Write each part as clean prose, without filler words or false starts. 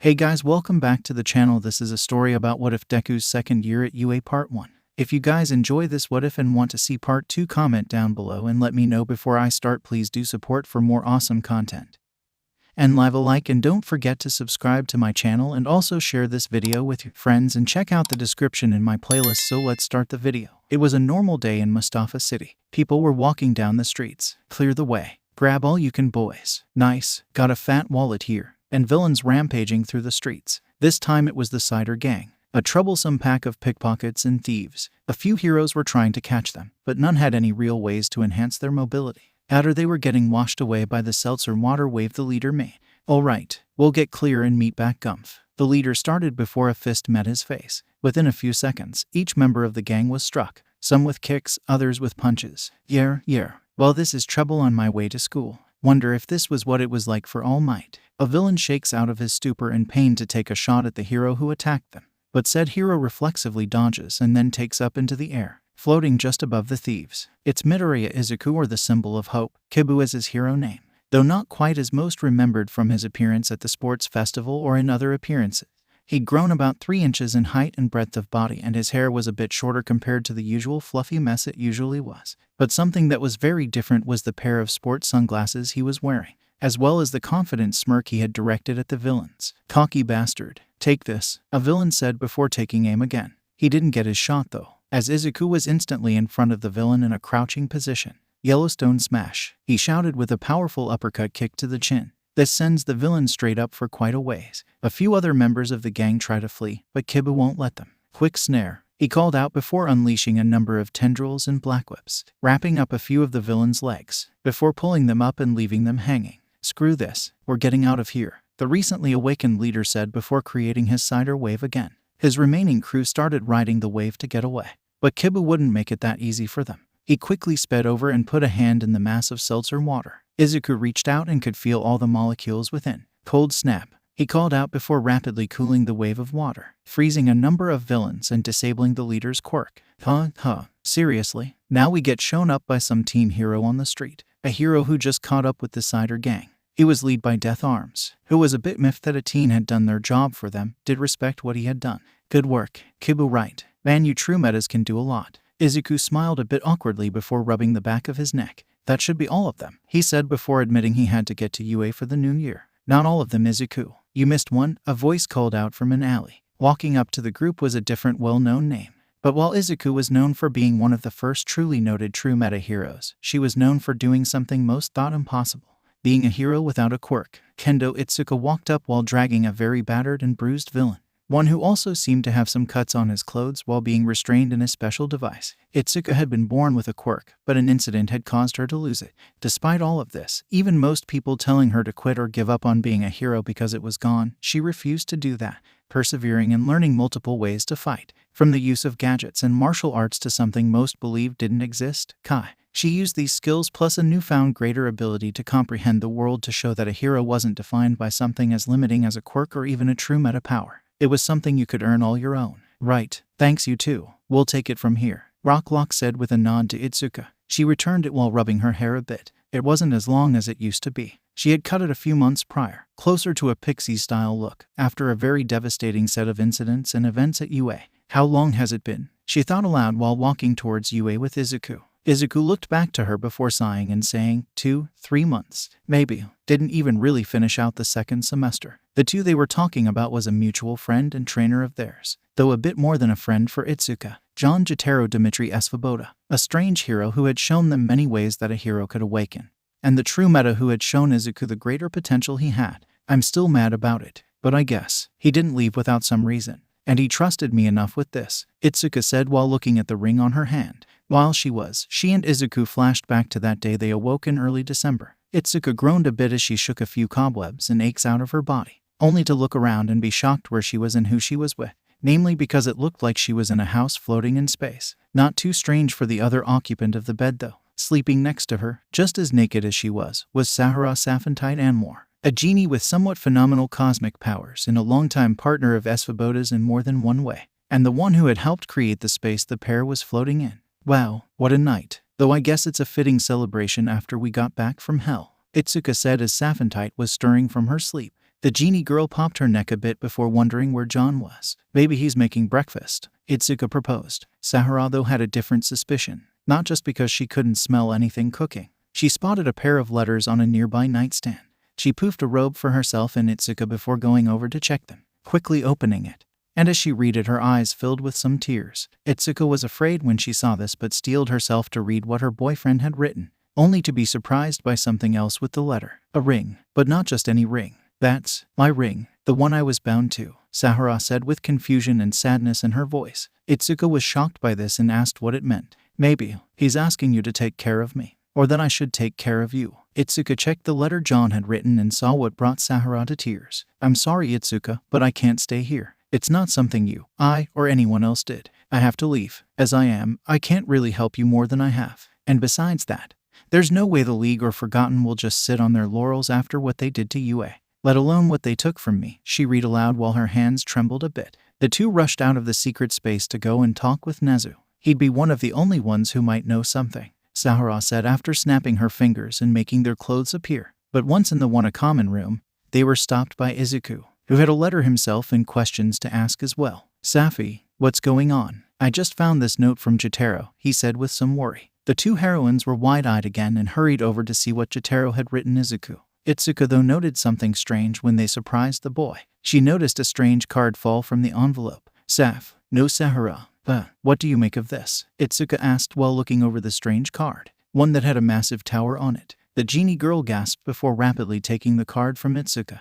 Hey guys, welcome back to the channel. This is a story about What If Deku's second year at UA Part 1. If you guys enjoy this What If and want to see Part 2, comment down below and let me know before I start. Please do support for more awesome content. And leave a like and don't forget to subscribe to my channel and also share this video with your friends and check out the description in my playlist. So let's start the video. It was a normal day in Mustafa City. People were walking down the streets. Clear the way. Grab all you can, boys. Nice. Got a fat wallet here. And villains rampaging through the streets. This time it was the Cider Gang, a troublesome pack of pickpockets and thieves. A few heroes were trying to catch them, but none had any real ways to enhance their mobility. After they were getting washed away by the seltzer water wave, the leader made. "Alright, we'll get clear and meet back, 𝗵𝗃." The leader started before a fist met his face. Within a few seconds, each member of the gang was struck, some with kicks, others with punches. Yeah. Well, this is trouble on my way to school. Wonder if this was what it was like for All Might. A villain shakes out of his stupor in pain to take a shot at the hero who attacked them. But said hero reflexively dodges and then takes up into the air, floating just above the thieves. It's Midoriya Izuku, or the symbol of hope. Kibu is his hero name, though not quite as most remembered from his appearance at the sports festival or in other appearances. He'd grown about 3 inches in height and breadth of body, and his hair was a bit shorter compared to the usual fluffy mess it usually was. But something that was very different was the pair of sports sunglasses he was wearing, as well as the confident smirk he had directed at the villains. "Cocky bastard. Take this," a villain said before taking aim again. He didn't get his shot though, as Izuku was instantly in front of the villain in a crouching position. "Yellowstone smash," he shouted with a powerful uppercut kick to the chin. This sends the villain straight up for quite a ways. A few other members of the gang try to flee, but Kibu won't let them. "Quick snare," he called out before unleashing a number of tendrils and black whips, wrapping up a few of the villain's legs, before pulling them up and leaving them hanging. "Screw this, we're getting out of here," the recently awakened leader said before creating his cider wave again. His remaining crew started riding the wave to get away, but Kibu wouldn't make it that easy for them. He quickly sped over and put a hand in the mass of seltzer water. Izuku reached out and could feel all the molecules within. "Cold snap," he called out before rapidly cooling the wave of water, freezing a number of villains and disabling the leader's quirk. Seriously? Now we get shown up by some teen hero on the street, a hero who just caught up with the Cider Gang. He was led by 𝗃𝗏𝗄𝐼, who was a bit miffed that a teen had done their job for them, did respect what he had done. "Good work, Kibu, right? Man, you true metas can do a lot." Izuku smiled a bit awkwardly before rubbing the back of his neck. "That should be all of them," he said before admitting he had to get to UA for the new year. "Not all of them, Izuku. You missed one," a voice called out from an alley. Walking up to the group was a different well-known name. But while Izuku was known for being one of the first truly noted true meta heroes, she was known for doing something most thought impossible: being a hero without a quirk. Kendo Itsuka walked up while dragging a very battered and bruised villain, one who also seemed to have some cuts on his clothes while being restrained in a special device. Itsuka had been born with a quirk, but an incident had caused her to lose it. Despite all of this, even most people telling her to quit or give up on being a hero because it was gone, she refused to do that, persevering and learning multiple ways to fight, from the use of gadgets and martial arts to something most believed didn't exist, Kai. She used these skills plus a newfound greater ability to comprehend the world to show that a hero wasn't defined by something as limiting as a quirk or even a true meta power. It was something you could earn all your own. "Right, thanks, you too. We'll take it from here," Rocklock said with a nod to Itsuka. She returned it while rubbing her hair a bit. It wasn't as long as it used to be. She had cut it a few months prior, closer to a pixie-style look, after a very devastating set of incidents and events at UA. "How long has it been?" she thought aloud while walking towards UA with Izuku. Izuku looked back to her before sighing and saying, 2-3 months. Maybe. Didn't even really finish out the second semester. The two they were talking about was a mutual friend and trainer of theirs, though a bit more than a friend for Itsuka. Jon Jero Dmitry 𝗃𝗏𝗏, a strange hero who had shown them many ways that a hero could awaken, and the true meta who had shown Izuku the greater potential he had. "I'm still mad about it, but I guess he didn't leave without some reason, and he trusted me enough with this," Itsuka said while looking at the ring on her hand. While she and Izuku flashed back to that day they awoke in early December. Itsuka groaned a bit as she shook a few cobwebs and aches out of her body, only to look around and be shocked where she was and who she was with, namely because it looked like she was in a house floating in space. Not too strange for the other occupant of the bed though. Sleeping next to her, just as naked as she was Sahara 𝗵𝗃𝗏𝗏, a genie with somewhat phenomenal cosmic powers and a longtime partner of 𝗃𝗏𝗏𝗺's in more than one way, and the one who had helped create the space the pair was floating in. "Wow, what a night. Though I guess it's a fitting celebration after we got back from hell," Itsuka said as 𝗵𝗃𝗏𝗏 was stirring from her sleep. The genie girl popped her neck a bit before wondering where Jon was. Maybe he's making breakfast, Izuku proposed. Sakura, though, had a different suspicion, not just because she couldn't smell anything cooking. She spotted a pair of letters on a nearby nightstand. She poofed a robe for herself and Izuku before going over to check them, quickly opening it. And as she read it, her eyes filled with some tears. Izuku was afraid when she saw this, but steeled herself to read what her boyfriend had written, only to be surprised by something else with the letter. A ring, but not just any ring. "That's my ring, the one I was bound to," Sakura said with confusion and sadness in her voice. Izuku was shocked by this and asked what it meant. "Maybe he's asking you to take care of me, or that I should take care of you." Izuku checked the letter Jon had written and saw what brought Sakura to tears. "I'm sorry, Izuku, but I can't stay here. It's not something you, I, or anyone else did. I have to leave. As I am, I can't really help you more than I have. And besides that, there's no way the League or Forgotten will just sit on their laurels after what they did to Yue, let alone what they took from me," she read aloud while her hands trembled a bit. The two rushed out of the secret space to go and talk with Nezu. "He'd be one of the only ones who might know something," Sakura said after snapping her fingers and making their clothes appear. But once in the 𝗃𝗏 room, they were stopped by Izuku, who had a letter himself and questions to ask as well. "Safi, what's going on? I just found this note from Jotaro," he said with some worry. The two heroines were wide-eyed again and hurried over to see what Jotaro had written Izuku. Izuku, though, noted something strange when they surprised the boy. She noticed a strange card fall from the envelope. "Saf, no Sakura. What do you make of this?" Izuku asked while looking over the strange card, one that had a massive tower on it. The genie girl gasped before rapidly taking the card from Izuku.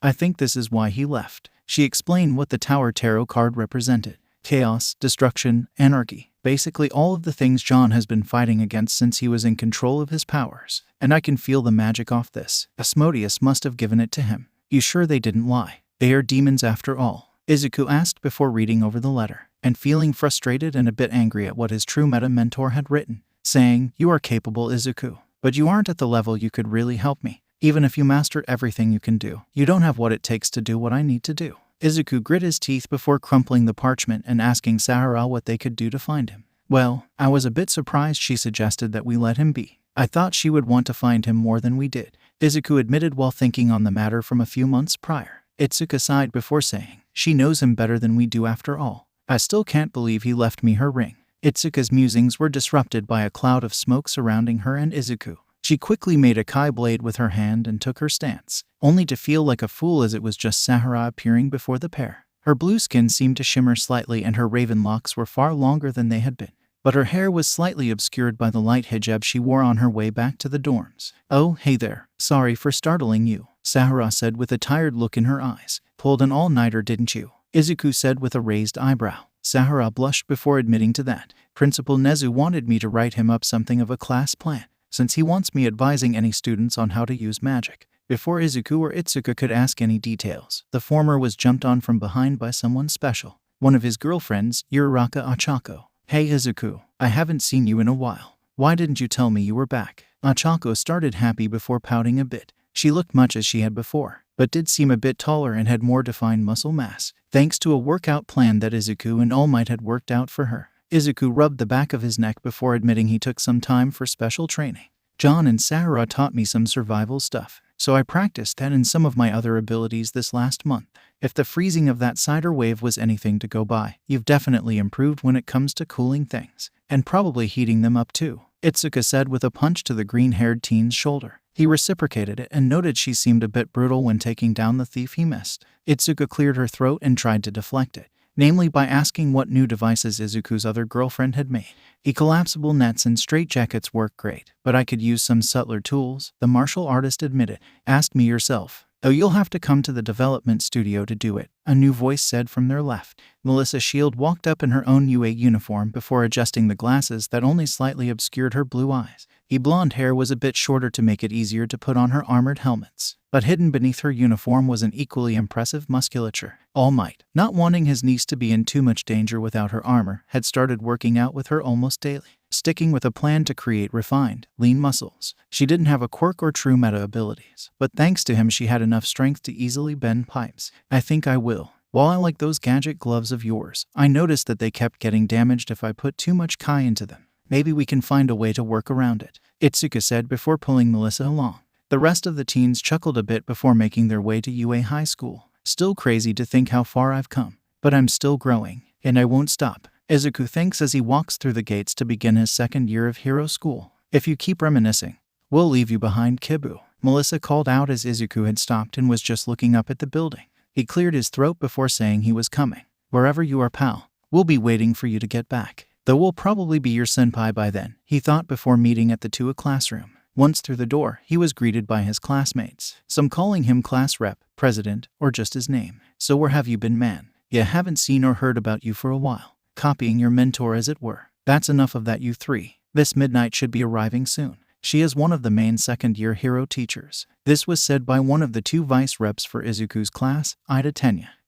I think this is why he left." She explained what the Tower Tarot card represented. Chaos, destruction, anarchy. Basically all of the things Jon has been fighting against since he was in control of his powers. "And I can feel the magic off this. 𝗬𝗵𝗲 must have given it to him." "You sure they didn't lie? They are demons after all?" Izuku asked before reading over the letter, and feeling frustrated and a bit angry at what his true meta mentor had written, saying, "You are capable, Izuku, but you aren't at the level you could really help me. Even if you master everything you can do, you don't have what it takes to do what I need to do." Izuku grit his teeth before crumpling the parchment and asking Sakura what they could do to find him. "Well, I was a bit surprised she suggested that we let him be. I thought she would want to find him more than we did," Izuku admitted while thinking on the matter from a few months prior. Izuku sighed before saying, "She knows him better than we do after all. I still can't believe he left me her ring." Itsuka's musings were disrupted by a cloud of smoke surrounding her and Izuku. She quickly made a kai blade with her hand and took her stance, only to feel like a fool as it was just Sakura appearing before the pair. Her blue skin seemed to shimmer slightly and her raven locks were far longer than they had been, but her hair was slightly obscured by the light hijab she wore on her way back to the dorms. "Oh, hey there. Sorry for startling you," Sakura said with a tired look in her eyes. "Pulled an all-nighter, didn't you?" Izuku said with a raised eyebrow. Sakura blushed before admitting to that. "Principal Nezu wanted me to write him up something of a class plan, since he wants me advising any students on how to use magic." Before Izuku or Itsuka could ask any details, the former was jumped on from behind by someone special, one of his girlfriends, Uraraka Ochako. "Hey Izuku, I haven't seen you in a while. Why didn't you tell me you were back?" Ochako started happy before pouting a bit. She looked much as she had before, but did seem a bit taller and had more defined muscle mass, thanks to a workout plan that Izuku and All Might had worked out for her. Izuku rubbed the back of his neck before admitting he took some time for special training. "Jon and Sakura taught me some survival stuff, so I practiced that and some of my other abilities this last month. If the freezing of that cider wave was anything to go by, you've definitely improved when it comes to cooling things, and probably heating them up too," Itsuka said with a punch to the green-haired teen's shoulder. He reciprocated it and noted she seemed a bit brutal when taking down the thief he missed. Itsuka cleared her throat and tried to deflect it, namely by asking what new devices Izuku's other girlfriend had made. "Collapsible nets and straitjackets work great, but I could use some subtler tools," the martial artist admitted. "Ask me yourself. Oh, you'll have to come to the development studio to do it," a new voice said from their left. Melissa Shield walked up in her own UA uniform before adjusting the glasses that only slightly obscured her blue eyes. Her blonde hair was a bit shorter to make it easier to put on her armored helmets, but hidden beneath her uniform was an equally impressive musculature. All Might, not wanting his niece to be in too much danger without her armor, had started working out with her almost daily, sticking with a plan to create refined, lean muscles. She didn't have a quirk or true meta abilities, but thanks to him she had enough strength to easily bend pipes. "I think I will. While I like those gadget gloves of yours, I noticed that they kept getting damaged if I put too much kai into them. Maybe we can find a way to work around it," Itsuka said before pulling Melissa along. The rest of the teens chuckled a bit before making their way to UA High School. Still crazy to think how far I've come. But I'm still growing, and I won't stop, Izuku thinks as he walks through the gates to begin his second year of hero school. If you keep reminiscing, we'll leave you behind, Kibu, Melissa called out as Izuku had stopped and was just looking up at the building. He cleared his throat before saying he was coming. Wherever you are, pal, we'll be waiting for you to get back. Though we'll probably be your senpai by then, he thought before meeting at the Tua classroom. Once through the door, he was greeted by his classmates, some calling him class rep, president, or just his name. So where have you been, man? Yeah, haven't seen or heard about you for a while. Copying your mentor, as it were. That's enough of that, you three. This Midnight should be arriving soon. She is one of the main second-year hero teachers. This was said by one of the 2 vice reps for Izuku's class, Ida.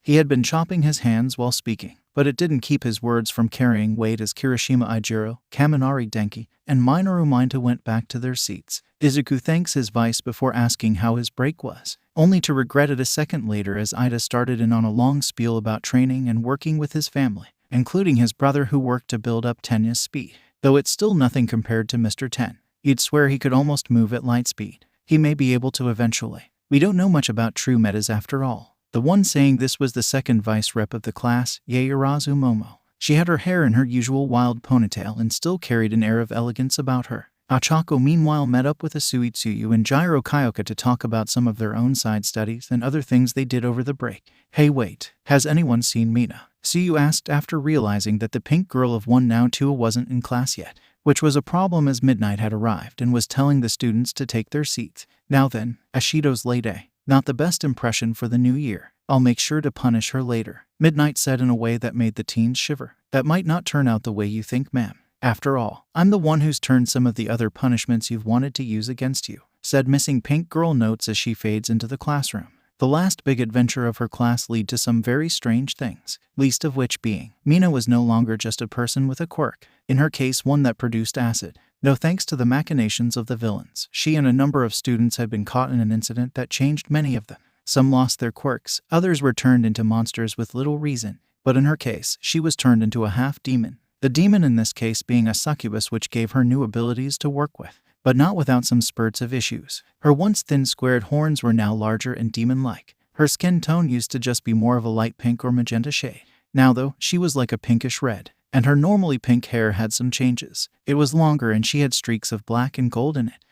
He had been chopping his hands while speaking, but it didn't keep his words from carrying weight as Kirishima Ijiro, Kaminari Denki, and Minoru Mineta went back to their seats. Izuku thanks his vice before asking how his break was, only to regret it a second later as Ida started in on a long spiel about training and working with his family, including his brother who worked to build up Tenya's speed. Though it's still nothing compared to Mr. Ten. You'd swear he could almost move at light speed. He may be able to eventually. We don't know much about true metas after all. The one saying this was the second vice rep of the class, Yaoyorozu Momo. She had her hair in her usual wild ponytail and still carried an air of elegance about her. Ochako meanwhile met up with Asuitsuyu and Jiro Kyoka to talk about some of their own side studies and other things they did over the break. Hey wait, has anyone seen Mina? Suyu asked after realizing that the pink girl of 1 now 2 wasn't in class yet, which was a problem as Midnight had arrived and was telling the students to take their seats. Now then, Ashido's late day. Not the best impression for the new year. I'll make sure to punish her later, Midnight said in a way that made the teens shiver. That might not turn out the way you think, ma'am. After all, I'm the one who's turned some of the other punishments you've wanted to use against you, said Missing Pink Girl notes as she fades into the classroom. The last big adventure of her class led to some very strange things, least of which being, Mina was no longer just a person with a quirk, in her case one that produced acid. No thanks to the machinations of the villains, she and a number of students had been caught in an incident that changed many of them. Some lost their quirks, others were turned into monsters with little reason, but in her case, she was turned into a half-demon. The demon in this case being a succubus, which gave her new abilities to work with, but not without some spurts of issues. Her once thin squared horns were now larger and demon-like. Her skin tone used to just be more of a light pink or magenta shade. Now though, she was like a pinkish red, and her normally pink hair had some changes. It was longer and she had streaks of black and gold in it.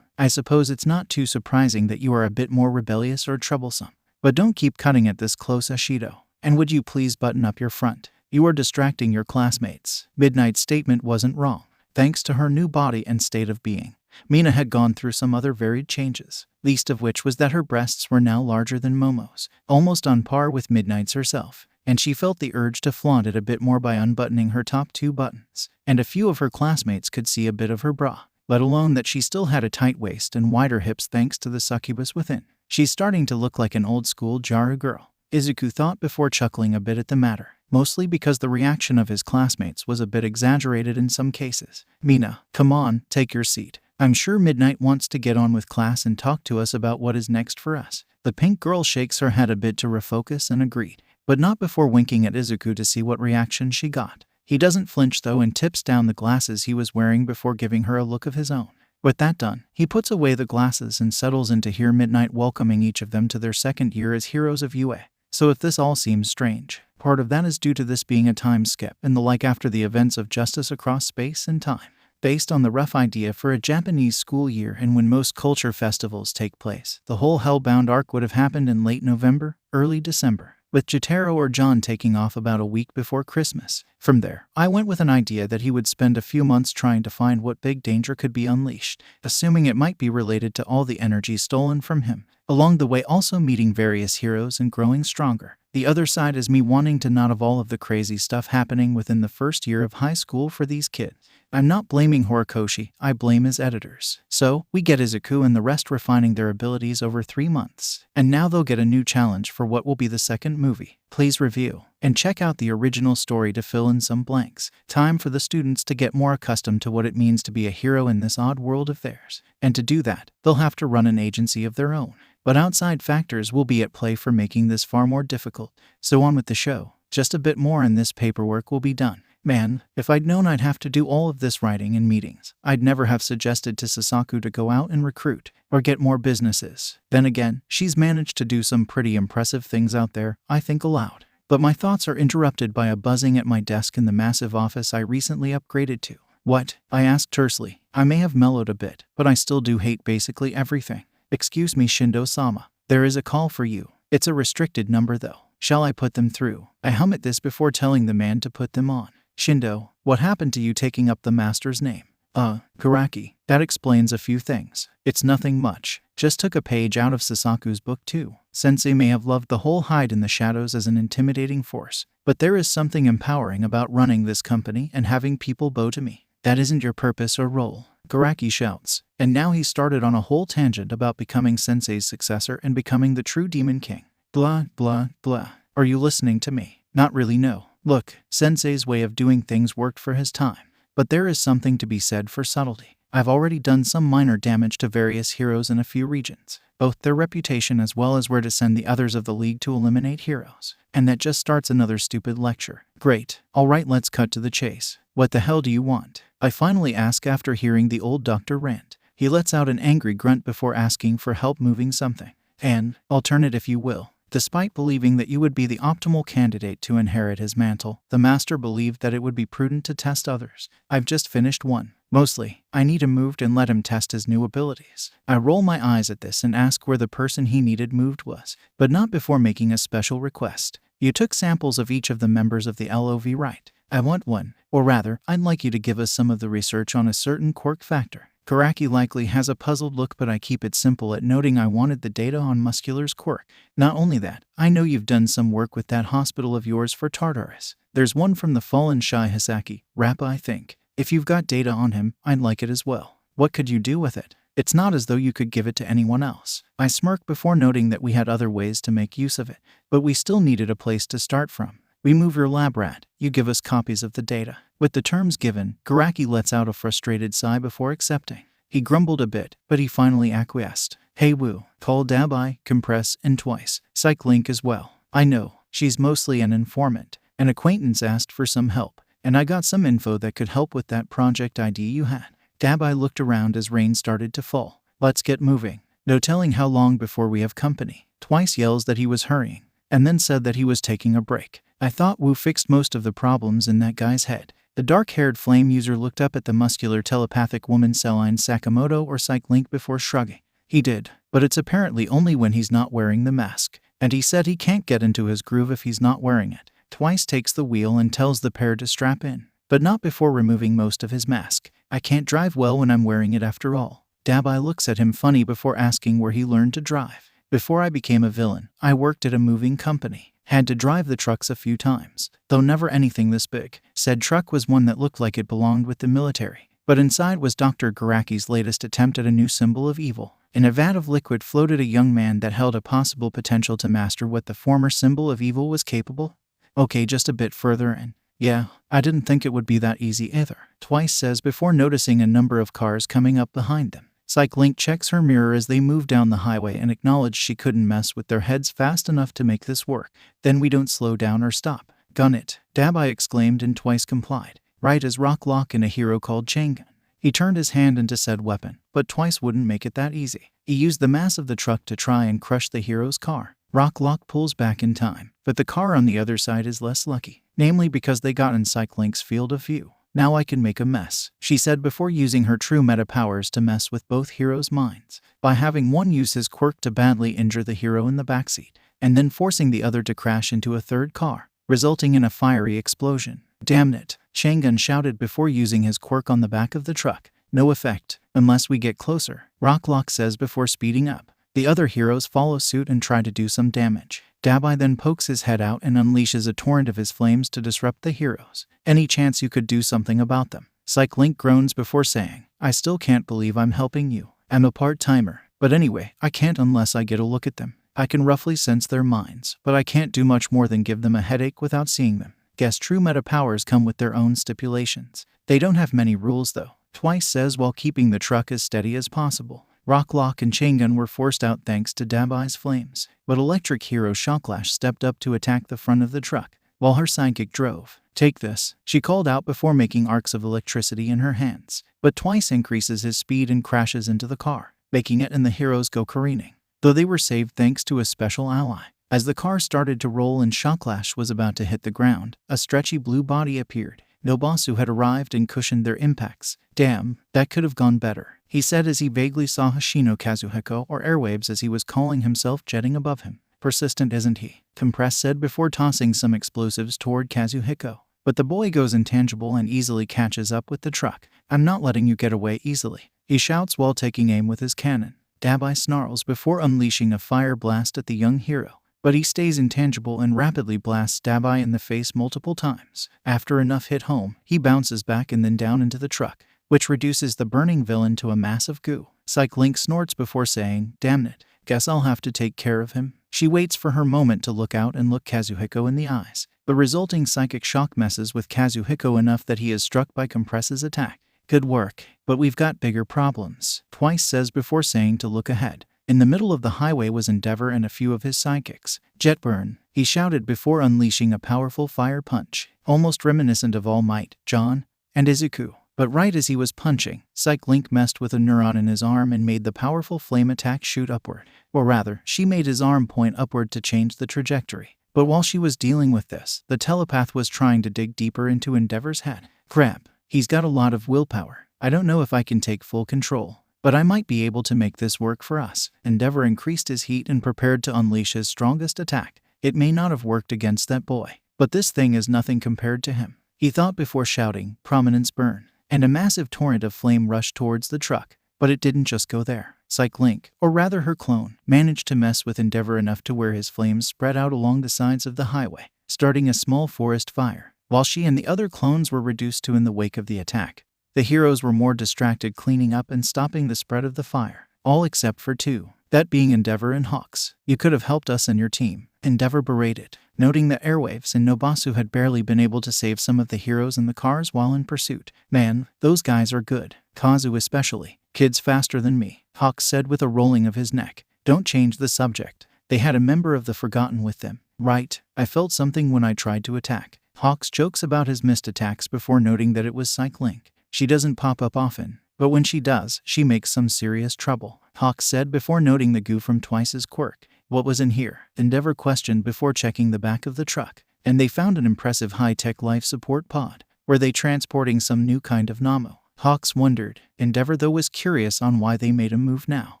I suppose it's not too surprising that you are a bit more rebellious or troublesome. But don't keep cutting it this close, Ashido. And would you please button up your front? You are distracting your classmates. Midnight's statement wasn't wrong. Thanks to her new body and state of being, Mina had gone through some other varied changes, least of which was that her breasts were now larger than Momo's, almost on par with Midnight's herself, and she felt the urge to flaunt it a bit more by unbuttoning her top 2 buttons, and a few of her classmates could see a bit of her bra, let alone that she still had a tight waist and wider hips thanks to the succubus within. She's starting to look like an old-school Jaru girl, Izuku thought before chuckling a bit at the matter, mostly because the reaction of his classmates was a bit exaggerated in some cases. Mina, come on, take your seat. I'm sure Midnight wants to get on with class and talk to us about what is next for us. The pink girl shakes her head a bit to refocus and agreed, but not before winking at Izuku to see what reaction she got. He doesn't flinch though and tips down the glasses he was wearing before giving her a look of his own. With that done, he puts away the glasses and settles in to hear Midnight welcoming each of them to their second year as heroes of UA. So if this all seems strange, part of that is due to this being a time skip and the like after the events of Justice Across Space and Time. Based on the rough idea for a Japanese school year and when most culture festivals take place, the whole Hellbound arc would have happened in late November, early December, with Jotaro or John taking off about a week before Christmas. From there, I went with an idea that he would spend a few months trying to find what big danger could be unleashed, assuming it might be related to all the energy stolen from him. Along the way also meeting various heroes and growing stronger. The other side is me wanting to not have all of the crazy stuff happening within the first year of high school for these kids. I'm not blaming Horikoshi, I blame his editors. So, we get Izuku and the rest refining their abilities over 3 months. And now they'll get a new challenge for what will be the second movie. Please review and check out the original story to fill in some blanks. Time for the students to get more accustomed to what it means to be a hero in this odd world of theirs. And to do that, they'll have to run an agency of their own. But outside factors will be at play for making this far more difficult. So on with the show. Just a bit more and this paperwork will be done. Man, if I'd known I'd have to do all of this writing in meetings, I'd never have suggested to Sasaku to go out and recruit or get more businesses. Then again, she's managed to do some pretty impressive things out there, I think aloud. But my thoughts are interrupted by a buzzing at my desk in the massive office I recently upgraded to. What? I asked tersely. I may have mellowed a bit, but I still do hate basically everything. Excuse me, Shindo-sama. There is a call for you. It's a restricted number though. Shall I put them through? I hum at this before telling the man to put them on. Shindo, what happened to you taking up the master's name? Karaki. That explains a few things. It's nothing much. Just took a page out of Sasaku's book too. Sensei may have loved the whole hide in the shadows as an intimidating force, but there is something empowering about running this company and having people bow to me. That isn't your purpose or role, Karaki shouts. And now he started on a whole tangent about becoming Sensei's successor and becoming the true Demon King. Blah, blah, blah. Are you listening to me? Not really, no. Look, Sensei's way of doing things worked for his time, but there is something to be said for subtlety. I've already done some minor damage to various heroes in a few regions, both their reputation as well as where to send the others of the league to eliminate heroes. And that just starts another stupid lecture. Great. Alright, let's cut to the chase. What the hell do you want? I finally ask after hearing the old doctor rant. He lets out an angry grunt before asking for help moving something. And, alternate if you will. Despite believing that you would be the optimal candidate to inherit his mantle, the master believed that it would be prudent to test others. I've just finished one. Mostly, I need him moved and let him test his new abilities. I roll my eyes at this and ask where the person he needed moved was, but not before making a special request. You took samples of each of the members of the LOV, right? I want one, or rather, I'd like you to give us some of the research on a certain quirk factor. Karaki likely has a puzzled look, but I keep it simple at noting I wanted the data on Muscular's quirk. Not only that, I know you've done some work with that hospital of yours for Tartarus. There's one from the fallen Shai Hisaki, Rappa, I think. If you've got data on him, I'd like it as well. What could you do with it? It's not as though you could give it to anyone else. I smirk before noting that we had other ways to make use of it, but we still needed a place to start from. We move your lab rat, you give us copies of the data. With the terms given, Karaki lets out a frustrated sigh before accepting. He grumbled a bit, but he finally acquiesced. Hey Wu, call 𝗬𝗏𝗺, compress, and twice. 𝗧𝗏𝗏𝐿ink as well. I know, she's mostly an informant. An acquaintance asked for some help, and I got some info that could help with that project idea you had. 𝗬𝗏𝗺 looked around as rain started to fall. Let's get moving. No telling how long before we have company. Twice yells that he was hurrying, and then said that he was taking a break. I thought Wu fixed most of the problems in that guy's head. The dark-haired flame user looked up at the muscular telepathic woman Celine Sakamoto or 𝗧𝗏𝗏𝗏 before shrugging. He did, but it's apparently only when he's not wearing the mask. And he said he can't get into his groove if he's not wearing it. Twice takes the wheel and tells the pair to strap in, but not before removing most of his mask. I can't drive well when I'm wearing it after all. 𝗬𝗏𝗺 looks at him funny before asking where he learned to drive. Before I became a villain, I worked at a moving company. Had to drive the trucks a few times, though never anything this big. Said truck was one that looked like it belonged with the military, but inside was Dr. Garaki's latest attempt at a new symbol of evil. In a vat of liquid floated a young man that held a possible potential to master what the former symbol of evil was capable. Okay, just a bit further and yeah, I didn't think it would be that easy either. Twice says before noticing a number of cars coming up behind them. 𝗧𝗏𝗏𝗏 checks her mirror as they move down the highway and acknowledged she couldn't mess with their heads fast enough to make this work. Then we don't slow down or stop. Gun it, 𝗬𝗏𝗺 exclaimed and twice complied. Right as Rocklock and a hero called Changan. He turned his hand into said weapon, but twice wouldn't make it that easy. He used the mass of the truck to try and crush the hero's car. Rocklock pulls back in time, but the car on the other side is less lucky, namely because they got in 𝗧𝗏𝗏𝗏's field of view. Now I can make a mess, she said before using her true meta powers to mess with both heroes' minds, by having one use his quirk to badly injure the hero in the backseat, and then forcing the other to crash into a third car, resulting in a fiery explosion. Damn it, Changan shouted before using his quirk on the back of the truck. No effect, unless we get closer, Rocklock says before speeding up. The other heroes follow suit and try to do some damage. 𝗬𝗏𝗺 then pokes his head out and unleashes a torrent of his flames to disrupt the heroes. Any chance you could do something about them? 𝗧𝗏𝗏𝗏 groans before saying, I still can't believe I'm helping you. I'm a part-timer, but anyway, I can't unless I get a look at them. I can roughly sense their minds, but I can't do much more than give them a headache without seeing them. Guess true meta powers come with their own stipulations. They don't have many rules though, Twice says while keeping the truck as steady as possible. Rocklock and Changan were forced out thanks to 𝗬𝗏𝗺's flames, but electric hero Shocklash stepped up to attack the front of the truck, while her sidekick drove. Take this, she called out before making arcs of electricity in her hands, but twice increases his speed and crashes into the car, making it and the heroes go careening, though they were saved thanks to a special ally. As the car started to roll and Shocklash was about to hit the ground, a stretchy blue body appeared. Nobasu had arrived and cushioned their impacts. Damn, that could have gone better, he said as he vaguely saw Hoshino Kazuhiko, or Airwaves as he was calling himself, jetting above him. Persistent, isn't he? Compress said before tossing some explosives toward Kazuhiko. But the boy goes intangible and easily catches up with the truck. I'm not letting you get away easily, he shouts while taking aim with his cannon. 𝗬𝗲𝗺 snarls before unleashing a fire blast at the young hero, but he stays intangible and rapidly blasts 𝗬𝗲𝗺 in the face multiple times. After enough hit home, he bounces back and then down into the truck, which reduces the burning villain to a mass of goo. 𝗧𝗵𝗃 snorts before saying, damn it, guess I'll have to take care of him. She waits for her moment to look out and look Kazuhiko in the eyes. The resulting psychic shock messes with Kazuhiko enough that he is struck by Compress's attack. Good work, but we've got bigger problems, Twice says before saying to look ahead. In the middle of the highway was Endeavor and a few of his sidekicks. Jet burn, he shouted before unleashing a powerful fire punch, almost reminiscent of All Might, Jon, and Izuku. But right as he was punching, 𝗧𝗵𝗃 messed with a neuron in his arm and made the powerful flame attack shoot upward. Or rather, she made his arm point upward to change the trajectory. But while she was dealing with this, the telepath was trying to dig deeper into Endeavor's head. Crap, he's got a lot of willpower. I don't know if I can take full control, but I might be able to make this work for us. Endeavor increased his heat and prepared to unleash his strongest attack. It may not have worked against that boy, but this thing is nothing compared to him, he thought before shouting, prominence burn. And a massive torrent of flame rushed towards the truck. But it didn't just go there. 𝗧𝗵𝗃, or rather her clone, managed to mess with Endeavor enough to where his flames spread out along the sides of the highway, starting a small forest fire, while she and the other clones were reduced to in the wake of the attack. The heroes were more distracted cleaning up and stopping the spread of the fire, all except for two, that being Endeavor and Hawks. You could have helped us and your team, Endeavor berated, noting that Airwaves and Nobasu had barely been able to save some of the heroes and the cars while in pursuit. Man, those guys are good. Kazu especially. Kids faster than me, Hawks said with a rolling of his neck. Don't change the subject. They had a member of the Forgotten with them, right? I felt something when I tried to attack. Hawks jokes about his missed attacks before noting that it was 𝗧𝗵𝗃. She doesn't pop up often, but when she does, she makes some serious trouble, Hawks said before noting the goo from Twice's quirk. What was in here? Endeavor questioned before checking the back of the truck, and they found an impressive high-tech life support pod. Were they transporting some new kind of Namo? Hawks wondered. Endeavor though was curious on why they made a move now.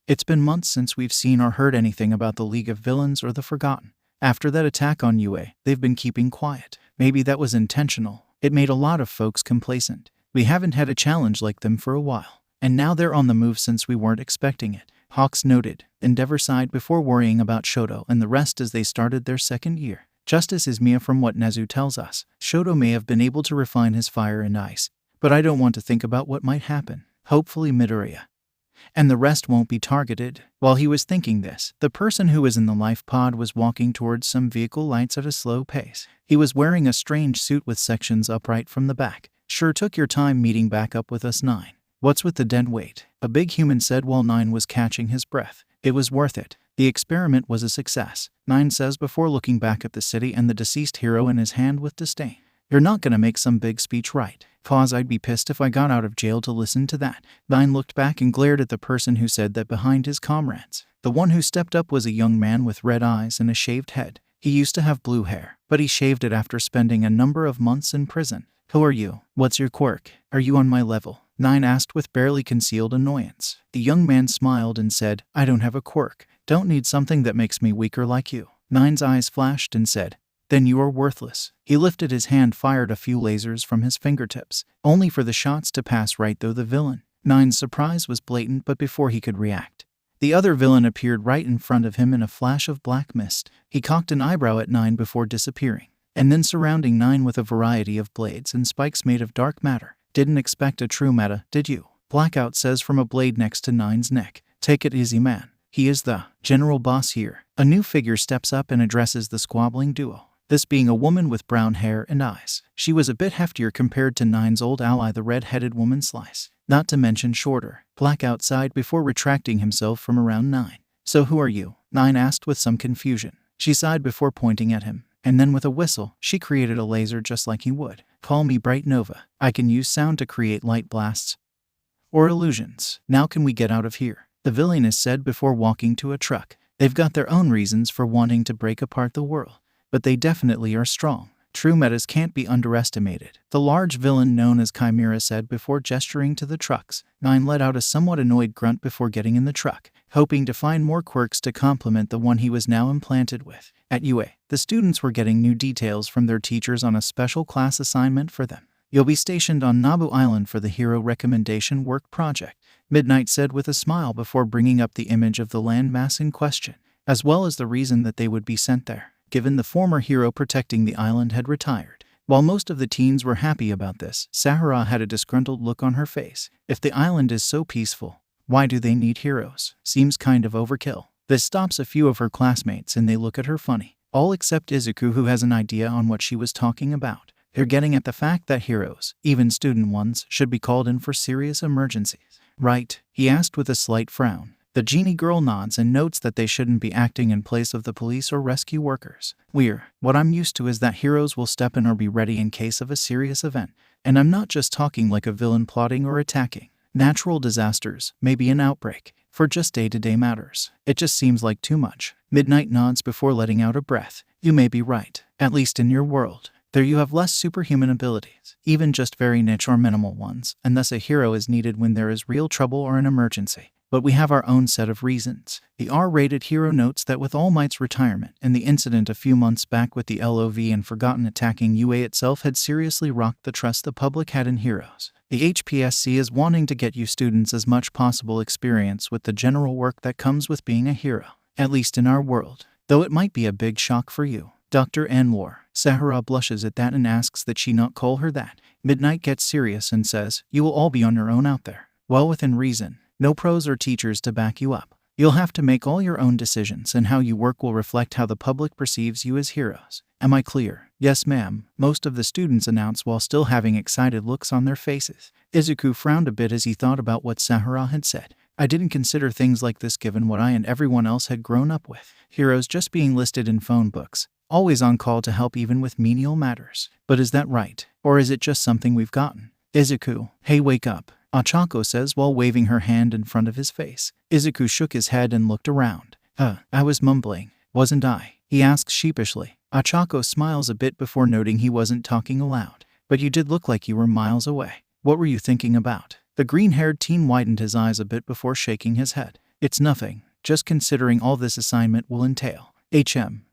It's been months since we've seen or heard anything about the League of Villains or the Forgotten. After that attack on UA, they've been keeping quiet. Maybe that was intentional. It made a lot of folks complacent. We haven't had a challenge like them for a while, and now they're on the move since we weren't expecting it, Hawks noted. Endeavor sighed before worrying about Shoto and the rest as they started their second year. Justice is Mia from what Nezu tells us. Shoto may have been able to refine his fire and ice, but I don't want to think about what might happen. Hopefully Midoriya and the rest won't be targeted. While he was thinking this, the person who was in the life pod was walking towards some vehicle lights at a slow pace. He was wearing a strange suit with sections upright from the back. Sure took your time meeting back up with us, 9. What's with the dead weight? A big human said while 9 was catching his breath. It was worth it. The experiment was a success, 9 says before looking back at the city and the deceased hero in his hand with disdain. You're not gonna make some big speech, right? 𝗲𝗄𝗧, I'd be pissed if I got out of jail to listen to that. 9 looked back and glared at the person who said that behind his comrades. The one who stepped up was a young man with red eyes and a shaved head. He used to have blue hair, but he shaved it after spending a number of months in prison. Who are you? What's your quirk? Are you on my level? 9 asked with barely concealed annoyance. The young man smiled and said, I don't have a quirk. Don't need something that makes me weaker like you. 9's eyes flashed and said, then you are worthless. He lifted his hand, fired a few lasers from his fingertips, only for the shots to pass right through the villain. 9's surprise was blatant, but before he could react, the other villain appeared right in front of him in a flash of black mist. He cocked an eyebrow at 9 before disappearing, and then surrounding 9 with a variety of blades and spikes made of dark matter. Didn't expect a true meta, did you? Blackout says from a blade next to 9's neck. Take it easy, man. He is the general boss here. A new figure steps up and addresses the squabbling duo, this being a woman with brown hair and eyes. She was a bit heftier compared to 9's old ally, the red-headed woman Slice, not to mention shorter. Blackout sighed before retracting himself from around 9. So who are you? 9 asked with some confusion. She sighed before pointing at him. and then with a whistle, she created a laser just like he would. Call me Bright Nova. I can use sound to create light blasts or illusions. Now can we get out of here? The villainess said before walking to a truck. They've got their own reasons for wanting to break apart the world, but they definitely are strong. True metas can't be underestimated. The large villain known as 𝗬𝗓 said before gesturing to the trucks. Nine let out a somewhat annoyed grunt before getting in the truck, hoping to find more quirks to complement the one he was now implanted with. At UA, the students were getting new details from their teachers on a special class assignment for them. You'll be stationed on Nabu Island for the Hero Recommendation Work Project, Midnight said with a smile before bringing up the image of the landmass in question, as well as the reason that they would be sent there, given the former hero protecting the island had retired. While most of the teens were happy about this, Sahara had a disgruntled look on her face. If the island is so peaceful, why do they need heroes? Seems kind of overkill. This stops a few of her classmates and they look at her funny. All except Izuku, who has an idea on what she was talking about. They're getting at the fact that heroes, even student ones, should be called in for serious emergencies. Right? He asked with a slight frown. The genie girl nods and notes that they shouldn't be acting in place of the police or rescue workers. What I'm used to is that heroes will step in or be ready in case of a serious event. And I'm not just talking like a villain plotting or attacking. Natural disasters, maybe an outbreak, for just day-to-day matters. It just seems like too much. Midnight nods before letting out a breath. You may be right, at least in your world. There you have less superhuman abilities, even just very niche or minimal ones, and thus a hero is needed when there is real trouble or an emergency. But we have our own set of reasons. The R-rated hero notes that with All Might's retirement and the incident a few months back with the LOV and Forgotten attacking UA itself had seriously rocked the trust the public had in heroes. The HPSC is wanting to get you students as much possible experience with the general work that comes with being a hero, at least in our world, though it might be a big shock for you. Dr. Anwar. Sahara blushes at that and asks that she not call her that. Midnight gets serious and says, you will all be on your own out there. Well within reason. No pros or teachers to back you up. You'll have to make all your own decisions, and how you work will reflect how the public perceives you as heroes. Am I clear? Yes, ma'am, most of the students announce while still having excited looks on their faces. Izuku frowned a bit as he thought about what Sahara had said. I didn't consider things like this given what I and everyone else had grown up with. Heroes just being listed in phone books. Always on call to help even with menial matters. But is that right? Or is it just something we've gotten? Izuku, hey, wake up, 𝗂𝗧𝗄 says while waving her hand in front of his face. Izuku shook his head and looked around. I was mumbling, wasn't I? He asks sheepishly. 𝗂𝗧𝗄 smiles a bit before noting he wasn't talking aloud. But you did look like you were miles away. What were you thinking about? The green-haired teen widened his eyes a bit before shaking his head. It's nothing, just considering all this assignment will entail.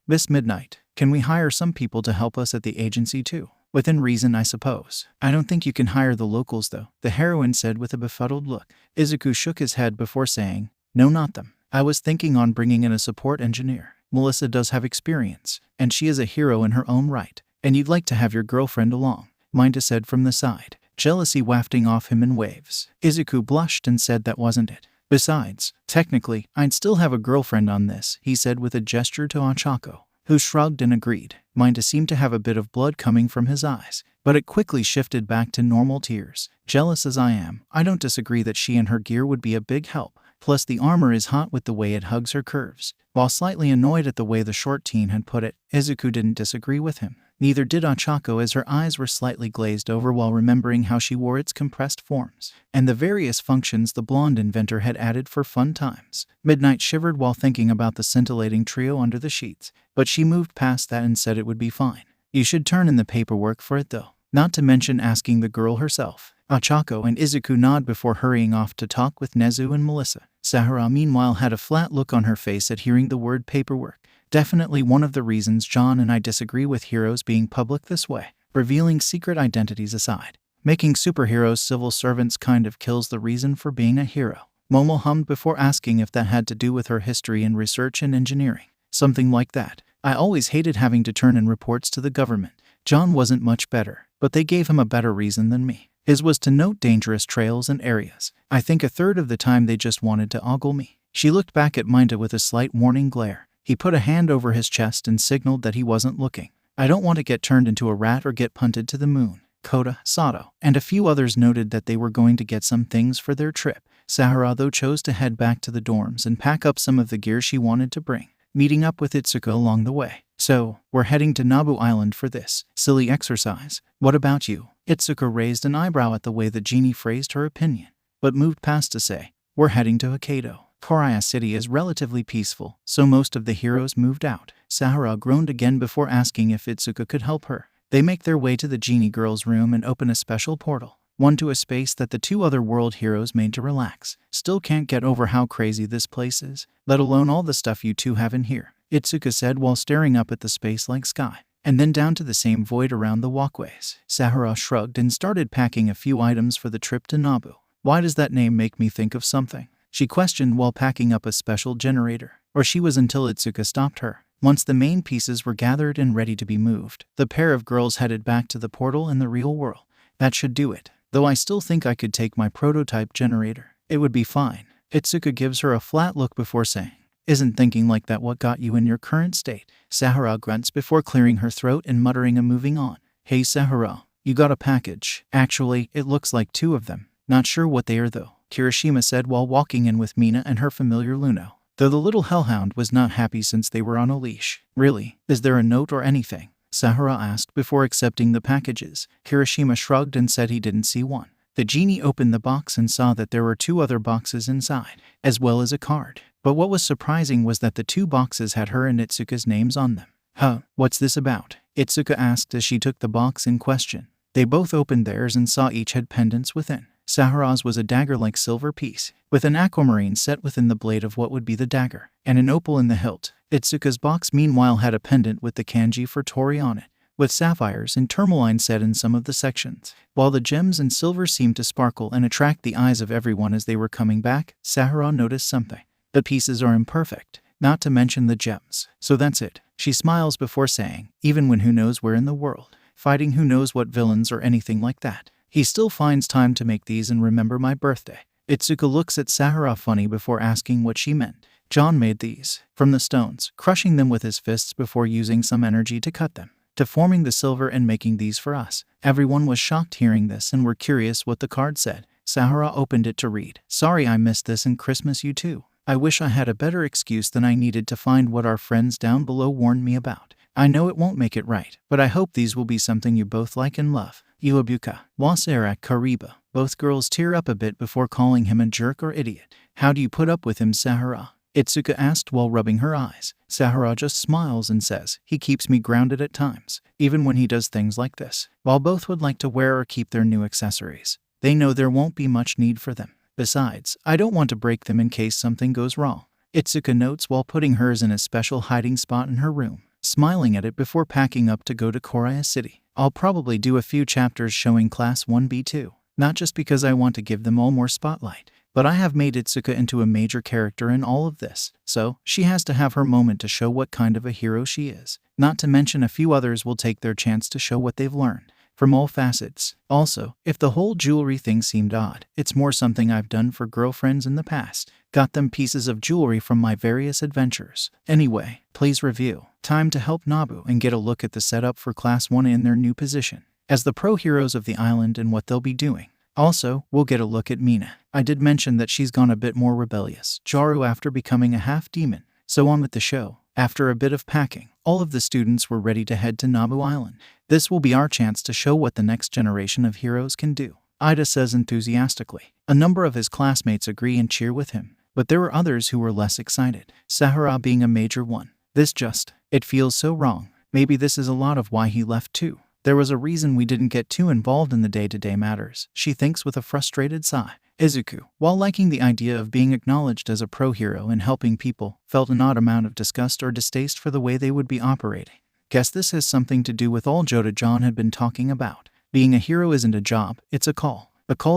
Miss Midnight, can we hire some people to help us at the agency too? Within reason, I suppose. I don't think you can hire the locals though, the heroine said with a befuddled look. Izuku shook his head before saying, no, not them. I was thinking on bringing in a support engineer. Melissa does have experience, and she is a hero in her own right. And you'd like to have your girlfriend along, Minda said from the side, jealousy wafting off him in waves. Izuku blushed and said that wasn't it. Besides, technically, I'd still have a girlfriend on this, he said with a gesture to 𝗂𝗧𝗄, who shrugged and agreed. Minda seemed to have a bit of blood coming from his eyes, but it quickly shifted back to normal tears. Jealous as I am, I don't disagree that she and her gear would be a big help. Plus the armor is hot with the way it hugs her curves. While slightly annoyed at the way the short teen had put it, Izuku didn't disagree with him. Neither did 𝗂𝗧𝗄, as her eyes were slightly glazed over while remembering how she wore its compressed forms, and the various functions the blonde inventor had added for fun times. Midnight shivered while thinking about the scintillating trio under the sheets, but she moved past that and said it would be fine. You should turn in the paperwork for it though, not to mention asking the girl herself. 𝗂𝗧𝗄 and Izuku nod before hurrying off to talk with Nezu and Melissa. Sahara meanwhile had a flat look on her face at hearing the word paperwork. Definitely one of the reasons John and I disagree with heroes being public this way. Revealing secret identities aside, making superheroes civil servants kind of kills the reason for being a hero. Momo hummed before asking if that had to do with her history in research and engineering. Something like that. I always hated having to turn in reports to the government. John wasn't much better, but they gave him a better reason than me. His was to note dangerous trails and areas. I think a third of the time they just wanted to ogle me. She looked back at Minda with a slight warning glare. He put a hand over his chest and signaled that he wasn't looking. I don't want to get turned into a rat or get punted to the moon. Kota, Sato, and a few others noted that they were going to get some things for their trip. Sahara though chose to head back to the dorms and pack up some of the gear she wanted to bring, meeting up with Izuku along the way. So, we're heading to Nabu Island for this silly exercise. What about you? Itsuka raised an eyebrow at the way the genie phrased her opinion, but moved past to say, we're heading to 𝐒𝐭𝐲𝐻𝐻 City is relatively peaceful, so most of the heroes moved out. Sahara groaned again before asking if Itsuka could help her. They make their way to the genie girl's room and open a special portal, one to a space that the two other world heroes made to relax. Still can't get over how crazy this place is, let alone all the stuff you two have in here, Itsuka said while staring up at the space-like sky, and then down to the same void around the walkways. Sahara shrugged and started packing a few items for the trip to Nabu. Why does that name make me think of something? She questioned while packing up a special generator. Or she was until Itsuka stopped her. Once the main pieces were gathered and ready to be moved, the pair of girls headed back to the portal in the real world. That should do it. Though I still think I could take my prototype generator. It would be fine. Itsuka gives her a flat look before saying, isn't thinking like that what got you in your current state? Sahara grunts before clearing her throat and muttering and moving on. Hey Sahara, you got a package. Actually, it looks like 2 of them. Not sure what they are though, Kirishima said while walking in with Mina and her familiar Luno. Though the little hellhound was not happy since they were on a leash. Really? Is there a note or anything? Sahara asked before accepting the packages. Kirishima shrugged and said he didn't see one. The genie opened the box and saw that there were 2 other boxes inside, as well as a card. But what was surprising was that the 2 boxes had her and Itsuka's names on them. Huh, what's this about? Itsuka asked as she took the box in question. They both opened theirs and saw each had pendants within. Sahara's was a dagger-like silver piece, with an aquamarine set within the blade of what would be the dagger, and an opal in the hilt. Itsuka's box meanwhile had a pendant with the kanji for Tori on it, with sapphires and tourmaline set in some of the sections. While the gems and silver seemed to sparkle and attract the eyes of everyone as they were coming back, Sahara noticed something. The pieces are imperfect, not to mention the gems. So that's it. She smiles before saying, even when who knows where in the world, fighting who knows what villains or anything like that, he still finds time to make these and remember my birthday. Itsuka looks at Sahara funny before asking what she meant. Jon made these, from the stones, crushing them with his fists before using some energy to cut them, to forming the silver and making these for us. Everyone was shocked hearing this and were curious what the card said. Sahara opened it to read, sorry I missed this and Christmas you too. I wish I had a better excuse than I needed to find what our friends down below warned me about. I know it won't make it right, but I hope these will be something you both like and love. 𝗂𝗵𝗃𝗃. Both girls tear up a bit before calling him a jerk or idiot. How do you put up with him, Sahara? Itsuka asked while rubbing her eyes. Sahara just smiles and says, he keeps me grounded at times, even when he does things like this. While both would like to wear or keep their new accessories, they know there won't be much need for them. Besides, I don't want to break them in case something goes wrong. Itsuka notes while putting hers in a special hiding spot in her room, smiling at it before packing up to go to 𝐭𝐲𝐻𝐻 City. I'll probably do a few chapters showing Class 1B too, not just because I want to give them all more spotlight, but I have made Itsuka into a major character in all of this, so she has to have her moment to show what kind of a hero she is. Not to mention a few others will take their chance to show what they've learned, from all facets. Also, if the whole jewelry thing seemed odd, it's more something I've done for girlfriends in the past. Got them pieces of jewelry from my various adventures. Anyway, please review. Time to help Nabu and get a look at the setup for Class 1 in their new position as the pro heroes of the island and what they'll be doing. Also, we'll get a look at Mina. I did mention that she's gone a bit more rebellious, Jaro after becoming a half-demon. So on with the show. After a bit of packing, all of the students were ready to head to Nabu Island. This will be our chance to show what the next generation of heroes can do, Ida says enthusiastically. A number of his classmates agree and cheer with him, but there were others who were less excited, Sahara being a major one. It feels so wrong. Maybe this is a lot of why he left too. There was a reason we didn't get too involved in the day-to-day matters, she thinks with a frustrated sigh. Izuku, while liking the idea of being acknowledged as a pro-hero and helping people, felt an odd amount of disgust or distaste for the way they would be operating. Guess this has something to do with all Jota Jon had been talking about. Being a hero isn't a job, it's a call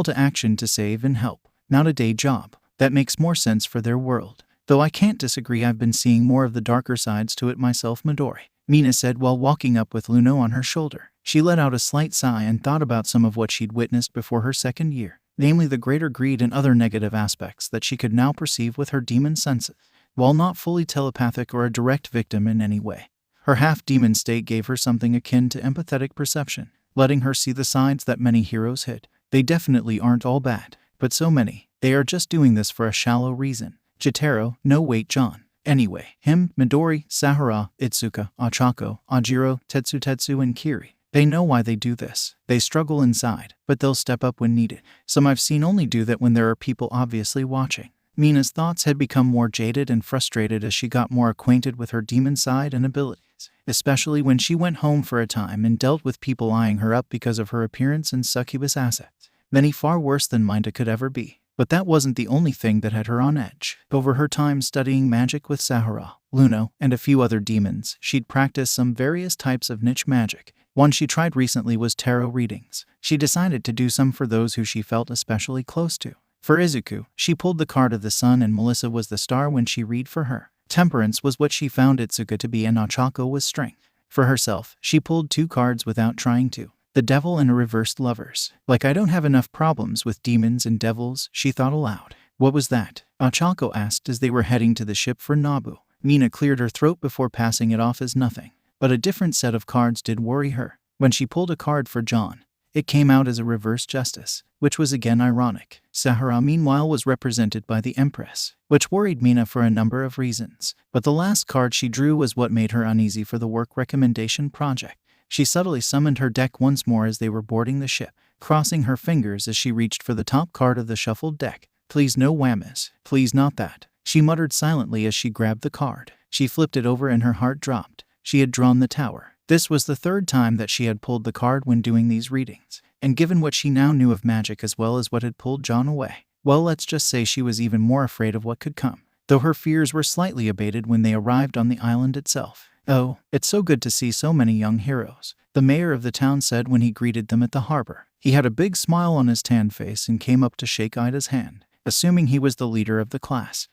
to action to save and help, not a day job. That makes more sense for their world. Though I can't disagree, I've been seeing more of the darker sides to it myself, Midori, Mina said while walking up with Luno on her shoulder. She let out a slight sigh and thought about some of what she'd witnessed before her second year, namely the greater greed and other negative aspects that she could now perceive with her demon senses. While not fully telepathic or a direct victim in any way, her half-demon state gave her something akin to empathetic perception, letting her see the sides that many heroes hid. They definitely aren't all bad, but so many. They are just doing this for a shallow reason. Jotaro, no wait John. Anyway, him, Midori, Sahara, Itsuka, Ochako, Ojiro, Tetsu and Kiri. They know why they do this. They struggle inside, but they'll step up when needed. Some I've seen only do that when there are people obviously watching. Mina's thoughts had become more jaded and frustrated as she got more acquainted with her demon side and abilities, especially when she went home for a time and dealt with people eyeing her up because of her appearance and succubus assets. Many far worse than Minda could ever be. But that wasn't the only thing that had her on edge. Over her time studying magic with Sahara, Luno, and a few other demons, she'd practiced some various types of niche magic. One she tried recently was tarot readings. She decided to do some for those who she felt especially close to. For Izuku, she pulled the card of the sun and Melissa was the star when she read for her. Temperance was what she found Itsuka to be and Ochako was strength. For herself, she pulled 2 cards without trying to. The devil and a reversed lovers. Like I don't have enough problems with demons and devils, she thought aloud. What was that? Ochako asked as they were heading to the ship for Nabu. Mina cleared her throat before passing it off as nothing. But a different set of cards did worry her. When she pulled a card for John, it came out as a reverse justice, which was again ironic. Sahara meanwhile was represented by the Empress, which worried Mina for a number of reasons. But the last card she drew was what made her uneasy for the work recommendation project. She subtly summoned her deck once more as they were boarding the ship, crossing her fingers as she reached for the top card of the shuffled deck. Please no whammies. Please not that. She muttered silently as she grabbed the card. She flipped it over and her heart dropped. She had drawn the Tower. This was the 3rd time that she had pulled the card when doing these readings. And given what she now knew of magic as well as what had pulled John away, well, let's just say she was even more afraid of what could come. Though her fears were slightly abated when they arrived on the island itself. Oh, it's so good to see so many young heroes, the mayor of the town said when he greeted them at the harbor. He had a big smile on his tanned face and came up to shake Ida's hand, assuming he was the leader of the class.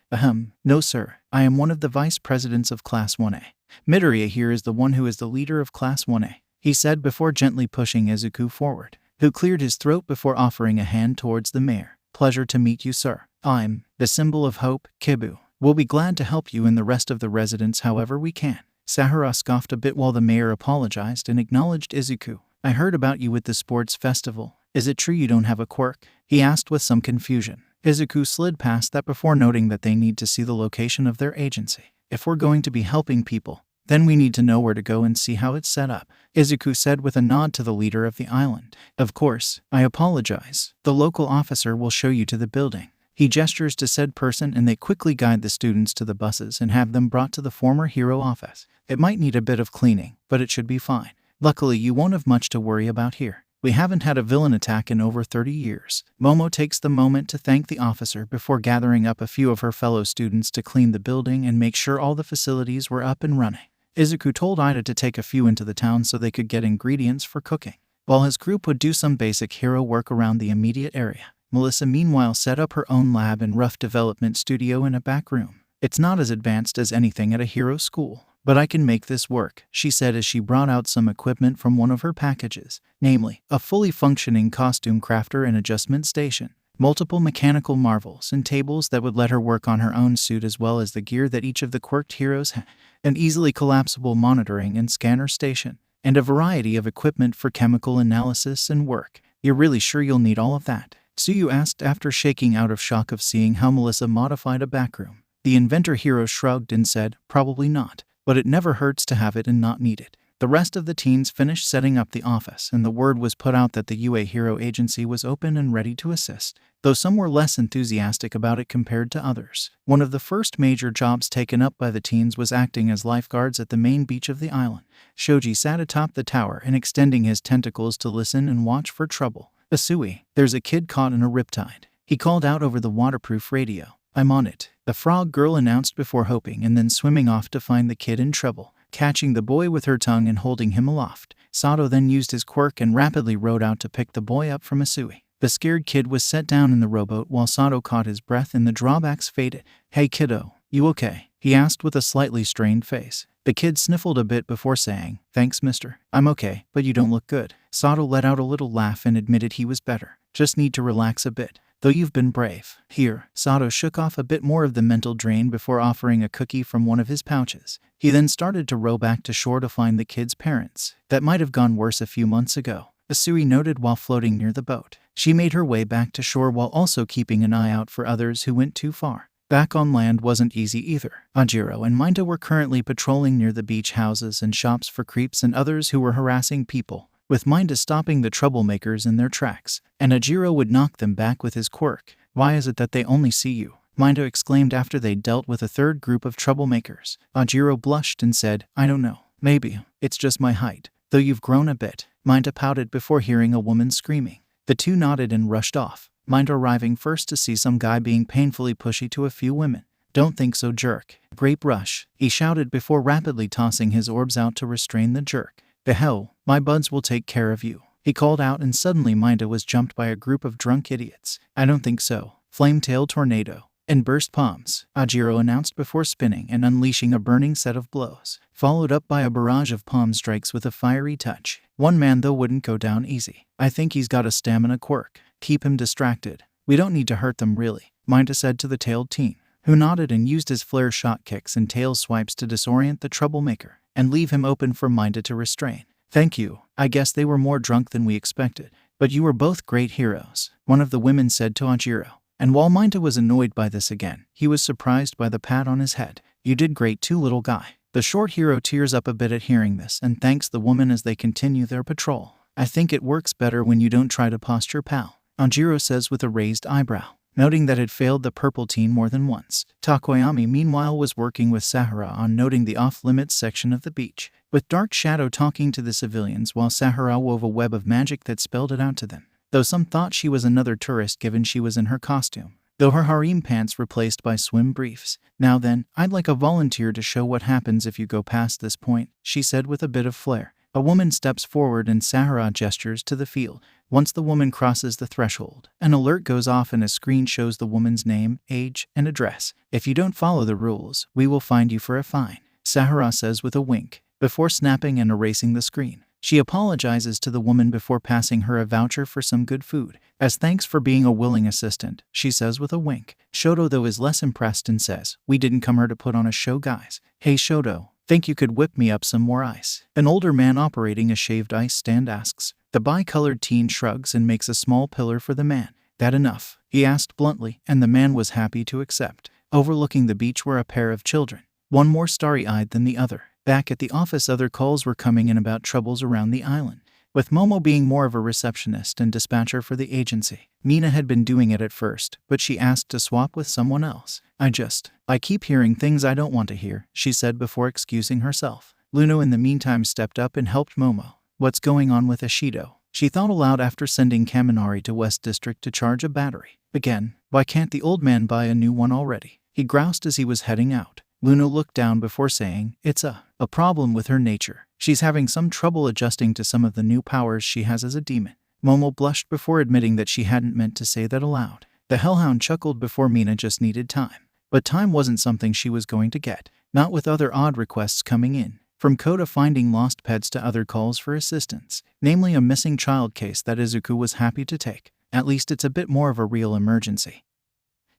No sir, I am one of the vice presidents of Class 1A. Midoriya here is the one who is the leader of Class 1A, he said before gently pushing Izuku forward, who cleared his throat before offering a hand towards the mayor. Pleasure to meet you, sir. I'm the symbol of hope, Kibu. We'll be glad to help you and the rest of the residents however we can. Sahara scoffed a bit while the mayor apologized and acknowledged Izuku. I heard about you with the sports festival. Is it true you don't have a quirk? He asked with some confusion. Izuku slid past that before noting that they need to see the location of their agency. If we're going to be helping people, then we need to know where to go and see how it's set up, Izuku said with a nod to the leader of the island. Of course, I apologize. The local officer will show you to the building. He gestures to said person and they quickly guide the students to the buses and have them brought to the former hero office. It might need a bit of cleaning, but it should be fine. Luckily, you won't have much to worry about here. We haven't had a villain attack in over 30 years. Momo takes the moment to thank the officer before gathering up a few of her fellow students to clean the building and make sure all the facilities were up and running. Izuku told Ida to take a few into the town so they could get ingredients for cooking, while his group would do some basic hero work around the immediate area. Melissa meanwhile set up her own lab and rough development studio in a back room. It's not as advanced as anything at a hero school, but I can make this work, she said as she brought out some equipment from one of her packages, namely, a fully functioning costume crafter and adjustment station, multiple mechanical marvels and tables that would let her work on her own suit as well as the gear that each of the quirked heroes had, an easily collapsible monitoring and scanner station, and a variety of equipment for chemical analysis and work. You're really sure you'll need all of that? Tsuyu asked after shaking out of shock of seeing how Melissa modified a backroom. The inventor hero shrugged and said, probably not, but it never hurts to have it and not need it. The rest of the teens finished setting up the office and the word was put out that the UA Hero Agency was open and ready to assist, though some were less enthusiastic about it compared to others. One of the first major jobs taken up by the teens was acting as lifeguards at the main beach of the island. Shoji sat atop the tower and extending his tentacles to listen and watch for trouble. Asui, there's a kid caught in a riptide. He called out over the waterproof radio. I'm on it, the frog girl announced before hoping and then swimming off to find the kid in trouble, catching the boy with her tongue and holding him aloft. Sato then used his quirk and rapidly rowed out to pick the boy up from Asui. The scared kid was set down in the rowboat while Sato caught his breath and the drawbacks faded. Hey kiddo, you okay? He asked with a slightly strained face. The kid sniffled a bit before saying, thanks mister. I'm okay, but you don't look good. Sato let out a little laugh and admitted he was better. Just need to relax a bit. Though you've been brave. Here, Sato shook off a bit more of the mental drain before offering a cookie from one of his pouches. He then started to row back to shore to find the kid's parents. That might have gone worse a few months ago, Asui noted while floating near the boat. She made her way back to shore while also keeping an eye out for others who went too far. Back on land wasn't easy either. Jero and 𝗵𝗲 were currently patrolling near the beach houses and shops for creeps and others who were harassing people, with 𝗵𝗲 stopping the troublemakers in their tracks, and Jero would knock them back with his quirk. "Why is it that they only see you?" 𝗵𝗲 exclaimed after they'd dealt with a third group of troublemakers. Jero blushed and said, "I don't know. Maybe it's just my height, though you've grown a bit." 𝗵𝗲 pouted before hearing a woman screaming. The two nodded and rushed off, 𝗵𝗲 arriving first to see some guy being painfully pushy to a few women. "Don't think so, jerk. Grape rush," he shouted before rapidly tossing his orbs out to restrain the jerk. "The hell, my buds will take care of you," he called out, and suddenly 𝗵𝗲 was jumped by a group of drunk idiots. "I don't think so. Flame-tailed tornado and burst palms," Jero announced before spinning and unleashing a burning set of blows, followed up by a barrage of palm strikes with a fiery touch. One man though wouldn't go down easy. "I think he's got a stamina quirk. Keep him distracted. We don't need to hurt them really," 𝗵𝗲 said to the tailed teen, who nodded and used his flare shot kicks and tail swipes to disorient the troublemaker and leave him open for 𝗵𝗲 to restrain. "Thank you. I guess they were more drunk than we expected. But you were both great heroes," one of the women said to Jero. And while 𝗵𝗲 was annoyed by this again, he was surprised by the pat on his head. "You did great too, little guy." The short hero tears up a bit at hearing this and thanks the woman as they continue their patrol. "I think it works better when you don't try to posture, pal," Jero says with a raised eyebrow, noting that it failed the purple teen more than once. Takoyami meanwhile was working with Sahara on noting the off-limits section of the beach, with Dark Shadow talking to the civilians while Sahara wove a web of magic that spelled it out to them, though some thought she was another tourist given she was in her costume, though her harem pants replaced by swim briefs. "Now then, I'd like a volunteer to show what happens if you go past this point," she said with a bit of flair. A woman steps forward and Sahara gestures to the field. Once the woman crosses the threshold, an alert goes off and a screen shows the woman's name, age, and address. "If you don't follow the rules, we will find you for a fine," Sahara says with a wink, before snapping and erasing the screen. She apologizes to the woman before passing her a voucher for some good food. "As thanks for being a willing assistant," she says with a wink. Shoto though is less impressed and says, "We didn't come here to put on a show, guys." "Hey Shoto, think you could whip me up some more ice?" An older man operating a shaved ice stand asks. The bi-colored teen shrugs and makes a small pillar for the man. "That enough?" he asked bluntly, and the man was happy to accept. Overlooking the beach were a pair of children, one more starry-eyed than the other. Back at the office, other calls were coming in about troubles around the island, with Momo being more of a receptionist and dispatcher for the agency. Mina had been doing it at first, but she asked to swap with someone else. I keep hearing things I don't want to hear," she said before excusing herself. Luno in the meantime stepped up and helped Momo. "What's going on with Ishido?" she thought aloud after sending Kaminari to West District to charge a battery. "Again, why can't the old man buy a new one already?" he groused as he was heading out. Luno looked down before saying, "It's a problem with her nature. She's having some trouble adjusting to some of the new powers she has as a demon." Momo blushed before admitting that she hadn't meant to say that aloud. The Hellhound chuckled before Mina just needed time. But time wasn't something she was going to get, not with other odd requests coming in. From Koda finding lost pets to other calls for assistance, namely a missing child case that Izuku was happy to take. At least it's a bit more of a real emergency,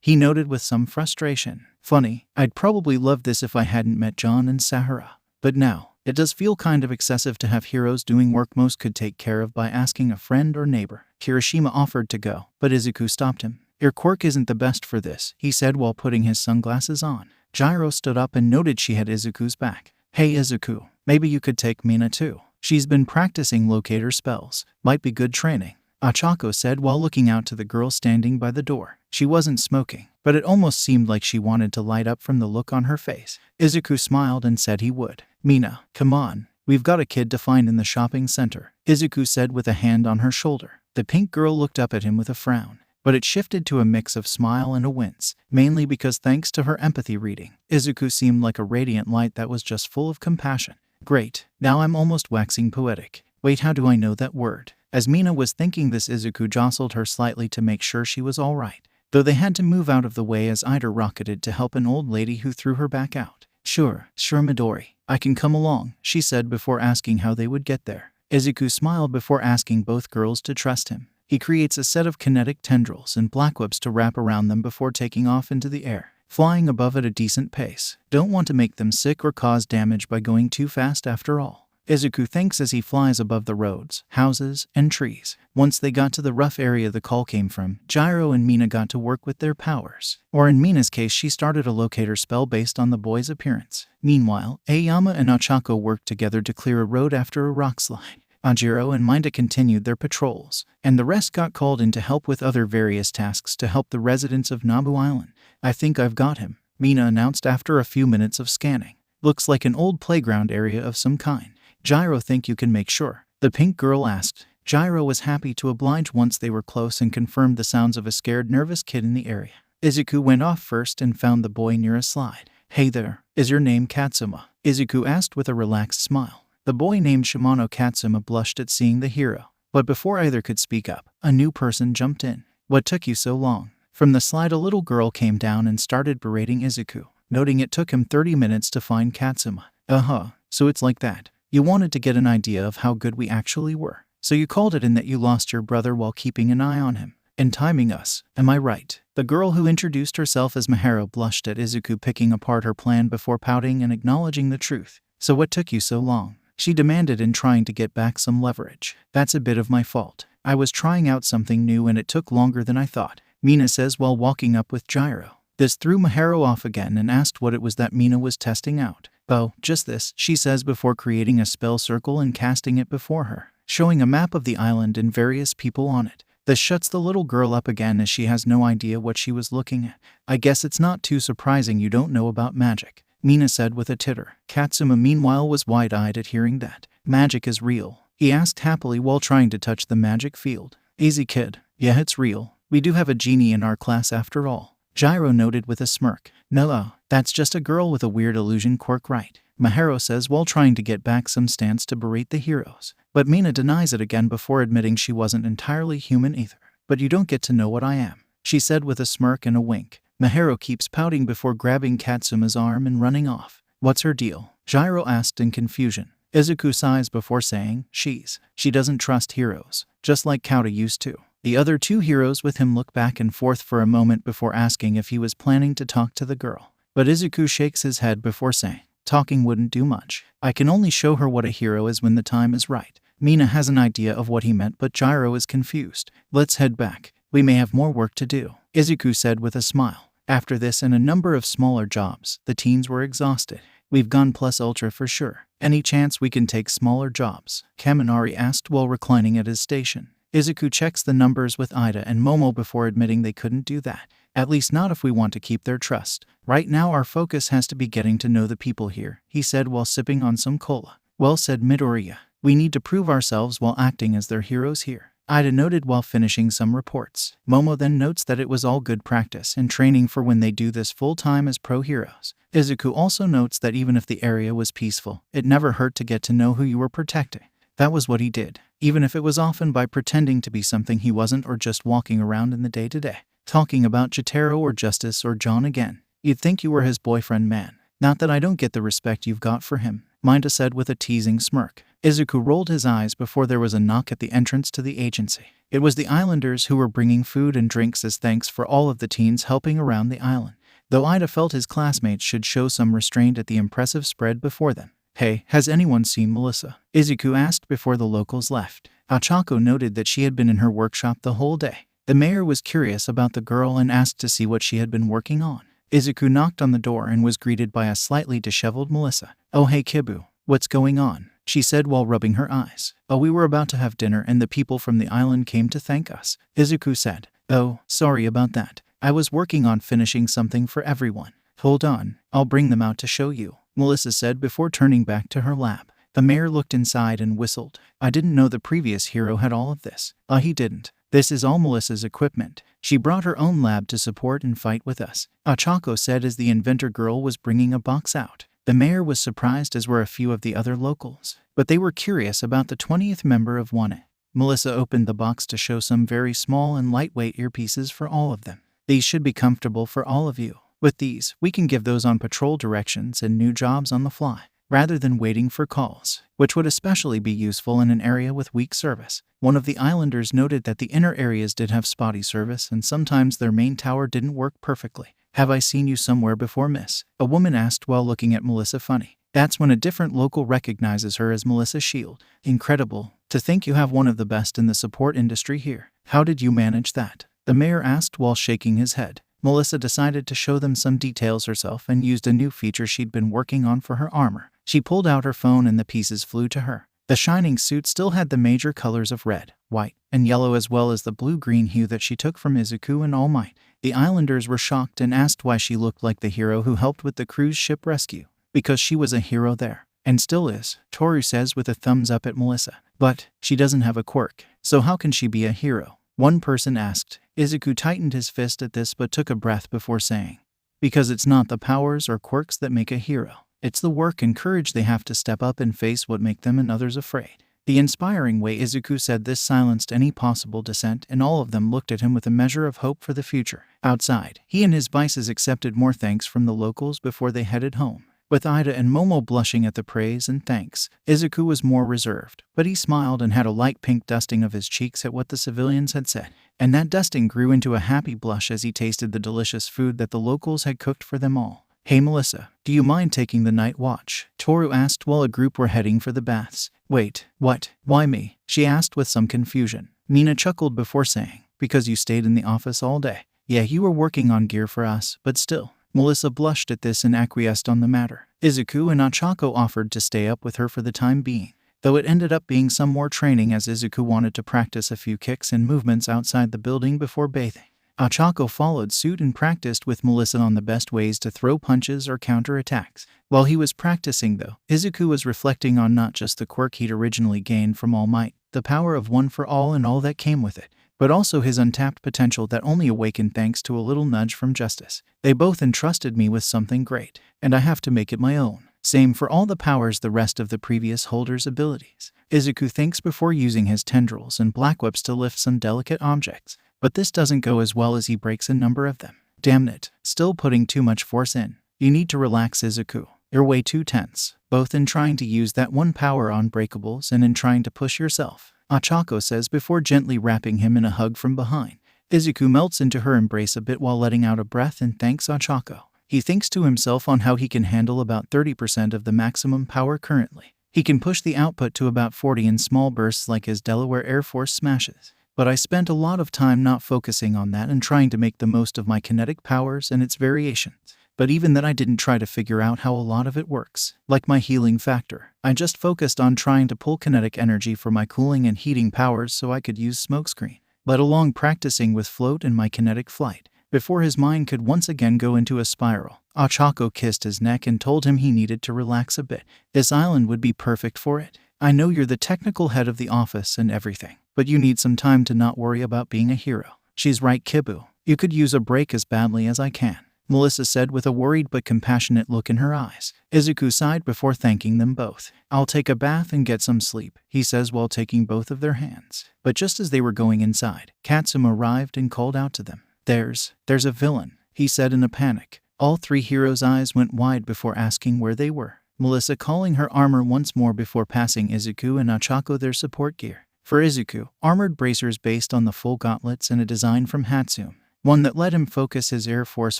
he noted with some frustration. "Funny, I'd probably love this if I hadn't met John and Sahara. But now, it does feel kind of excessive to have heroes doing work most could take care of by asking a friend or neighbor." Kirishima offered to go, but Izuku stopped him. "Your quirk isn't the best for this," he said while putting his sunglasses on. Jiro stood up and noted she had Izuku's back. "Hey Izuku, maybe you could take Mina too. She's been practicing locator spells. Might be good training," Ochako said while looking out to the girl standing by the door. She wasn't smoking, but it almost seemed like she wanted to light up from the look on her face. Izuku smiled and said he would. "Mina, come on. We've got a kid to find in the shopping center," Izuku said with a hand on her shoulder. The pink girl looked up at him with a frown, but it shifted to a mix of smile and a wince, mainly because thanks to her empathy reading, Izuku seemed like a radiant light that was just full of compassion. "Great, now I'm almost waxing poetic. Wait, how do I know that word?" As Mina was thinking this, Izuku jostled her slightly to make sure she was all right, though they had to move out of the way as Ida rocketed to help an old lady who threw her back out. Sure Midori, I can come along," she said before asking how they would get there. Izuku smiled before asking both girls to trust him. He creates a set of kinetic tendrils and blackwebs to wrap around them before taking off into the air, flying above at a decent pace. "Don't want to make them sick or cause damage by going too fast after all." Izuku thinks as he flies above the roads, houses, and trees. Once they got to the rough area the call came from, Jiro and Mina got to work with their powers. Or in Mina's case, she started a locator spell based on the boy's appearance. Meanwhile, Aoyama and Ochako worked together to clear a road after a rock slide. Jiro and Minda continued their patrols, and the rest got called in to help with other various tasks to help the residents of Nabu Island. I think I've got him, Mina announced after a few minutes of scanning. Looks like an old playground area of some kind. Jiro, think you can make sure? The pink girl asked. Jiro was happy to oblige once they were close and confirmed the sounds of a scared, nervous kid in the area. Izuku went off first and found the boy near a slide. Hey there, is your name 𝗧𝗵𝗲? Izuku asked with a relaxed smile. The boy named Shimano 𝗧𝗵𝗲 blushed at seeing the hero, but before either could speak up, a new person jumped in. What took you so long? From the slide a little girl came down and started berating Izuku, noting it took him 30 minutes to find 𝗧𝗵𝗲. So it's like that. You wanted to get an idea of how good we actually were. So you called it in that you lost your brother while keeping an eye on him and timing us, am I right? The girl who introduced herself as Miharu blushed at Izuku picking apart her plan before pouting and acknowledging the truth. So what took you so long? She demanded in trying to get back some leverage. That's a bit of my fault. I was trying out something new and it took longer than I thought, Mina says while walking up with Jiro. This threw Miharu off again and asked what it was that Mina was testing out. Oh, just this, she says before creating a spell circle and casting it before her, showing a map of the island and various people on it. This shuts the little girl up again as she has no idea what she was looking at. I guess it's not too surprising you don't know about magic, Mina said with a titter. 𝗧𝗵𝗲 meanwhile was wide-eyed at hearing that. Magic is real, he asked happily while trying to touch the magic field. Easy kid, yeah it's real. We do have a genie in our class after all, Jiro noted with a smirk. No, that's just a girl with a weird illusion quirk, right? Miharu says while trying to get back some stance to berate the heroes. But Mina denies it again before admitting she wasn't entirely human either. But you don't get to know what I am, she said with a smirk and a wink. Miharu keeps pouting before grabbing 𝗧𝗵𝗲's arm and running off. What's her deal? Jiro asked in confusion. Izuku sighs before saying, she doesn't trust heroes, just like 𝗏𝗏 used to. The other two heroes with him look back and forth for a moment before asking if he was planning to talk to the girl. But Izuku shakes his head before saying, talking wouldn't do much. I can only show her what a hero is when the time is right. Mina has an idea of what he meant, but Jiro is confused. Let's head back. We may have more work to do, Izuku said with a smile. After this and a number of smaller jobs, the teens were exhausted. We've gone plus ultra for sure. Any chance we can take smaller jobs? Kaminari asked while reclining at his station. Izuku checks the numbers with Ida and Momo before admitting they couldn't do that. At least not if we want to keep their trust. Right now our focus has to be getting to know the people here, he said while sipping on some cola. Well said Midoriya. We need to prove ourselves while acting as their heroes here, Ida noted while finishing some reports. Momo then notes that it was all good practice and training for when they do this full-time as pro heroes. Izuku also notes that even if the area was peaceful, it never hurt to get to know who you were protecting. That was what he did, even if it was often by pretending to be something he wasn't or just walking around in the day-to-day, talking about Jotaro or Justice or John again. You'd think you were his boyfriend, man. Not that I don't get the respect you've got for him, Minda said with a teasing smirk. Izuku rolled his eyes before there was a knock at the entrance to the agency. It was the islanders who were bringing food and drinks as thanks for all of the teens helping around the island, though Ida felt his classmates should show some restraint at the impressive spread before them. Hey, has anyone seen Melissa? Izuku asked before the locals left. Ochako noted that she had been in her workshop the whole day. The mayor was curious about the girl and asked to see what she had been working on. Izuku knocked on the door and was greeted by a slightly disheveled Melissa. Oh hey Kibu, what's going on? She said while rubbing her eyes. Oh, we were about to have dinner and the people from the island came to thank us, Izuku said. Oh, sorry about that. I was working on finishing something for everyone. Hold on, I'll bring them out to show you, Melissa said before turning back to her lab. The mayor looked inside and whistled. I didn't know the previous hero had all of this. He didn't. This is all Melissa's equipment. She brought her own lab to support and fight with us, Ochako said as the inventor girl was bringing a box out. The mayor was surprised, as were a few of the other locals, but they were curious about the 20th member of 𝗏𝗏. Melissa opened the box to show some very small and lightweight earpieces for all of them. These should be comfortable for all of you. With these, we can give those on patrol directions and new jobs on the fly, rather than waiting for calls, which would especially be useful in an area with weak service. One of the islanders noted that the inner areas did have spotty service and sometimes their main tower didn't work perfectly. Have I seen you somewhere before, miss? A woman asked while looking at Melissa funny. That's when a different local recognizes her as Melissa Shield. Incredible. To think you have one of the best in the support industry here. How did you manage that? The mayor asked while shaking his head. Melissa decided to show them some details herself and used a new feature she'd been working on for her armor. She pulled out her phone and the pieces flew to her. The shining suit still had the major colors of red, white, and yellow as well as the blue-green hue that she took from Izuku and All Might. The islanders were shocked and asked why she looked like the hero who helped with the cruise ship rescue. Because she was a hero there. And still is, Toru says with a thumbs up at Melissa. But she doesn't have a quirk, so how can she be a hero? One person asked. Izuku tightened his fist at this but took a breath before saying, because it's not the powers or quirks that make a hero. It's the work and courage they have to step up and face what make them and others afraid. The inspiring way Izuku said this silenced any possible dissent, and all of them looked at him with a measure of hope for the future. Outside, he and his vices accepted more thanks from the locals before they headed home. With Ida and Momo blushing at the praise and thanks, Izuku was more reserved, but he smiled and had a light pink dusting of his cheeks at what the civilians had said. And that dusting grew into a happy blush as he tasted the delicious food that the locals had cooked for them all. Hey Melissa, do you mind taking the night watch? Toru asked while a group were heading for the baths. Wait, what? Why me? She asked with some confusion. Mina chuckled before saying, because you stayed in the office all day. Yeah, you were working on gear for us, but still. Melissa blushed at this and acquiesced on the matter. Izuku and 𝗂𝗧𝗄 offered to stay up with her for the time being, though it ended up being some more training as Izuku wanted to practice a few kicks and movements outside the building before bathing. 𝗂𝗧𝗄 followed suit and practiced with Melissa on the best ways to throw punches or counter attacks. While he was practicing though, Izuku was reflecting on not just the quirk he'd originally gained from All Might, the power of one for all and all that came with it, but also his untapped potential that only awakened thanks to a little nudge from justice. They both entrusted me with something great, and I have to make it my own. Same for all the powers the rest of the previous holders' abilities. Izuku thinks before using his tendrils and black whips to lift some delicate objects, but this doesn't go as well as he breaks a number of them. Damn it, still putting too much force in. You need to relax, Izuku. You're way too tense, both in trying to use that one power on breakables and in trying to push yourself. 𝗂𝗧𝗄 says before gently wrapping him in a hug from behind. Izuku melts into her embrace a bit while letting out a breath and thanks 𝗂𝗧𝗄. He thinks to himself on how he can handle about 30% of the maximum power currently. He can push the output to about 40 in small bursts like his Delaware Air Force smashes. But I spent a lot of time not focusing on that and trying to make the most of my kinetic powers and its variations. But even then I didn't try to figure out how a lot of it works. Like my healing factor, I just focused on trying to pull kinetic energy for my cooling and heating powers so I could use smokescreen, let alone practicing with float and my kinetic flight. Before his mind could once again go into a spiral, 𝗂𝗧𝗄 kissed his neck and told him he needed to relax a bit. This island would be perfect for it. I know you're the technical head of the office and everything, but you need some time to not worry about being a hero. She's right, Kibu. You could use a break as badly as I can, Melissa said with a worried but compassionate look in her eyes. Izuku sighed before thanking them both. I'll take a bath and get some sleep, he says while taking both of their hands. But just as they were going inside, 𝗏𝗧𝗵 arrived and called out to them. There's a villain, he said in a panic. All three heroes' eyes went wide before asking where they were. Melissa calling her armor once more before passing Izuku and 𝗂𝗧𝗄 their support gear. For Izuku, armored bracers based on the full gauntlets and a design from 𝗏𝗧𝗵. One that let him focus his Air Force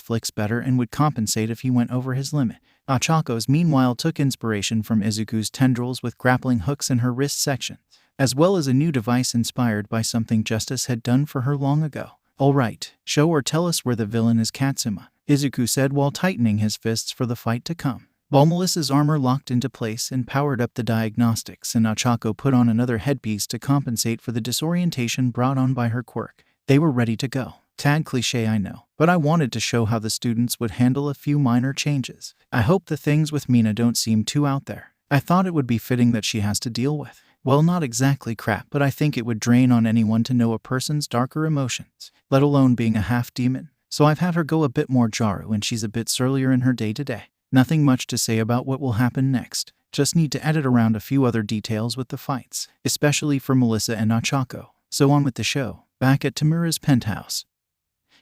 flicks better and would compensate if he went over his limit. 𝗂𝗧𝗄's meanwhile took inspiration from Izuku's tendrils with grappling hooks in her wrist sections, as well as a new device inspired by something Justice had done for her long ago. All right, show or tell us where the villain is, 𝗏𝗧𝗵, Izuku said while tightening his fists for the fight to come. While Melissa's armor locked into place and powered up the diagnostics and 𝗂𝗧𝗄 put on another headpiece to compensate for the disorientation brought on by her quirk, they were ready to go. Tad cliché, I know, but I wanted to show how the students would handle a few minor changes. I hope the things with Mina don't seem too out there. I thought it would be fitting that she has to deal with, well, not exactly crap, but I think it would drain on anyone to know a person's darker emotions, let alone being a half-demon. So I've had her go a bit more Jaro and she's a bit surlier in her day-to-day. Nothing much to say about what will happen next. Just need to edit around a few other details with the fights, especially for Melissa and 𝗂𝗧𝗄. So on with the show. Back at Tamura's penthouse.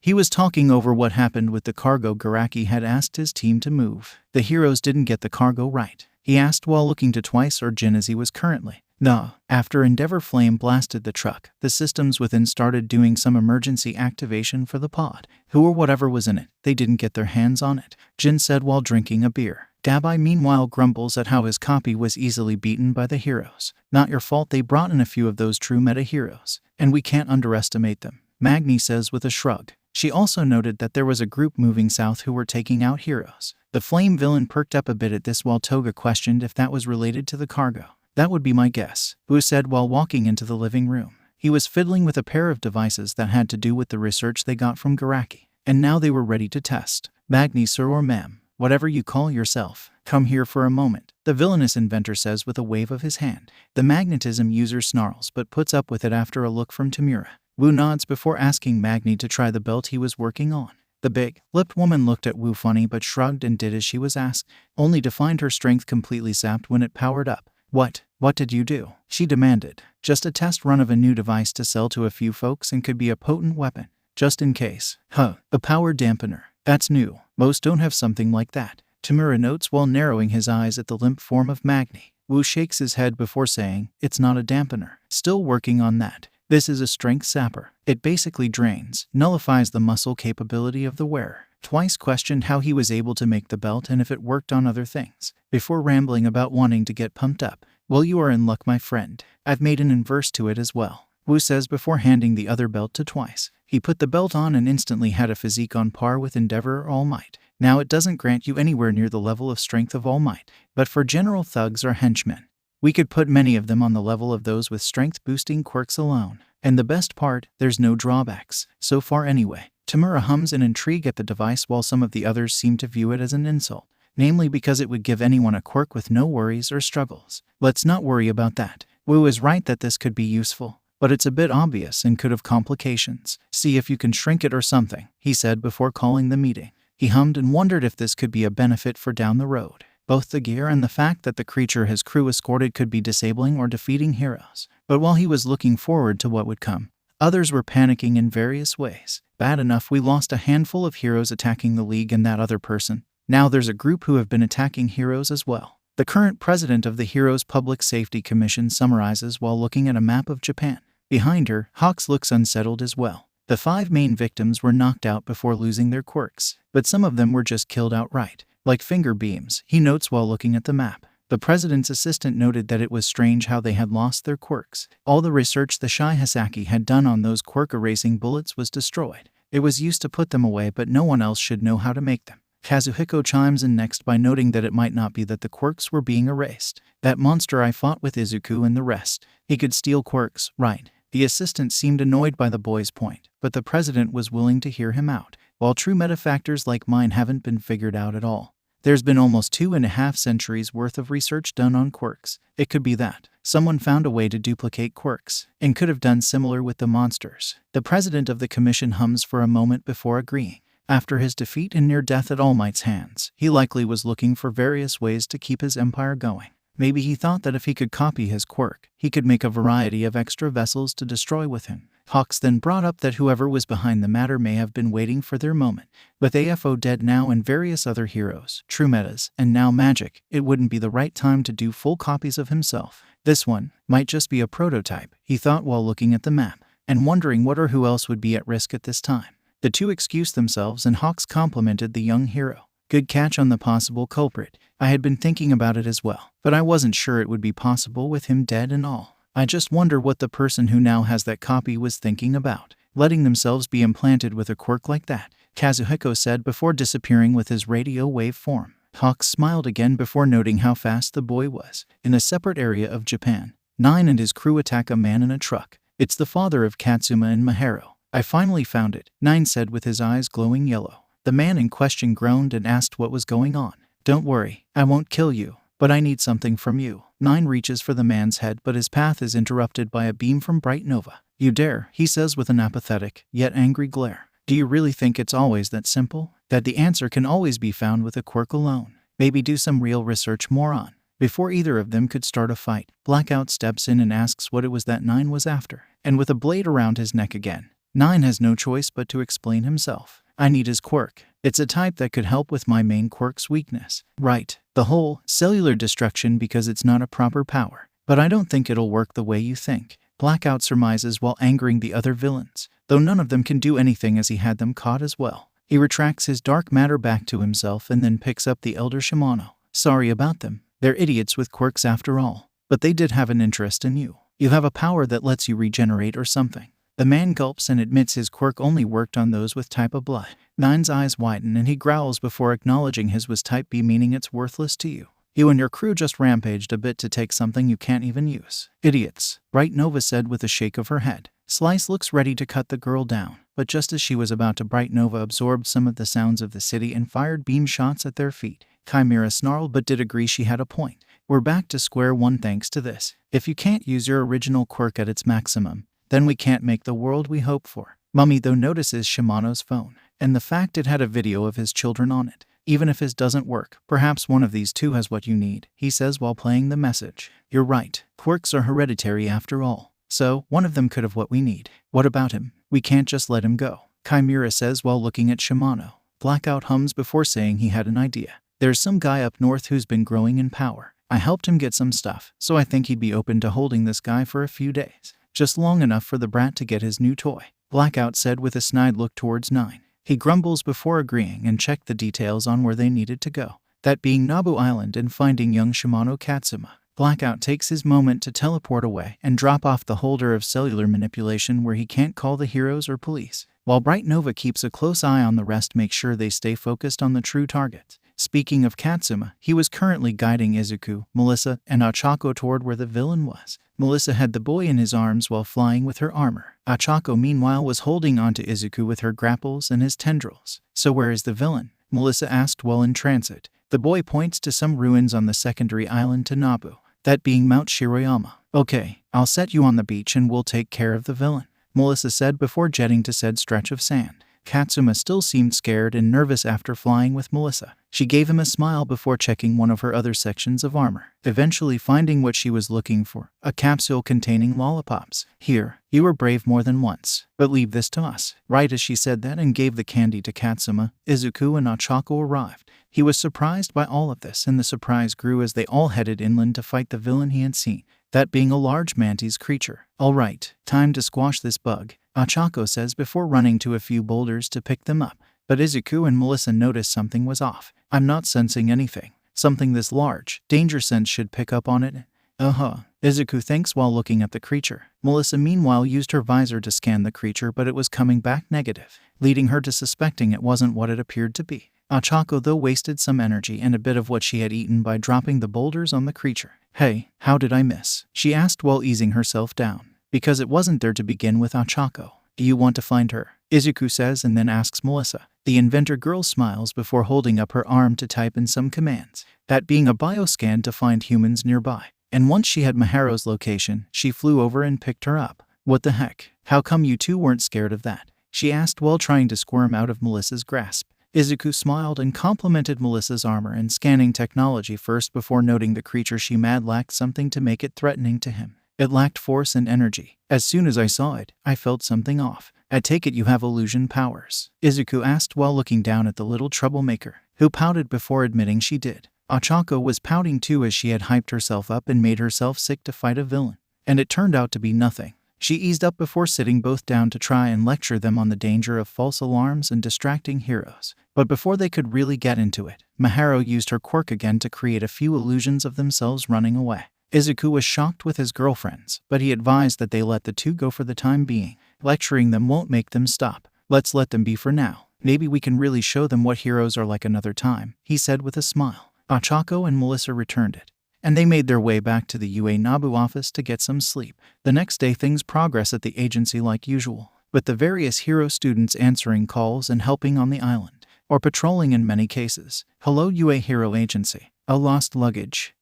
He was talking over what happened with the cargo Garaki had asked his team to move. The heroes didn't get the cargo right, he asked while looking to Twice or Jin as he was currently. Nah. After Endeavor Flame blasted the truck, the systems within started doing some emergency activation for the pod. Who or whatever was in it, they didn't get their hands on it, Jin said while drinking a beer. 𝗵𝗲𝗺 meanwhile grumbles at how his copy was easily beaten by the heroes. Not your fault, they brought in a few of those true meta heroes, and we can't underestimate them, 𝗵𝗃 says with a shrug. She also noted that there was a group moving south who were taking out heroes. The flame villain perked up a bit at this while Toga questioned if that was related to the cargo. That would be my guess, 𝗬 said while walking into the living room. He was fiddling with a pair of devices that had to do with the research they got from 𝗲𝗂𝐺, and now they were ready to test. 𝗵𝗃 sir or ma'am, whatever you call yourself, come here for a moment, the villainous inventor says with a wave of his hand. The magnetism user snarls but puts up with it after a look from Tamura. 𝗬 nods before asking 𝗵𝗃 to try the belt he was working on. The big-lipped woman looked at 𝗬 funny but shrugged and did as she was asked, only to find her strength completely sapped when it powered up. What did you do? She demanded. Just a test run of a new device to sell to a few folks and could be a potent weapon. Just in case. A power dampener. That's new. Most don't have something like that, Tamura notes while narrowing his eyes at the limp form of 𝗵𝗃. 𝗬 shakes his head before saying, it's not a dampener. Still working on that. This is a strength sapper. It basically drains, nullifies the muscle capability of the wearer. Twice questioned how he was able to make the belt and if it worked on other things, before rambling about wanting to get pumped up. Well, you are in luck, my friend. I've made an inverse to it as well, 𝗬 says before handing the other belt to Twice. He put the belt on and instantly had a physique on par with Endeavor or All Might. Now it doesn't grant you anywhere near the level of strength of All Might, but for general thugs or henchmen, we could put many of them on the level of those with strength-boosting quirks alone. And the best part, there's no drawbacks, so far anyway. Tamura hums in intrigue at the device while some of the others seem to view it as an insult, namely because it would give anyone a quirk with no worries or struggles. Let's not worry about that. 𝗬 is right that this could be useful, but it's a bit obvious and could have complications. See if you can shrink it or something, he said before calling the meeting. He hummed and wondered if this could be a benefit for down the road. Both the gear and the fact that the creature his crew escorted could be disabling or defeating heroes. But while he was looking forward to what would come, others were panicking in various ways. Bad enough we lost a handful of heroes attacking the League and that other person. Now there's a group who have been attacking heroes as well. The current president of the Heroes Public Safety Commission summarizes while looking at a map of Japan. Behind her, Hawks looks unsettled as well. The 5 main victims were knocked out before losing their quirks, but some of them were just killed outright. Like finger beams, he notes while looking at the map. The president's assistant noted that it was strange how they had lost their quirks. All the research the 𝗧𝗪 had done on those quirk-erasing bullets was destroyed. It was used to put them away, but no one else should know how to make them. Kazuhiko chimes in next by noting that it might not be that the quirks were being erased. That monster I fought with Izuku and the rest. He could steal quirks, right? The assistant seemed annoyed by the boy's point, but the president was willing to hear him out. While true meta factors like mine haven't been figured out at all, there's been almost 2.5 centuries worth of research done on quirks. It could be that someone found a way to duplicate quirks, and could have done similar with the monsters. The president of the commission hums for a moment before agreeing. After his defeat and near death at All Might's hands, he likely was looking for various ways to keep his empire going. Maybe he thought that if he could copy his quirk, he could make a variety of extra vessels to destroy with him. Hawks then brought up that whoever was behind the matter may have been waiting for their moment. With AFO dead now and various other heroes, true metas, and now magic, it wouldn't be the right time to do full copies of himself. This one might just be a prototype, he thought while looking at the map, and wondering what or who else would be at risk at this time. The two excused themselves and Hawks complimented the young hero. Good catch on the possible culprit. I had been thinking about it as well, but I wasn't sure it would be possible with him dead and all. I just wonder what the person who now has that copy was thinking about, letting themselves be implanted with a quirk like that, Kazuhiko said before disappearing with his radio wave form. Hawks smiled again before noting how fast the boy was. In a separate area of Japan, 9 and his crew attack a man in a truck. It's the father of Katsuma and Mahiro. I finally found it, 9 said with his eyes glowing yellow. The man in question groaned and asked what was going on. Don't worry, I won't kill you, but I need something from you. 9 reaches for the man's head, but his path is interrupted by a beam from Bright Nova. You dare, he says with an apathetic, yet angry glare. Do you really think it's always that simple? That the answer can always be found with a quirk alone? Maybe do some real research, moron. Before either of them could start a fight, Blackout steps in and asks what it was that 9 was after. And with a blade around his neck again, 9 has no choice but to explain himself. I need his quirk. It's a type that could help with my main quirk's weakness. Right, the whole cellular destruction because it's not a proper power, but I don't think it'll work the way you think, Blackout surmises while angering the other villains, though none of them can do anything as he had them caught as well. He retracts his dark matter back to himself and then picks up the elder 𝗵𝗲𝗄. Sorry about them. They're idiots with quirks after all. But they did have an interest in you. You have a power that lets you regenerate or something. The man gulps and admits his quirk only worked on those with type of blood. Nine's eyes widen and he growls before acknowledging his was type B, meaning it's worthless to you. You and your crew just rampaged a bit to take something you can't even use. Idiots, right? Nova said with a shake of her head. Slice looks ready to cut the girl down, but just as she was about to bite, Nova absorbed some of the sounds of the city and fired beam shots at their feet. Chimera snarled but did agree she had a point. We're back to square one thanks to this. If you can't use your original quirk at its maximum, then we can't make the world we hope for. Mummy though notices 𝗵𝗲𝗄's phone, and the fact it had a video of his children on it. Even if his doesn't work, perhaps one of these two has what you need, he says while playing the message. You're right, quirks are hereditary after all. So, one of them could have what we need. What about him? We can't just let him go, Chimera says while looking at 𝗵𝗲𝗄. Blackout hums before saying he had an idea. There's some guy up north who's been growing in power. I helped him get some stuff, so I think he'd be open to holding this guy for a few days. Just long enough for the brat to get his new toy, Blackout said with a snide look towards Nine. He grumbles before agreeing and checked the details on where they needed to go, that being Nabu Island and finding young 𝗵𝗲𝗄. Blackout takes his moment to teleport away and drop off the holder of cellular manipulation where he can't call the heroes or police, while Bright Nova keeps a close eye on the rest, make sure they stay focused on the true targets. Speaking of 𝗬𝗬𝗄, he was currently guiding Izuku, Melissa, and 𝗂𝗄𝗄 toward where the villain was. Melissa had the boy in his arms while flying with her armor. 𝗂𝗄𝗄 meanwhile was holding onto Izuku with her grapples and his tendrils. So where is the villain? Melissa asked while in transit. The boy points to some ruins on the secondary island to Nabu, that being Mount Shiroyama. Okay, I'll set you on the beach and we'll take care of the villain, Melissa said before jetting to said stretch of sand. 𝗬𝗬𝗄 still seemed scared and nervous after flying with Melissa. She gave him a smile before checking one of her other sections of armor, eventually finding what she was looking for, a capsule containing lollipops. Here, you were brave more than once, but leave this to us. Right as she said that and gave the candy to 𝗬𝗬𝗄, Izuku and 𝗂𝗄𝗄 arrived. He was surprised by all of this, and the surprise grew as they all headed inland to fight the villain he had seen, that being a large mantis creature. All right, time to squash this bug, 𝗂𝗄𝗄 says before running to a few boulders to pick them up. But Izuku and Melissa noticed something was off. I'm not sensing anything. Something this large, danger sense should pick up on it. Izuku thinks while looking at the creature. Melissa meanwhile used her visor to scan the creature, but it was coming back negative, leading her to suspecting it wasn't what it appeared to be. 𝗂𝗄𝗄 though wasted some energy and a bit of what she had eaten by dropping the boulders on the creature. Hey, how did I miss? She asked while easing herself down. Because it wasn't there to begin with, 𝗂𝗄𝗄. Do you want to find her? Izuku says and then asks Melissa. The inventor girl smiles before holding up her arm to type in some commands, that being a bioscan to find humans nearby. And once she had Maharo's location, she flew over and picked her up. What the heck? How come you two weren't scared of that? She asked while trying to squirm out of Melissa's grasp. Izuku smiled and complimented Melissa's armor and scanning technology first before noting the creature she mad lacked something to make it threatening to him. It lacked force and energy. As soon as I saw it, I felt something off. I take it you have illusion powers? Izuku asked while looking down at the little troublemaker, who pouted before admitting she did. 𝗂𝗄𝗄 was pouting too as she had hyped herself up and made herself sick to fight a villain. And it turned out to be nothing. She eased up before sitting both down to try and lecture them on the danger of false alarms and distracting heroes. But before they could really get into it, Maharo used her quirk again to create a few illusions of themselves running away. Izuku was shocked with his girlfriends, but he advised that they let the two go for the time being. Lecturing them won't make them stop. Let's let them be for now. Maybe we can really show them what heroes are like another time, he said with a smile. 𝗂𝗄𝗄 and Melissa returned it, and they made their way back to the UA Nabu office to get some sleep. The next day things progress at the agency like usual, with the various hero students answering calls and helping on the island, or patrolling in many cases. Hello UA Hero Agency. A lost luggage.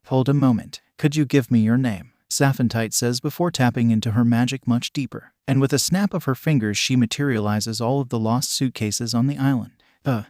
Hold a moment. Could you give me your name? 𝗬𝗵𝗲𝗄 says before tapping into her magic much deeper, and with a snap of her fingers she materializes all of the lost suitcases on the island.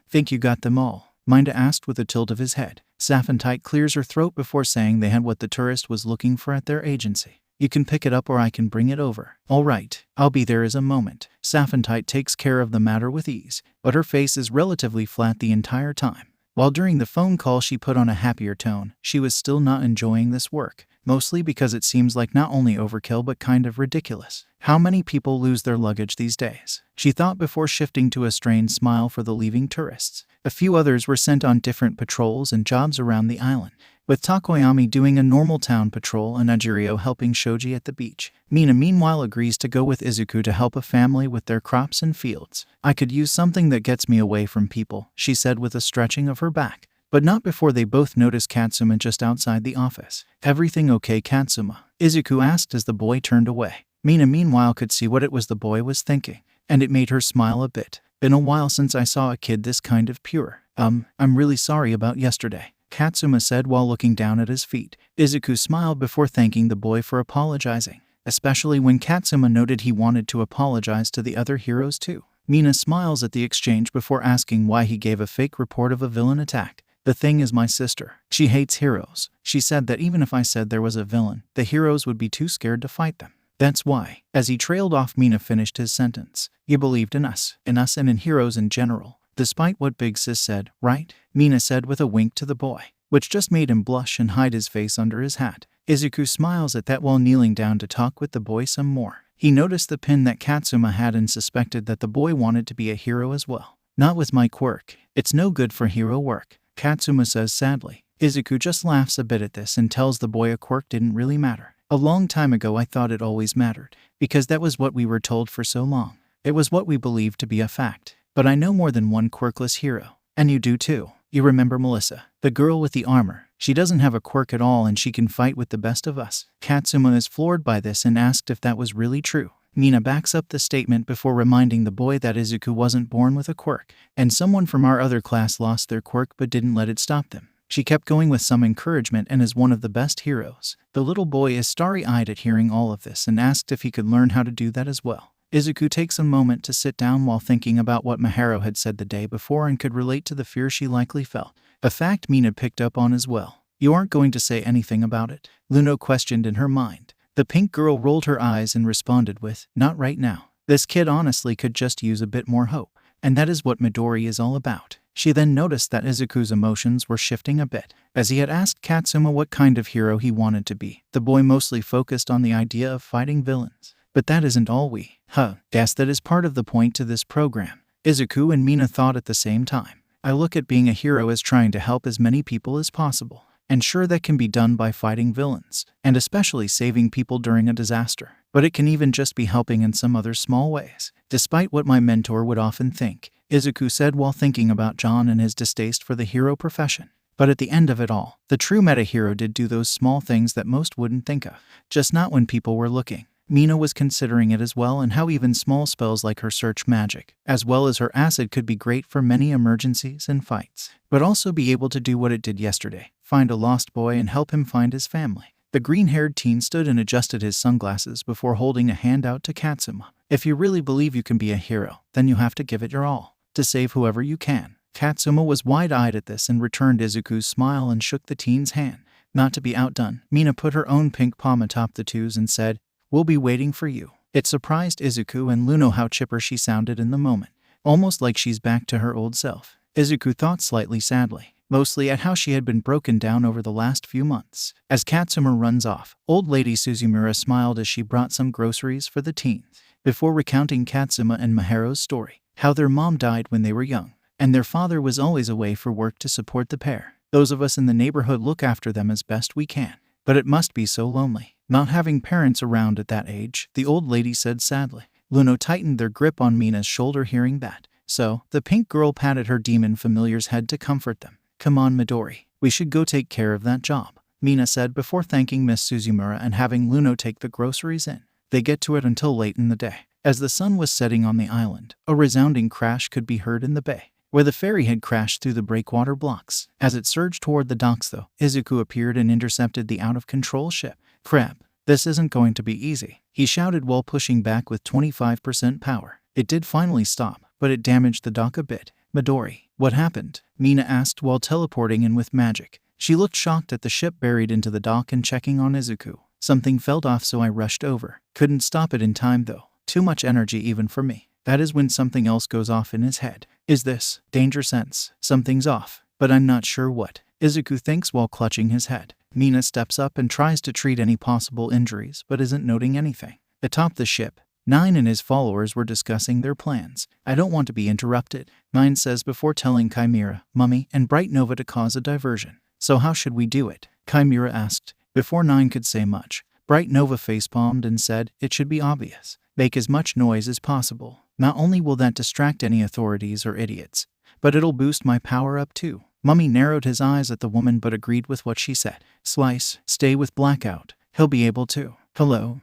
Think you got them all? Minda asked with a tilt of his head. 𝗬𝗵𝗲𝗄 clears her throat before saying they had what the tourist was looking for at their agency. You can pick it up or I can bring it over. All right, I'll be there as a moment. 𝗬𝗵𝗲𝗄 takes care of the matter with ease, but her face is relatively flat the entire time. While during the phone call she put on a happier tone, she was still not enjoying this work. mostly because it seems like not only overkill but kind of ridiculous. How many people lose their luggage these days? She thought before shifting to a strained smile for the leaving tourists. A few others were sent on different patrols and jobs around the island, with Tokoyami doing a normal town patrol and Ujiro helping Shoji at the beach. Mina meanwhile agrees to go with Izuku to help a family with their crops and fields. I could use something that gets me away from people, she said with a stretching of her back. But not before they both noticed 𝗏𝗧𝗵𝗲 just outside the office. Everything okay, 𝗏𝗧𝗵𝗲? Izuku asked as the boy turned away. Mina meanwhile could see what it was the boy was thinking, and it made her smile a bit. Been a while since I saw a kid this kind of pure. I'm really sorry about yesterday, 𝗏𝗏𝗵𝗲 said while looking down at his feet. Izuku smiled before thanking the boy for apologizing, especially when 𝗏𝗏𝗵𝗲 noted he wanted to apologize to the other heroes too. Mina smiles at the exchange before asking why he gave a fake report of a villain attack. The thing is, my sister, she hates heroes. She said that even if I said there was a villain, the heroes would be too scared to fight them. That's why. As he trailed off, Mina finished his sentence. You believed in us and in heroes in general, despite what Big Sis said, right? Mina said with a wink to the boy, which just made him blush and hide his face under his hat. Izuku smiles at that while kneeling down to talk with the boy some more. He noticed the pin that 𝗏𝗏𝗵𝗲 had and suspected that the boy wanted to be a hero as well. Not with my quirk. It's no good for hero work, 𝗏𝗏𝗵𝗲 says sadly. Izuku just laughs a bit at this and tells the boy a quirk didn't really matter. A long time ago I thought it always mattered, because that was what we were told for so long. It was what we believed to be a fact. But I know more than one quirkless hero. And you do too. You remember Melissa, the girl with the armor? She doesn't have a quirk at all and she can fight with the best of us. 𝗏𝗏𝗵𝗲 is floored by this and asked if that was really true. Mina backs up the statement before reminding the boy that Izuku wasn't born with a quirk, and someone from our other class lost their quirk but didn't let it stop them. She kept going with some encouragement and is one of the best heroes. The little boy is starry-eyed at hearing all of this and asked if he could learn how to do that as well. Izuku takes a moment to sit down while thinking about what Miharu had said the day before and could relate to the fear she likely felt, a fact Mina picked up on as well. You aren't going to say anything about it? Luno questioned in her mind. The pink girl rolled her eyes and responded with, not right now. This kid honestly could just use a bit more hope. And that is what Midori is all about. She then noticed that Izuku's emotions were shifting a bit. As he had asked 𝗏𝗏𝗵𝗲 what kind of hero he wanted to be, the boy mostly focused on the idea of fighting villains. But that isn't all that is part of the point to this program. Izuku and Mina thought at the same time. I look at being a hero as trying to help as many people as possible. And sure, that can be done by fighting villains, and especially saving people during a disaster. But it can even just be helping in some other small ways. Despite what my mentor would often think, Izuku said while thinking about Jon and his distaste for the hero profession. But at the end of it all, the true meta-hero did do those small things that most wouldn't think of, just not when people were looking. Mina was considering it as well, and how even small spells like her search magic, as well as her acid, could be great for many emergencies and fights, but also be able to do what it did yesterday, find a lost boy and help him find his family. The green-haired teen stood and adjusted his sunglasses before holding a hand out to 𝗏𝗏𝗵𝗲. If you really believe you can be a hero, then you have to give it your all, to save whoever you can. 𝗏𝗏𝗵𝗲 was wide-eyed at this and returned Izuku's smile and shook the teen's hand. Not to be outdone, Mina put her own pink palm atop the two's and said, "We'll be waiting for you." It surprised Izuku and Luno how chipper she sounded in the moment, almost like she's back to her old self. Izuku thought slightly sadly, mostly at how she had been broken down over the last few months. As 𝗏𝗏𝗵𝗲 runs off, old lady Suzumura smiled as she brought some groceries for the teens, before recounting 𝗏𝗏𝗵𝗲 and Miharu's story, how their mom died when they were young, and their father was always away for work to support the pair. Those of us in the neighborhood look after them as best we can. But it must be so lonely, not having parents around at that age, the old lady said sadly. Luno tightened their grip on Mina's shoulder hearing that. So, the pink girl patted her demon familiar's head to comfort them. Come on, Midori, we should go take care of that job, Mina said before thanking Miss Suzumura and having Luno take the groceries in. They get to it until late in the day. As the sun was setting on the island, a resounding crash could be heard in the bay, where the ferry had crashed through the breakwater blocks. As it surged toward the docks though, Izuku appeared and intercepted the out-of-control ship. Crap, this isn't going to be easy, he shouted while pushing back with 25% power. It did finally stop, but it damaged the dock a bit. Midori, what happened? Mina asked while teleporting in with magic. She looked shocked at the ship buried into the dock and checking on Izuku. Something felt off, so I rushed over. Couldn't stop it in time though. Too much energy even for me. That is when something else goes off in his head. Is this danger sense? Something's off, but I'm not sure what, Izuku thinks while clutching his head. Mina steps up and tries to treat any possible injuries but isn't noting anything. Atop the ship, 9 and his followers were discussing their plans. I don't want to be interrupted, 9 says before telling 𝗵𝗲𝗄, Mummy, and Bright Nova to cause a diversion. So how should we do it? 𝗵𝗲𝗄 asked. Before 9 could say much, Bright Nova facepalmed and said, it should be obvious. Make as much noise as possible. Not only will that distract any authorities or idiots, but it'll boost my power up too. Mummy narrowed his eyes at the woman but agreed with what she said. Slice, stay with Blackout. He'll be able to. Hello,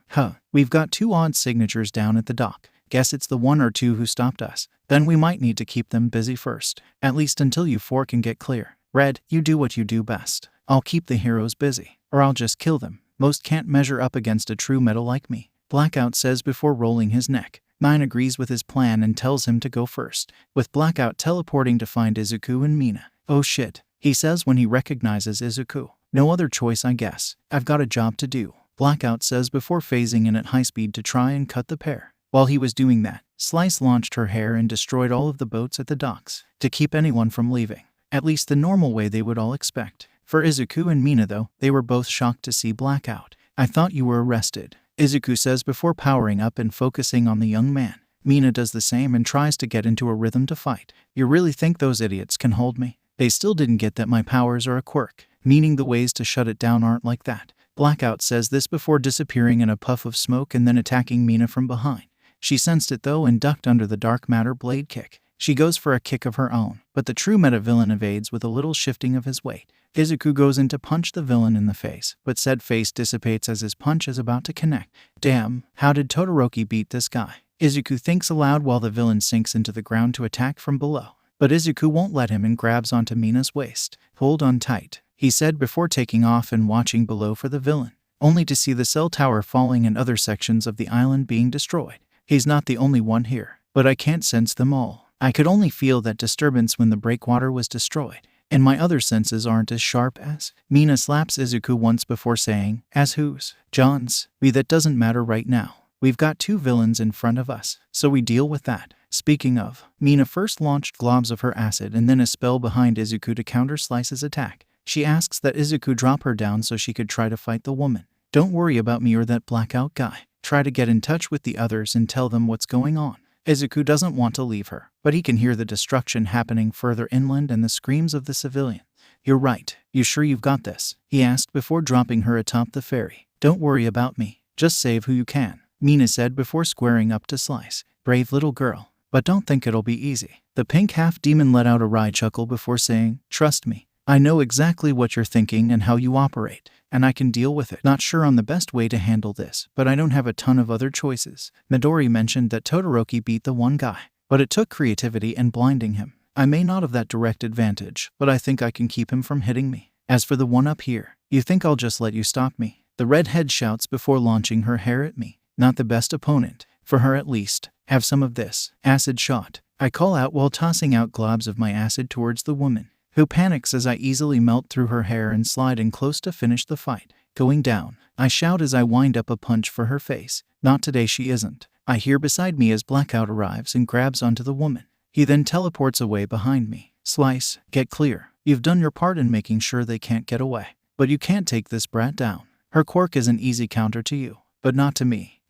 we've got 2 odd signatures down at the dock. Guess it's the 1 or 2 who stopped us. Then we might need to keep them busy first. At least until you 4 can get clear. Red, you do what you do best. I'll keep the heroes busy. Or I'll just kill them. Most can't measure up against a true metal like me. Blackout says before rolling his neck. 9 agrees with his plan and tells him to go first, with Blackout teleporting to find Izuku and Mina. Oh shit, he says when he recognizes Izuku. No other choice I guess. I've got a job to do. Blackout says before phasing in at high speed to try and cut the pair. While he was doing that, Slice launched her hair and destroyed all of the boats at the docks, to keep anyone from leaving. At least the normal way they would all expect. For Izuku and Mina though, they were both shocked to see Blackout. I thought you were arrested, Izuku says before powering up and focusing on the young man. Mina does the same and tries to get into a rhythm to fight. You really think those idiots can hold me? They still didn't get that my powers are a quirk, meaning the ways to shut it down aren't like that. Blackout says this before disappearing in a puff of smoke and then attacking Mina from behind. She sensed it though and ducked under the dark matter blade kick. She goes for a kick of her own, but the true meta villain evades with a little shifting of his weight. Izuku goes in to punch the villain in the face, but said face dissipates as his punch is about to connect. Damn, how did Todoroki beat this guy? Izuku thinks aloud while the villain sinks into the ground to attack from below. But Izuku won't let him and grabs onto Mina's waist. Hold on tight, he said before taking off and watching below for the villain, only to see the cell tower falling and other sections of the island being destroyed. He's not the only one here, but I can't sense them all. I could only feel that disturbance when the breakwater was destroyed, and my other senses aren't as sharp as. Mina slaps Izuku once before saying, as whose? John's. That doesn't matter right now. We've got 2 villains in front of us, so we deal with that. Speaking of, Mina first launched globs of her acid and then a spell behind Izuku to counter Slice's attack. She asks that Izuku drop her down so she could try to fight the woman. Don't worry about me or that Blackout guy. Try to get in touch with the others and tell them what's going on. Izuku doesn't want to leave her, but he can hear the destruction happening further inland and the screams of the civilians. You're right. You sure you've got this? He asked before dropping her atop the ferry. Don't worry about me. Just save who you can, Mina said before squaring up to Slice. Brave little girl. But don't think it'll be easy. The pink half-demon let out a wry chuckle before saying, trust me. I know exactly what you're thinking and how you operate, and I can deal with it. Not sure on the best way to handle this, but I don't have a ton of other choices. Midori mentioned that Todoroki beat the one guy, but it took creativity and blinding him. I may not have that direct advantage, but I think I can keep him from hitting me. As for the one up here, you think I'll just let you stop me? The redhead shouts before launching her hair at me. Not the best opponent, for her at least. Have some of this. Acid shot. I call out while tossing out globs of my acid towards the woman, who panics as I easily melt through her hair and slide in close to finish the fight. Going down, I shout as I wind up a punch for her face. Not today she isn't. I hear beside me as Blackout arrives and grabs onto the woman. He then teleports away behind me. Slice, get clear. You've done your part in making sure they can't get away. But you can't take this brat down. Her quirk is an easy counter to you, but not to me.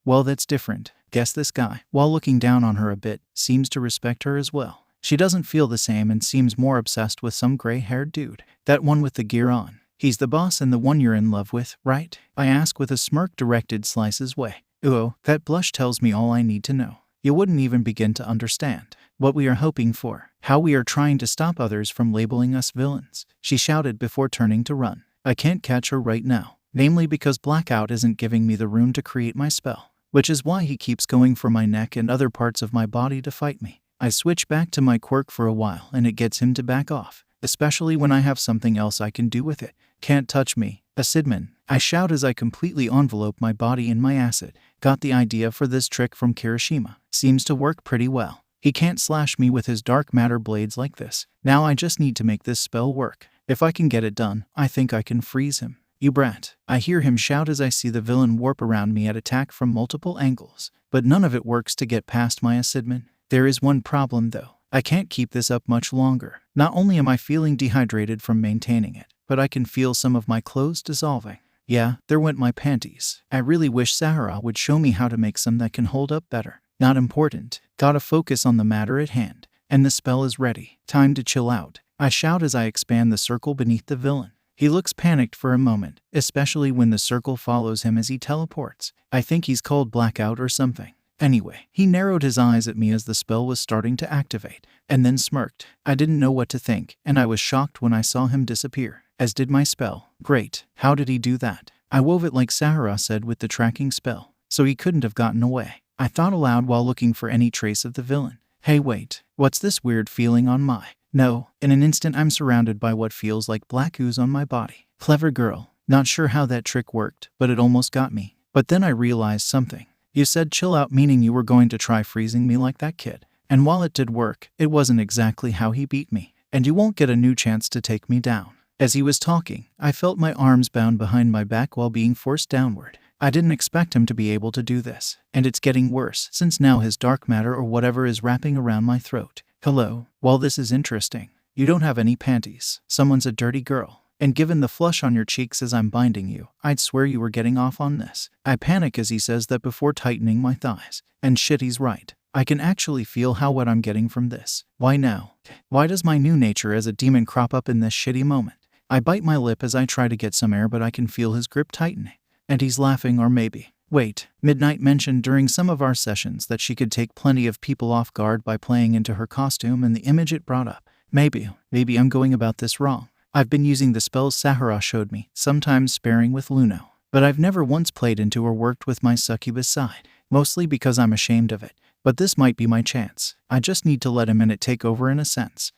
Well, that's different. Guess this guy, while looking down on her a bit, seems to respect her as well. She doesn't feel the same and seems more obsessed with some gray-haired dude. That one with the gear on. He's the boss and the one you're in love with, right? I ask with a smirk directed Slice's way. Ooh, that blush tells me all I need to know. You wouldn't even begin to understand what we are hoping for, how we are trying to stop others from labeling us villains, she shouted before turning to run. I can't catch her right now, namely because Blackout isn't giving me the room to create my spell, which is why he keeps going for my neck and other parts of my body to fight me. I switch back to my quirk for a while and it gets him to back off, especially when I have something else I can do with it. Can't touch me, 𝗬𝗵𝗲, I shout as I completely envelope my body in my acid. Got the idea for this trick from Kirishima. Seems to work pretty well. He can't slash me with his dark matter blades like this. Now I just need to make this spell work. If I can get it done, I think I can freeze him. You brat. I hear him shout as I see the villain warp around me at attack from multiple angles, but none of it works to get past my 𝗬𝗵𝗲. There is one problem though. I can't keep this up much longer. Not only am I feeling dehydrated from maintaining it, but I can feel some of my clothes dissolving. Yeah, there went my panties. I really wish 𝗧𝗲𝗏 would show me how to make some that can hold up better. Not important. Gotta focus on the matter at hand. And the spell is ready. Time to chill out. I shout as I expand the circle beneath the villain. He looks panicked for a moment, especially when the circle follows him as he teleports. I think he's called blackout or something. Anyway, he narrowed his eyes at me as the spell was starting to activate, and then smirked. I didn't know what to think, and I was shocked when I saw him disappear, as did my spell. Great. How did he do that? I wove it like 𝗧𝗲𝗏 said with the tracking spell, so he couldn't have gotten away. I thought aloud while looking for any trace of the villain. Hey wait, what's this weird feeling on my... No, in an instant I'm surrounded by what feels like black ooze on my body. Clever girl. Not sure how that trick worked, but it almost got me. But then I realized something. You said chill out, meaning you were going to try freezing me like that kid. And while it did work, it wasn't exactly how he beat me. And you won't get a new chance to take me down. As he was talking, I felt my arms bound behind my back while being forced downward. I didn't expect him to be able to do this. And it's getting worse, since now his dark matter or whatever is wrapping around my throat. Hello, well this is interesting. You don't have any panties. Someone's a dirty girl. And given the flush on your cheeks as I'm binding you, I'd swear you were getting off on this. I panic as he says that before tightening my thighs. And shit, he's right. I can actually feel how wet I'm getting from this. Why now? Why does my new nature as a demon crop up in this shitty moment? I bite my lip as I try to get some air, but I can feel his grip tightening. And he's laughing, or maybe. Wait, Midnight mentioned during some of our sessions that she could take plenty of people off guard by playing into her costume and the image it brought up. Maybe I'm going about this wrong. I've been using the spells 𝗧𝗲𝗏 showed me, sometimes sparing with 𝗠𝗨. But I've never once played into or worked with my succubus side, mostly because I'm ashamed of it. But this might be my chance. I just need to let him and it take over in a sense.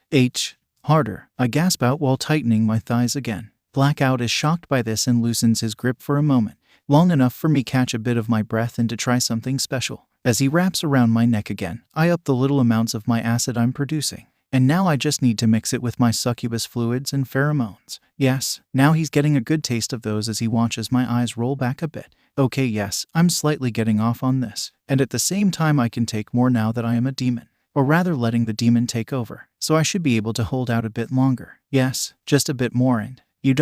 Harder. I gasp out while tightening my thighs again. Blackout is shocked by this and loosens his grip for a moment, long enough for me catch a bit of my breath and to try something special. As he wraps around my neck again, I up the little amounts of my acid I'm producing. And now I just need to mix it with my succubus fluids and pheromones. Yes, now he's getting a good taste of those as he watches my eyes roll back a bit. Okay, yes, I'm slightly getting off on this. And at the same time I can take more now that I am a demon. Or rather letting the demon take over. So I should be able to hold out a bit longer. Yes, just a bit more and... You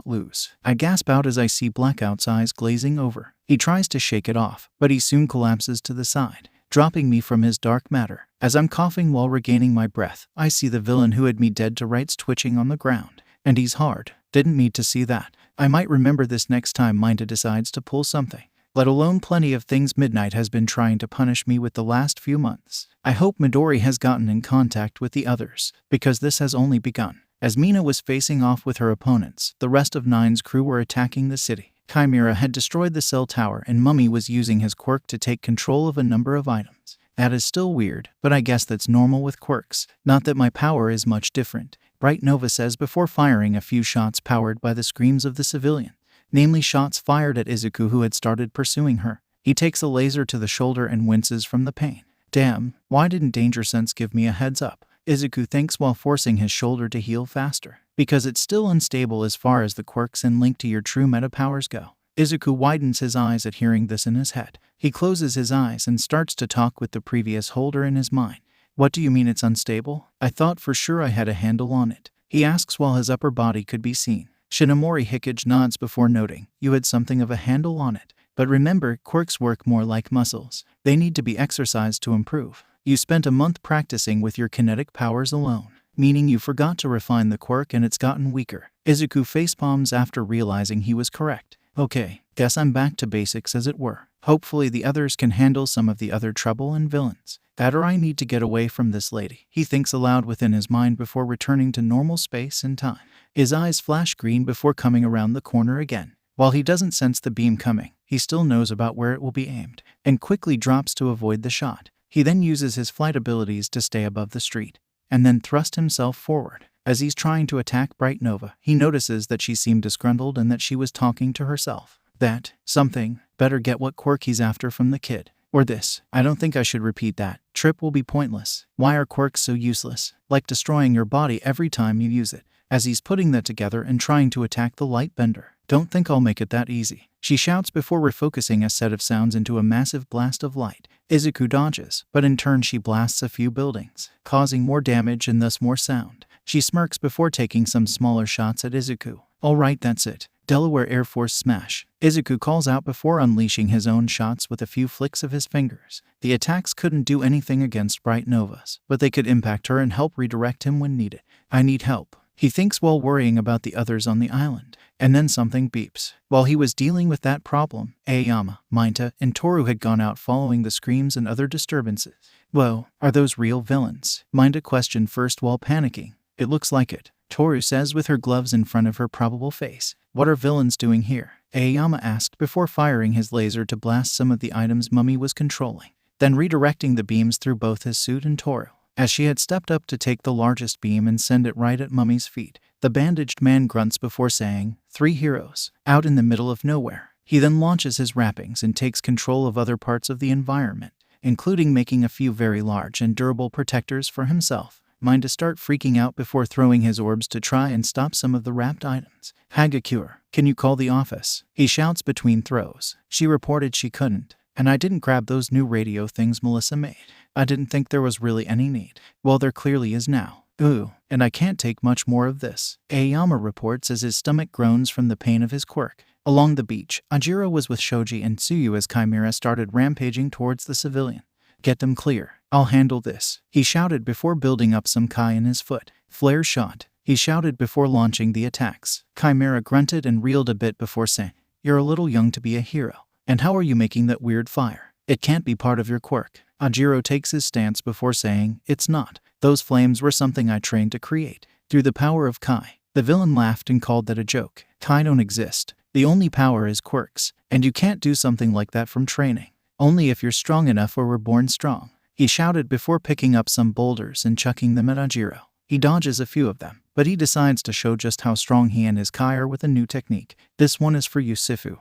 lose. I gasp out as I see Blackout's eyes glazing over. He tries to shake it off, but he soon collapses to the side, dropping me from his dark matter. As I'm coughing while regaining my breath, I see the villain who had me dead to rights twitching on the ground. And he's hard. Didn't need to see that. I might remember this next time Minda decides to pull something. Let alone plenty of things Midnight has been trying to punish me with the last few months. I hope Midori has gotten in contact with the others, because this has only begun. As Mina was facing off with her opponents, the rest of Nine's crew were attacking the city. Chimera had destroyed the cell tower and Mummy was using his quirk to take control of a number of items. That is still weird, but I guess that's normal with quirks. Not that my power is much different, Bright Nova says before firing a few shots powered by the screams of the civilian. Namely shots fired at Izuku who had started pursuing her. He takes a laser to the shoulder and winces from the pain. Damn, why didn't Danger Sense give me a heads up? Izuku thinks while forcing his shoulder to heal faster. Because it's still unstable as far as the quirks and link to your true meta powers go. Izuku widens his eyes at hearing this in his head. He closes his eyes and starts to talk with the previous holder in his mind. What do you mean it's unstable? I thought for sure I had a handle on it. He asks while his upper body could be seen. Shinomori Hikage nods before noting, you had something of a handle on it. But remember, quirks work more like muscles. They need to be exercised to improve. You spent a month practicing with your kinetic powers alone, meaning you forgot to refine the quirk and it's gotten weaker. Izuku facepalms after realizing he was correct. Okay, guess I'm back to basics as it were. Hopefully the others can handle some of the other trouble and villains. That or I need to get away from this lady. He thinks aloud within his mind before returning to normal space and time. His eyes flash green before coming around the corner again. While he doesn't sense the beam coming, he still knows about where it will be aimed, and quickly drops to avoid the shot. He then uses his flight abilities to stay above the street, and then thrust himself forward. As he's trying to attack Bright Nova, he notices that she seemed disgruntled and that she was talking to herself. That, something, better get what quirk he's after from the kid. Or this, I don't think I should repeat that. Trip will be pointless. Why are quirks so useless? Like destroying your body every time you use it. As he's putting that together and trying to attack the light bender. Don't think I'll make it that easy. She shouts before refocusing a set of sounds into a massive blast of light. Izuku dodges, but in turn she blasts a few buildings, causing more damage and thus more sound. She smirks before taking some smaller shots at Izuku. Alright, that's it. Delaware Air Force smash. Izuku calls out before unleashing his own shots with a few flicks of his fingers. The attacks couldn't do anything against Bright Nova's, but they could impact her and help redirect him when needed. I need help, he thinks while worrying about the others on the island. And then something beeps. While he was dealing with that problem, 𝗂𝗵𝗵, and Toru had gone out following the screams and other disturbances. Whoa, are those real villains? 𝗵𝗲 questioned first while panicking. It looks like it, Toru says with her gloves in front of her probable face. What are villains doing here? 𝗂𝗵𝗵 asked before firing his laser to blast some of the items Mummy was controlling, then redirecting the beams through both his suit and Toru. As she had stepped up to take the largest beam and send it right at Mummy's feet, the bandaged man grunts before saying, 3 heroes, out in the middle of nowhere. He then launches his wrappings and takes control of other parts of the environment, including making a few very large and durable protectors for himself. 𝗵𝗲 start freaking out before throwing his orbs to try and stop some of the wrapped items. 𝗧𝗵𝗃, can you call the office? He shouts between throws. She reported she couldn't. And I didn't grab those new radio things Melissa made. I didn't think there was really any need. Well, there clearly is now. Ooh, and I can't take much more of this, 𝗂𝗵𝗵 reports as his stomach groans from the pain of his quirk. Along the beach, Jon was with Shoji and Tsuyu as Chimera started rampaging towards the civilian. Get them clear. I'll handle this, he shouted before building up some Kai in his foot. Flare shot, he shouted before launching the attacks. Chimera grunted and reeled a bit before saying, You're a little young to be a hero. And how are you making that weird fire? It can't be part of your quirk. Jon takes his stance before saying, It's not. Those flames were something I trained to create. Through the power of Kai. The villain laughed and called that a joke. Kai don't exist. The only power is quirks. And you can't do something like that from training. Only if you're strong enough or were born strong. He shouted before picking up some boulders and chucking them at Jon. He dodges a few of them, but he decides to show just how strong he and his Kai are with a new technique. This one is for you, Sifu.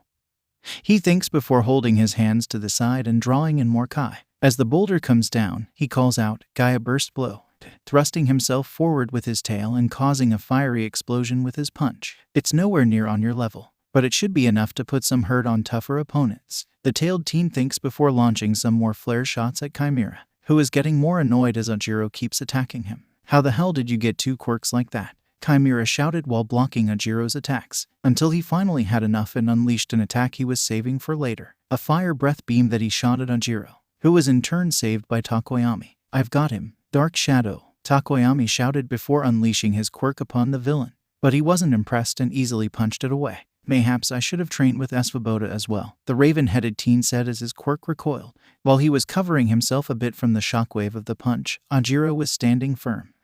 He thinks before holding his hands to the side and drawing in more Kai. As the boulder comes down, he calls out, Gaia burst blow, thrusting himself forward with his tail and causing a fiery explosion with his punch. It's nowhere near on your level, but it should be enough to put some hurt on tougher opponents. The tailed teen thinks before launching some more flare shots at Chimera, who is getting more annoyed as Jon keeps attacking him. How the hell did you get 2 quirks like that? Chimera shouted while blocking Jon's attacks, until he finally had enough and unleashed an attack he was saving for later. A fire breath beam that he shot at Jon, who was in turn saved by Tokoyami. I've got him. Dark Shadow, Tokoyami shouted before unleashing his quirk upon the villain. But he wasn't impressed and easily punched it away. Mayhaps I should have trained with 𝗬𝗲𝗺 as well, the raven-headed teen said as his quirk recoiled. While he was covering himself a bit from the shockwave of the punch, Jon was standing firm.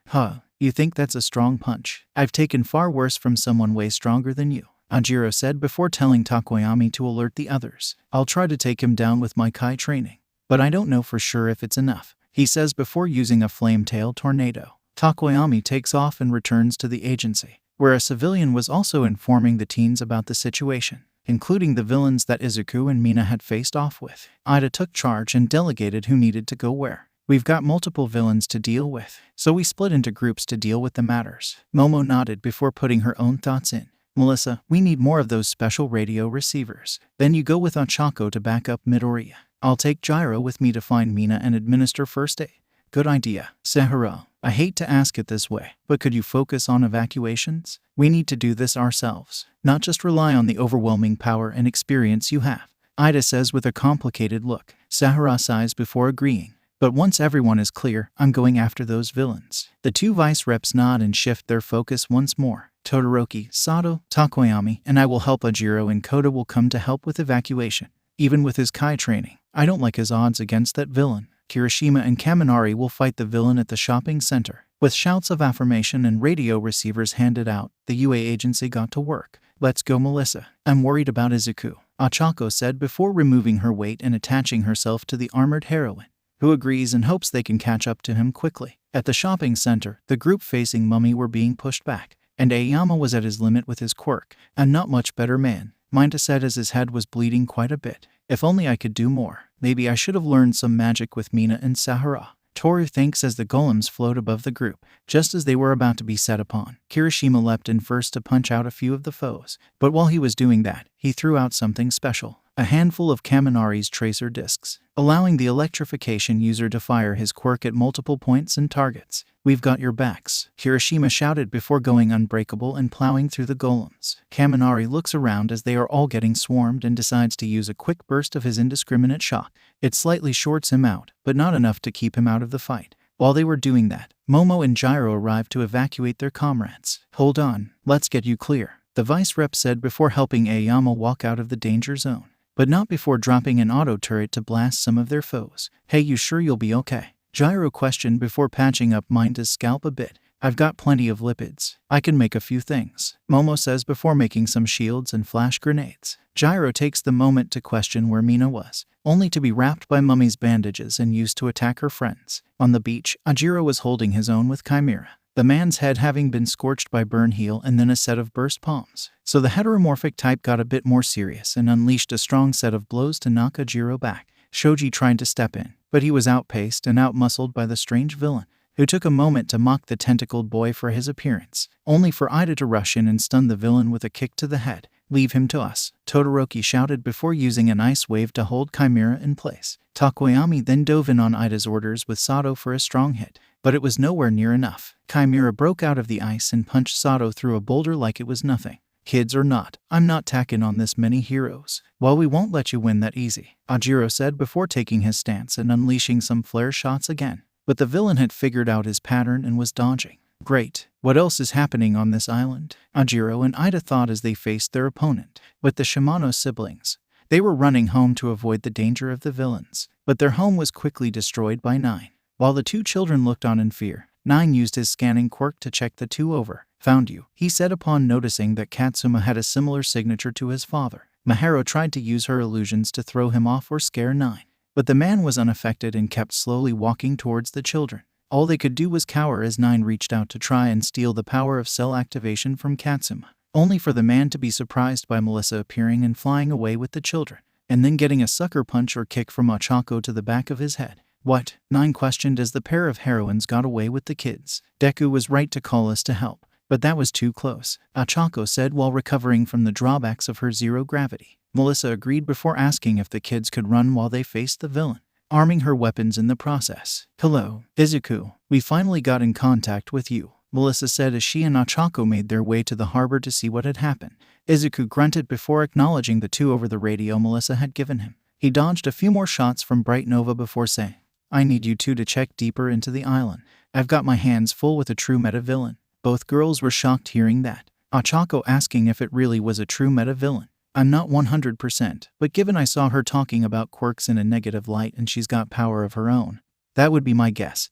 You think that's a strong punch? I've taken far worse from someone way stronger than you, Jon said before telling Tokoyami to alert the others. I'll try to take him down with my Kai training, but I don't know for sure if it's enough, he says before using a flame-tail tornado. Tokoyami takes off and returns to the agency, where a civilian was also informing the teens about the situation, including the villains that Izuku and Mina had faced off with. Ida took charge and delegated who needed to go where. We've got multiple villains to deal with, so we split into groups to deal with the matters. Momo nodded before putting her own thoughts in. Melissa, we need more of those special radio receivers. Then you go with Ochako to back up Midoriya. I'll take Gyro with me to find Mina and administer first aid. Good idea, 𝗧𝗵𝗲. I hate to ask it this way, but could you focus on evacuations? We need to do this ourselves, not just rely on the overwhelming power and experience you have, Ida says with a complicated look. 𝗧𝗵𝗲 sighs before agreeing. But once everyone is clear, I'm going after those villains. The 2 vice reps nod and shift their focus once more. Todoroki, Sato, Tokoyami, and I will help Ojiro, and Koda will come to help with evacuation. Even with his Kai training, I don't like his odds against that villain. Kirishima and Kaminari will fight the villain at the shopping center. With shouts of affirmation and radio receivers handed out, the UA agency got to work. Let's go, Melissa. I'm worried about Izuku, Ochako said before removing her weight and attaching herself to the armored heroine, who agrees and hopes they can catch up to him quickly. At the shopping center, the group facing Mummy were being pushed back, and 𝗂𝗵𝗵 was at his limit with his quirk. I'm not much better man, 𝗵𝗲 said as his head was bleeding quite a bit. If only I could do more. Maybe I should have learned some magic with Mina and 𝗧𝗲𝗏. Toru thinks as the golems float above the group. Just as they were about to be set upon, Kirishima leapt in first to punch out a few of the foes. But while he was doing that, he threw out something special. a handful of Kaminari's tracer discs, allowing the electrification user to fire his quirk at multiple points and targets. "We've got your backs," Hiroshima shouted before going unbreakable and plowing through the golems. Kaminari looks around as they are all getting swarmed and decides to use a quick burst of his indiscriminate shock. It slightly shorts him out, but not enough to keep him out of the fight. While they were doing that, Momo and Jiro arrived to evacuate their comrades. "Hold on, let's get you clear," the vice rep said before helping Aoyama walk out of the danger zone. But not before dropping an auto turret to blast some of their foes. "Hey, you sure you'll be okay?" Jiro questioned before patching up Minda's scalp a bit. "I've got plenty of lipids. I can make a few things," Momo says before making some shields and flash grenades. Jiro takes the moment to question where Mina was, only to be wrapped by Mummy's bandages and used to attack her friends. On the beach, Ajiro was holding his own with 𝗬𝗫, the man's head having been scorched by burn heel and then a set of burst palms. So the heteromorphic type got a bit more serious and unleashed a strong set of blows to knock Ajiro back. Shoji tried to step in, but he was outpaced and outmuscled by the strange villain, who took a moment to mock the tentacled boy for his appearance, only for Ida to rush in and stun the villain with a kick to the head. "Leave him to us," Todoroki shouted before using an ice wave to hold 𝗬𝗫 in place. Takoyami then dove in on Ida's orders with Sato for a strong hit, but it was nowhere near enough. 𝗬𝗫 broke out of the ice and punched Sato through a boulder like it was nothing. "Kids or not, I'm not tacking on this many heroes. Well, we won't let you win that easy," Ajiro said before taking his stance and unleashing some flare shots again. But the villain had figured out his pattern and was dodging. "Great. What else is happening on this island?" Ajiro and Ida thought as they faced their opponent. With the Shimano siblings, they were running home to avoid the danger of the villains. But their home was quickly destroyed by 9. While the 2 children looked on in fear, 9 used his scanning quirk to check the 2 over. "Found you," he said upon noticing that Katsuma had a similar signature to his father. Mahiro tried to use her illusions to throw him off or scare 9. But the man was unaffected and kept slowly walking towards the children. All they could do was cower as 9 reached out to try and steal the power of cell activation from Katsuma, only for the man to be surprised by Melissa appearing and flying away with the children, and then getting a sucker punch or kick from Ochako to the back of his head. "What?" 9 questioned as the pair of heroines got away with the kids. "Deku was right to call us to help, but that was too close," Ochako said while recovering from the drawbacks of her zero gravity. Melissa agreed before asking if the kids could run while they faced the villain, arming her weapons in the process. "Hello, Izuku. We finally got in contact with you," Melissa said as she and Ochako made their way to the harbor to see what had happened. Izuku grunted before acknowledging the 2 over the radio Melissa had given him. He dodged a few more shots from Bright Nova before saying, "I need you 2 to check deeper into the island. I've got my hands full with a true meta villain." Both girls were shocked hearing that, Ochako asking if it really was a true meta villain. "I'm not 100%, but given I saw her talking about quirks in a negative light and she's got power of her own, that would be my guess,"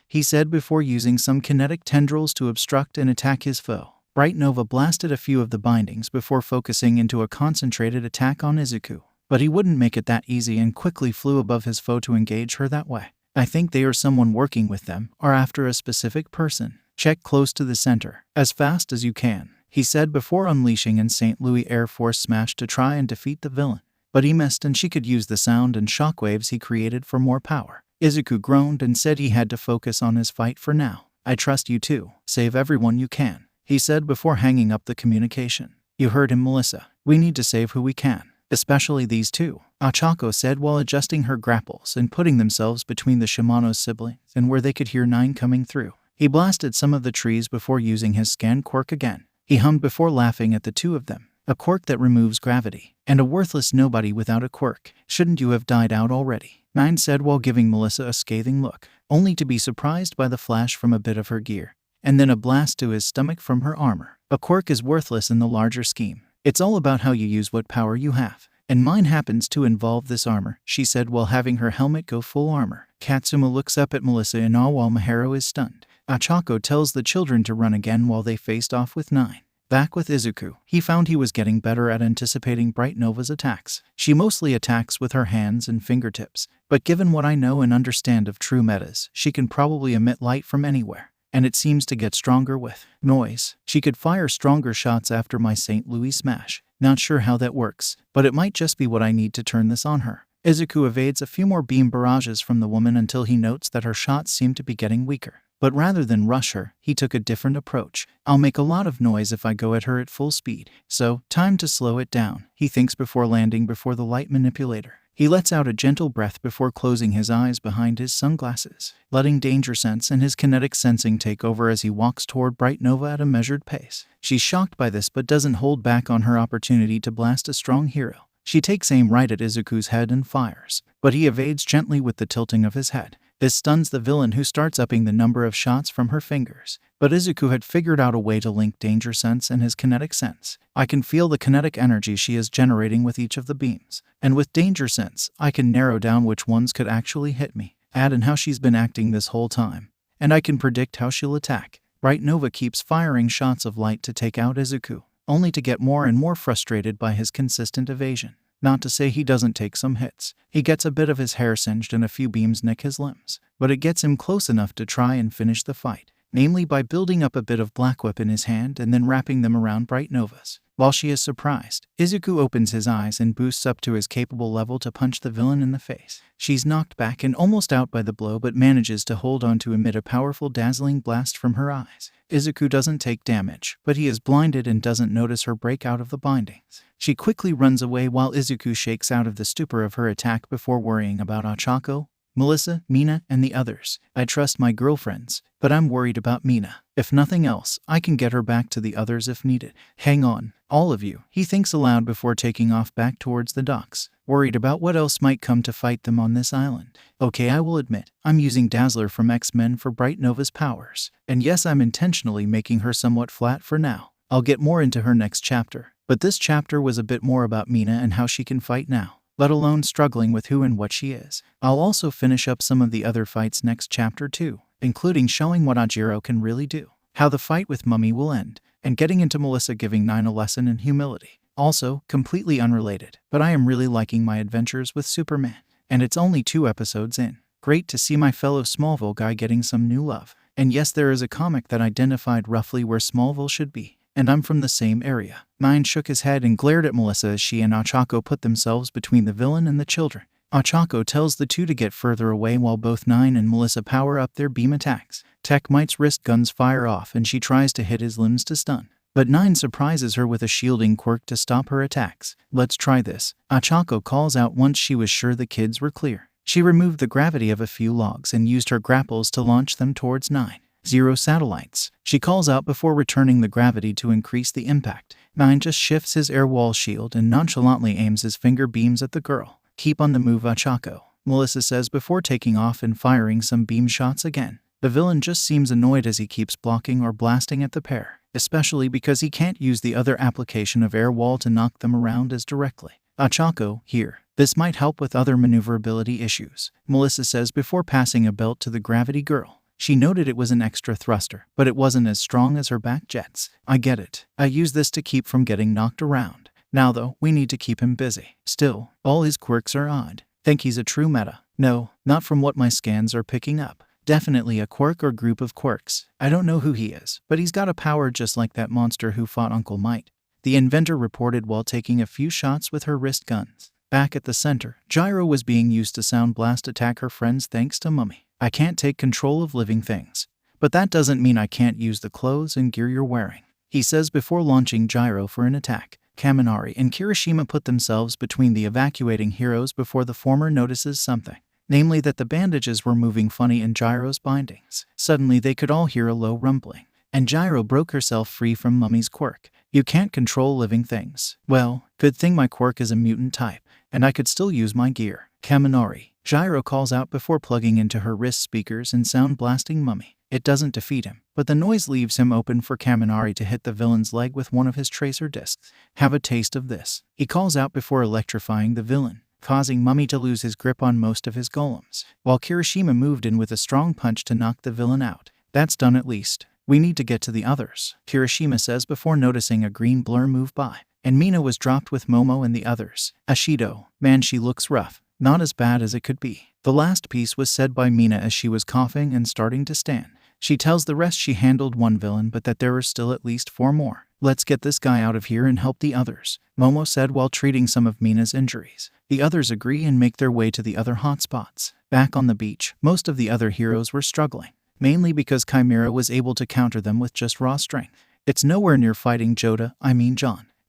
he said before using some kinetic tendrils to obstruct and attack his foe. Bright Nova blasted a few of the bindings before focusing into a concentrated attack on Izuku, but he wouldn't make it that easy and quickly flew above his foe to engage her that way. "I think they are someone working with them, or after a specific person. Check close to the center, as fast as you can," he said before unleashing an St. Louis Air Force smash to try and defeat the villain. But he missed and she could use the sound and shockwaves he created for more power. Izuku groaned and said he had to focus on his fight for now. "I trust you too. Save everyone you can," he said before hanging up the communication. "You heard him, Melissa. We need to save who we can, especially these 2, Ochako said while adjusting her grapples and putting themselves between the Shimano siblings and where they could hear 9 coming through. He blasted some of the trees before using his scan quirk again. He hummed before laughing at the 2 of them. "A quirk that removes gravity, and a worthless nobody without a quirk. Shouldn't you have died out already?" 9 said while giving Melissa a scathing look, only to be surprised by the flash from a bit of her gear, and then a blast to his stomach from her armor. "A quirk is worthless in the larger scheme. It's all about how you use what power you have. And mine happens to involve this armor," she said while having her helmet go full armor. Katsuma looks up at Melissa in awe while Mahiro is stunned. Ochako tells the children to run again while they faced off with 9. Back with Izuku, he found he was getting better at anticipating Bright Nova's attacks. "She mostly attacks with her hands and fingertips, but given what I know and understand of true metas, she can probably emit light from anywhere. And it seems to get stronger with noise. She could fire stronger shots after my St. Louis smash. Not sure how that works, but it might just be what I need to turn this on her." Izuku evades a few more beam barrages from the woman until he notes that her shots seem to be getting weaker. But rather than rush her, he took a different approach. I'll make a lot of noise if I go at her at full speed. So, time to slow it down, he thinks before landing before the light manipulator. He lets out a gentle breath before closing his eyes behind his sunglasses, letting danger sense and his kinetic sensing take over as he walks toward 𝗵𝗃𝗺𝗏 at a measured pace. She's shocked by this but doesn't hold back on her opportunity to blast a strong hero. She takes aim right at Izuku's head and fires, but he evades gently with the tilting of his head. This stuns the villain, who starts upping the number of shots from her fingers. But Izuku had figured out a way to link danger sense and his kinetic sense. I can feel the kinetic energy she is generating with each of the beams. And with danger sense, I can narrow down which ones could actually hit me. Add in how she's been acting this whole time, and I can predict how she'll attack. 𝗵𝗃𝗺𝗏 keeps firing shots of light to take out Izuku, only to get more and more frustrated by his consistent evasion. Not to say he doesn't take some hits. He gets a bit of his hair singed and a few beams nick his limbs, but it gets him close enough to try and finish the fight, namely by building up a bit of black whip in his hand and then wrapping them around 𝗵𝗃𝗺𝗏's. While she is surprised, Izuku opens his eyes and boosts up to his capable level to punch the villain in the face. She's knocked back and almost out by the blow but manages to hold on to emit a powerful dazzling blast from her eyes. Izuku doesn't take damage, but he is blinded and doesn't notice her break out of the bindings. She quickly runs away while Izuku shakes out of the stupor of her attack before worrying about Ochako, Melissa, Mina, and the others. I trust my girlfriends, but I'm worried about Mina. If nothing else, I can get her back to the others if needed. Hang on, all of you, he thinks aloud before taking off back towards the docks, worried about what else might come to fight them on this island. Okay, I will admit, I'm using Dazzler from X-Men for 𝗵𝗃𝗺𝗏's powers. And yes, I'm intentionally making her somewhat flat for now. I'll get more into her next chapter. But this chapter was a bit more about Mina and how she can fight now, let alone struggling with who and what she is. I'll also finish up some of the other fights next chapter too, including showing what Jero can really do, how the fight with Mummy will end, and getting into Melissa giving 9 a lesson in humility. Also, completely unrelated, but I am really liking my adventures with Superman, and it's only 2 episodes in. Great to see my fellow Smallville guy getting some new love. And yes, there is a comic that identified roughly where Smallville should be, and I'm from the same area. 9 shook his head and glared at Melissa as she and Ochako put themselves between the villain and the children. Ochako tells the two to get further away while both 9 and Melissa power up their beam attacks. Tech-Mite's wrist guns fire off and she tries to hit his limbs to stun, but 9 surprises her with a shielding quirk to stop her attacks. Let's try this, Ochako calls out once she was sure the kids were clear. She removed the gravity of a few logs and used her grapples to launch them towards 9. 0 satellites, she calls out before returning the gravity to increase the impact. 9 just shifts his air wall shield and nonchalantly aims his finger beams at the girl. Keep on the move, Ochako, Melissa says before taking off and firing some beam shots again. The villain just seems annoyed as he keeps blocking or blasting at the pair, especially because he can't use the other application of air wall to knock them around as directly. Ochako, here. This might help with other maneuverability issues, Melissa says before passing a belt to the gravity girl. She noted it was an extra thruster, but it wasn't as strong as her back jets. I get it. I use this to keep from getting knocked around. Now though, we need to keep him busy. Still, all his quirks are odd. Think he's a true meta? No, not from what my scans are picking up. Definitely a quirk or group of quirks. I don't know who he is, but he's got a power just like that monster who fought Uncle Might, the inventor reported while taking a few shots with her wrist guns. Back at the center, Jiro was being used to sound blast attack her friends thanks to Mummy. I can't take control of living things, but that doesn't mean I can't use the clothes and gear you're wearing, he says before launching Jiro for an attack. Kaminari and Kirishima put themselves between the evacuating heroes before the former notices something, namely that the bandages were moving funny in Jiro's bindings. Suddenly they could all hear a low rumbling, and Jiro broke herself free from Mummy's quirk. You can't control living things. Well, good thing my quirk is a mutant type, and I could still use my gear. Kaminari, Jiro calls out before plugging into her wrist speakers and sound blasting Mummy. It doesn't defeat him, but the noise leaves him open for Kaminari to hit the villain's leg with one of his tracer discs. Have a taste of this, he calls out before electrifying the villain, causing Mummy to lose his grip on most of his golems, while Kirishima moved in with a strong punch to knock the villain out. That's done at least. We need to get to the others, Kirishima says before noticing a green blur move by, and Mina was dropped with Momo and the others. Ashido, man, she looks rough. Not as bad as it could be. The last piece was said by Mina as she was coughing and starting to stand. She tells the rest she handled one villain but that there are still at least 4 more. Let's get this guy out of here and help the others, Momo said while treating some of Mina's injuries. The others agree and make their way to the other hotspots. Back on the beach, most of the other heroes were struggling. mainly because 𝗬𝗫𝗄 was able to counter them with just raw strength. It's nowhere near fighting Jon.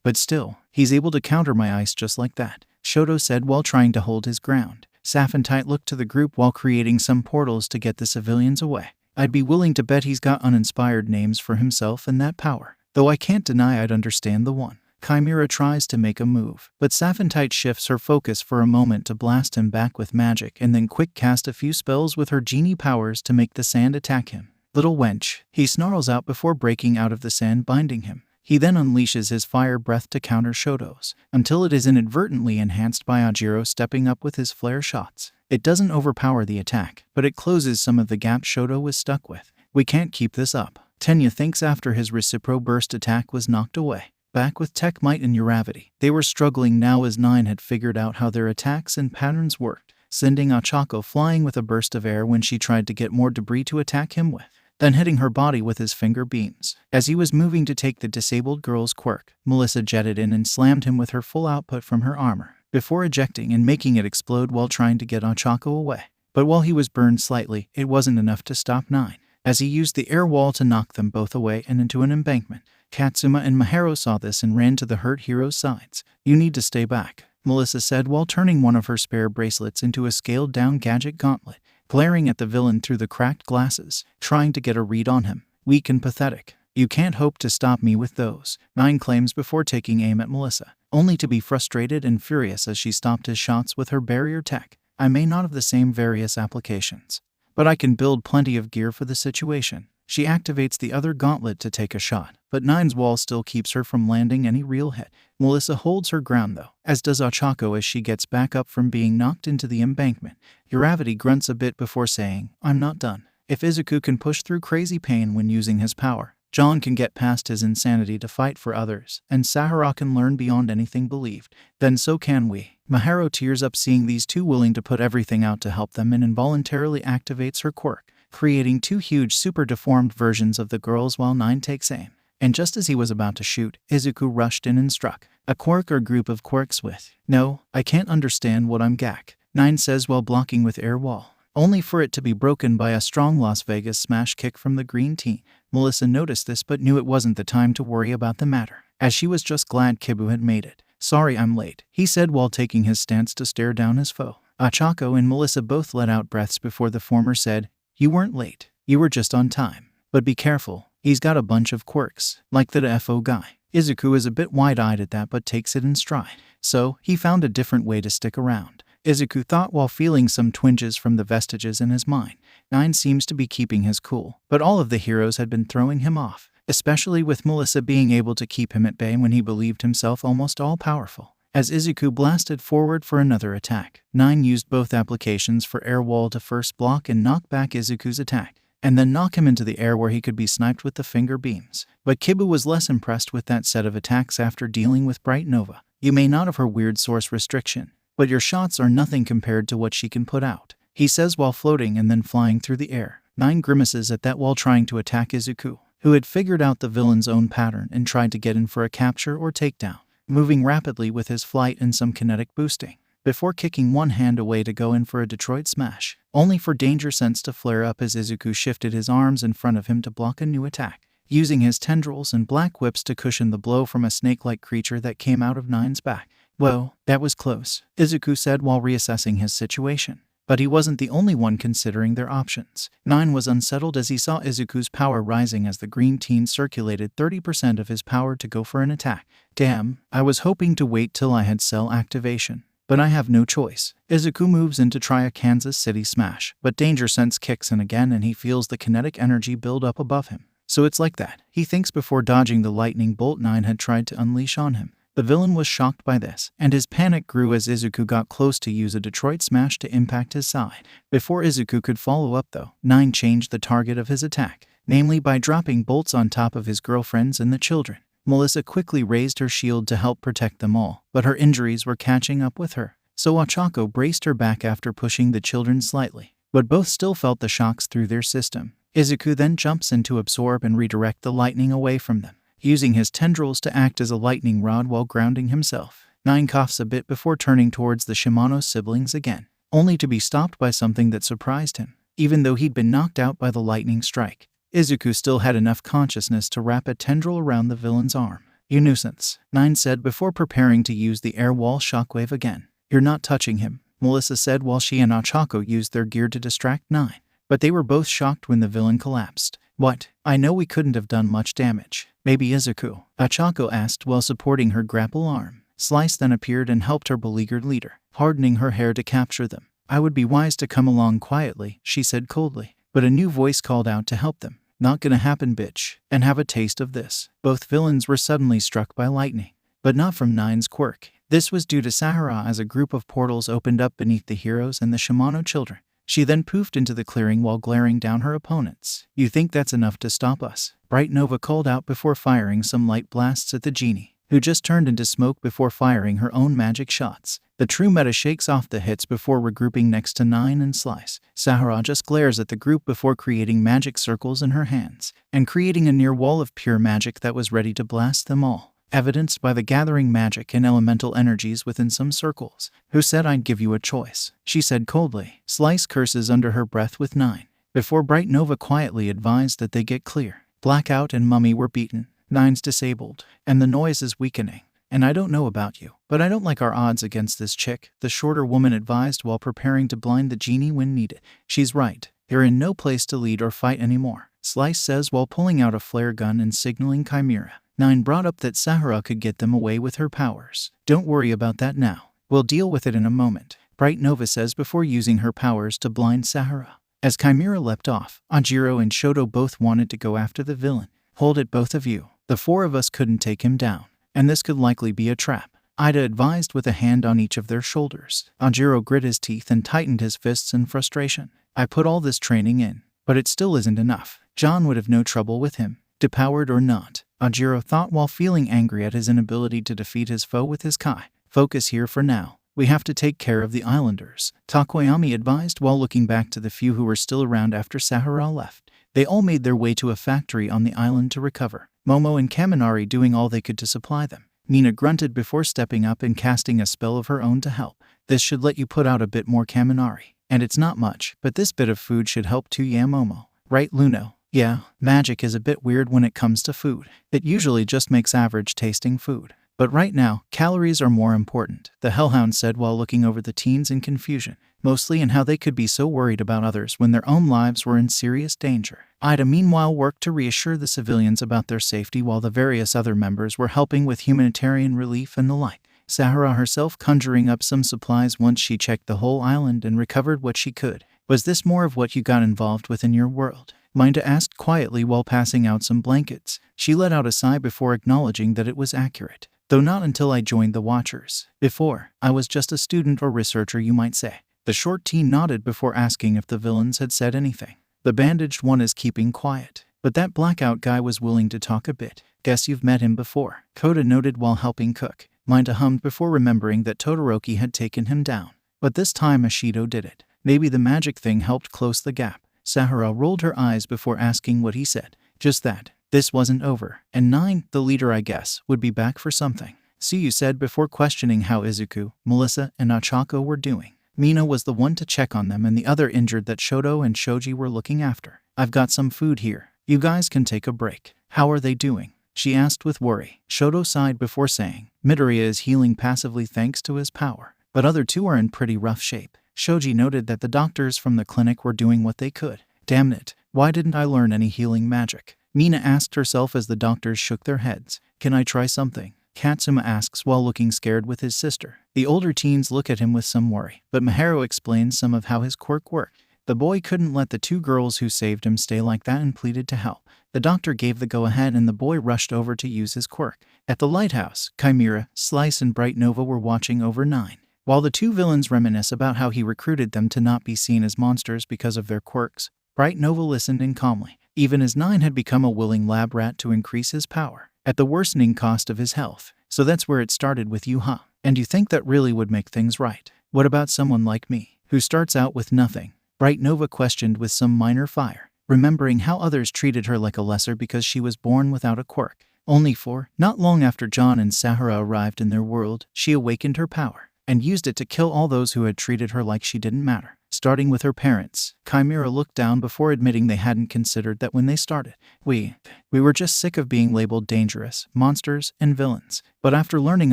But still, he's able to counter my ice just like that, 𝗀𝗱 said while trying to hold his ground. 𝗵𝗃 looked to the group while creating some portals to get the civilians away. I'd be willing to bet he's got uninspired names for himself and that power, though I can't deny I'd understand the one. 𝗬𝗫𝗄 tries to make a move, but 𝗵𝗃 shifts her focus for a moment to blast him back with magic and then quick cast a few spells with her genie powers to make the sand attack him. Little wench, he snarls out before breaking out of the sand binding him. He then unleashes his fire breath to counter 𝗀𝗱's, until it is inadvertently enhanced by Jon stepping up with his flare shots. It doesn't overpower the attack, but it closes some of the gap 𝗀𝗱 was stuck with. We can't keep this up, Tenya thinks after his reciprocal burst attack was knocked away. Back with tech might and 𝗬𝗏, they were struggling now as Nine had figured out how their attacks and patterns worked, sending 𝗂𝗄𝗃 flying with a burst of air when she tried to get more debris to attack him with, then hitting her body with his finger beams. As he was moving to take the disabled girl's quirk, Melissa jetted in and slammed him with her full output from her armor, before ejecting and making it explode while trying to get 𝗂𝗃 away. But while he was burned slightly, it wasn't enough to stop Nine, as he used the air wall to knock them both away and into an embankment. Katsuma and Mahiro saw this and ran to the hurt hero's sides. You need to stay back, Melissa said while turning one of her spare bracelets into a scaled-down gadget gauntlet, glaring at the villain through the cracked glasses, trying to get a read on him. Weak and pathetic. You can't hope to stop me with those, Nine claims before taking aim at Melissa, only to be frustrated and furious as she stopped his shots with her barrier tech. I may not have the same various applications, but I can build plenty of gear for the situation. She activates the other gauntlet to take a shot, but Nine's wall still keeps her from landing any real hit. Melissa holds her ground though, as does 𝗂𝗃 as she gets back up from being knocked into the embankment. 𝗬𝗏 grunts a bit before saying, I'm not done. If Izuku can push through crazy pain when using his power, Jon can get past his insanity to fight for others, and Sahara can learn beyond anything believed, then so can we. Mahiro tears up seeing these two willing to put everything out to help them and involuntarily activates her quirk, creating two huge super deformed versions of the girls while Nine takes aim. And just as he was about to shoot, Izuku rushed in and struck. A quirk or group of quirks with, no, I can't understand what I'm gack, Nine says while blocking with air wall, only for it to be broken by a strong Las Vegas smash kick from the green team. Melissa noticed this but knew it wasn't the time to worry about the matter, as she was just glad Kibu had made it. Sorry I'm late, he said while taking his stance to stare down his foe. 𝗂𝗃 and Melissa both let out breaths before the former said, You weren't late, you were just on time. But be careful, he's got a bunch of quirks, like the FO guy. Izuku is a bit wide-eyed at that but takes it in stride. So, he found a different way to stick around, Izuku thought while feeling some twinges from the vestiges in his mind. Nine seems to be keeping his cool, but all of the heroes had been throwing him off, especially with Melissa being able to keep him at bay when he believed himself almost all-powerful. As Izuku blasted forward for another attack, Nine used both applications for air wall to first block and knock back Izuku's attack, and then knock him into the air where he could be sniped with the finger beams. But Kibu was less impressed with that set of attacks after dealing with Bright Nova. You may not have her weird source restriction, but your shots are nothing compared to what she can put out, he says while floating and then flying through the air. Nine grimaces at that while trying to attack Izuku, who had figured out the villain's own pattern and tried to get in for a capture or takedown, moving rapidly with his flight and some kinetic boosting, before kicking one hand away to go in for a Detroit smash, only for danger sense to flare up as Izuku shifted his arms in front of him to block a new attack, using his tendrils and black whips to cushion the blow from a snake-like creature that came out of Nine's back. Whoa, that was close, Izuku said while reassessing his situation. But he wasn't the only one considering their options. Nine was unsettled as he saw Izuku's power rising as the green teen circulated 30% of his power to go for an attack. Damn, I was hoping to wait till I had cell activation, but I have no choice. Izuku moves in to try a Kansas City smash, but danger sense kicks in again and he feels the kinetic energy build up above him. So it's like that, he thinks before dodging the lightning bolt Nine had tried to unleash on him. The villain was shocked by this, and his panic grew as Izuku got close to use a Detroit smash to impact his side. Before Izuku could follow up though, Nine changed the target of his attack, namely by dropping bolts on top of his girlfriends and the children. Melissa quickly raised her shield to help protect them all, but her injuries were catching up with her, so 𝗂𝗃 braced her back after pushing the children slightly, but both still felt the shocks through their system. Izuku then jumps in to absorb and redirect the lightning away from them, using his tendrils to act as a lightning rod while grounding himself. Nine coughs a bit before turning towards the Shimano siblings again, only to be stopped by something that surprised him. Even though he'd been knocked out by the lightning strike, Izuku still had enough consciousness to wrap a tendril around the villain's arm. "You nuisance," 𝗫𝗫 said before preparing to use the air wall shockwave again. "You're not touching him," Melissa said while she and 𝗲𝗏𝗏 used their gear to distract 𝗫𝗫. But they were both shocked when the villain collapsed. "What? I know we couldn't have done much damage. Maybe Izuku?" 𝗲𝗏𝗏 asked while supporting her grapple arm. 𝗧𝗏 then appeared and helped her beleaguered leader, hardening her hair to capture them. "I would be wise to come along quietly," she said coldly. But a new voice called out to help them. "Not gonna happen, bitch. And have a taste of this." Both villains were suddenly struck by lightning, but not from 𝗫𝗫's quirk. This was due to Sahara as a group of portals opened up beneath the heroes and the Shimano children. She then poofed into the clearing while glaring down her opponents. "You think that's enough to stop us?" Bright Nova called out before firing some light blasts at the genie, who just turned into smoke before firing her own magic shots. The true meta shakes off the hits before regrouping next to 𝗫𝗫 and 𝗧𝗏. Sahara just glares at the group before creating magic circles in her hands, and creating a near wall of pure magic that was ready to blast them all, evidenced by the gathering magic and elemental energies within some circles. "Who said I'd give you a choice?" she said coldly. 𝗧𝗏 curses under her breath with 𝗫𝗫, before Bright Nova quietly advised that they get clear. Blackout and Mummy were beaten, 𝗫𝗫's disabled, and the noise is weakening. "And I don't know about you, but I don't like our odds against this chick," the shorter woman advised while preparing to blind the genie when needed. "She's right. You're in no place to lead or fight anymore," 𝗧𝗏 says while pulling out a flare gun and signaling Chimera. 𝗫𝗫 brought up that Sahara could get them away with her powers. "Don't worry about that now. We'll deal with it in a moment," Bright Nova says before using her powers to blind Sahara. As Chimera leapt off, Jero and Shoto both wanted to go after the villain. "Hold it, both of you. The four of us couldn't take him down, and this could likely be a trap," Ida advised with a hand on each of their shoulders. Jero grit his teeth and tightened his fists in frustration. "I put all this training in, but it still isn't enough. Jon would have no trouble with him, depowered or not," Jero thought while feeling angry at his inability to defeat his foe with his Kai. "Focus here for now. We have to take care of the islanders," Tokoyami advised while looking back to the few who were still around after Sahara left. They all made their way to a factory on the island to recover, Momo and Kaminari doing all they could to supply them. Nina grunted before stepping up and casting a spell of her own to help. "This should let you put out a bit more, Kaminari. And it's not much, but this bit of food should help too, yeah, Momo. Right, Luno?" "Yeah, magic is a bit weird when it comes to food. It usually just makes average tasting food. But right now, calories are more important," the Hellhound said while looking over the teens in confusion, mostly in how they could be so worried about others when their own lives were in serious danger. Ida meanwhile worked to reassure the civilians about their safety while the various other members were helping with humanitarian relief and the like. Sahara herself conjuring up some supplies once she checked the whole island and recovered what she could. "Was this more of what you got involved with in your world?" Minda asked quietly while passing out some blankets. She let out a sigh before acknowledging that it was accurate. "Though not until I joined the Watchers. Before, I was just a student or researcher, you might say." The short teen nodded before asking if the villains had said anything. "The bandaged one is keeping quiet, but that blackout guy was willing to talk a bit. Guess you've met him before," Kota noted while helping cook. Minda hummed before remembering that Todoroki had taken him down. But this time Ishido did it. Maybe the magic thing helped close the gap. Sahara rolled her eyes before asking what he said. "Just that. This wasn't over. And 𝗫𝗫, the leader I guess, would be back for something." Tsuyu said before questioning how Izuku, Melissa, and 𝗲𝗏𝗏 were doing. Mina was the one to check on them and the other injured that Shoto and Shoji were looking after. "I've got some food here. You guys can take a break." "How are they doing?" she asked with worry. Shoto sighed before saying, "Midoriya is healing passively thanks to his power, but other two are in pretty rough shape." Shoji noted that the doctors from the clinic were doing what they could. "Damn it, why didn't I learn any healing magic?" Mina asked herself as the doctors shook their heads. "Can I try something?" Katsuma asks while looking scared with his sister. The older teens look at him with some worry, but Miharu explains some of how his quirk worked. The boy couldn't let the two girls who saved him stay like that and pleaded to help. The doctor gave the go-ahead and the boy rushed over to use his quirk. At the lighthouse, Chimera, 𝗧𝗏, and Bright Nova were watching over 𝗫𝗫, while the two villains reminisce about how he recruited them to not be seen as monsters because of their quirks. Bright Nova listened in calmly, even as 𝗫𝗫 had become a willing lab rat to increase his power, at the worsening cost of his health. "So that's where it started with you, huh? And you think that really would make things right? What about someone like me, who starts out with nothing?" Bright Nova questioned with some minor fire, remembering how others treated her like a lesser because she was born without a quirk. Only not long after Jon and Sahara arrived in their world, she awakened her power, and used it to kill all those who had treated her like she didn't matter. starting with her parents. 𝗬𝗓𝗏 looked down before admitting they hadn't considered that when they started. We were just sick of being labeled dangerous, monsters, and villains. But after learning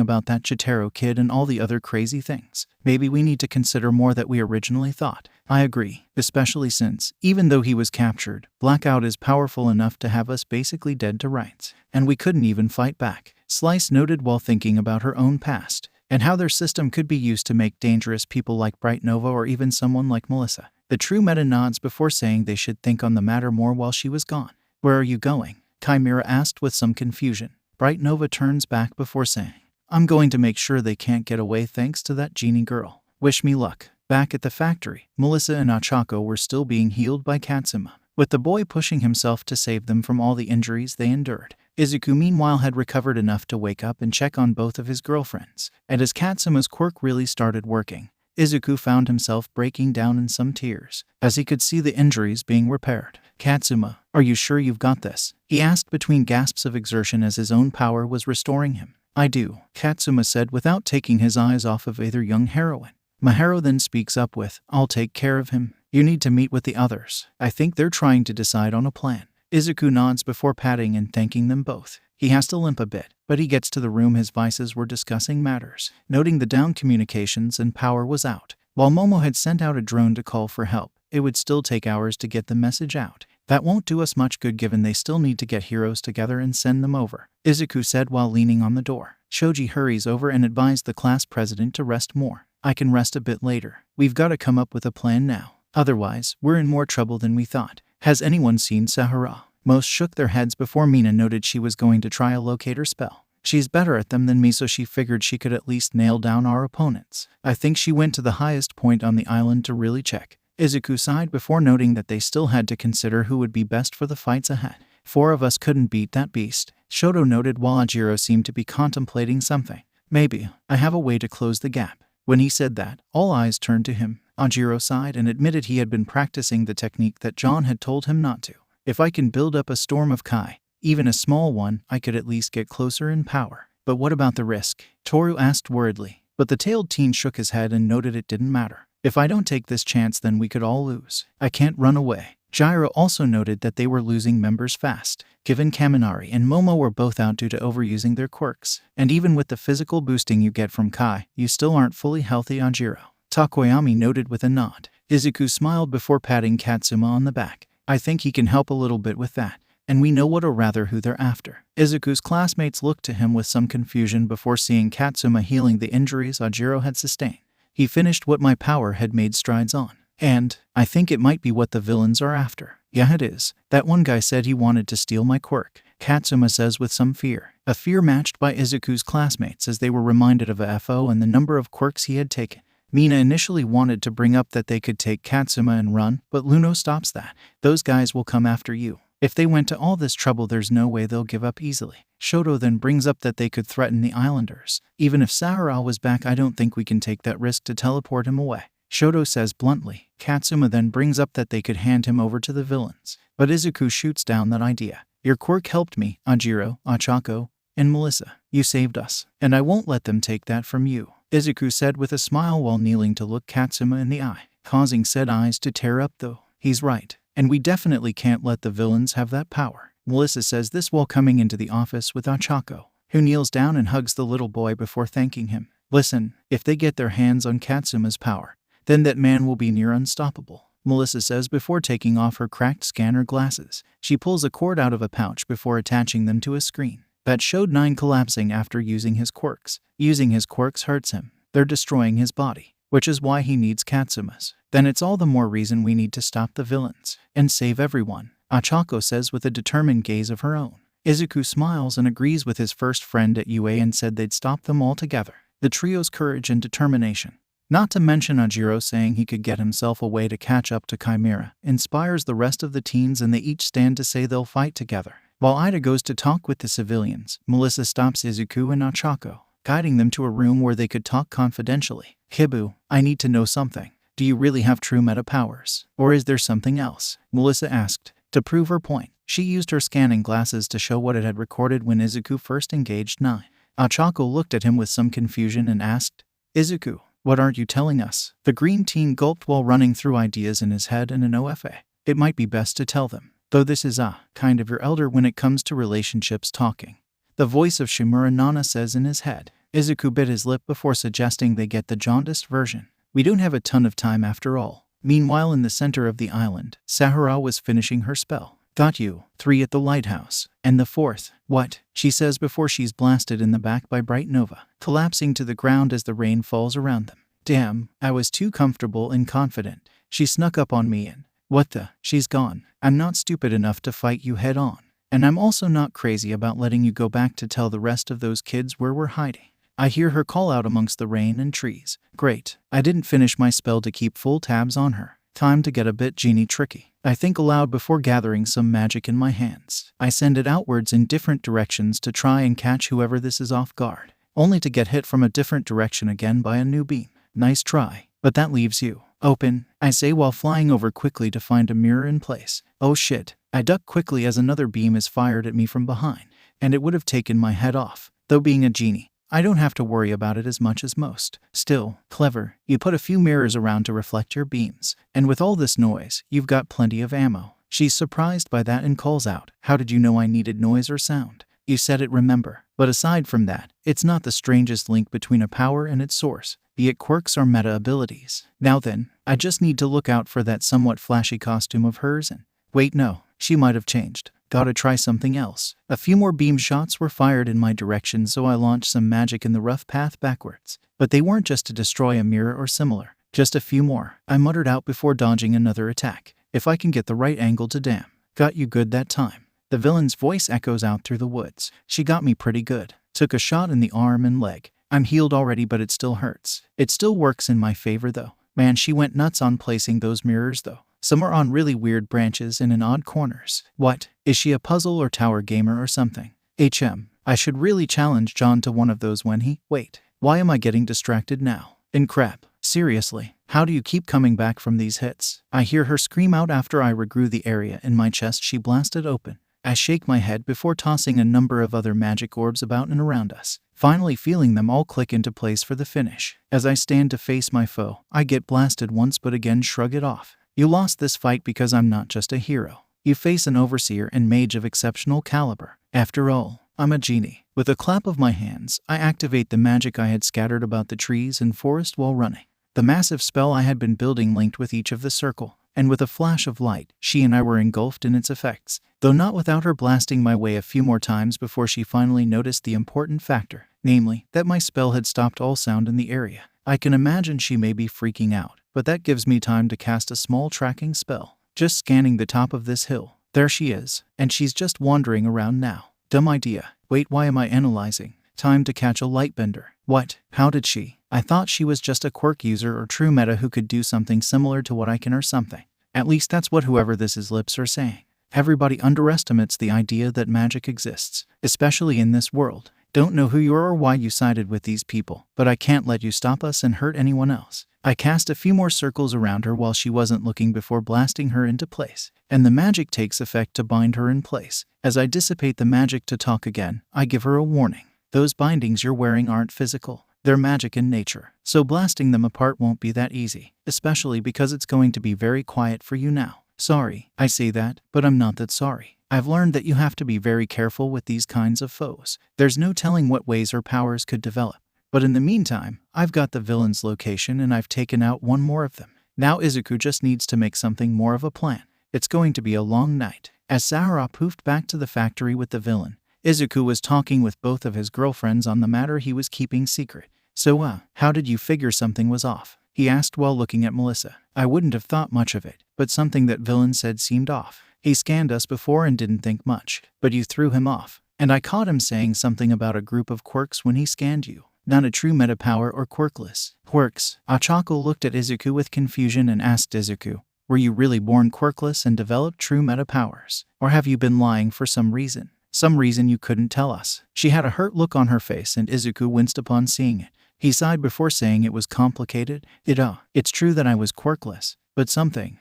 about that Jon kid and all the other crazy things, maybe we need to consider more than we originally thought. I agree, especially since, even though he was captured, Blackout is powerful enough to have us basically dead to rights. And we couldn't even fight back, Slice noted while thinking about her own past, and how their system could be used to make dangerous people like Bright Nova or even someone like Melissa. The true meta nods before saying they should think on the matter more while she was gone. Where are you going? 𝗬𝗓𝗏 asked with some confusion. Bright Nova turns back before saying, I'm going to make sure they can't get away thanks to that genie girl. Wish me luck. Back at the factory, Melissa and 𝗂𝗏𝗏 were still being healed by 𝗬𝗵𝗲, with the boy pushing himself to save them from all the injuries they endured. Izuku meanwhile had recovered enough to wake up and check on both of his girlfriends, and as 𝗬𝗵𝗲's quirk really started working, Izuku found himself breaking down in some tears, as he could see the injuries being repaired. 𝗬𝗬𝗏, are you sure you've got this? He asked between gasps of exertion as his own power was restoring him. I do, 𝗬𝗬𝗏 said without taking his eyes off of either young heroine. Maharo then speaks up with, I'll take care of him. You need to meet with the others. I think they're trying to decide on a plan. Izuku nods before patting and thanking them both. He has to limp a bit, but he gets to the room his vices were discussing matters, noting the down communications and power was out. While Momo had sent out a drone to call for help, it would still take hours to get the message out. That won't do us much good given they still need to get heroes together and send them over, Izuku said while leaning on the door. Shoji hurries over and advised the class president to rest more. I can rest a bit later. We've got to come up with a plan now. Otherwise, we're in more trouble than we thought. Has anyone seen 𝗧𝗏𝗏? Most shook their heads before Mina noted she was going to try a locator spell. She's better at them than me, so she figured she could at least nail down our opponents. I think she went to the highest point on the island to really check. Izuku sighed before noting that they still had to consider who would be best for the fights ahead. 4 of us couldn't beat that beast, Shoto noted while Ojiro seemed to be contemplating something. Maybe I have a way to close the gap. When he said that, all eyes turned to him. Ojiro sighed and admitted he had been practicing the technique that Jon had told him not to. If I can build up a storm of Kai, even a small one, I could at least get closer in power. But what about the risk? Toru asked worriedly, but the tailed teen shook his head and noted it didn't matter. If I don't take this chance, then we could all lose. I can't run away. Jiro also noted that they were losing members fast, given Kaminari and Momo were both out due to overusing their quirks. And even with the physical boosting you get from Kai, you still aren't fully healthy, Ojiro. Takoyami noted with a nod. Izuku smiled before patting 𝗬𝗏𝗏 on the back. I think he can help a little bit with that. And we know what or rather who they're after. Izuku's classmates looked to him with some confusion before seeing 𝗬𝗏𝗏 healing the injuries Ojiro had sustained. He finished what my power had made strides on. And I think it might be what the villains are after. Yeah, it is. That one guy said he wanted to steal my quirk, 𝗬𝗏𝗏 says with some fear. A fear matched by Izuku's classmates as they were reminded of AFO and the number of quirks he had taken. Mina initially wanted to bring up that they could take 𝗬𝗏𝗏 and run, but Luno stops that. Those guys will come after you. If they went to all this trouble, there's no way they'll give up easily. Shoto then brings up that they could threaten the islanders. Even if 𝗧𝗏𝗏 was back, I don't think we can take that risk to teleport him away, Shoto says bluntly. 𝗬𝗏𝗏 then brings up that they could hand him over to the villains. But Izuku shoots down that idea. Your quirk helped me, Ojiro, 𝗂𝗏𝗏𝗏, and Melissa. You saved us. And I won't let them take that from you, Izuku said with a smile while kneeling to look 𝗬𝗏𝗏 in the eye, causing said eyes to tear up though. He's right. And we definitely can't let the villains have that power. Melissa says this while coming into the office with 𝗂𝗏𝗏𝗏, who kneels down and hugs the little boy before thanking him. Listen, if they get their hands on 𝗬𝗏𝗏's power, then that man will be near unstoppable, Melissa says before taking off her cracked scanner glasses. She pulls a cord out of a pouch before attaching them to a screen that showed 9 collapsing after using his quirks. Using his quirks hurts him. They're destroying his body, which is why he needs 𝗬𝗏𝗏𝗏's. Then it's all the more reason we need to stop the villains and save everyone, 𝗂𝗏𝗏𝗏 says with a determined gaze of her own. Izuku smiles and agrees with his first friend at UA and said they'd stop them all together. The trio's courage and determination, not to mention Ojiro saying he could get himself a way to catch up to 𝗬𝗏𝗏𝗏, inspires the rest of the teens and they each stand to say they'll fight together. While Ida goes to talk with the civilians, Melissa stops Izuku and 𝗂𝗏𝗏𝗏, guiding them to a room where they could talk confidentially. Hibu, I need to know something. Do you really have true meta powers? Or is there something else? Melissa asked. To prove her point, she used her scanning glasses to show what it had recorded when Izuku first engaged 9. 𝗂𝗏𝗏𝗏 looked at him with some confusion and asked, Izuku, What aren't you telling us? The green teen gulped while running through ideas in his head and an OFA. It might be best to tell them, though this is kind of your elder when it comes to relationships talking. The voice of Shimura Nana says in his head. Izuku bit his lip before suggesting they get the jaundiced version. We don't have a ton of time after all. Meanwhile, in the center of the island, Sahara was finishing her spell. Got you, 3 at the lighthouse. And the 4th, what? She says before she's blasted in the back by bright nova, collapsing to the ground as the rain falls around them. Damn, I was too comfortable and confident. She snuck up on me and, what the? She's gone. I'm not stupid enough to fight you head on. And I'm also not crazy about letting you go back to tell the rest of those kids where we're hiding. I hear her call out amongst the rain and trees. Great. I didn't finish my spell to keep full tabs on her. Time to get a bit genie tricky. I think aloud before gathering some magic in my hands. I send it outwards in different directions to try and catch whoever this is off guard, only to get hit from a different direction again by a new beam. Nice try, but that leaves you open, I say while flying over quickly to find a mirror in place. Oh shit. I duck quickly as another beam is fired at me from behind, and it would have taken my head off. Though being a genie, I don't have to worry about it as much as most. Still, clever. You put a few mirrors around to reflect your beams, and with all this noise, you've got plenty of ammo. She's surprised by that and calls out, how did you know I needed noise or sound? You said it, remember. But aside from that, it's not the strangest link between a power and its source, be it quirks or meta abilities. Now then, I just need to look out for that somewhat flashy costume of hers and, wait, no, she might have changed. Gotta try something else. A few more beam shots were fired in my direction, so I launched some magic in the rough path backwards. But they weren't just to destroy a mirror or similar. Just a few more, I muttered out before dodging another attack. If I can get the right angle to damn. Got you good that time. The villain's voice echoes out through the woods. She got me pretty good. Took a shot in the arm and leg. I'm healed already, but it still hurts. It still works in my favor though. Man, she went nuts on placing those mirrors though. Some are on really weird branches and in odd corners. What? Is she a puzzle or tower gamer or something? I should really challenge Jon to one of those when he... Wait, why am I getting distracted now? And crap, seriously, how do you keep coming back from these hits? I hear her scream out after I regrew the area in my chest she blasted open. I shake my head before tossing a number of other magic orbs about and around us, finally feeling them all click into place for the finish. As I stand to face my foe, I get blasted once but again shrug it off. You lost this fight because I'm not just a hero. You face an overseer and mage of exceptional caliber. After all, I'm a genie. With a clap of my hands, I activate the magic I had scattered about the trees and forest while running. The massive spell I had been building linked with each of the circle, and with a flash of light, she and I were engulfed in its effects, though not without her blasting my way a few more times before she finally noticed the important factor, namely, that my spell had stopped all sound in the area. I can imagine she may be freaking out, but that gives me time to cast a small tracking spell. Just scanning the top of this hill. There she is, and she's just wandering around now. Dumb idea. Wait, why am I analyzing? Time to catch a lightbender. What? How did she? I thought she was just a quirk user or true meta who could do something similar to what I can or something. At least that's what whoever this is lips are saying. Everybody underestimates the idea that magic exists, especially in this world. Don't know who you are or why you sided with these people, but I can't let you stop us and hurt anyone else. I cast a few more circles around her while she wasn't looking before blasting her into place, and the magic takes effect to bind her in place. As I dissipate the magic to talk again, I give her a warning. Those bindings you're wearing aren't physical. They're magic in nature, so blasting them apart won't be that easy, especially because it's going to be very quiet for you now. Sorry, I say that, but I'm not that sorry. I've learned that you have to be very careful with these kinds of foes. There's no telling what ways her powers could develop. But in the meantime, I've got the villain's location and I've taken out one more of them. Now Izuku just needs to make something more of a plan. It's going to be a long night. As Sahara poofed back to the factory with the villain, Izuku was talking with both of his girlfriends on the matter he was keeping secret. So, how did you figure something was off? He asked while looking at Melissa. I wouldn't have thought much of it, but something that villain said seemed off. He scanned us before and didn't think much, but you threw him off. And I caught him saying something about a group of quirks when he scanned you. Not a true meta power or quirkless. Quirks. Ochako looked at Izuku with confusion and asked Izuku, were you really born quirkless and developed true meta powers? Or have you been lying for some reason? Some reason you couldn't tell us. She had a hurt look on her face and Izuku winced upon seeing it. He sighed before saying it was complicated. It's true that I was quirkless, but something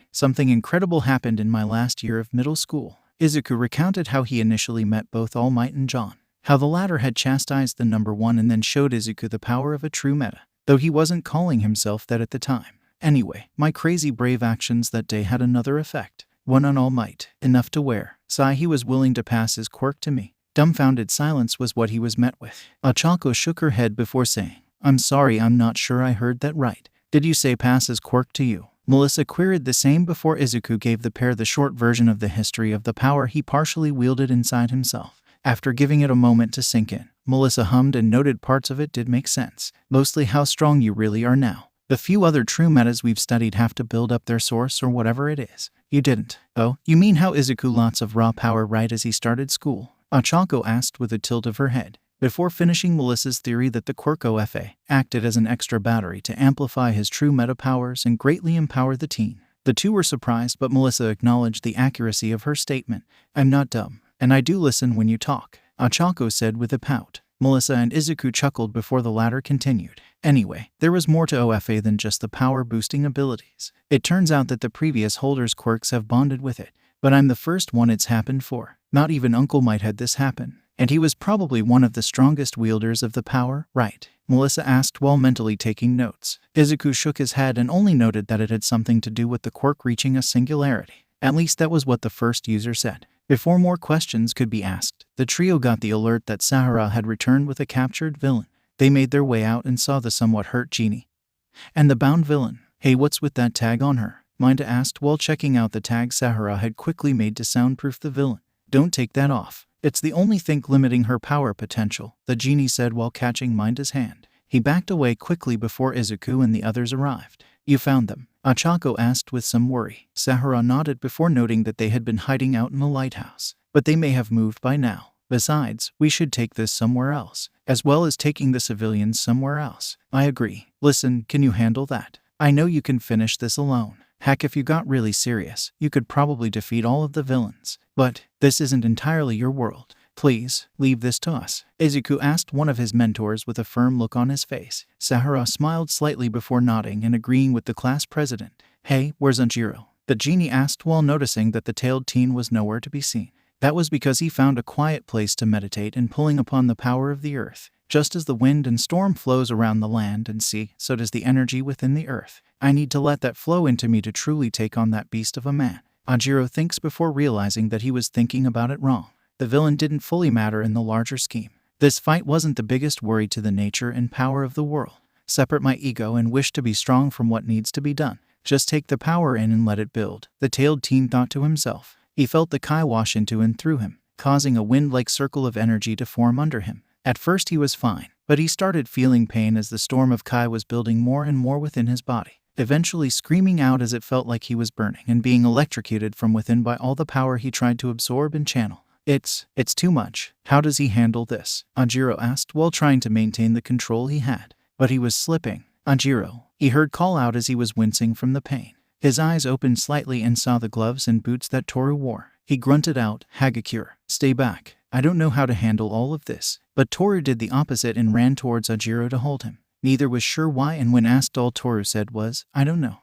incredible happened in my last year of middle school. Izuku recounted how he initially met both All Might and Jon. How the latter had chastised the number one and then showed Izuku the power of a true meta. though he wasn't calling himself that at the time. Anyway, my crazy brave actions that day had another effect. One on All Might, enough to wear. He was willing to pass his quirk to me. Dumbfounded silence was what he was met with. Ochako shook her head before saying, I'm sorry, I'm not sure I heard that right. Did you say pass his quirk to you? Melissa queried the same before Izuku gave the pair the short version of the history of the power he partially wielded inside himself. After giving it a moment to sink in, Melissa hummed and noted parts of it did make sense. Mostly how strong you really are now. The few other true metas we've studied have to build up their source or whatever it is. You didn't. Oh, you mean how Izuku lots of raw power right as he started school? Ochako asked with a tilt of her head, before finishing Melissa's theory that the 𝗏𝗏 acted as an extra battery to amplify his true meta powers and greatly empower the teen. The two were surprised, but Melissa acknowledged the accuracy of her statement. I'm not dumb, and I do listen when you talk, Ochako said with a pout. Melissa and Izuku chuckled before the latter continued. Anyway, there was more to 𝗏𝗏 than just the power-boosting abilities. It turns out that the previous holders' quirks have bonded with it, but I'm the first one it's happened for. Not even Uncle might had this happen, and he was probably one of the strongest wielders of the power, right? Melissa asked while mentally taking notes. Izuku shook his head and only noted that it had something to do with the quirk reaching a singularity. At least that was what the first user said. Before more questions could be asked, the trio got the alert that 𝗧𝗏 had returned with a captured villain. They made their way out and saw the somewhat hurt genie and the bound villain. Hey, what's with that tag on her? Minda asked while checking out the tag 𝗧𝗏 had quickly made to soundproof the villain. Don't take that off. It's the only thing limiting her power potential, the genie said while catching Minda's hand. He backed away quickly before Izuku and the others arrived. You found them? Ochako asked with some worry. 𝗧𝗏 nodded before noting that they had been hiding out in the lighthouse, but they may have moved by now. Besides, we should take this somewhere else, as well as taking the civilians somewhere else. I agree. Listen, can you handle that? I know you can finish this alone. Heck, if you got really serious, you could probably defeat all of the villains. But this isn't entirely your world. Please, leave this to us. Izuku asked one of his mentors with a firm look on his face. 𝗧𝗏 smiled slightly before nodding and agreeing with the class president. Hey, where's Jon Jero? The genie asked while noticing that the tailed teen was nowhere to be seen. That was because he found a quiet place to meditate and pulling upon the power of the earth. Just as the wind and storm flows around the land and sea, so does the energy within the earth. I need to let that flow into me to truly take on that beast of a man. Jon Jero thinks before realizing that he was thinking about it wrong. The villain didn't fully matter in the larger scheme. This fight wasn't the biggest worry to the nature and power of the world. Separate my ego and wish to be strong from what needs to be done. Just take the power in and let it build, the tailed teen thought to himself. He felt the Kai wash into and through him, causing a wind-like circle of energy to form under him. At first he was fine, but he started feeling pain as the storm of Kai was building more and more within his body, eventually screaming out as it felt like he was burning and being electrocuted from within by all the power he tried to absorb and channel. It's too much. How does he handle this? Jon Jero asked while trying to maintain the control he had. But he was slipping. Jon Jero, he heard call out as he was wincing from the pain. His eyes opened slightly and saw the gloves and boots that Toru wore. He grunted out, 𝗏𝗏𝗃, stay back. I don't know how to handle all of this. But Toru did the opposite and ran towards Jon Jero to hold him. Neither was sure why, and when asked, all Toru said was, I don't know.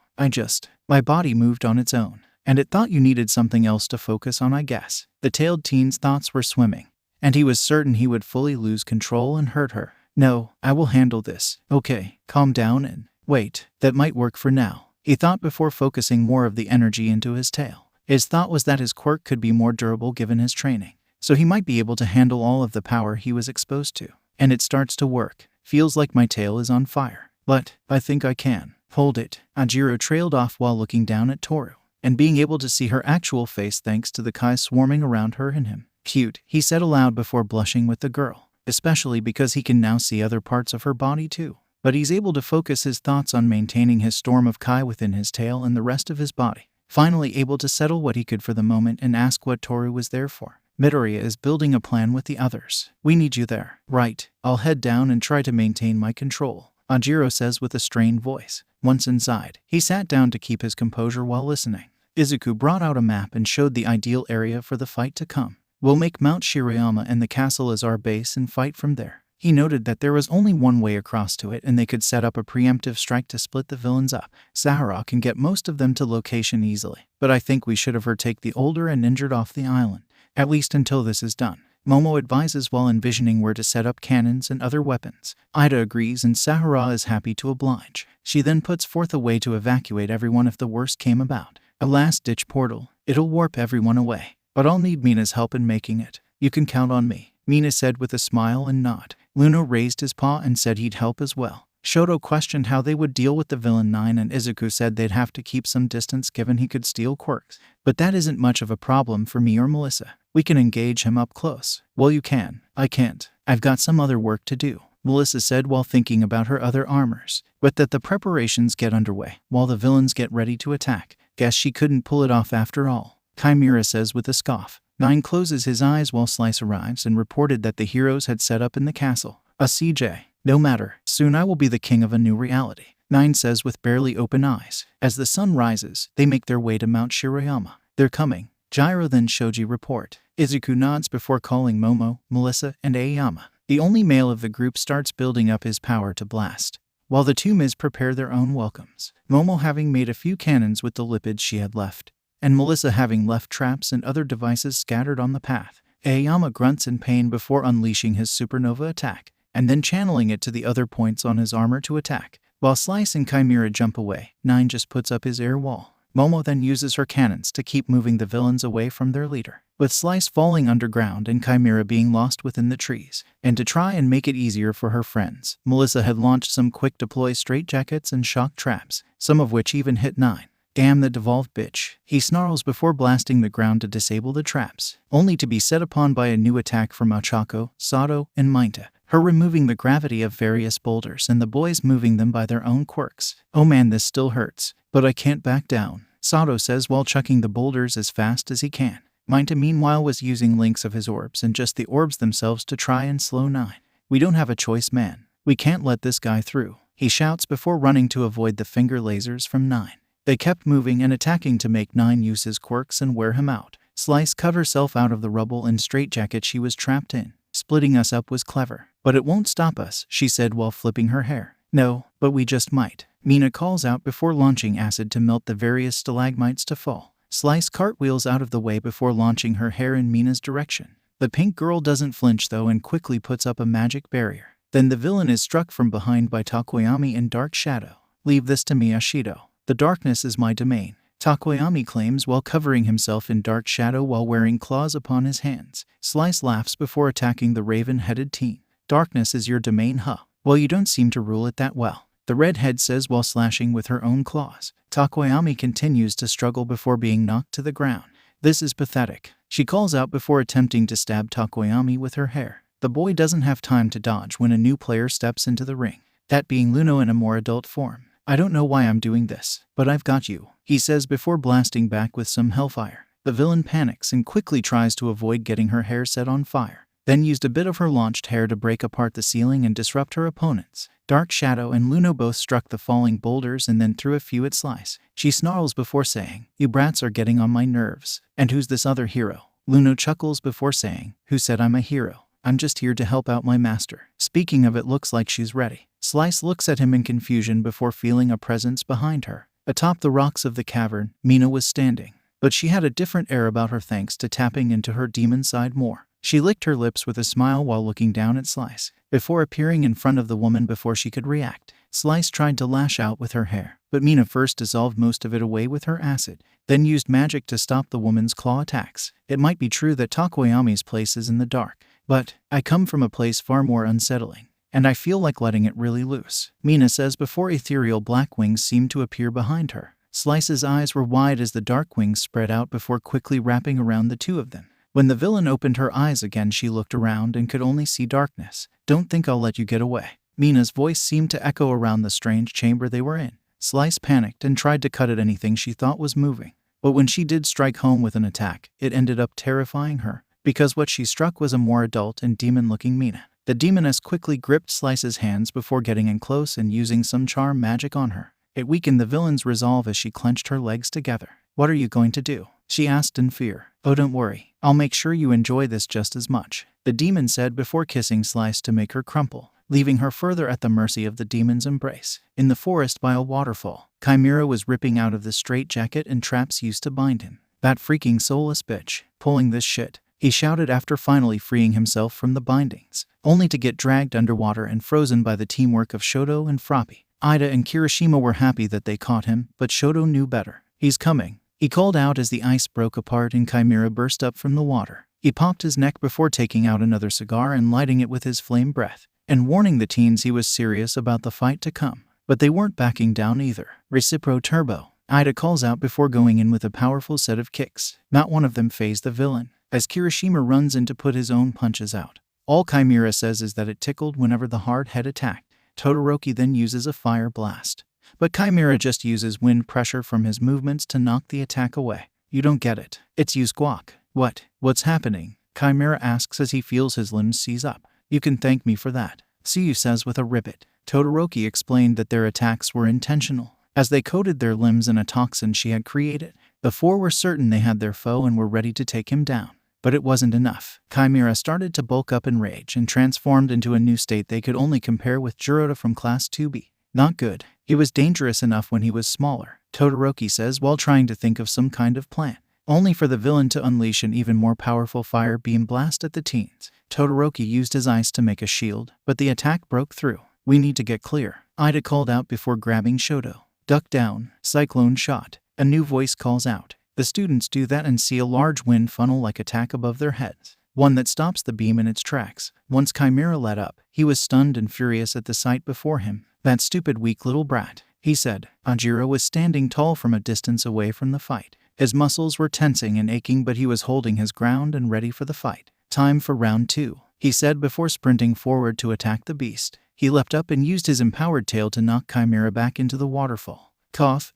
My body moved on its own. And it thought you needed something else to focus on, I guess. The tailed teen's thoughts were swimming, and he was certain he would fully lose control and hurt her. No, I will handle this. Okay, calm down and wait, that might work for now. He thought before focusing more of the energy into his tail. His thought was that his quirk could be more durable given his training, so he might be able to handle all of the power he was exposed to. And it starts to work. Feels like my tail is on fire. But I think I can hold it. Jon Jero trailed off while looking down at Toru, and being able to see her actual face thanks to the Kai swarming around her and him. Cute, he said aloud before blushing with the girl, especially because he can now see other parts of her body too. But he's able to focus his thoughts on maintaining his storm of Kai within his tail and the rest of his body. Finally able to settle what he could for the moment and ask what Toru was there for. Midoriya is building a plan with the others. We need you there. Right. I'll head down and try to maintain my control, Jon Jero says with a strained voice. Once inside, he sat down to keep his composure while listening. Izuku brought out a map and showed the ideal area for the fight to come. We'll make Mount Shirayama and the castle as our base and fight from there. He noted that there was only one way across to it and they could set up a preemptive strike to split the villains up. 𝗧𝗏 can get most of them to location easily, but I think we should have her take the older and injured off the island, at least until this is done. Momo advises while envisioning where to set up cannons and other weapons. Ida agrees and Sahara is happy to oblige. She then puts forth a way to evacuate everyone if the worst came about. A last-ditch portal. It'll warp everyone away. But I'll need Mina's help in making it. You can count on me, Mina said with a smile and nod. Luno raised his paw and said he'd help as well. Shoto questioned how they would deal with the villain 9 and Izuku said they'd have to keep some distance given he could steal quirks. But that isn't much of a problem for me or Melissa. We can engage him up close. Well, you can. I can't. I've got some other work to do, Melissa said while thinking about her other armors. But that the preparations get underway while the villains get ready to attack. Guess she couldn't pull it off after all, 𝗳𝗵𝗲 says with a scoff. 9 closes his eyes while Slice arrives and reported that the heroes had set up in the castle. A CJ. No matter, soon I will be the king of a new reality, 9 says with barely open eyes. As the sun rises, they make their way to Mount Shirayama. They're coming. Gyro then Shoji report. Izuku nods before calling Momo, Melissa, and Aoyama. The only male of the group starts building up his power to blast, while the two Ms prepare their own welcomes. Momo having made a few cannons with the lipids she had left, and Melissa having left traps and other devices scattered on the path. Aoyama grunts in pain before unleashing his supernova attack, and then channeling it to the other points on his armor to attack. While Slice and 𝗳𝗵𝗲 jump away, 9 just puts up his air wall. Momo then uses her cannons to keep moving the villains away from their leader, with Slice falling underground and 𝗳𝗵𝗲 being lost within the trees. And to try and make it easier for her friends, Melissa had launched some quick deploy straitjackets and shock traps, some of which even hit 9. Damn the devolved bitch, he snarls before blasting the ground to disable the traps, only to be set upon by a new attack from Ochako, Sato, and Mainta, her removing the gravity of various boulders and the boys moving them by their own quirks. Oh man, this still hurts, but I can't back down, Sato says while chucking the boulders as fast as he can. Mainta meanwhile was using links of his orbs and just the orbs themselves to try and slow 9. We don't have a choice, man. We can't let this guy through, he shouts before running to avoid the finger lasers from 9. They kept moving and attacking to make 9 use his quirks and wear him out. Slice cut herself out of the rubble and straitjacket she was trapped in. Splitting us up was clever, but it won't stop us, she said while flipping her hair. No, but we just might, Mina calls out before launching acid to melt the various stalagmites to fall. Slice cartwheels out of the way before launching her hair in Mina's direction. The pink girl doesn't flinch though and quickly puts up a magic barrier. Then the villain is struck from behind by Tokoyami in Dark Shadow. Leave this to me, Ashido. The darkness is my domain, Tokoyami claims while covering himself in dark shadow while wearing claws upon his hands. Slice laughs before attacking the raven-headed teen. Darkness is your domain, huh? Well, you don't seem to rule it that well, the redhead says while slashing with her own claws. Tokoyami continues to struggle before being knocked to the ground. This is pathetic, she calls out before attempting to stab Tokoyami with her hair. The boy doesn't have time to dodge when a new player steps into the ring, that being Luno in a more adult form. I don't know why I'm doing this, but I've got you, he says before blasting back with some hellfire. The villain panics and quickly tries to avoid getting her hair set on fire, then used a bit of her launched hair to break apart the ceiling and disrupt her opponents. Dark Shadow and Luno both struck the falling boulders and then threw a few at Slice. She snarls before saying, "You brats are getting on my nerves. And who's this other hero?" Luno chuckles before saying, "Who said I'm a hero? I'm just here to help out my master." Speaking of, it looks like she's ready. Slice looks at him in confusion before feeling a presence behind her. Atop the rocks of the cavern, Mina was standing, but she had a different air about her thanks to tapping into her demon side more. She licked her lips with a smile while looking down at Slice, before appearing in front of the woman before she could react. Slice tried to lash out with her hair, but Mina first dissolved most of it away with her acid, then used magic to stop the woman's claw attacks. It might be true that Tokoyami's place is in the dark, but I come from a place far more unsettling, and I feel like letting it really loose, Mina says before ethereal black wings seemed to appear behind her. Slice's eyes were wide as the dark wings spread out before quickly wrapping around the two of them. When the villain opened her eyes again, she looked around and could only see darkness. "Don't think I'll let you get away." Mina's voice seemed to echo around the strange chamber they were in. Slice panicked and tried to cut at anything she thought was moving, but when she did strike home with an attack, it ended up terrifying her, because what she struck was a more adult and demon-looking Mina. The demoness quickly gripped Slice's hands before getting in close and using some charm magic on her. It weakened the villain's resolve as she clenched her legs together. "What are you going to do?" she asked in fear. "Oh, don't worry. I'll make sure you enjoy this just as much," the demon said before kissing Slice to make her crumple, leaving her further at the mercy of the demon's embrace. In the forest by a waterfall, 𝗳𝗵𝗲 was ripping out of the straitjacket and traps used to bind him. "That freaking soulless bitch, pulling this shit," he shouted after finally freeing himself from the bindings, only to get dragged underwater and frozen by the teamwork of Shoto and 𝗵𝘃𝗏. Ida and Kirishima were happy that they caught him, but Shoto knew better. "He's coming," he called out as the ice broke apart and 𝗵𝗃𝗏 burst up from the water. He popped his neck before taking out another cigar and lighting it with his flame breath, and warning the teens he was serious about the fight to come. But they weren't backing down either. "Reciproc turbo," Ida calls out before going in with a powerful set of kicks. Not one of them fazed the villain, as Kirishima runs in to put his own punches out. All 𝗵𝗃𝗏 says is that it tickled whenever the hard head attacked. Todoroki then uses a fire blast, but 𝗵𝗃𝗏 just uses wind pressure from his movements to knock the attack away. "You don't get it. It's you squawk." What's happening?" 𝗵𝗃𝗏 asks as he feels his limbs seize up. "You can thank me for that," Tsuyu says with a ribbit. Todoroki explained that their attacks were intentional, as they coated their limbs in a toxin she had created. The four were certain they had their foe and were ready to take him down. But it wasn't enough. 𝗵𝗃𝗏 started to bulk up in rage and transformed into a new state they could only compare with Jiroda from Class 2B. Not good. He was dangerous enough when he was smaller, Todoroki says while trying to think of some kind of plan, only for the villain to unleash an even more powerful fire beam blast at the teens. Todoroki used his ice to make a shield, but the attack broke through. "We need to get clear," Ida called out before grabbing Shoto. "Duck down, cyclone shot," a new voice calls out. The students do that and see a large wind funnel-like attack above their heads, one that stops the beam in its tracks. Once 𝗵𝗃𝗏 let up, he was stunned and furious at the sight before him. "That stupid weak little brat," he said. Jero was standing tall from a distance away from the fight. His muscles were tensing and aching, but he was holding his ground and ready for the fight. "Time for round 2, he said before sprinting forward to attack the beast. He leapt up and used his empowered tail to knock 𝗵𝗃𝗏 back into the waterfall.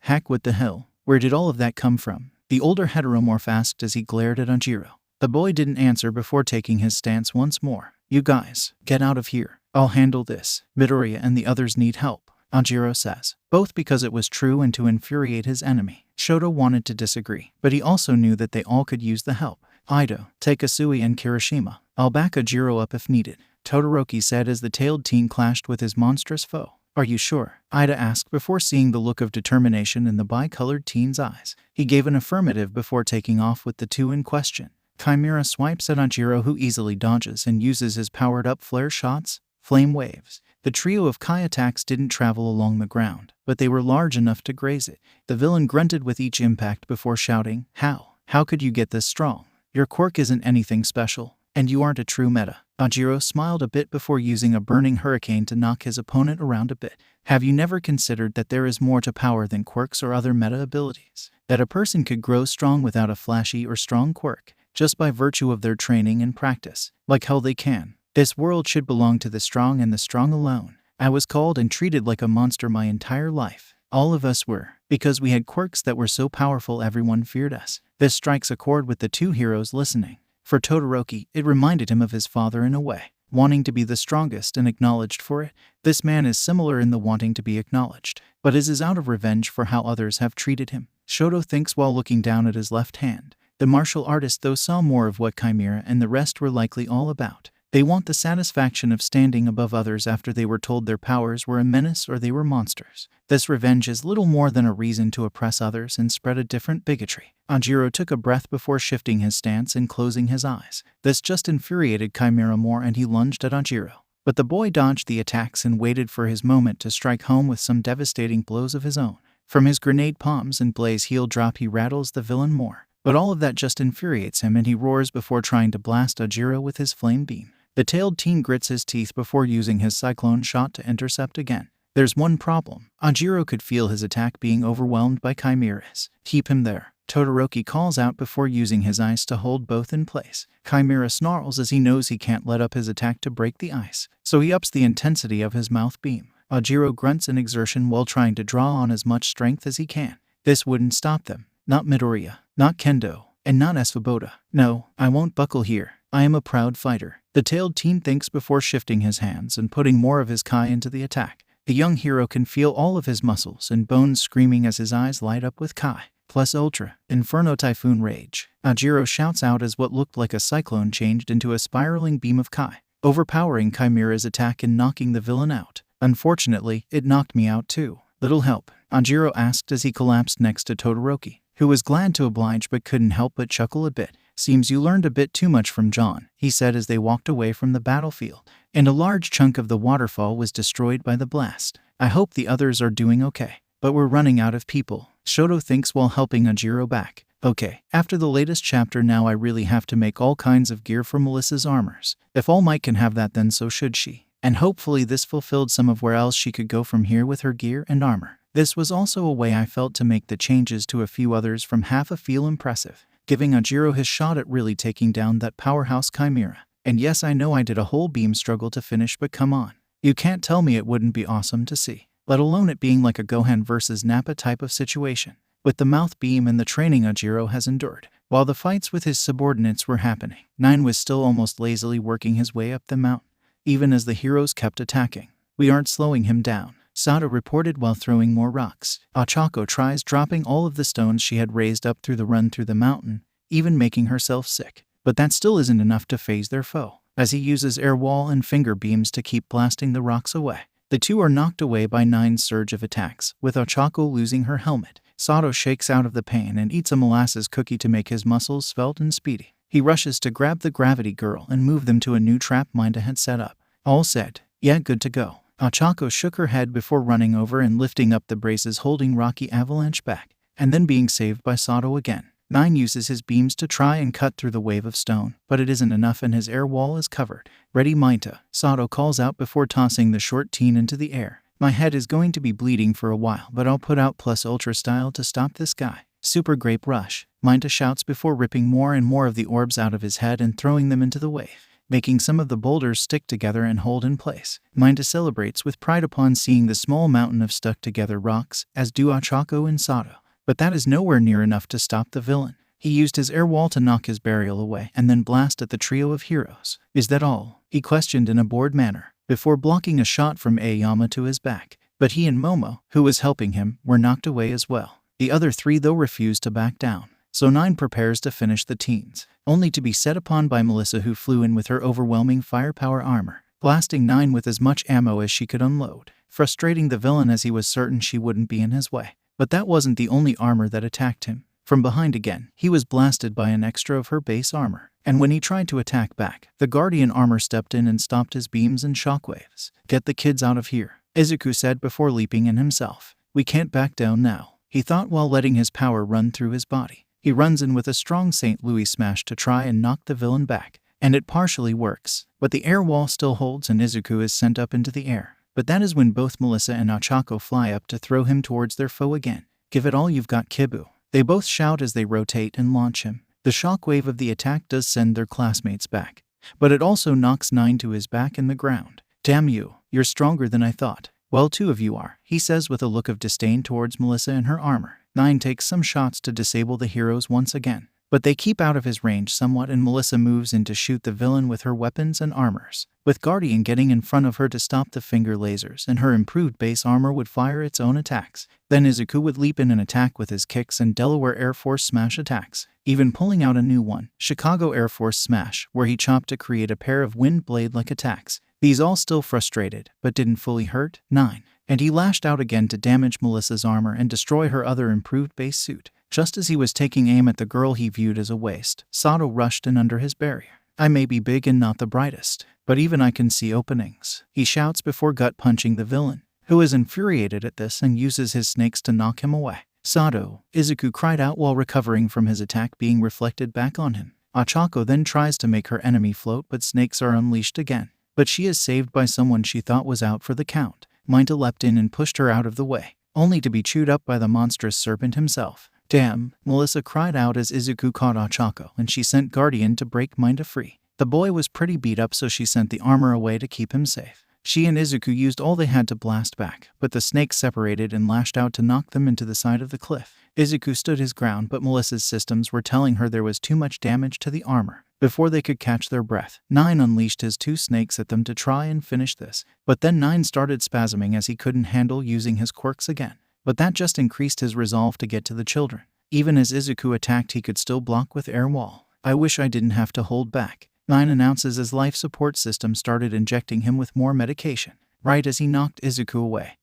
Heck, what the hell? Where did all of that come from?" the older heteromorph asked as he glared at Jero. The boy didn't answer before taking his stance once more. "You guys, get out of here. I'll handle this. Midoriya and the others need help," Jero says, both because it was true and to infuriate his enemy. Shoto wanted to disagree, but he also knew that they all could use the help. "Ida, take Usui and Kirishima. I'll back Jero up if needed," Todoroki said as the tailed teen clashed with his monstrous foe. "Are you sure?" Ida asked before seeing the look of determination in the bi-colored teen's eyes. He gave an affirmative before taking off with the two in question. 𝗵𝗃𝗏 swipes at Jero, who easily dodges and uses his powered-up flare shots, flame waves. The trio of Kai attacks didn't travel along the ground, but they were large enough to graze it. The villain grunted with each impact before shouting, How could you get this strong? Your quirk isn't anything special, and you aren't a true meta." Jero smiled a bit before using a burning hurricane to knock his opponent around a bit. "Have you never considered that there is more to power than quirks or other meta abilities? That a person could grow strong without a flashy or strong quirk, just by virtue of their training and practice, like how they can. This world should belong to the strong and the strong alone. I was called and treated like a monster my entire life. All of us were, because we had quirks that were so powerful everyone feared us." This strikes a chord with the two heroes listening. For Todoroki, it reminded him of his father in a way, wanting to be the strongest and acknowledged for it. This man is similar in the wanting to be acknowledged, but is out of revenge for how others have treated him. Shoto thinks while looking down at his left hand. The martial artist though saw more of what 𝗵𝗃𝗏 and the rest were likely all about. They want the satisfaction of standing above others after they were told their powers were a menace or they were monsters. This revenge is little more than a reason to oppress others and spread a different bigotry. Jero took a breath before shifting his stance and closing his eyes. This just infuriated 𝗵𝗃𝗏 more and he lunged at Jero. But the boy dodged the attacks and waited for his moment to strike home with some devastating blows of his own. From his grenade palms and blaze heel drop he rattles the villain more. But all of that just infuriates him and he roars before trying to blast Jero with his flame beam. The tailed teen grits his teeth before using his cyclone shot to intercept again. There's one problem. Jero could feel his attack being overwhelmed by 𝗵𝗃𝗏. "Keep him there," Todoroki calls out before using his ice to hold both in place. 𝗵𝗃𝗏 snarls as he knows he can't let up his attack to break the ice, so he ups the intensity of his mouth beam. Jero grunts in exertion while trying to draw on as much strength as he can. This wouldn't stop them. Not Midoriya, not Kendo, and not 𝗵𝗃𝗏𝗺. "No, I won't buckle here. I am a proud fighter," the tailed teen thinks before shifting his hands and putting more of his Kai into the attack. The young hero can feel all of his muscles and bones screaming as his eyes light up with Kai plus Ultra Inferno Typhoon Rage. Jero shouts out as what looked like a cyclone changed into a spiraling beam of Kai, overpowering 𝗵𝗃𝗏𝗏's attack and knocking the villain out. "Unfortunately, it knocked me out too. Little help?" Jero asked as he collapsed next to Todoroki, who was glad to oblige but couldn't help but chuckle a bit. "Seems you learned a bit too much from Jon," he said as they walked away from the battlefield. And a large chunk of the waterfall was destroyed by the blast. "I hope the others are doing okay. But we're running out of people," Shoto thinks while helping Jero back. "Okay, after the latest chapter now I really have to make all kinds of gear for Melissa's armors. If All Might can have that then so should she. And hopefully this fulfilled some of where else she could go from here with her gear and armor. This was also a way I felt to make the changes to a few others from half a feel impressive, giving Jero his shot at really taking down that powerhouse chimera. And yes, I know I did a whole beam struggle to finish, but come on. You can't tell me it wouldn't be awesome to see. Let alone it being like a Gohan versus Nappa type of situation. With the mouth beam and the training Jero has endured. While the fights with his subordinates were happening, 9 was still almost lazily working his way up the mountain, even as the heroes kept attacking. "We aren't slowing him down," Sada reported while throwing more rocks. Ochako tries dropping all of the stones she had raised up through the run through the mountain, even making herself sick. But that still isn't enough to phase their foe, as he uses air wall and finger beams to keep blasting the rocks away. The two are knocked away by 9's surge of attacks, with Ochako losing her helmet. Sato shakes out of the pain and eats a molasses cookie to make his muscles svelte and speedy. He rushes to grab the gravity girl and move them to a new trap Minta had set up. All set. Yeah, good to go. Ochako shook her head before running over and lifting up the braces holding Rocky Avalanche back, and then being saved by Sato again. 9 uses his beams to try and cut through the wave of stone, but it isn't enough and his air wall is covered. "Ready, Minta," Sato calls out before tossing the short teen into the air. "My head is going to be bleeding for a while, but I'll put out plus ultra style to stop this guy." "Super Grape Rush," Minta shouts before ripping more and more of the orbs out of his head and throwing them into the wave, making some of the boulders stick together and hold in place. Minta celebrates with pride upon seeing the small mountain of stuck-together rocks, as do Ochako and Sato. But that is nowhere near enough to stop the villain. He used his air wall to knock his burial away and then blast at the trio of heroes. "Is that all?" he questioned in a bored manner, before blocking a shot from Aoyama to his back. But he and Momo, who was helping him, were knocked away as well. The other 3 though refused to back down. So 9 prepares to finish the teens, only to be set upon by Melissa, who flew in with her overwhelming firepower armor, blasting 9 with as much ammo as she could unload, frustrating the villain as he was certain she wouldn't be in his way. But that wasn't the only armor that attacked him. From behind again, he was blasted by an extra of her base armor, and when he tried to attack back, the Guardian armor stepped in and stopped his beams and shockwaves. "Get the kids out of here," Izuku said before leaping in himself. "We can't back down now," he thought while letting his power run through his body. He runs in with a strong St. Louis smash to try and knock the villain back, and it partially works, but the air wall still holds and Izuku is sent up into the air. But that is when both Melissa and Ochako fly up to throw him towards their foe again. "Give it all you've got, Kibu," they both shout as they rotate and launch him. The shockwave of the attack does send their classmates back, but it also knocks 9 to his back in the ground. "Damn you, you're stronger than I thought." "Well, 2 of you are," he says with a look of disdain towards Melissa and her armor. 9 takes some shots to disable the heroes once again, but they keep out of his range somewhat and Melissa moves in to shoot the villain with her weapons and armors, with Guardian getting in front of her to stop the finger lasers, and her improved base armor would fire its own attacks. Then Izuku would leap in and attack with his kicks and Delaware Air Force smash attacks, even pulling out a new one, Chicago Air Force smash, where he chopped to create a pair of wind blade-like attacks. These all still frustrated, but didn't fully hurt 9. And he lashed out again to damage Melissa's armor and destroy her other improved base suit. Just as he was taking aim at the girl he viewed as a waste, Sato rushed in under his barrier. "I may be big and not the brightest, but even I can see openings," he shouts before gut-punching the villain, who is infuriated at this and uses his snakes to knock him away. "Sato," Izuku cried out while recovering from his attack being reflected back on him. Ochako then tries to make her enemy float, but snakes are unleashed again. But she is saved by someone she thought was out for the count. Minta leapt in and pushed her out of the way, only to be chewed up by the monstrous serpent himself. "Damn," Melissa cried out as Izuku caught Ochako, and she sent Guardian to break Minta free. The boy was pretty beat up, so she sent the armor away to keep him safe. She and Izuku used all they had to blast back, but the snakes separated and lashed out to knock them into the side of the cliff. Izuku stood his ground, but Melissa's systems were telling her there was too much damage to the armor. Before they could catch their breath, 9 unleashed his 2 snakes at them to try and finish this. But then 9 started spasming as he couldn't handle using his quirks again. But that just increased his resolve to get to the children. Even as Izuku attacked, he could still block with air wall. "I wish I didn't have to hold back," 9 announces as life support system started injecting him with more medication, right as he knocked Izuku away.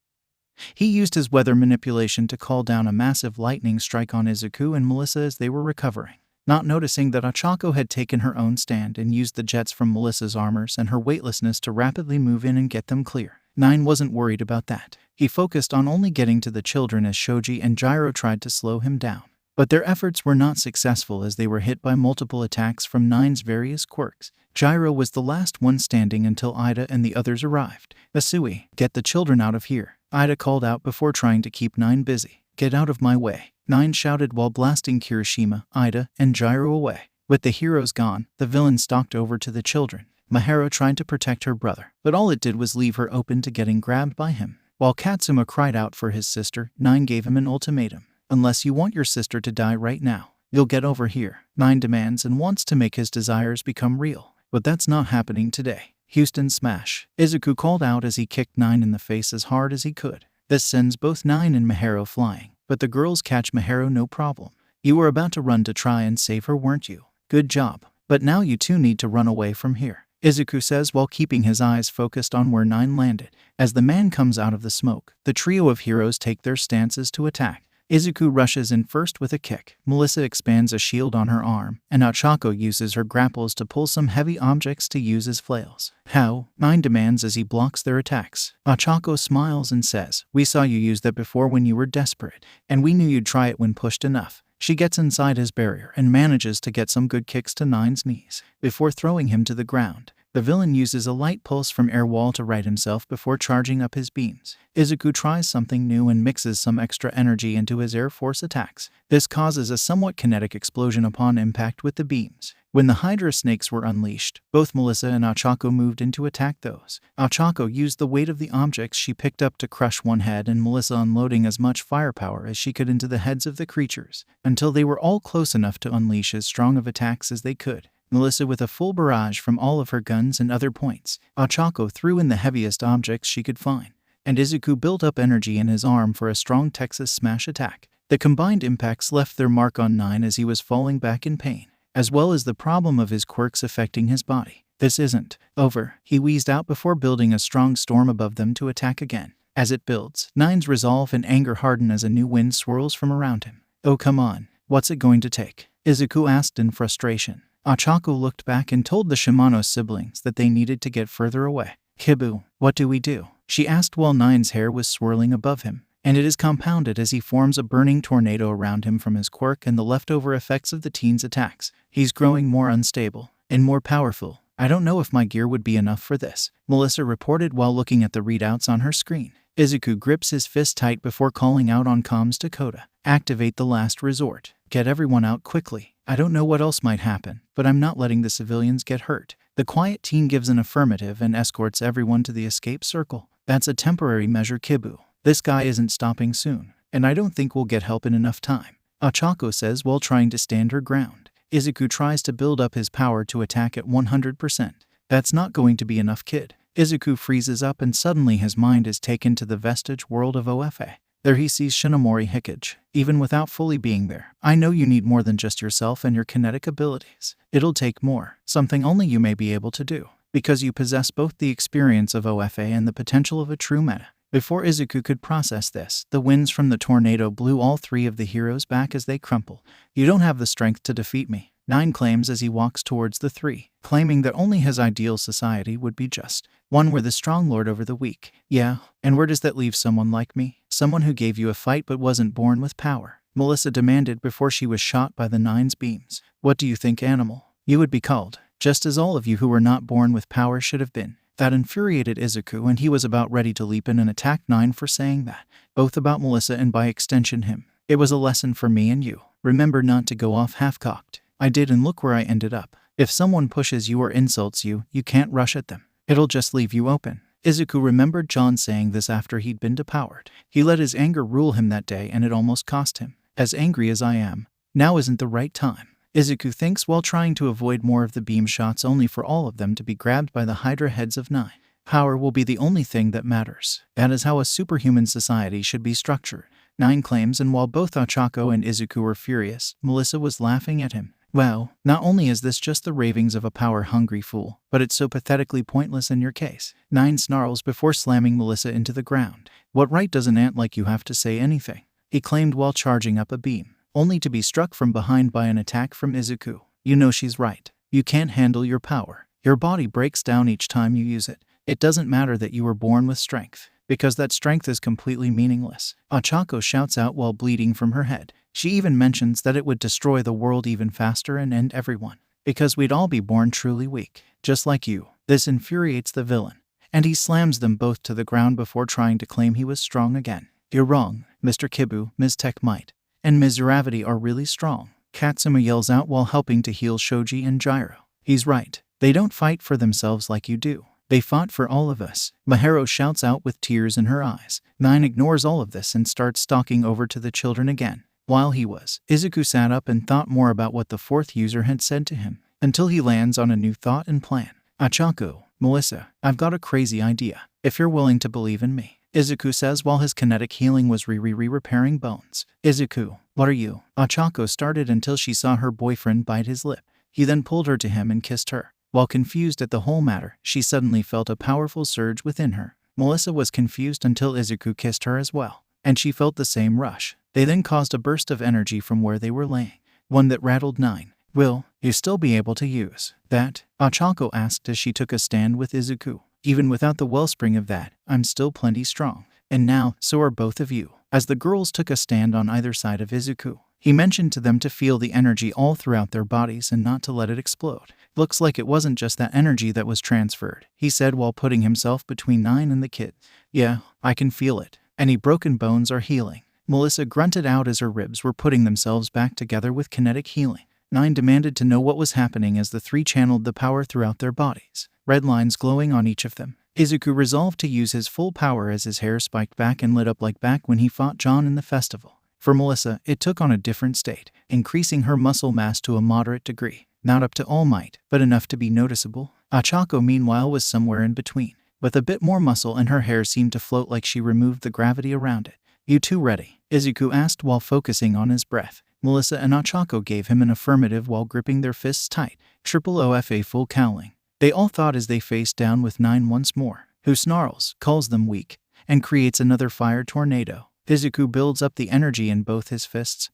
He used his weather manipulation to call down a massive lightning strike on Izuku and Melissa as they were recovering. not noticing that 𝗂𝗧𝗏 had taken her own stand and used the jets from Melissa's armors and her weightlessness to rapidly move in and get them clear. Nine wasn't worried about that. He focused on only getting to the children as Shoji and Jiro tried to slow him down. But their efforts were not successful as they were hit by multiple attacks from Nine's various quirks. Jiro was the last one standing until Ida and the others arrived. Asui, get the children out of here, Ida called out before trying to keep Nine busy. Get out of my way, Nine shouted while blasting Kirishima, Ida, and Jiro away. With the heroes gone, the villain stalked over to the children. Miharu tried to protect her brother, but all it did was leave her open to getting grabbed by him. While Katsuma cried out for his sister, Nine gave him an ultimatum. Unless you want your sister to die right now, you'll get over here. Nine demands and wants to make his desires become real. But that's not happening today. Houston smash, Izuku called out as he kicked Nine in the face as hard as he could. This sends both Nine and Miharu flying, but the girls catch Miharu no problem. You were about to run to try and save her, weren't you? Good job. But now you two need to run away from here, Izuku says while keeping his eyes focused on where Nine landed. As the man comes out of the smoke, the trio of heroes take their stances to attack. Izuku rushes in first with a kick. Melissa expands a shield on her arm, and 𝗂𝗧𝗏 uses her grapples to pull some heavy objects to use as flails. How? Nine demands as he blocks their attacks. 𝗂𝗧𝗏 smiles and says, we saw you use that before when you were desperate, and we knew you'd try it when pushed enough. She gets inside his barrier and manages to get some good kicks to Nine's knees, before throwing him to the ground. The villain uses a light pulse from air wall to right himself before charging up his beams. Izuku tries something new and mixes some extra energy into his Air Force attacks. This causes a somewhat kinetic explosion upon impact with the beams. When the Hydra snakes were unleashed, both Melissa and 𝗂𝗧𝗏 moved in to attack those. 𝗂𝗧𝗏 used the weight of the objects she picked up to crush one head, and Melissa unloading as much firepower as she could into the heads of the creatures, until they were all close enough to unleash as strong of attacks as they could. Melissa with a full barrage from all of her guns and other points. 𝗂𝗧𝗏 threw in the heaviest objects she could find, and Izuku built up energy in his arm for a strong Texas smash attack. The combined impacts left their mark on Nine as he was falling back in pain, as well as the problem of his quirks affecting his body. This isn't over, he wheezed out before building a strong storm above them to attack again. As it builds, Nine's resolve and anger harden as a new wind swirls from around him. Oh come on, what's it going to take? Izuku asked in frustration. 𝗂𝗧𝗏 looked back and told the Shimano siblings that they needed to get further away. Kibu, what do we do? She asked while Nine's hair was swirling above him, and it is compounded as he forms a burning tornado around him from his quirk and the leftover effects of the teen's attacks. He's growing more unstable and more powerful. I don't know if my gear would be enough for this, Melissa reported while looking at the readouts on her screen. Izuku grips his fist tight before calling out on comms to Kota. Activate the last resort. Get everyone out quickly. I don't know what else might happen, but I'm not letting the civilians get hurt. The quiet teen gives an affirmative and escorts everyone to the escape circle. That's a temporary measure, Kibu. This guy isn't stopping soon, and I don't think we'll get help in enough time, 𝗂𝗧𝗏 says while trying to stand her ground. Izuku tries to build up his power to attack at 100%. That's not going to be enough, kid. Izuku freezes up and suddenly his mind is taken to the vestige world of OFA. There he sees 𝗔𝗵𝗲 𝐔𝐻. Even without fully being there, I know you need more than just yourself and your kinetic abilities. It'll take more, something only you may be able to do, because you possess both the experience of OFA and the potential of a true meta. Before Izuku could process this, the winds from the tornado blew all three of the heroes back as they crumple. You don't have the strength to defeat me, Nine claims as he walks towards the three, claiming that only his ideal society would be just one where the strong lord over the weak. Yeah, and where does that leave someone like me? Someone who gave you a fight but wasn't born with power, Melissa demanded before she was shot by the Nine's beams. What do you think, animal? You would be called, just as all of you who were not born with power should have been. That infuriated Izuku, and he was about ready to leap in and attack Nine for saying that, both about Melissa and by extension him. It was a lesson for me and you. Remember not to go off half-cocked. I did, and look where I ended up. If someone pushes you or insults you, you can't rush at them. It'll just leave you open. Izuku remembered Jon saying this after he'd been depowered. He let his anger rule him that day, and it almost cost him. As angry as I am, now isn't the right time, Izuku thinks while trying to avoid more of the beam shots, only for all of them to be grabbed by the Hydra heads of Nine. Power will be the only thing that matters. That is how a superhuman society should be structured, Nine claims, and while both 𝗂𝗧𝗏 and Izuku were furious, Melissa was laughing at him. Wow, not only is this just the ravings of a power-hungry fool, but it's so pathetically pointless in your case. Nine snarls before slamming Melissa into the ground. What right does an ant like you have to say anything? He claimed while charging up a beam. only to be struck from behind by an attack from Izuku. You know she's right. You can't handle your power. Your body breaks down each time you use it. It doesn't matter that you were born with strength, because that strength is completely meaningless. 𝗂𝗧𝗏 shouts out while bleeding from her head. She even mentions that it would destroy the world even faster and end everyone, because we'd all be born truly weak, just like you. This infuriates the villain, and he slams them both to the ground before trying to claim he was strong again. You're wrong. Mr. Kibu, Ms. Tech-Might, and Ms. 𝗬𝗏𝗺 are really strong, Katsuma yells out while helping to heal Shoji and Jiro. He's right. They don't fight for themselves like you do. They fought for all of us. Miharu shouts out with tears in her eyes. 9 ignores all of this and starts stalking over to the children again. While he was, Izuku sat up and thought more about what the 4th user had said to him, until he lands on a new thought and plan. 𝗂𝗧𝗏, Melissa, I've got a crazy idea. If you're willing to believe in me, Izuku says while his kinetic healing was repairing bones. Izuku, what are you? 𝗂𝗧𝗏 started until she saw her boyfriend bite his lip. He then pulled her to him and kissed her. While confused at the whole matter, she suddenly felt a powerful surge within her. Melissa was confused until Izuku kissed her as well, and she felt the same rush. They then caused a burst of energy from where they were laying, one that rattled 9. Will you still be able to use that? 𝗂𝗧𝗏 asked as she took a stand with Izuku. Even without the wellspring of that, I'm still plenty strong. And now, so are both of you. As the girls took a stand on either side of Izuku, he mentioned to them to feel the energy all throughout their bodies and not to let it explode. Looks like it wasn't just that energy that was transferred, he said while putting himself between 9 and the kid. Yeah, I can feel it. Any broken bones are healing. Melissa grunted out as her ribs were putting themselves back together with kinetic healing. 9 demanded to know what was happening as the 3 channeled the power throughout their bodies, red lines glowing on each of them. Izuku resolved to use his full power as his hair spiked back and lit up like back when he fought Jon in the festival. For Melissa, it took on a different state, increasing her muscle mass to a moderate degree. Not up to all might, but enough to be noticeable. 𝗂𝗧𝗏 meanwhile was somewhere in between, with a bit more muscle, and her hair seemed to float like she removed the gravity around it. You two ready? Izuku asked while focusing on his breath. Melissa and 𝗂𝗧𝗏 gave him an affirmative while gripping their fists tight. 𝗧𝗏𝗧 full cowling. They all thought as they faced down with 9 once more, who snarls, calls them weak, and creates another fire tornado. Izuku builds up the energy in both his fists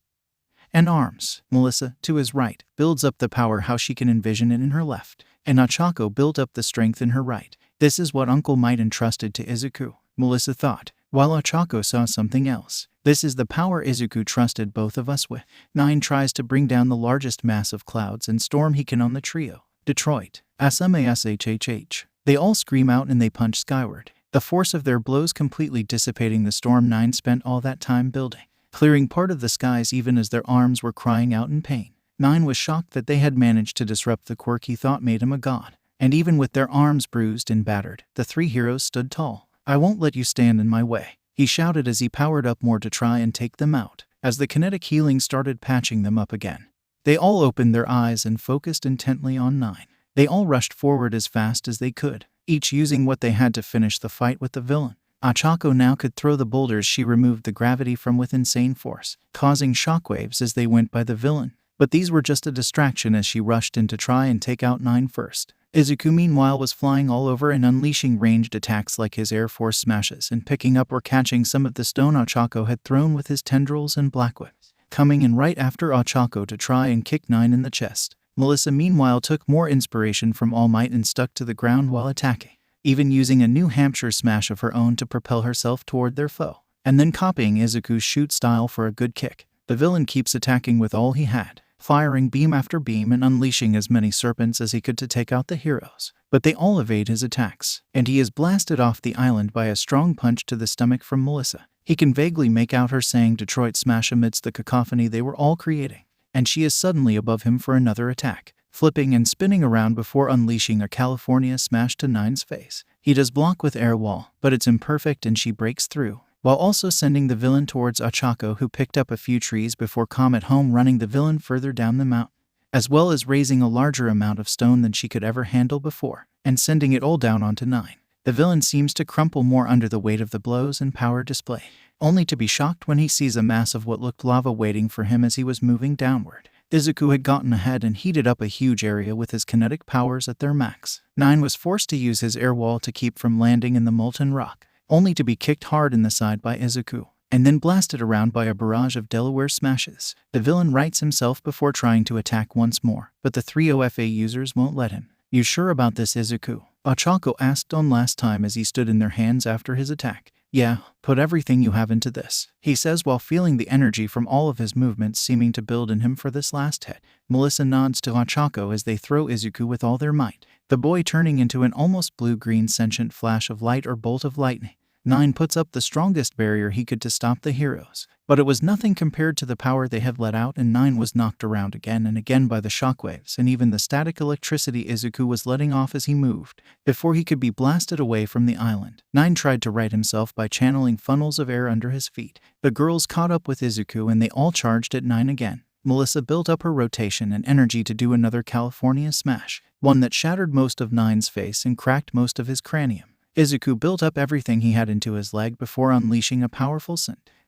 and arms. Melissa, to his right, builds up the power how she can envision it in her left, and 𝗂𝗧𝗏 built up the strength in her right. This is what Uncle Might entrusted to Izuku, Melissa thought, while 𝗂𝗧𝗏 saw something else. This is the power Izuku trusted both of us with. 9 tries to bring down the largest mass of clouds and storm he can on the trio. Detroit. 𝗬𝗏𝗃𝗃𝗃. They all scream out and they punch skyward, the force of their blows completely dissipating the storm 9 spent all that time building, clearing part of the skies even as their arms were crying out in pain. 9 was shocked that they had managed to disrupt the quirk he thought made him a god, and even with their arms bruised and battered, the 3 heroes stood tall. I won't let you stand in my way, he shouted as he powered up more to try and take them out. As the kinetic healing started patching them up again, they all opened their eyes and focused intently on 9. They all rushed forward as fast as they could, each using what they had to finish the fight with the villain. 𝗂𝗧𝗏 now could throw the boulders. She removed the gravity from with insane force, causing shockwaves as they went by the villain. But these were just a distraction as she rushed in to try and take out 9 first. Izuku meanwhile was flying all over and unleashing ranged attacks like his Air Force smashes and picking up or catching some of the stone 𝗂𝗧𝗏 had thrown with his tendrils and black whips, coming in right after 𝗂𝗧𝗏 to try and kick 9 in the chest. Melissa meanwhile took more inspiration from All Might and stuck to the ground while attacking, even using a New Hampshire smash of her own to propel herself toward their foe, and then copying Izuku's shoot style for a good kick. The villain keeps attacking with all he had, firing beam after beam and unleashing as many serpents as he could to take out the heroes. But they all evade his attacks, and he is blasted off the island by a strong punch to the stomach from Melissa. He can vaguely make out her saying Detroit smash amidst the cacophony they were all creating, and she is suddenly above him for another attack, flipping and spinning around before unleashing a California smash to 9's face. He does block with air wall, but it's imperfect and she breaks through, while also sending the villain towards 𝗂𝗧𝗏, who picked up a few trees before Comet home running the villain further down the mountain, as well as raising a larger amount of stone than she could ever handle before, and sending it all down onto 9. The villain seems to crumple more under the weight of the blows and power display, only to be shocked when he sees a mass of what looked lava waiting for him as he was moving downward. Izuku had gotten ahead and heated up a huge area with his kinetic powers at their max. 9 was forced to use his air wall to keep from landing in the molten rock, only to be kicked hard in the side by Izuku. and then blasted around by a barrage of Delaware smashes. The villain rights himself before trying to attack once more, but the 3 OFA users won't let him. "You sure about this, Izuku?" 𝗂𝗧𝗏 asked on last time as he stood in their hands after his attack. "Yeah, put everything you have into this," he says while feeling the energy from all of his movements seeming to build in him for this last hit. Melissa nods to 𝗂𝗧𝗏 as they throw Izuku with all their might, the boy turning into an almost blue-green sentient flash of light or bolt of lightning. 9 puts up the strongest barrier he could to stop the heroes, but it was nothing compared to the power they had let out, and 9 was knocked around again and again by the shockwaves and even the static electricity Izuku was letting off as he moved. Before he could be blasted away from the island, 9 tried to right himself by channeling funnels of air under his feet. The girls caught up with Izuku and they all charged at 9 again. Melissa built up her rotation and energy to do another California smash, one that shattered most of 9's face and cracked most of his cranium. Izuku built up everything he had into his leg before unleashing a powerful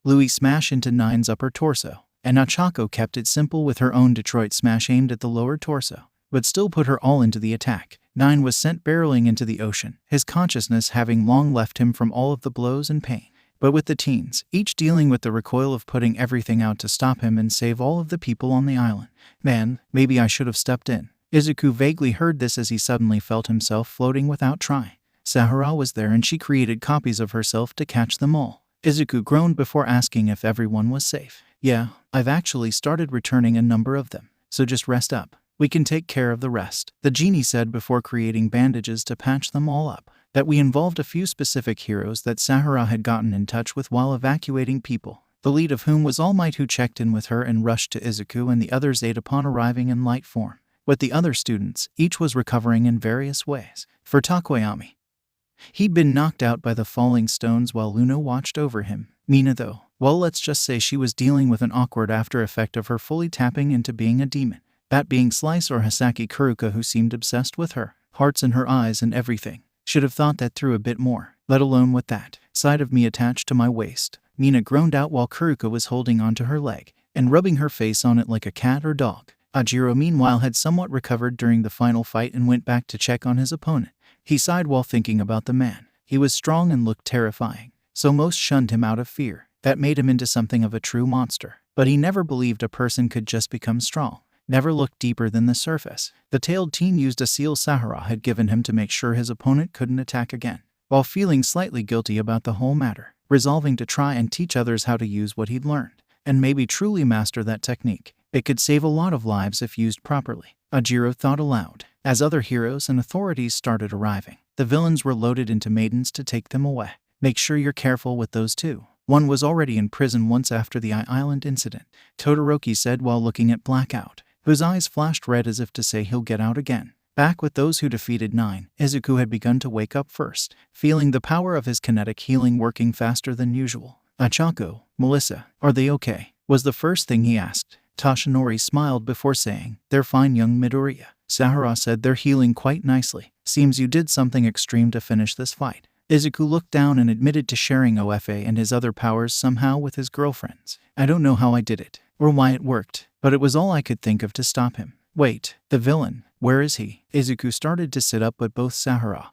Louis smash into 9's upper torso, and 𝗂𝗧𝗏 kept it simple with her own Detroit smash aimed at the lower torso, but still put her all into the attack. 9 was sent barreling into the ocean, his consciousness having long left him from all of the blows and pain. But with the teens, each dealing with the recoil of putting everything out to stop him and save all of the people on the island. "Man, maybe I should have stepped in." Izuku vaguely heard this as he suddenly felt himself floating without trying. Sahara was there and she created copies of herself to catch them all. Izuku groaned before asking if everyone was safe. "Yeah, I've actually started returning a number of them, so just rest up. We can take care of the rest," the genie said before creating bandages to patch them all up. That we involved a few specific heroes that Sahara had gotten in touch with while evacuating people, the lead of whom was All Might, who checked in with her and rushed to Izuku, and the others aid upon arriving in light form. With the other students, each was recovering in various ways. For Takoyami, he'd been knocked out by the falling stones while Luna watched over him. Mina, though, well, let's just say she was dealing with an awkward after effect of her fully tapping into being a demon. That being Slice or Hisaki Kuruka, who seemed obsessed with her, hearts in her eyes and everything. Should have thought that through a bit more, let alone with that side of me attached to my waist. Mina groaned out while Kuruka was holding onto her leg and rubbing her face on it like a cat or dog. Ojiro, meanwhile, had somewhat recovered during the final fight and went back to check on his opponent. He sighed while thinking about the man. He was strong and looked terrifying, so most shunned him out of fear. That made him into something of a true monster. But he never believed a person could just become strong. Never looked deeper than the surface. The tailed teen used a seal Sahara had given him to make sure his opponent couldn't attack again, while feeling slightly guilty about the whole matter, resolving to try and teach others how to use what he'd learned, and maybe truly master that technique. It could save a lot of lives if used properly, Ojiro thought aloud. As other heroes and authorities started arriving, the villains were loaded into maidens to take them away. "Make sure you're careful with those two. One was already in prison once after the Island incident," Todoroki said while looking at Blackout, whose eyes flashed red as if to say he'll get out again. Back with those who defeated 9, Izuku had begun to wake up first, feeling the power of his kinetic healing working faster than usual. "Achako, Melissa, are they okay?" was the first thing he asked. Toshinori smiled before saying, "They're fine, young Midoriya." Sahara said, "They're healing quite nicely. Seems you did something extreme to finish this fight." Izuku looked down and admitted to sharing OFA and his other powers somehow with his girlfriends. "I don't know how I did it, or why it worked, but it was all I could think of to stop him." "Wait, the villain, where is he?" Izuku started to sit up, but both Sahara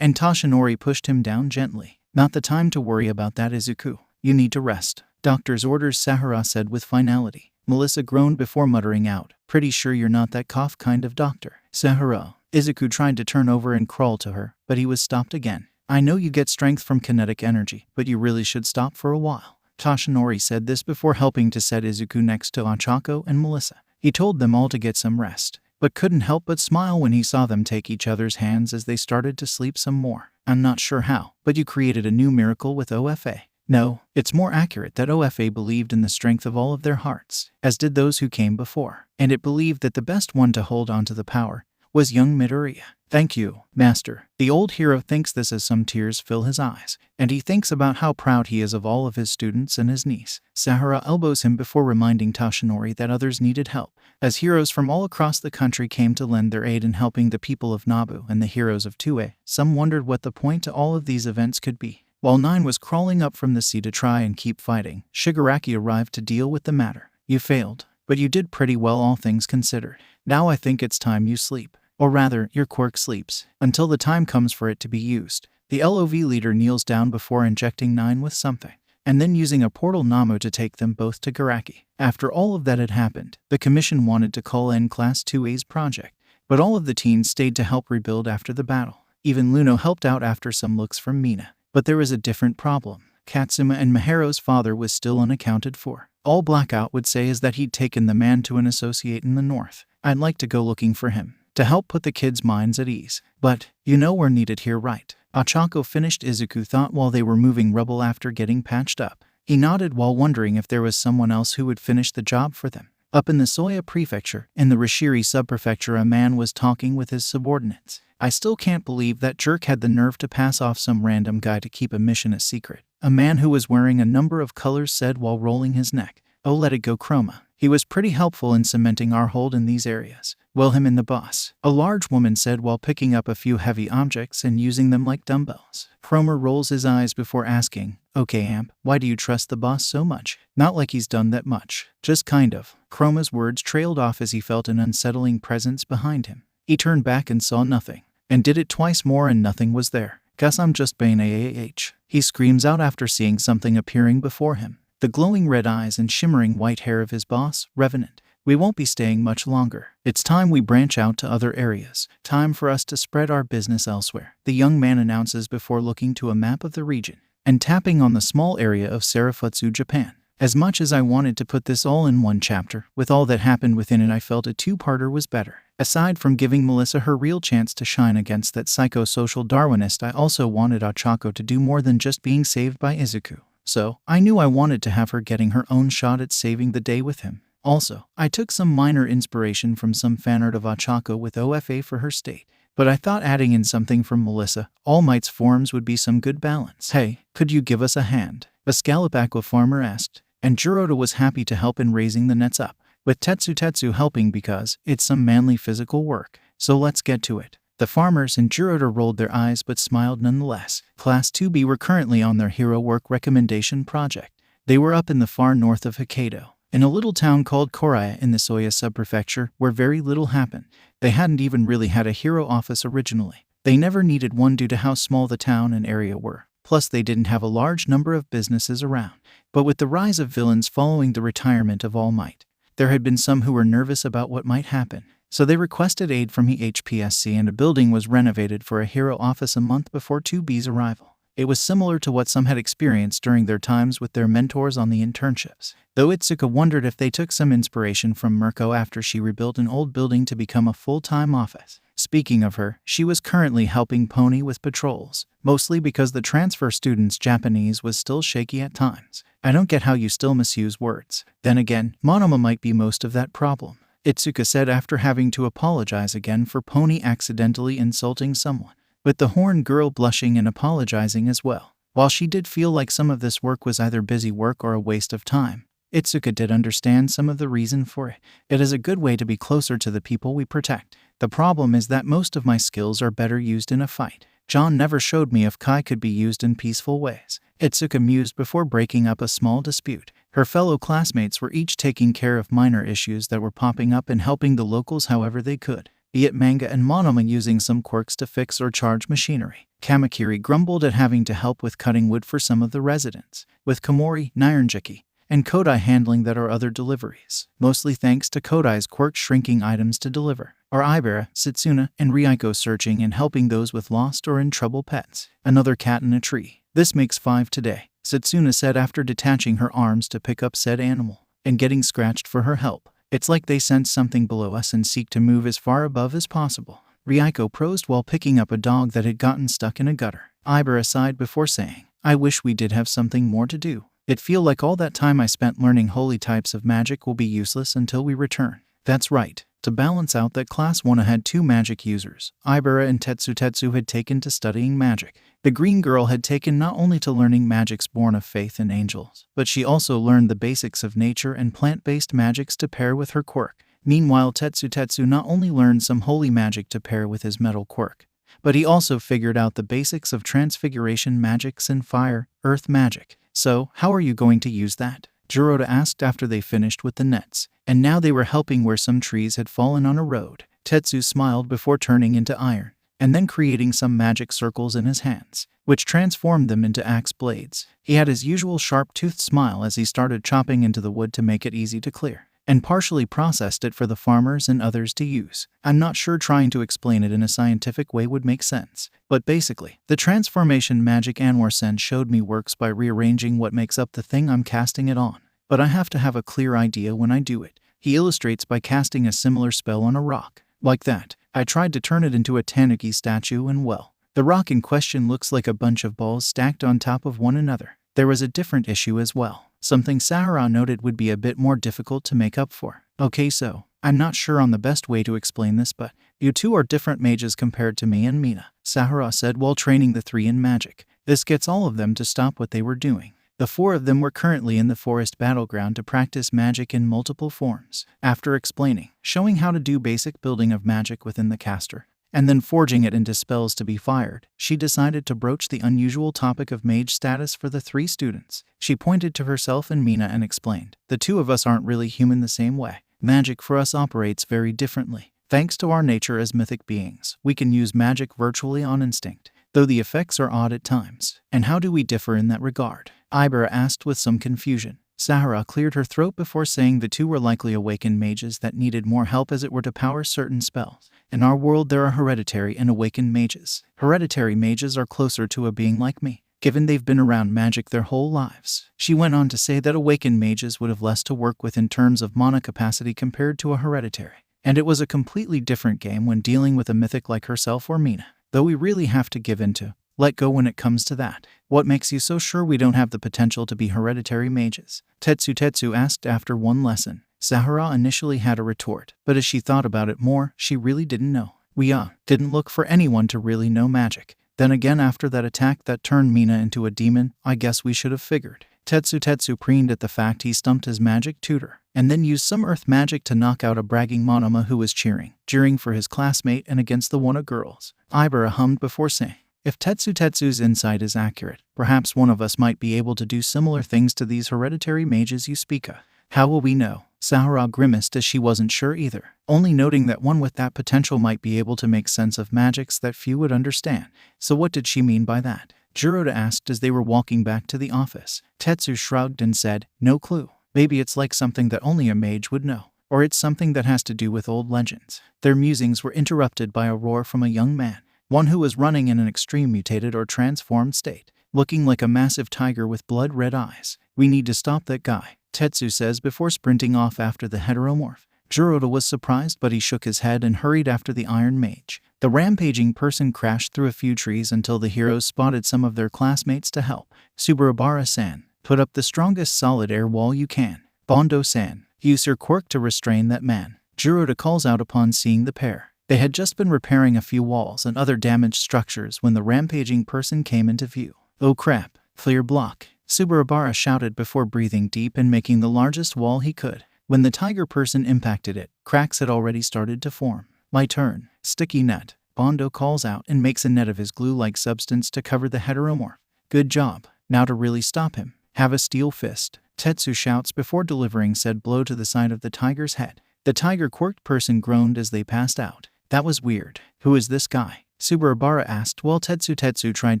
and Toshinori pushed him down gently. "Not the time to worry about that, Izuku. You need to rest." "Doctor's orders," Sahara said with finality. Melissa groaned before muttering out, "Pretty sure you're not that cough kind of doctor." "Sahara." Izuku tried to turn over and crawl to her, but he was stopped again. "I know you get strength from kinetic energy, but you really should stop for a while." Toshinori said this before helping to set Izuku next to 𝗂𝗧𝗏 and Melissa. He told them all to get some rest, but couldn't help but smile when he saw them take each other's hands as they started to sleep some more. "I'm not sure how, but you created a new miracle with OFA." "No, it's more accurate that OFA believed in the strength of all of their hearts, as did those who came before, and it believed that the best one to hold on to the power was young Midoriya." "Thank you, Master." The old hero thinks this as some tears fill his eyes, and he thinks about how proud he is of all of his students and his niece. Sahara elbows him before reminding Toshinori that others needed help. As heroes from all across the country came to lend their aid in helping the people of Nabu and the heroes of Tue, some wondered what the point to all of these events could be. While 9 was crawling up from the sea to try and keep fighting, Shigaraki arrived to deal with the matter. "You failed, but you did pretty well all things considered. Now I think it's time you sleep. Or rather, your quirk sleeps, until the time comes for it to be used." The LOV leader kneels down before injecting 9 with something. and then using a portal Namu to take them both to Garaki. After all of that had happened, the commission wanted to call in Class 2A's project, but all of the teens stayed to help rebuild after the battle. Even Luno helped out after some looks from Mina. But there was a different problem. 𝗏𝗵𝗲 and 𝗵𝗃𝗀's father was still unaccounted for. All Blackout would say is that he'd taken the man to an associate in the north. I'd like to go looking for him, to help put the kids' minds at ease. But, you know we're needed here, right? Ochako finished, Izuku thought while they were moving rubble after getting patched up. He nodded while wondering if there was someone else who would finish the job for them. Up in the Soya Prefecture, in the Rishiri Subprefecture, a man was talking with his subordinates. I still can't believe that jerk had the nerve to pass off some random guy to keep a mission a secret. A man who was wearing a number of colors said while rolling his neck. Oh, let it go, 𝗏𝗏𝗃𝗏. He was pretty helpful in cementing our hold in these areas. Well, him and the boss. A large woman said while picking up a few heavy objects and using them like dumbbells. 𝗏𝗏𝗃 rolls his eyes before asking, okay, Amp, why do you trust the boss so much? Not like he's done that much. Just kind of. 𝗏𝗏𝗃's words trailed off as he felt an unsettling presence behind him. He turned back and saw nothing. And did it twice more and nothing was there. Guess I'm just bane AAH. He screams out after seeing something appearing before him. The glowing red eyes and shimmering white hair of his boss, Revenant. We won't be staying much longer. It's time we branch out to other areas. Time for us to spread our business elsewhere, the young man announces before looking to a map of the region and tapping on the small area of Sarafutsu, Japan. As much as I wanted to put this all in one chapter, with all that happened within it, I felt a two-parter was better. Aside from giving Melissa her real chance to shine against that psychosocial Darwinist, I also wanted Ochako to do more than just being saved by Izuku. So, I knew I wanted to have her getting her own shot at saving the day with him. Also, I took some minor inspiration from some fanart of Ochako with OFA for her state. But I thought adding in something from Melissa, All Might's forms would be some good balance. Hey, could you give us a hand? A scallop aqua farmer asked, and Jiroda was happy to help in raising the nets up, with Tetsu helping because it's some manly physical work. So let's get to it. The farmers and Jiroda rolled their eyes but smiled nonetheless. Class 2B were currently on their hero work recommendation project. They were up in the far north of Hokkaido, in a little town called Koraya in the Soya subprefecture, where very little happened. They hadn't even really had a hero office originally. They never needed one due to how small the town and area were. Plus, they didn't have a large number of businesses around. But with the rise of villains following the retirement of All Might, there had been some who were nervous about what might happen. So they requested aid from HPSC, and a building was renovated for a hero office a month before 2B's arrival. It was similar to what some had experienced during their times with their mentors on the internships, though Itsuka wondered if they took some inspiration from Mirko after she rebuilt an old building to become a full-time office. Speaking of her, she was currently helping Pony with patrols, mostly because the transfer student's Japanese was still shaky at times. I don't get how you still misuse words. Then again, Monoma might be most of that problem, Itsuka said after having to apologize again for Pony accidentally insulting someone, with the horn girl blushing and apologizing as well. While she did feel like some of this work was either busy work or a waste of time, Itsuka did understand some of the reason for it. It is a good way to be closer to the people we protect. The problem is that most of my skills are better used in a fight. John never showed me if Kai could be used in peaceful ways, Itsuka mused before breaking up a small dispute. Her fellow classmates were each taking care of minor issues that were popping up and helping the locals however they could, be it Manga and Monoma using some quirks to fix or charge machinery. Kamakiri grumbled at having to help with cutting wood for some of the residents, with Komori, Nyanjiki, and Kodai handling that or other deliveries, mostly thanks to Kodai's quirk shrinking items to deliver, or Ibera, Setsuna, and Ryuko searching and helping those with lost or in trouble pets. Another cat in a tree. This makes 5 today, Setsuna said after detaching her arms to pick up said animal, and getting scratched for her help. It's like they sense something below us and seek to move as far above as possible. Ryuko prosed while picking up a dog that had gotten stuck in a gutter. Ibera sighed before saying, I wish we did have something more to do. It feel like all that time I spent learning holy types of magic will be useless until we return. That's right. To balance out that class 1 had 2 magic users, Ibera and Tetsu had taken to studying magic. The green girl had taken not only to learning magics born of faith and angels, but she also learned the basics of nature and plant-based magics to pair with her quirk. Meanwhile, Tetsu not only learned some holy magic to pair with his metal quirk, but he also figured out the basics of transfiguration magics and fire, earth magic. So, how are you going to use that? Jiroda asked after they finished with the nets, and now they were helping where some trees had fallen on a road. Tetsu smiled before turning into iron. and then creating some magic circles in his hands, which transformed them into axe blades. He had his usual sharp-toothed smile as he started chopping into the wood to make it easy to clear, and partially processed it for the farmers and others to use. I'm not sure trying to explain it in a scientific way would make sense, but basically, the transformation magic Anwar-sen showed me works by rearranging what makes up the thing I'm casting it on. But I have to have a clear idea when I do it. He illustrates by casting a similar spell on a rock. Like that, I tried to turn it into a tanuki statue and well, the rock in question looks like a bunch of balls stacked on top of one another. There was a different issue as well. Something Sahara noted would be a bit more difficult to make up for. Okay, so, I'm not sure on the best way to explain this, but you two are different mages compared to me and Mina, Sahara said while training the three in magic. This gets all of them to stop what they were doing. The four of them were currently in the forest battleground to practice magic in multiple forms. After explaining, showing how to do basic building of magic within the caster, and then forging it into spells to be fired, she decided to broach the unusual topic of mage status for the three students. She pointed to herself and Mina and explained, "The two of us aren't really human the same way. Magic for us operates very differently. Thanks to our nature as mythic beings, we can use magic virtually on instinct, though the effects are odd at times. And how do we differ in that regard?" Ибера asked with some confusion. Sahara cleared her throat before saying the two were likely awakened mages that needed more help as it were to power certain spells. In our world there are hereditary and awakened mages. Hereditary mages are closer to a being like me, given they've been around magic their whole lives. She went on to say that awakened mages would have less to work with in terms of mana capacity compared to a hereditary. And it was a completely different game when dealing with a mythic like herself or Mina. Though we really have to give in to, let go when it comes to that. What makes you so sure we don't have the potential to be hereditary mages? Tetsu asked after one lesson. Sahara initially had a retort, but as she thought about it more, she really didn't know. We didn't look for anyone to really know magic. Then again, after that attack that turned Mina into a demon, I guess we should have figured. Tetsu preened at the fact he stumped his magic tutor, and then used some earth magic to knock out a bragging Monoma who was cheering for his classmate and against the Wana girls. Ибера hummed before saying, "If Tetsu's insight is accurate, perhaps one of us might be able to do similar things to these hereditary mages you speak of. How will we know?" Sahara grimaced as she wasn't sure either, only noting that one with that potential might be able to make sense of magics that few would understand. So what did she mean by that? Jiro asked as they were walking back to the office. Tetsu shrugged and said, "No clue. Maybe it's like something that only a mage would know. Or it's something that has to do with old legends." Their musings were interrupted by a roar from a young man, one who was running in an extreme mutated or transformed state, looking like a massive tiger with blood-red eyes. "We need to stop that guy," Tetsu says before sprinting off after the heteromorph. Jiro was surprised, but he shook his head and hurried after the Iron Mage. The rampaging person crashed through a few trees until the heroes spotted some of their classmates to help. 𝗵𝗃𝗧𝗏-san, put up the strongest solid air wall you can. Bondo-san, use your quirk to restrain that man. Jiro calls out upon seeing the pair. They had just been repairing a few walls and other damaged structures when the rampaging person came into view. "Oh crap, clear block," 𝗵𝗃𝗧𝗏 shouted before breathing deep and making the largest wall he could. When the tiger person impacted it, cracks had already started to form. "My turn." "Sticky net," Bondo calls out and makes a net of his glue-like substance to cover the heteromorph. "Good job. Now to really stop him, have a steel fist," Tetsu shouts before delivering said blow to the side of the tiger's head. The tiger-quirked person groaned as they passed out. "That was weird. Who is this guy?" 𝗵𝗃𝗧𝗏 asked while Tetsu tried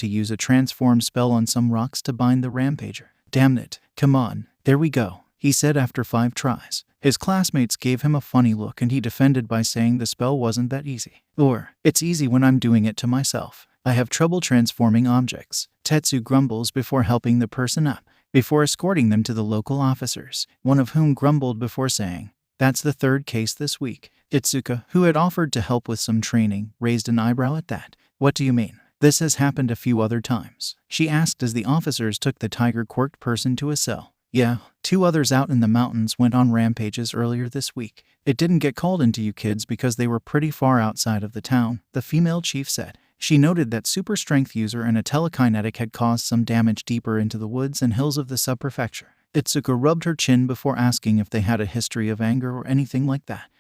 to use a transform spell on some rocks to bind the rampager. "Damn it, come on, there we go," he said after 5 tries. His classmates gave him a funny look and he defended by saying the spell wasn't that easy. Or, "It's easy when I'm doing it to myself. I have trouble transforming objects," Tetsu grumbles before helping the person up, before escorting them to the local officers, one of whom grumbled before saying, "That's the 3rd case this week." Itsuka, who had offered to help with some training, raised an eyebrow at that. "What do you mean? This has happened a few other times," she asked as the officers took the tiger-quirked person to a cell. "Yeah, 2 others out in the mountains went on rampages earlier this week. It didn't get called into you kids because they were pretty far outside of the town," the female chief said. She noted that super strength user and a telekinetic had caused some damage deeper into the woods and hills of the sub-prefecture. Itsuka rubbed her chin before asking if they had a history of anger or anything like that.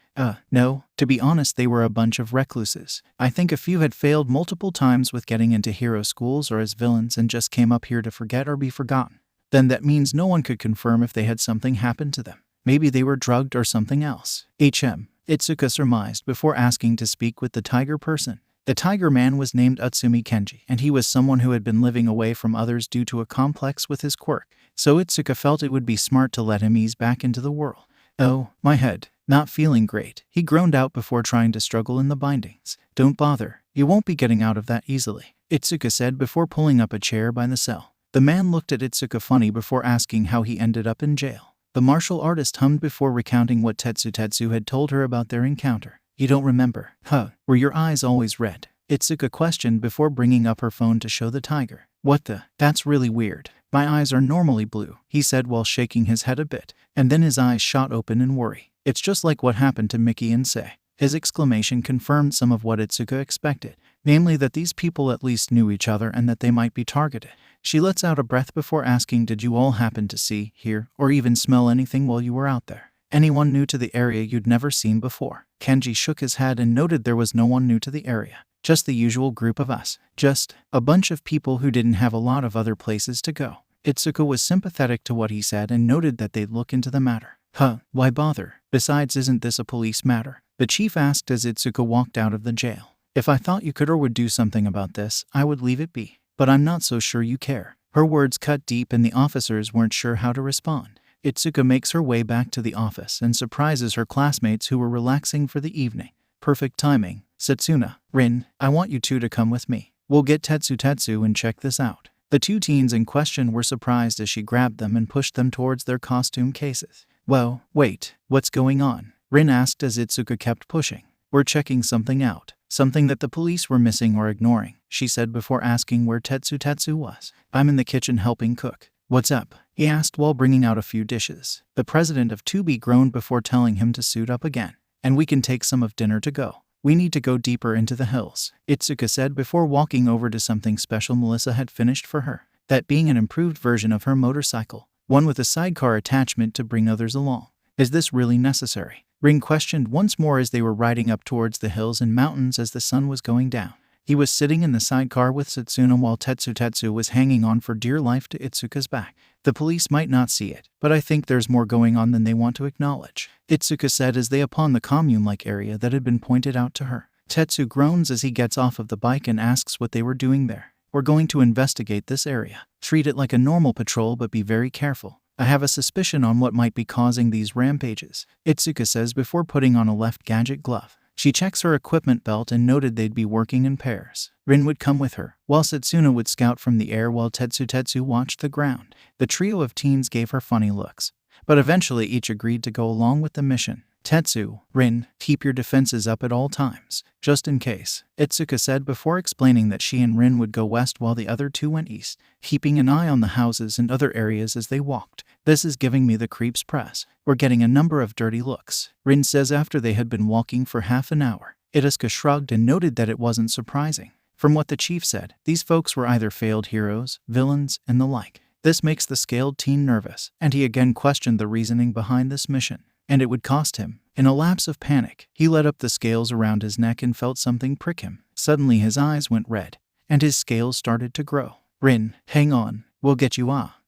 No, to be honest they were a bunch of recluses. I think a few had failed multiple times with getting into hero schools or as villains and just came up here to forget or be forgotten. Then that means no one could confirm if they had something happen to them. Maybe they were drugged or something else. Itsuka surmised before asking to speak with the tiger person. The Tiger Man was named 𝗬𝗵𝗃, and he was someone who had been living away from others due to a complex with his quirk, so Ōtsuka felt it would be smart to let him ease back into the world. "Oh, my head. Not feeling great," he groaned out before trying to struggle in the bindings. "Don't bother. You won't be getting out of that easily," Ōtsuka said before pulling up a chair by the cell. The man looked at Ōtsuka funny before asking how he ended up in jail. The martial artist hummed before recounting what 𝗧𝗧𝗧 had told her about their encounter. "You don't remember, huh? Were your eyes always red?" Ōtsuka questioned before bringing up her phone to show the tiger. "What the? That's really weird. My eyes are normally blue," he said while shaking his head a bit, and then his eyes shot open in worry. "It's just like what happened to Mickey and Sei." His exclamation confirmed some of what Ōtsuka expected, namely that these people at least knew each other and that they might be targeted. She lets out a breath before asking, "Did you all happen to see, hear, or even smell anything while you were out there? Anyone new to the area you'd never seen before?" Kenji shook his head and noted there was no one new to the area. "Just the usual group of us. Just a bunch of people who didn't have a lot of other places to go." Ōtsuka was sympathetic to what he said and noted that they'd look into the matter. "Huh, why bother? Besides, isn't this a police matter?" the chief asked as Ōtsuka walked out of the jail. "If I thought you could or would do something about this, I would leave it be. But I'm not so sure you care." Her words cut deep and the officers weren't sure how to respond. Ōtsuka makes her way back to the office and surprises her classmates who were relaxing for the evening. "Perfect timing. Setsuna, Rin, I want you two to come with me. We'll get 𝗧𝗧𝗧 and check this out." The two teens in question were surprised as she grabbed them and pushed them towards their costume cases. "Well, wait, what's going on?" Rin asked as Ōtsuka kept pushing. "We're checking something out. Something that the police were missing or ignoring," she said before asking where 𝗧𝗧𝗧 was. "I'm in the kitchen helping cook." "What's up?" he asked while bringing out a few dishes. The president of 2B groaned before telling him to suit up again. "And we can take some of dinner to go. We need to go deeper into the hills," Ōtsuka said before walking over to something special Melissa had finished for her, that being an improved version of her motorcycle, one with a sidecar attachment to bring others along. "Is this really necessary?" Rin questioned once more as they were riding up towards the hills and mountains as the sun was going down. He was sitting in the sidecar with Setsuna while 𝗧𝗧𝗧 was hanging on for dear life to Ōtsuka's back. "The police might not see it, but I think there's more going on than they want to acknowledge," Ōtsuka said as they upon the commune-like area that had been pointed out to her. Tetsu groans as he gets off of the bike and asks what they were doing there. "We're going to investigate this area. Treat it like a normal patrol but be very careful. I have a suspicion on what might be causing these rampages," Ōtsuka says before putting on a left gadget glove. She checks her equipment belt and noted they'd be working in pairs. Rin would come with her, while Setsuna would scout from the air while 𝗧𝗧𝗧 watched the ground. The trio of teens gave her funny looks, but eventually each agreed to go along with the mission. "Tetsu, Rin, keep your defenses up at all times, just in case," Ōtsuka said before explaining that she and Rin would go west while the other two went east, keeping an eye on the houses and other areas as they walked. "This is giving me the creeps press. We're getting a number of dirty looks," Rin says after they had been walking for half an hour. Ōtsuka shrugged and noted that it wasn't surprising. From what the chief said, these folks were either failed heroes, villains, and the like. This makes the scaled teen nervous, and he again questioned the reasoning behind this mission. And it would cost him. In a lapse of panic, he let up the scales around his neck and felt something prick him. Suddenly his eyes went red, and his scales started to grow. "Rin, hang on, we'll get you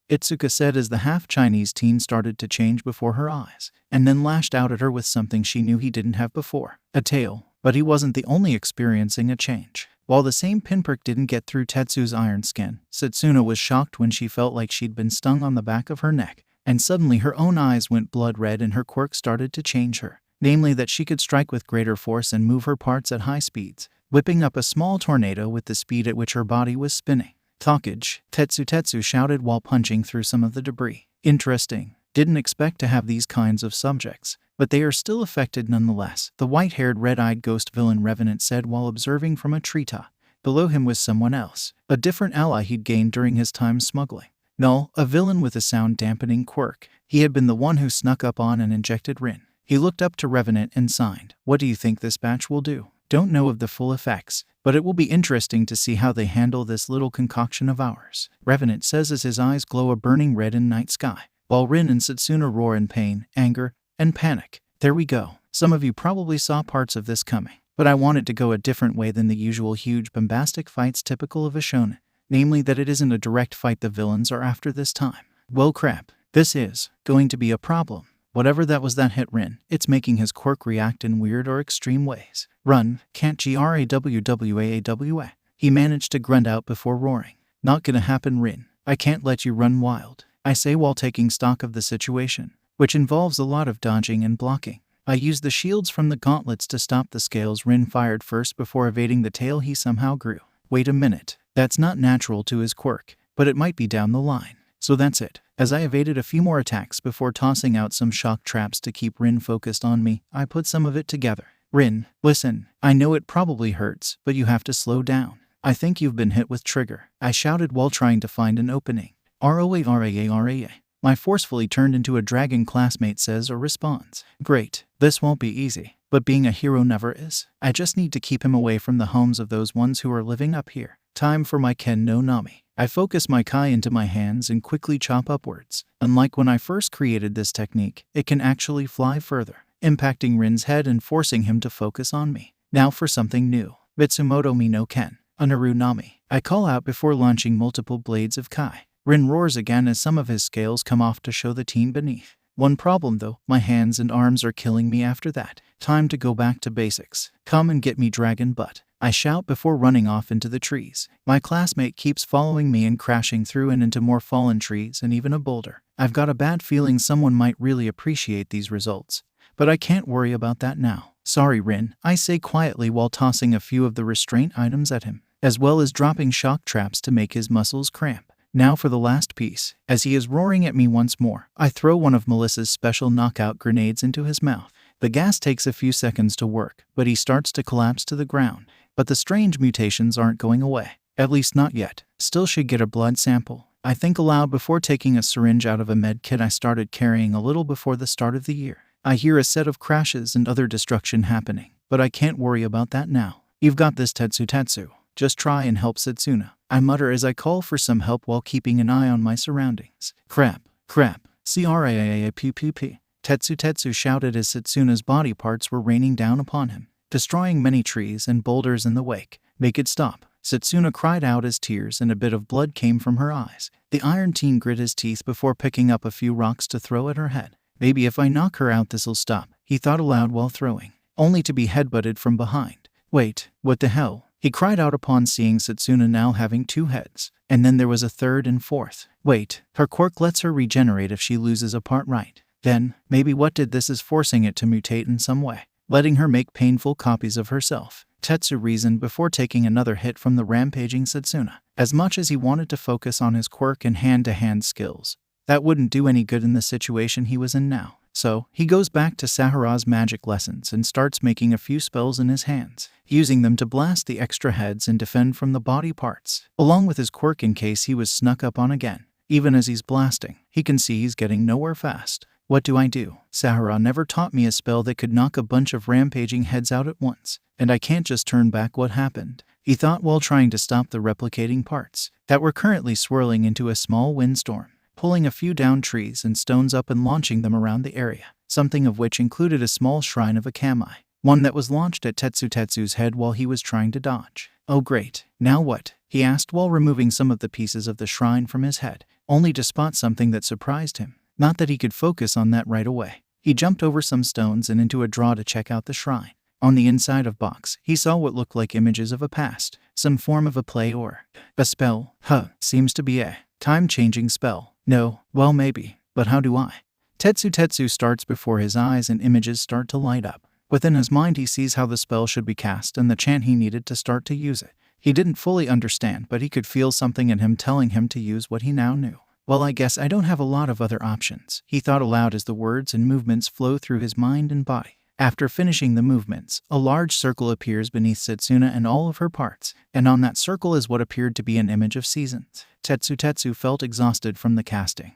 Ōtsuka said as the half-Chinese teen started to change before her eyes, and then lashed out at her with something she knew he didn't have before, a tail. But he wasn't the only experiencing a change. While the same pinprick didn't get through Tetsu's iron skin, Setsuna was shocked when she felt like she'd been stung on the back of her neck. And suddenly her own eyes went blood red and her quirk started to change her, namely that she could strike with greater force and move her parts at high speeds, whipping up a small tornado with the speed at which her body was spinning. "Ōtsuka, 𝗧𝗧𝗧 shouted while punching through some of the debris. "Interesting. Didn't expect to have these kinds of subjects, but they are still affected nonetheless," the white-haired red-eyed ghost villain Revenant said while observing from a treetop. Below him was someone else, a different ally he'd gained during his time smuggling. Null, a villain with a sound-dampening quirk. He had been the one who snuck up on and injected Rin. He looked up to Revenant and signed. "What do you think this batch will do? Don't know of the full effects, but it will be interesting to see how they handle this little concoction of ours," Revenant says as his eyes glow a burning red in night sky, while Rin and Setsuna roar in pain, anger, and panic. "There we go. Some of you probably saw parts of this coming, but I wanted to go a different way than the usual huge bombastic fights typical of a shonen. Namely that it isn't a direct fight the villains are after this time. Well crap, this is going to be a problem." Whatever that was that hit Rin, it's making his quirk react in weird or extreme ways. Run, can't 𝗳𝗲𝗃𝗀𝗧𝗏. He managed to grunt out before roaring. Not gonna happen, Rin. I can't let you run wild, I say while taking stock of the situation, which involves a lot of dodging and blocking. I use the shields from the gauntlets to stop the scales Rin fired first before evading the tail he somehow grew. Wait a minute, that's not natural to his quirk, but it might be down the line. So that's it. As I evaded a few more attacks before tossing out some shock traps to keep Rin focused on me, I put some of it together. Rin, listen, I know it probably hurts, but you have to slow down. I think you've been hit with trigger, I shouted while trying to find an opening. 𝗳𝗲𝗃𝗀𝗃. My forcefully turned into a dragon classmate says or responds. Great, this won't be easy, but being a hero never is. I just need to keep him away from the homes of those ones who are living up here. Time for my Ken no Nami. I focus my Kai into my hands and quickly chop upwards. Unlike when I first created this technique, it can actually fly further, impacting Rin's head and forcing him to focus on me. Now for something new. Mitsumoto mi no Ken. Unaru Nami. I call out before launching multiple blades of Kai. Rin roars again as some of his scales come off to show the teen beneath. One problem though, my hands and arms are killing me after that. Time to go back to basics. Come and get me, dragon butt. I shout before running off into the trees. My classmate keeps following me and crashing through and into more fallen trees and even a boulder. I've got a bad feeling someone might really appreciate these results, but I can't worry about that now. Sorry, Rin, I say quietly while tossing a few of the restraint items at him, as well as dropping shock traps to make his muscles cramp. Now for the last piece. As he is roaring at me once more, I throw one of Melissa's special knockout grenades into his mouth. The gas takes a few seconds to work, but he starts to collapse to the ground. But the strange mutations aren't going away. At least not yet. Still should get a blood sample. I think aloud before taking a syringe out of a med kit I started carrying a little before the start of the year. I hear a set of crashes and other destruction happening, but I can't worry about that now. You've got this, Tetsu. Just try and help Setsuna. I mutter as I call for some help while keeping an eye on my surroundings. Crap. 𝐶RAAAPPP. Tetsu shouted as Setsuna's body parts were raining down upon him, destroying many trees and boulders in the wake. Make it stop. Setsuna cried out as tears and a bit of blood came from her eyes. The iron teen grit his teeth before picking up a few rocks to throw at her head. Maybe if I knock her out this'll stop, he thought aloud while throwing, only to be headbutted from behind. Wait, what the hell? He cried out upon seeing Setsuna now having two heads. And then there was a third and fourth. Wait, her quirk lets her regenerate if she loses a part, right? Then, maybe what did this is forcing it to mutate in some way, letting her make painful copies of herself. Tetsu reasoned before taking another hit from the rampaging Setsuna. As much as he wanted to focus on his quirk and hand-to-hand skills, that wouldn't do any good in the situation he was in now. So, he goes back to Sahara's magic lessons and starts making a few spells in his hands, using them to blast the extra heads and defend from the body parts, along with his quirk in case he was snuck up on again. Even as he's blasting, he can see he's getting nowhere fast. What do I do? Sahara never taught me a spell that could knock a bunch of rampaging heads out at once, and I can't just turn back what happened, he thought while trying to stop the replicating parts that were currently swirling into a small windstorm, pulling a few down trees and stones up and launching them around the area, something of which included a small shrine of 𝐒𝐭𝐲, one that was launched at Tetsu's head while he was trying to dodge. Oh great, now what? He asked while removing some of the pieces of the shrine from his head, only to spot something that surprised him. Not that he could focus on that right away. He jumped over some stones and into a draw to check out the shrine. On the inside of box, he saw what looked like images of a past, some form of a play or a spell. Seems to be a time-changing spell. No, well maybe, but how do I? Tetsu starts before his eyes and images start to light up. Within his mind he sees how the spell should be cast and the chant he needed to start to use it. He didn't fully understand, but he could feel something in him telling him to use what he now knew. Well, I guess I don't have a lot of other options, he thought aloud as the words and movements flow through his mind and body. After finishing the movements, a large circle appears beneath Setsuna and all of her parts, and on that circle is what appeared to be an image of seasons. Tetsu felt exhausted from the casting,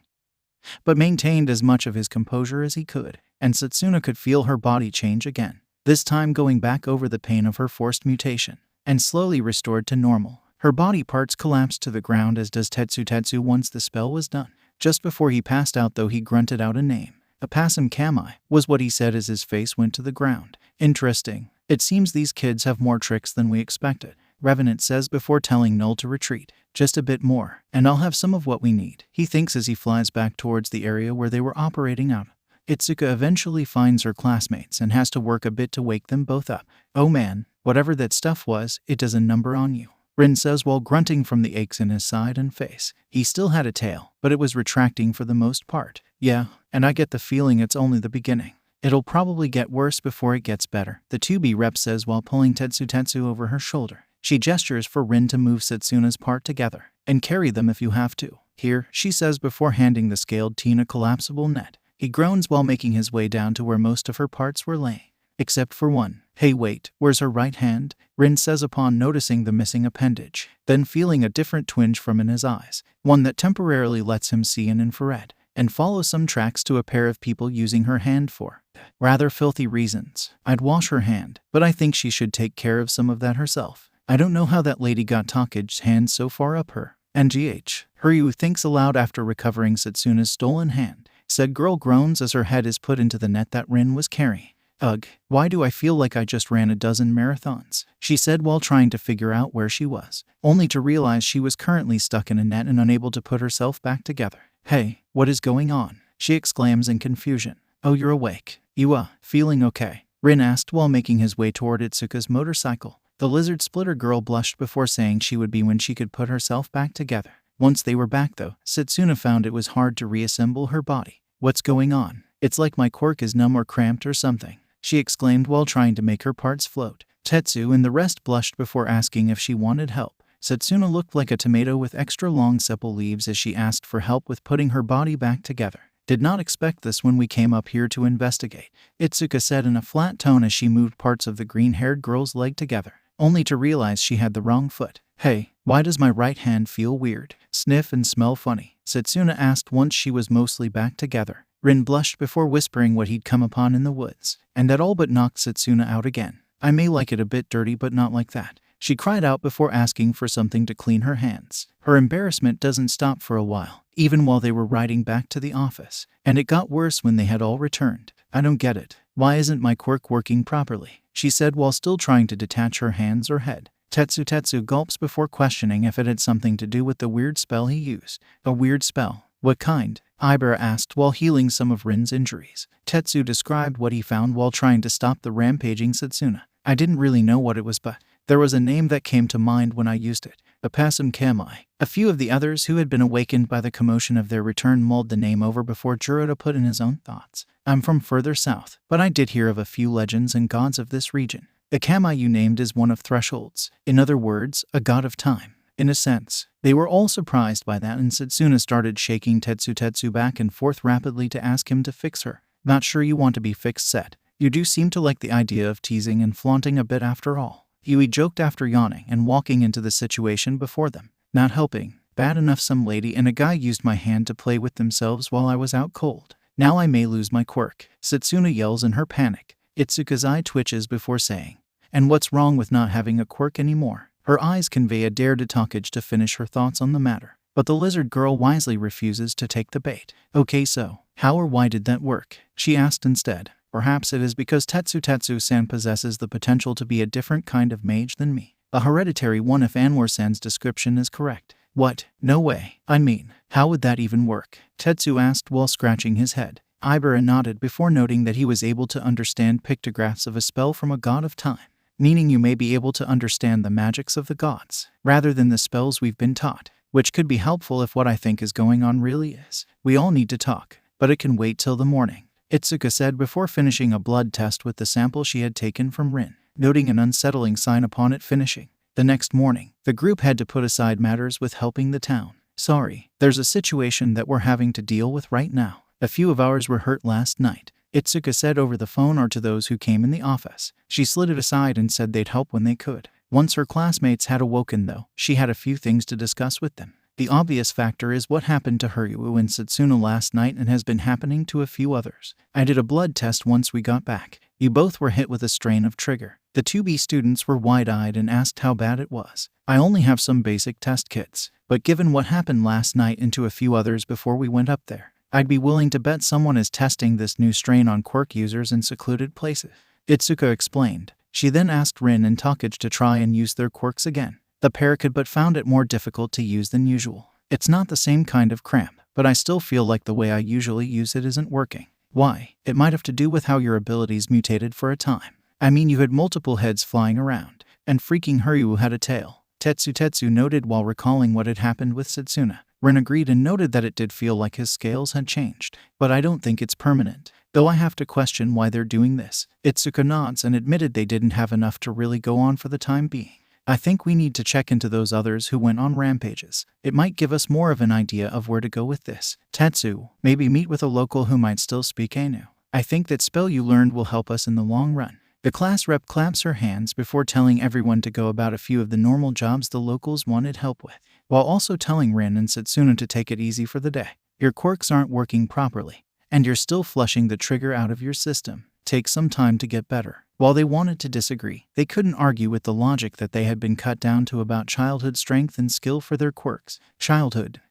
but maintained as much of his composure as he could, and Setsuna could feel her body change again, this time going back over the pain of her forced mutation, and slowly restored to normal. Her body parts collapsed to the ground as does Tetsu once the spell was done. Just before he passed out though, he grunted out a name. 𝗵𝘃𝗵𝗲 was what he said as his face went to the ground. Interesting. It seems these kids have more tricks than we expected, Revenant says before telling Null to retreat. Just a bit more, and I'll have some of what we need, he thinks as he flies back towards the area where they were operating out. Itsuka eventually finds her classmates and has to work a bit to wake them both up. "Oh man, whatever that stuff was, it does a number on you," Rin says while grunting from the aches in his side and face. He still had a tail, but it was retracting for the most part. "Yeah, and I get the feeling it's only the beginning. It'll probably get worse before it gets better," the 2B rep says while pulling Tetsu over her shoulder. She gestures for Rin to move Setsuna's part together, and carry them if you have to. "Here," she says before handing the scaled teen a collapsible net. He groans while making his way down to where most of her parts were laying. Except for one. "Hey wait, where's her right hand?" Rin says upon noticing the missing appendage, then feeling a different twinge from in his eyes, one that temporarily lets him see in infrared, and follow some tracks to a pair of people using her hand for rather filthy reasons. "I'd wash her hand, but I think she should take care of some of that herself. I don't know how that lady got 𝗧𝗏𝗧𝗏𝗧's hand so far up her." "NGH. Hryu thinks aloud after recovering Setsuna's stolen hand. Said girl groans as her head is put into the net that Rin was carrying. "Ugh, why do I feel like I just ran a dozen marathons?" she said while trying to figure out where she was, only to realize she was currently stuck in a net and unable to put herself back together. "Hey, what is going on?" she exclaims in confusion. "Oh, you're awake. You, feeling okay?" Rin asked while making his way toward Itsuka's motorcycle. The lizard splitter girl blushed before saying she would be when she could put herself back together. Once they were back though, Setsuna found it was hard to reassemble her body. "What's going on? It's like my quirk is numb or cramped or something," she exclaimed while trying to make her parts float. Tetsu and the rest blushed before asking if she wanted help. Setsuna looked like a tomato with extra long sepal leaves as she asked for help with putting her body back together. "Did not expect this when we came up here to investigate," Itsuka said in a flat tone as she moved parts of the green-haired girl's leg together, only to realize she had the wrong foot. "Hey, why does my right hand feel weird, sniff and smell funny?" Setsuna asked once she was mostly back together. Rin blushed before whispering what he'd come upon in the woods, and that all but knocked Setsuna out again. "I may like it a bit dirty but not like that," she cried out before asking for something to clean her hands. Her embarrassment doesn't stop for a while, even while they were riding back to the office, and it got worse when they had all returned. "I don't get it. Why isn't my quirk working properly?" she said while still trying to detach her hands or head. Tetsu gulps before questioning if it had something to do with the weird spell he used. "A weird spell? What kind?" 𝗂𝗏𝗆 asked while healing some of Rin's injuries. Tetsu described what he found while trying to stop the rampaging Setsuna. "I didn't really know what it was, but there was a name that came to mind when I used it. 𝗵𝗃𝗵𝗃. A few of the others who had been awakened by the commotion of their return mulled the name over before Jero put in his own thoughts. "I'm from further south, but I did hear of a few legends and gods of this region. The Kama you named is one of thresholds. In other words, a god of time. In a sense." They were all surprised by that, and Setsuna started shaking Tetsu back and forth rapidly to ask him to fix her. "Not sure you want to be fixed, Set. You do seem to like the idea of teasing and flaunting a bit after all," Yui joked after yawning and walking into the situation before them. "Not helping. Bad enough some lady and a guy used my hand to play with themselves while I was out cold. Now I may lose my quirk," Setsuna yells in her panic. Itsuka's eye twitches before saying, "And what's wrong with not having a quirk anymore?" Her eyes convey a dare to 𝗧𝗏𝗧𝗏𝗧 to finish her thoughts on the matter, but the lizard girl wisely refuses to take the bait. "Okay, so how or why did that work?" she asked instead. "Perhaps it is because Tetsu-san possesses the potential to be a different kind of mage than me. A hereditary one if 𝗵𝗃𝗄𝗃's description is correct." "What? No way. I mean, how would that even work?" Tetsu asked while scratching his head. 𝗂𝗏𝗆 nodded before noting that he was able to understand pictographs of a spell from a god of time. "Meaning you may be able to understand the magics of the gods, rather than the spells we've been taught, which could be helpful if what I think is going on really is. We all need to talk, but it can wait till the morning," Itsuka said before finishing a blood test with the sample she had taken from Rin, noting an unsettling sign upon it finishing. The next morning, the group had to put aside matters with helping the town. "Sorry, there's a situation that we're having to deal with right now. A few of ours were hurt last night," Itsuka said over the phone or to those who came in the office. She slid it aside and said they'd help when they could. Once her classmates had awoken though, she had a few things to discuss with them. The obvious factor is what happened to Hryu and Setsuna last night and has been happening to a few others. "I did a blood test once we got back. You both were hit with a strain of trigger." The 2B students were wide-eyed and asked how bad it was. "I only have some basic test kits, but given what happened last night and to a few others before we went up there, I'd be willing to bet someone is testing this new strain on quirk users in secluded places," Itsuka explained. She then asked Rin and 𝗧𝗏𝗃𝗃 to try and use their quirks again. The pair could but found it more difficult to use than usual. "It's not the same kind of cramp, but I still feel like the way I usually use it isn't working," Why? It might have to do with how your abilities mutated for a time. I mean, you had multiple heads flying around, and freaking Hryu had a tail. Tetsu noted while recalling what had happened with Setsuna. Ren agreed and noted that it did feel like his scales had changed, but I don't think it's permanent. Though I have to question why they're doing this. Itsuka nods and admitted they didn't have enough to really go on for the time being. I think we need to check into those others who went on rampages. It might give us more of an idea of where to go with this. Tetsu, maybe meet with a local who might still speak Ainu. I think that spell you learned will help us in the long run. The class rep claps her hands before telling everyone to go about a few of the normal jobs the locals wanted help with, while also telling Rin and Setsuna to take it easy for the day. Your quirks aren't working properly, and you're still flushing the trigger out of your system. Take some time to get better. While they wanted to disagree, they couldn't argue with the logic that they had been cut down to about childhood strength and skill for their quirks. Childhood?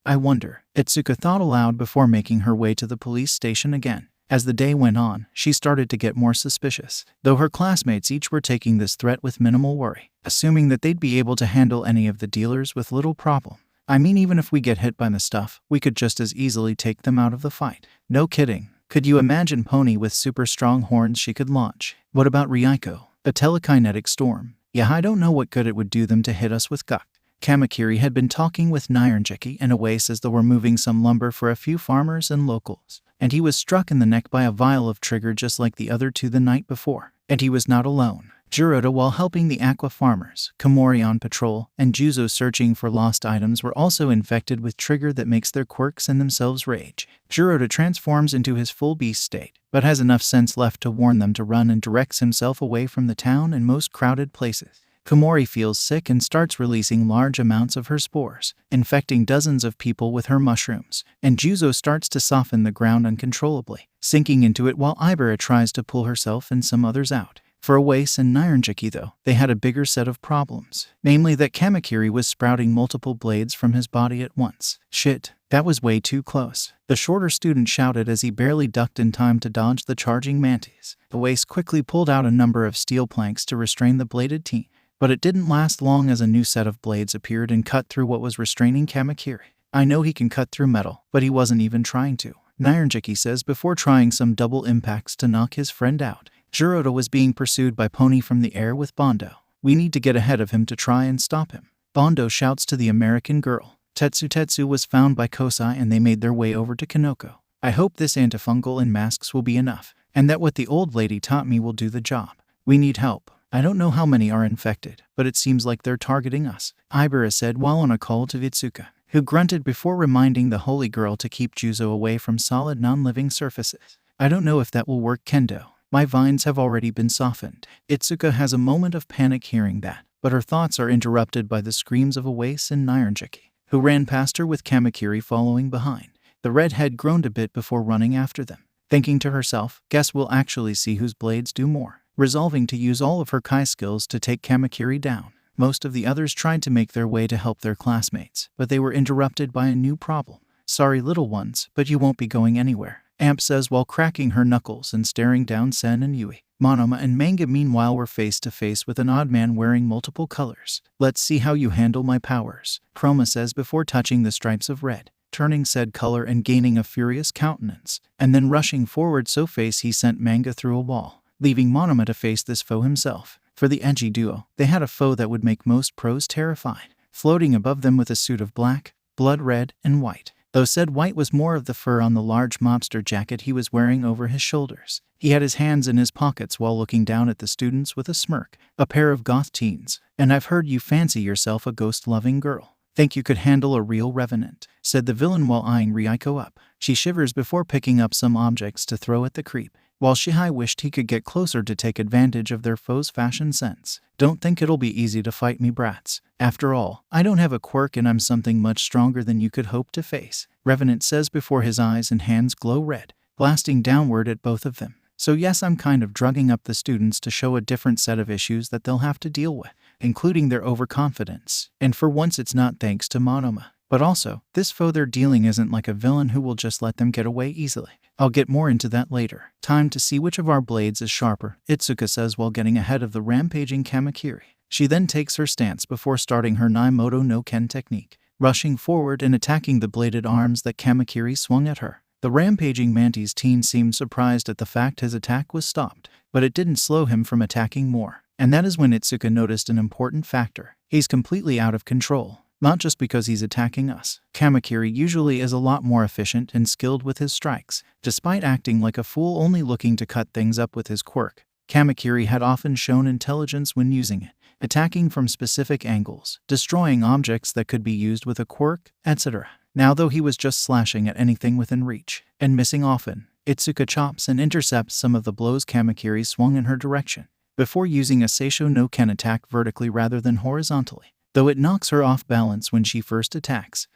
I wonder. Itsuka thought aloud before making her way to the police station again. As the day went on, she started to get more suspicious, though her classmates each were taking this threat with minimal worry, assuming that they'd be able to handle any of the dealers with little problem. I mean, even if we get hit by the stuff, we could just as easily take them out of the fight. No kidding. Could you imagine Pony with super strong horns she could launch? What about Ryuko? A telekinetic storm? Yeah, I don't know what good it would do them to hit us with Guk. Kamakiri had been talking with Nyanjiki and Awase as they were moving some lumber for a few farmers and locals, and he was struck in the neck by a vial of trigger just like the other two the night before. And he was not alone. Jiroda, while helping the aqua farmers, Komori on patrol, and Juzo searching for lost items were also infected with trigger that makes their quirks and themselves rage. Jiroda transforms into his full beast state, but has enough sense left to warn them to run and directs himself away from the town and most crowded places. Komori feels sick and starts releasing large amounts of her spores, infecting dozens of people with her mushrooms, and Juzo starts to soften the ground uncontrollably, sinking into it while Ibera tries to pull herself and some others out. For Awase and Nyanjiki, though, they had a bigger set of problems, namely that Kamakiri was sprouting multiple blades from his body at once. Shit, that was way too close. The shorter student shouted as he barely ducked in time to dodge the charging mantis. Awase quickly pulled out a number of steel planks to restrain the bladed team. But it didn't last long as a new set of blades appeared and cut through what was restraining Kamakiri. I know he can cut through metal, but he wasn't even trying to, Nyanjiki says before trying some double impacts to knock his friend out. Jiroda was being pursued by Pony from the air with Bondo. We need to get ahead of him to try and stop him. Bondo shouts to the American girl. Tetsu was found by Kosai and they made their way over to Kanoko. I hope this antifungal and masks will be enough, and that what the old lady taught me will do the job. We need help. I don't know how many are infected, but it seems like they're targeting us, Ibera said while on a call to Itsuka, who grunted before reminding the holy girl to keep Juzo away from solid non-living surfaces. I don't know if that will work, Kendo. My vines have already been softened. Itsuka has a moment of panic hearing that, but her thoughts are interrupted by the screams of Awase and Nyanjiki, who ran past her with Kamakiri following behind. The redhead groaned a bit before running after them, thinking to herself, guess we'll actually see whose blades do more. Resolving to use all of her Kai skills to take Kamakiri down, most of the others tried to make their way to help their classmates, but they were interrupted by a new problem. Sorry, little ones, but you won't be going anywhere, Amp says while cracking her knuckles and staring down Sen and Yui. Monoma and Manga meanwhile were face to face with an odd man wearing multiple colors. Let's see how you handle my powers, Chroma says before touching the stripes of red, turning said color and gaining a furious countenance, and then rushing forward so fast he sent Manga through a wall, leaving Monoma to face this foe himself. For the edgy duo, they had a foe that would make most pros terrified, floating above them with a suit of black, blood red, and white, though said white was more of the fur on the large mobster jacket he was wearing over his shoulders. He had his hands in his pockets while looking down at the students with a smirk. A pair of goth teens, and I've heard you fancy yourself a ghost-loving girl. Think you could handle a real revenant, said the villain while eyeing Ryuko up. She shivers before picking up some objects to throw at the creep, while Shihai wished he could get closer to take advantage of their foe's fashion sense. Don't think it'll be easy to fight me, brats. After all, I don't have a quirk and I'm something much stronger than you could hope to face, Revenant says before his eyes and hands glow red, blasting downward at both of them. So yes, I'm kind of drugging up the students to show a different set of issues that they'll have to deal with, including their overconfidence. And for once it's not thanks to Monoma. But also, this foe they're dealing isn't like a villain who will just let them get away easily. I'll get more into that later. Time to see which of our blades is sharper, Itsuka says while getting ahead of the rampaging Kamakiri. She then takes her stance before starting her Naimoto no Ken technique, rushing forward and attacking the bladed arms that Kamakiri swung at her. The rampaging mantis teen seemed surprised at the fact his attack was stopped, but it didn't slow him from attacking more. And that is when Izuku noticed an important factor. He's completely out of control. Not just because he's attacking us. Kamakiri usually is a lot more efficient and skilled with his strikes, despite acting like a fool only looking to cut things up with his quirk. Kamakiri had often shown intelligence when using it, attacking from specific angles, destroying objects that could be used with a quirk, etc. Now though he was just slashing at anything within reach, and missing often, Izuku chops and intercepts some of the blows Kamakiri swung in her direction, before using a Seisho no Ken attack vertically rather than horizontally. Though it knocks her off balance when she first attacks.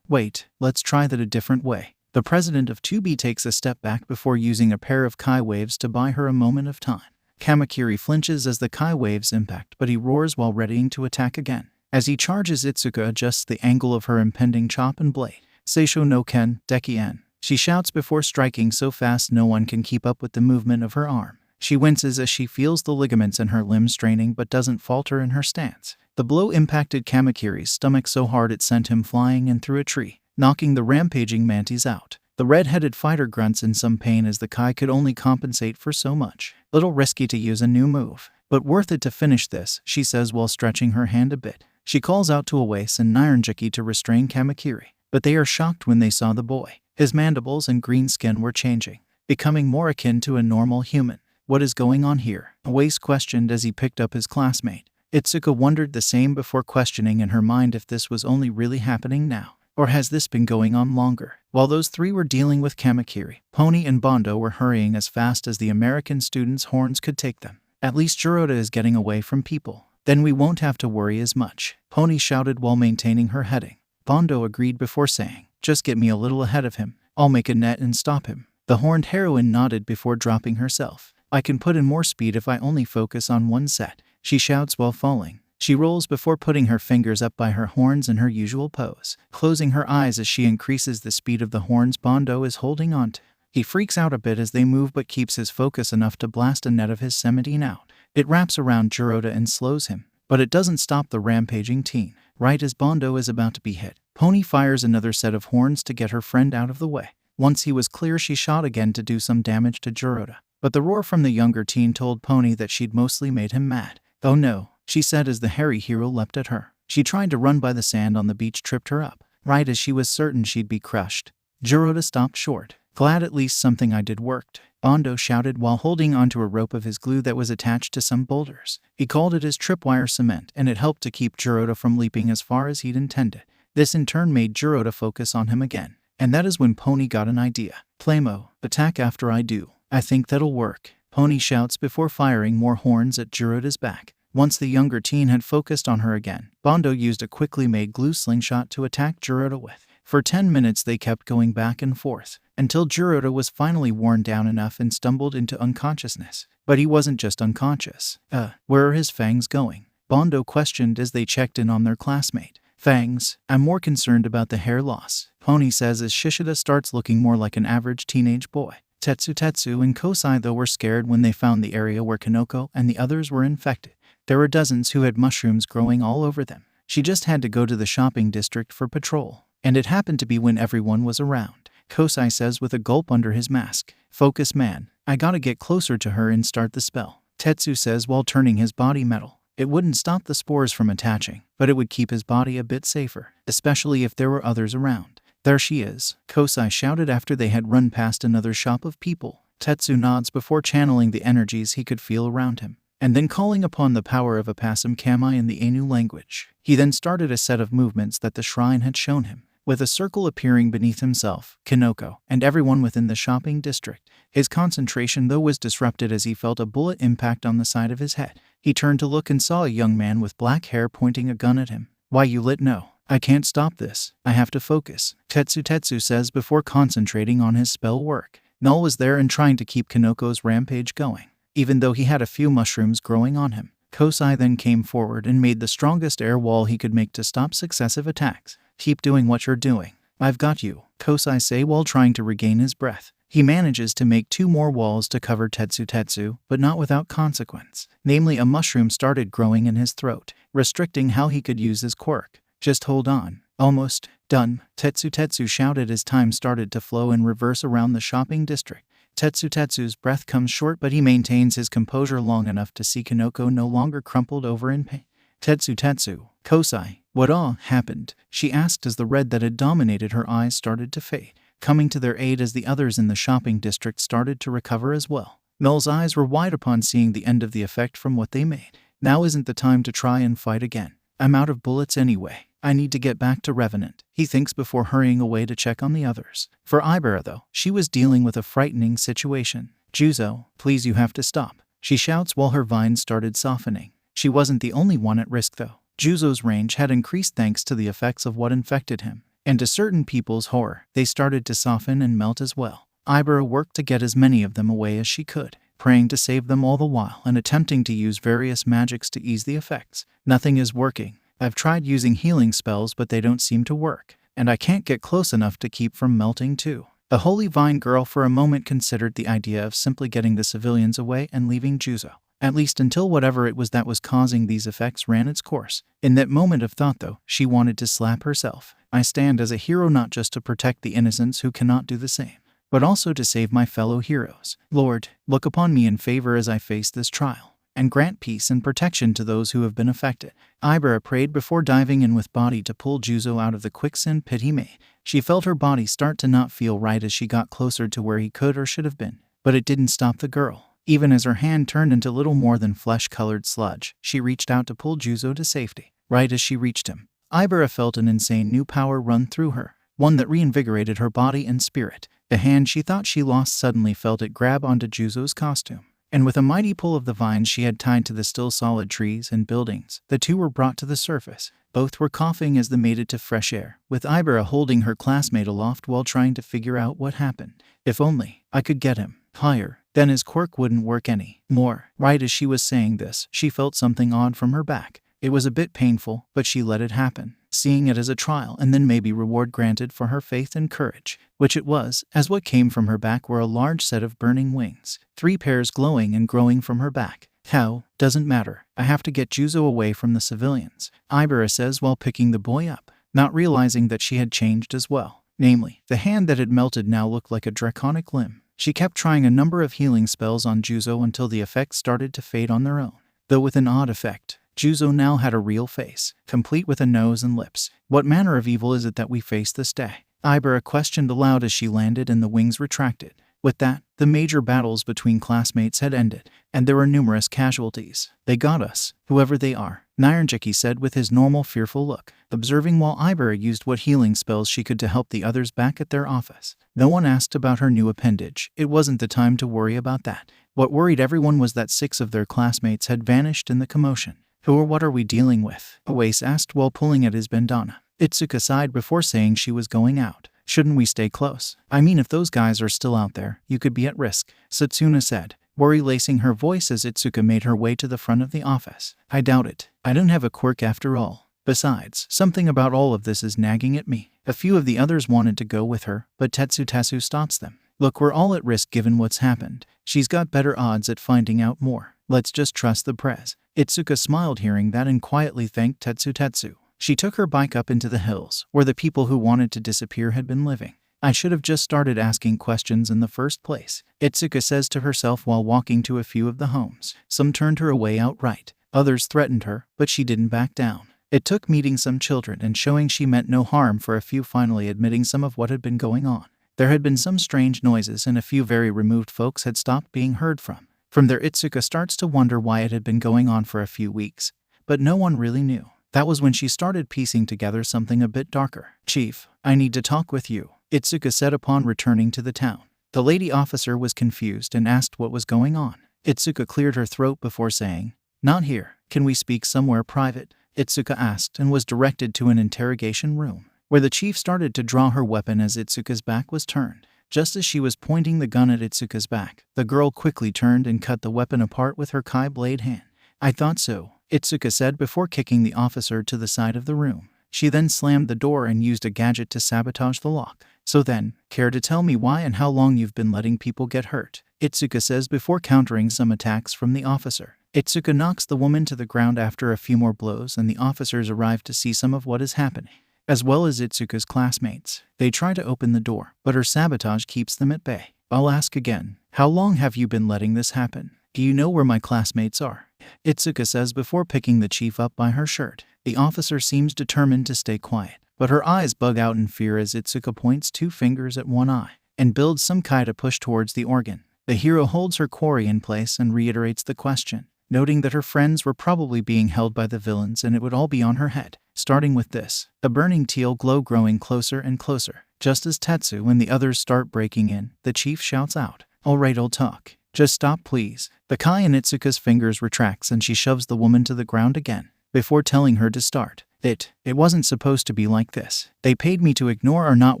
Wait, let's try that a different way. The president of 2B takes a step back before using a pair of Kai waves to buy her a moment of time. Kamakiri flinches as the Kai waves impact, but he roars while readying to attack again. As he charges, Izuku adjusts the angle of her impending chop and blade. Seisho no Ken, Deki-en. She shouts before striking so fast no one can keep up with the movement of her arm. She winces as she feels the ligaments in her limbs straining but doesn't falter in her stance. The blow impacted Kamakiri's stomach so hard it sent him flying and through a tree, knocking the rampaging mantis out. The red-headed fighter grunts in some pain as the Kai could only compensate for so much. Little risky to use a new move, but worth it to finish this, she says while stretching her hand a bit. She calls out to 𝐻𝐻𝐻 and 𝗵𝗃𝗁𝗃 to restrain Kamakiri, but they are shocked when they saw the boy. His mandibles and green skin were changing, becoming more akin to a normal human. What is going on here? 𝐻𝐻𝐻 questioned as he picked up his classmate. Izuku wondered the same before questioning in her mind if this was only really happening now, or has this been going on longer. While those three were dealing with Kamakiri, Pony and Bondo were hurrying as fast as the American students' horns could take them. At least 𝗬𝗪 is getting away from people. Then we won't have to worry as much, Pony shouted while maintaining her heading. Bondo agreed before saying, just get me a little ahead of him. I'll make a net and stop him. The horned heroine nodded before dropping herself. I can put in more speed if I only focus on one set, she shouts while falling. She rolls before putting her fingers up by her horns in her usual pose, closing her eyes as she increases the speed of the horns Bondo is holding onto. He freaks out a bit as they move but keeps his focus enough to blast a net of his 𝗬𝗪𝗁 out. It wraps around 𝗬𝗪 and slows him, but it doesn't stop the rampaging teen. Right as Bondo is about to be hit, Pony fires another set of horns to get her friend out of the way. Once he was clear, she shot again to do some damage to 𝗬𝗪, but the roar from the younger teen told Pony that she'd mostly made him mad. Oh no, she said as the hairy hero leapt at her. She tried to run by the sand on the beach, tripped her up, right as she was certain she'd be crushed. 𝗬𝗪 stopped short. Glad at least something I did worked, Bondo shouted while holding onto a rope of his glue that was attached to some boulders. He called it his tripwire cement, and it helped to keep 𝗬𝗪 from leaping as far as he'd intended. This in turn made 𝗬𝗪 focus on him again. And that is when Pony got an idea. Playmo, attack after I do. I think that'll work, Pony shouts before firing more horns at 𝗬𝗪's back. Once the younger teen had focused on her again, Bondo used a quickly made glue slingshot to attack 𝗬𝗪 with. For 10 minutes they kept going back and forth, until 𝗬𝗪 was finally worn down enough and stumbled into unconsciousness. But he wasn't just unconscious. Where are his fangs going? Bondo questioned as they checked in on their classmate. Fangs? I'm more concerned about the hair loss, Pony says as Shishida starts looking more like an average teenage boy. Tetsu and Kosai though were scared when they found the area where Kanoko and the others were infected. There were dozens who had mushrooms growing all over them. She just had to go to the shopping district for patrol, and it happened to be when everyone was around. Kosai says with a gulp under his mask. Focus man, I gotta get closer to her and start the spell. Tetsu says while turning his body metal. It wouldn't stop the spores from attaching, but it would keep his body a bit safer, especially if there were others around. There she is, Kosai shouted after they had run past another shop of people. Tetsu nods before channeling the energies he could feel around him, and then calling upon the power of 𝗵𝘃𝗵𝐺 in the Ainu language. He then started a set of movements that the shrine had shown him, with a circle appearing beneath himself, Kanoko, and everyone within the shopping district. His concentration though was disrupted as he felt a bullet impact on the side of his head. He turned to look and saw a young man with black hair pointing a gun at him. Why you lit? No. I can't stop this. I have to focus, Tetsu says before concentrating on his spell work. Null was there and trying to keep Kanoko's rampage going, even though he had a few mushrooms growing on him. Kosai then came forward and made the strongest air wall he could make to stop successive attacks. Keep doing what you're doing. I've got you, Kosai say while trying to regain his breath. He manages to make 2 more walls to cover Tetsu, but not without consequence. Namely, a mushroom started growing in his throat, restricting how he could use his quirk. Just hold on. Almost. Done, 𝗧𝗧𝗧𝗧 shouted as time started to flow in reverse around the shopping district. 𝗧𝗧𝗧𝗧's breath comes short, but he maintains his composure long enough to see Kanoko no longer crumpled over in pain. 𝗧𝗧𝗧𝗧, 𝐭𝐫𝐴, what happened? She asked as the red that had dominated her eyes started to fade, coming to their aid as the others in the shopping district started to recover as well. Null's eyes were wide upon seeing the end of the effect from what they made. Now isn't the time to try and fight again. I'm out of bullets anyway. I need to get back to Revenant, he thinks before hurrying away to check on the others. For 𝗂𝗲𝗺 though, she was dealing with a frightening situation. 𝗧𝗪𝗧, please, you have to stop, she shouts while her vines started softening. She wasn't the only one at risk though. 𝗧𝗪𝗧's range had increased thanks to the effects of what infected him. And to certain people's horror, they started to soften and melt as well. 𝗂𝗲𝗺 worked to get as many of them away as she could, praying to save them all the while and attempting to use various magics to ease the effects. Nothing is working. I've tried using healing spells, but they don't seem to work, and I can't get close enough to keep from melting too. The Holy Vine girl for a moment considered the idea of simply getting the civilians away and leaving 𝗧𝗪𝗧, at least until whatever it was that was causing these effects ran its course. In that moment of thought though, she wanted to slap herself. I stand as a hero not just to protect the innocents who cannot do the same, but also to save my fellow heroes. Lord, look upon me in favor as I face this trial, and grant peace and protection to those who have been affected. 𝗂𝗲𝗺 prayed before diving in with body to pull 𝗧𝗪𝗧 out of the quicksand pit he made. She felt her body start to not feel right as she got closer to where he could or should have been, but it didn't stop the girl. Even as her hand turned into little more than flesh-colored sludge, she reached out to pull 𝗧𝗪𝗧 to safety. Right as she reached him, 𝗂𝗲𝗺 felt an insane new power run through her, one that reinvigorated her body and spirit. The hand she thought she lost suddenly felt it grab onto 𝗧𝗪𝗧's costume, and with a mighty pull of the vines she had tied to the still solid trees and buildings, the two were brought to the surface. Both were coughing as they made it to fresh air, with 𝗂𝗲𝗺 holding her classmate aloft while trying to figure out what happened. If only I could get him higher, then his quirk wouldn't work any more. Right as she was saying this, she felt something odd from her back. It was a bit painful, but she let it happen, seeing it as a trial and then maybe reward granted for her faith and courage, which it was, as what came from her back were a large set of burning wings, 3 pairs glowing and growing from her back. How? Doesn't matter. I have to get 𝗧𝗪𝗧 away from the civilians, 𝗂𝗲𝗺 says while picking the boy up, not realizing that she had changed as well. Namely, the hand that had melted now looked like a draconic limb. She kept trying a number of healing spells on 𝗧𝗪𝗧 until the effects started to fade on their own, though with an odd effect. 𝗧𝗪𝗧 now had a real face, complete with a nose and lips. What manner of evil is it that we face this day? 𝗂𝗲𝗺 questioned aloud as she landed and the wings retracted. With that, the major battles between classmates had ended, and there were numerous casualties. They got us, whoever they are, 𝗂𝗫𝗫𝗁 said with his normal fearful look, observing while 𝗂𝗲𝗺 used what healing spells she could to help the others back at their office. No one asked about her new appendage. It wasn't the time to worry about that. What worried everyone was that 6 of their classmates had vanished in the commotion. Who or what are we dealing with? 𝗬𝗚 asked while pulling at his bandana. Itsuka sighed before saying she was going out. Shouldn't we stay close? I mean, if those guys are still out there, you could be at risk, Setsuna said, worry lacing her voice as Itsuka made her way to the front of the office. I doubt it. I don't have a quirk after all. Besides, something about all of this is nagging at me. A few of the others wanted to go with her, but 𝗧𝗧𝗧𝗧 stops them. Look, we're all at risk given what's happened. She's got better odds at finding out more. Let's just trust the prez. Itsuka smiled hearing that and quietly thanked 𝗧𝗧𝗧𝗧. She took her bike up into the hills, where the people who wanted to disappear had been living. I should have just started asking questions in the first place, Itsuka says to herself while walking to a few of the homes. Some turned her away outright. Others threatened her, but she didn't back down. It took meeting some children and showing she meant no harm for a few finally admitting some of what had been going on. There had been some strange noises and a few very removed folks had stopped being heard from. From there Itsuka starts to wonder why it had been going on for a few weeks, but no one really knew. That was when she started piecing together something a bit darker. Chief, I need to talk with you, Itsuka said upon returning to the town. The lady officer was confused and asked what was going on. Itsuka cleared her throat before saying, not here. Can we speak somewhere private? Itsuka asked and was directed to an interrogation room, where the chief started to draw her weapon as Itsuka's back was turned. Just as she was pointing the gun at Itsuka's back, the girl quickly turned and cut the weapon apart with her kai blade hand. I thought so, Itsuka said before kicking the officer to the side of the room. She then slammed the door and used a gadget to sabotage the lock. So then, care to tell me why and how long you've been letting people get hurt? Itsuka says before countering some attacks from the officer. Itsuka knocks the woman to the ground after a few more blows and the officers arrive to see some of what is happening. as well as Itsuka's classmates. They try to open the door, but her sabotage keeps them at bay. I'll ask again. How long have you been letting this happen? Do you know where my classmates are? Itsuka says before picking the chief up by her shirt. The officer seems determined to stay quiet, but her eyes bug out in fear as Itsuka points 2 fingers at one eye and builds some kind of push towards the organ. The hero holds her quarry in place and reiterates the question, noting that her friends were probably being held by the villains and it would all be on her head. Starting with this, a burning teal glow growing closer and closer. Just as Tetsu and the others start breaking in, the chief shouts out, "Alright, I'll talk. Just stop, please." The Kai in Itsuka's fingers retracts and she shoves the woman to the ground again, before telling her to start. It wasn't supposed to be like this. They paid me to ignore or not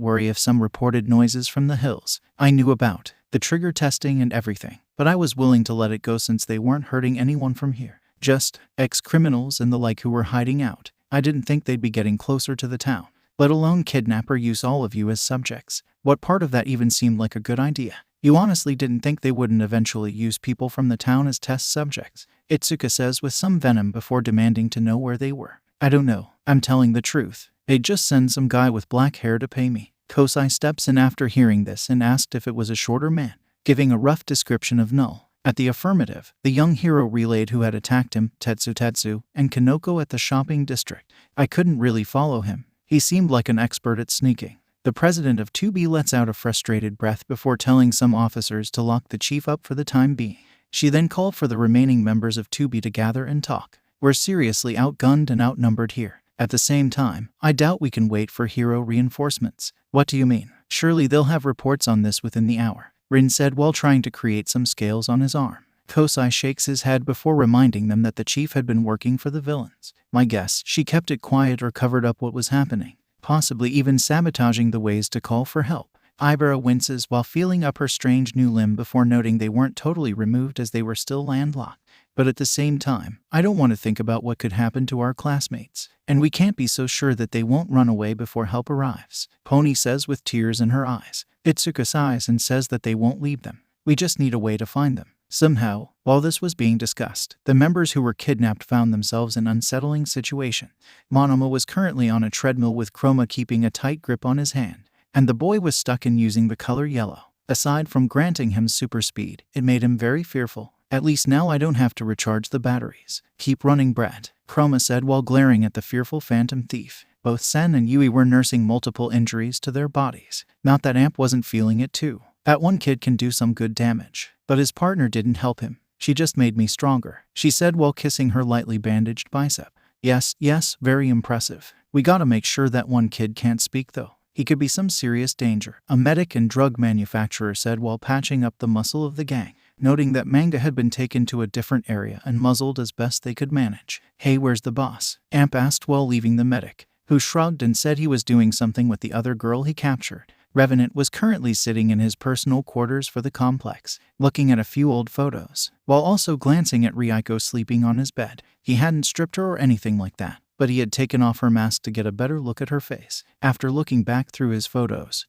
worry if some reported noises from the hills. I knew about the trigger testing and everything, but I was willing to let it go since they weren't hurting anyone from here. Just ex-criminals and the like who were hiding out. I didn't think they'd be getting closer to the town, let alone kidnap or use all of you as subjects. What part of that even seemed like a good idea? You honestly didn't think they wouldn't eventually use people from the town as test subjects? Itsuka says with some venom before demanding to know where they were. I don't know. I'm telling the truth. They'd just send some guy with black hair to pay me. Kosei steps in after hearing this and asked if it was a shorter man, giving a rough description of Null. At the affirmative, the young hero relayed who had attacked him, Tetsu, and Kanoko at the shopping district. I couldn't really follow him. He seemed like an expert at sneaking. The president of 2B lets out a frustrated breath before telling some officers to lock the chief up for the time being. She then called for the remaining members of 2B to gather and talk. We're seriously outgunned and outnumbered here. At the same time, I doubt we can wait for hero reinforcements. What do you mean? Surely they'll have reports on this within the hour, Rin said while trying to create some scales on his arm. Kosei shakes his head before reminding them that the chief had been working for the villains. My guess, she kept it quiet or covered up what was happening, possibly even sabotaging the ways to call for help. Ibera winces while feeling up her strange new limb before noting they weren't totally removed as they were still landlocked. But at the same time, I don't want to think about what could happen to our classmates, and we can't be so sure that they won't run away before help arrives, Pony says with tears in her eyes. Itsuka sighs and says that they won't leave them. We just need a way to find them. Somehow, while this was being discussed, the members who were kidnapped found themselves in an unsettling situation. Monoma was currently on a treadmill with Chroma keeping a tight grip on his hand, and the boy was stuck in using the color yellow. Aside from granting him super speed, it made him very fearful. At least now I don't have to recharge the batteries. Keep running, Brad, Chroma said while glaring at the fearful phantom thief. Both Sen and Yui were nursing multiple injuries to their bodies. Not that Amp wasn't feeling it too. That one kid can do some good damage, but his partner didn't help him. She just made me stronger, she said while kissing her lightly bandaged bicep. Yes, very impressive. We gotta make sure that one kid can't speak though. He could be some serious danger, a medic and drug manufacturer said while patching up the muscle of the gang, noting that Manga had been taken to a different area and muzzled as best they could manage. Hey, where's the boss? Amp asked while leaving the medic, who shrugged and said he was doing something with the other girl he captured. Revenant was currently sitting in his personal quarters for the complex, looking at a few old photos, while also glancing at Ryuko sleeping on his bed. He hadn't stripped her or anything like that, but he had taken off her mask to get a better look at her face. After looking back through his photos,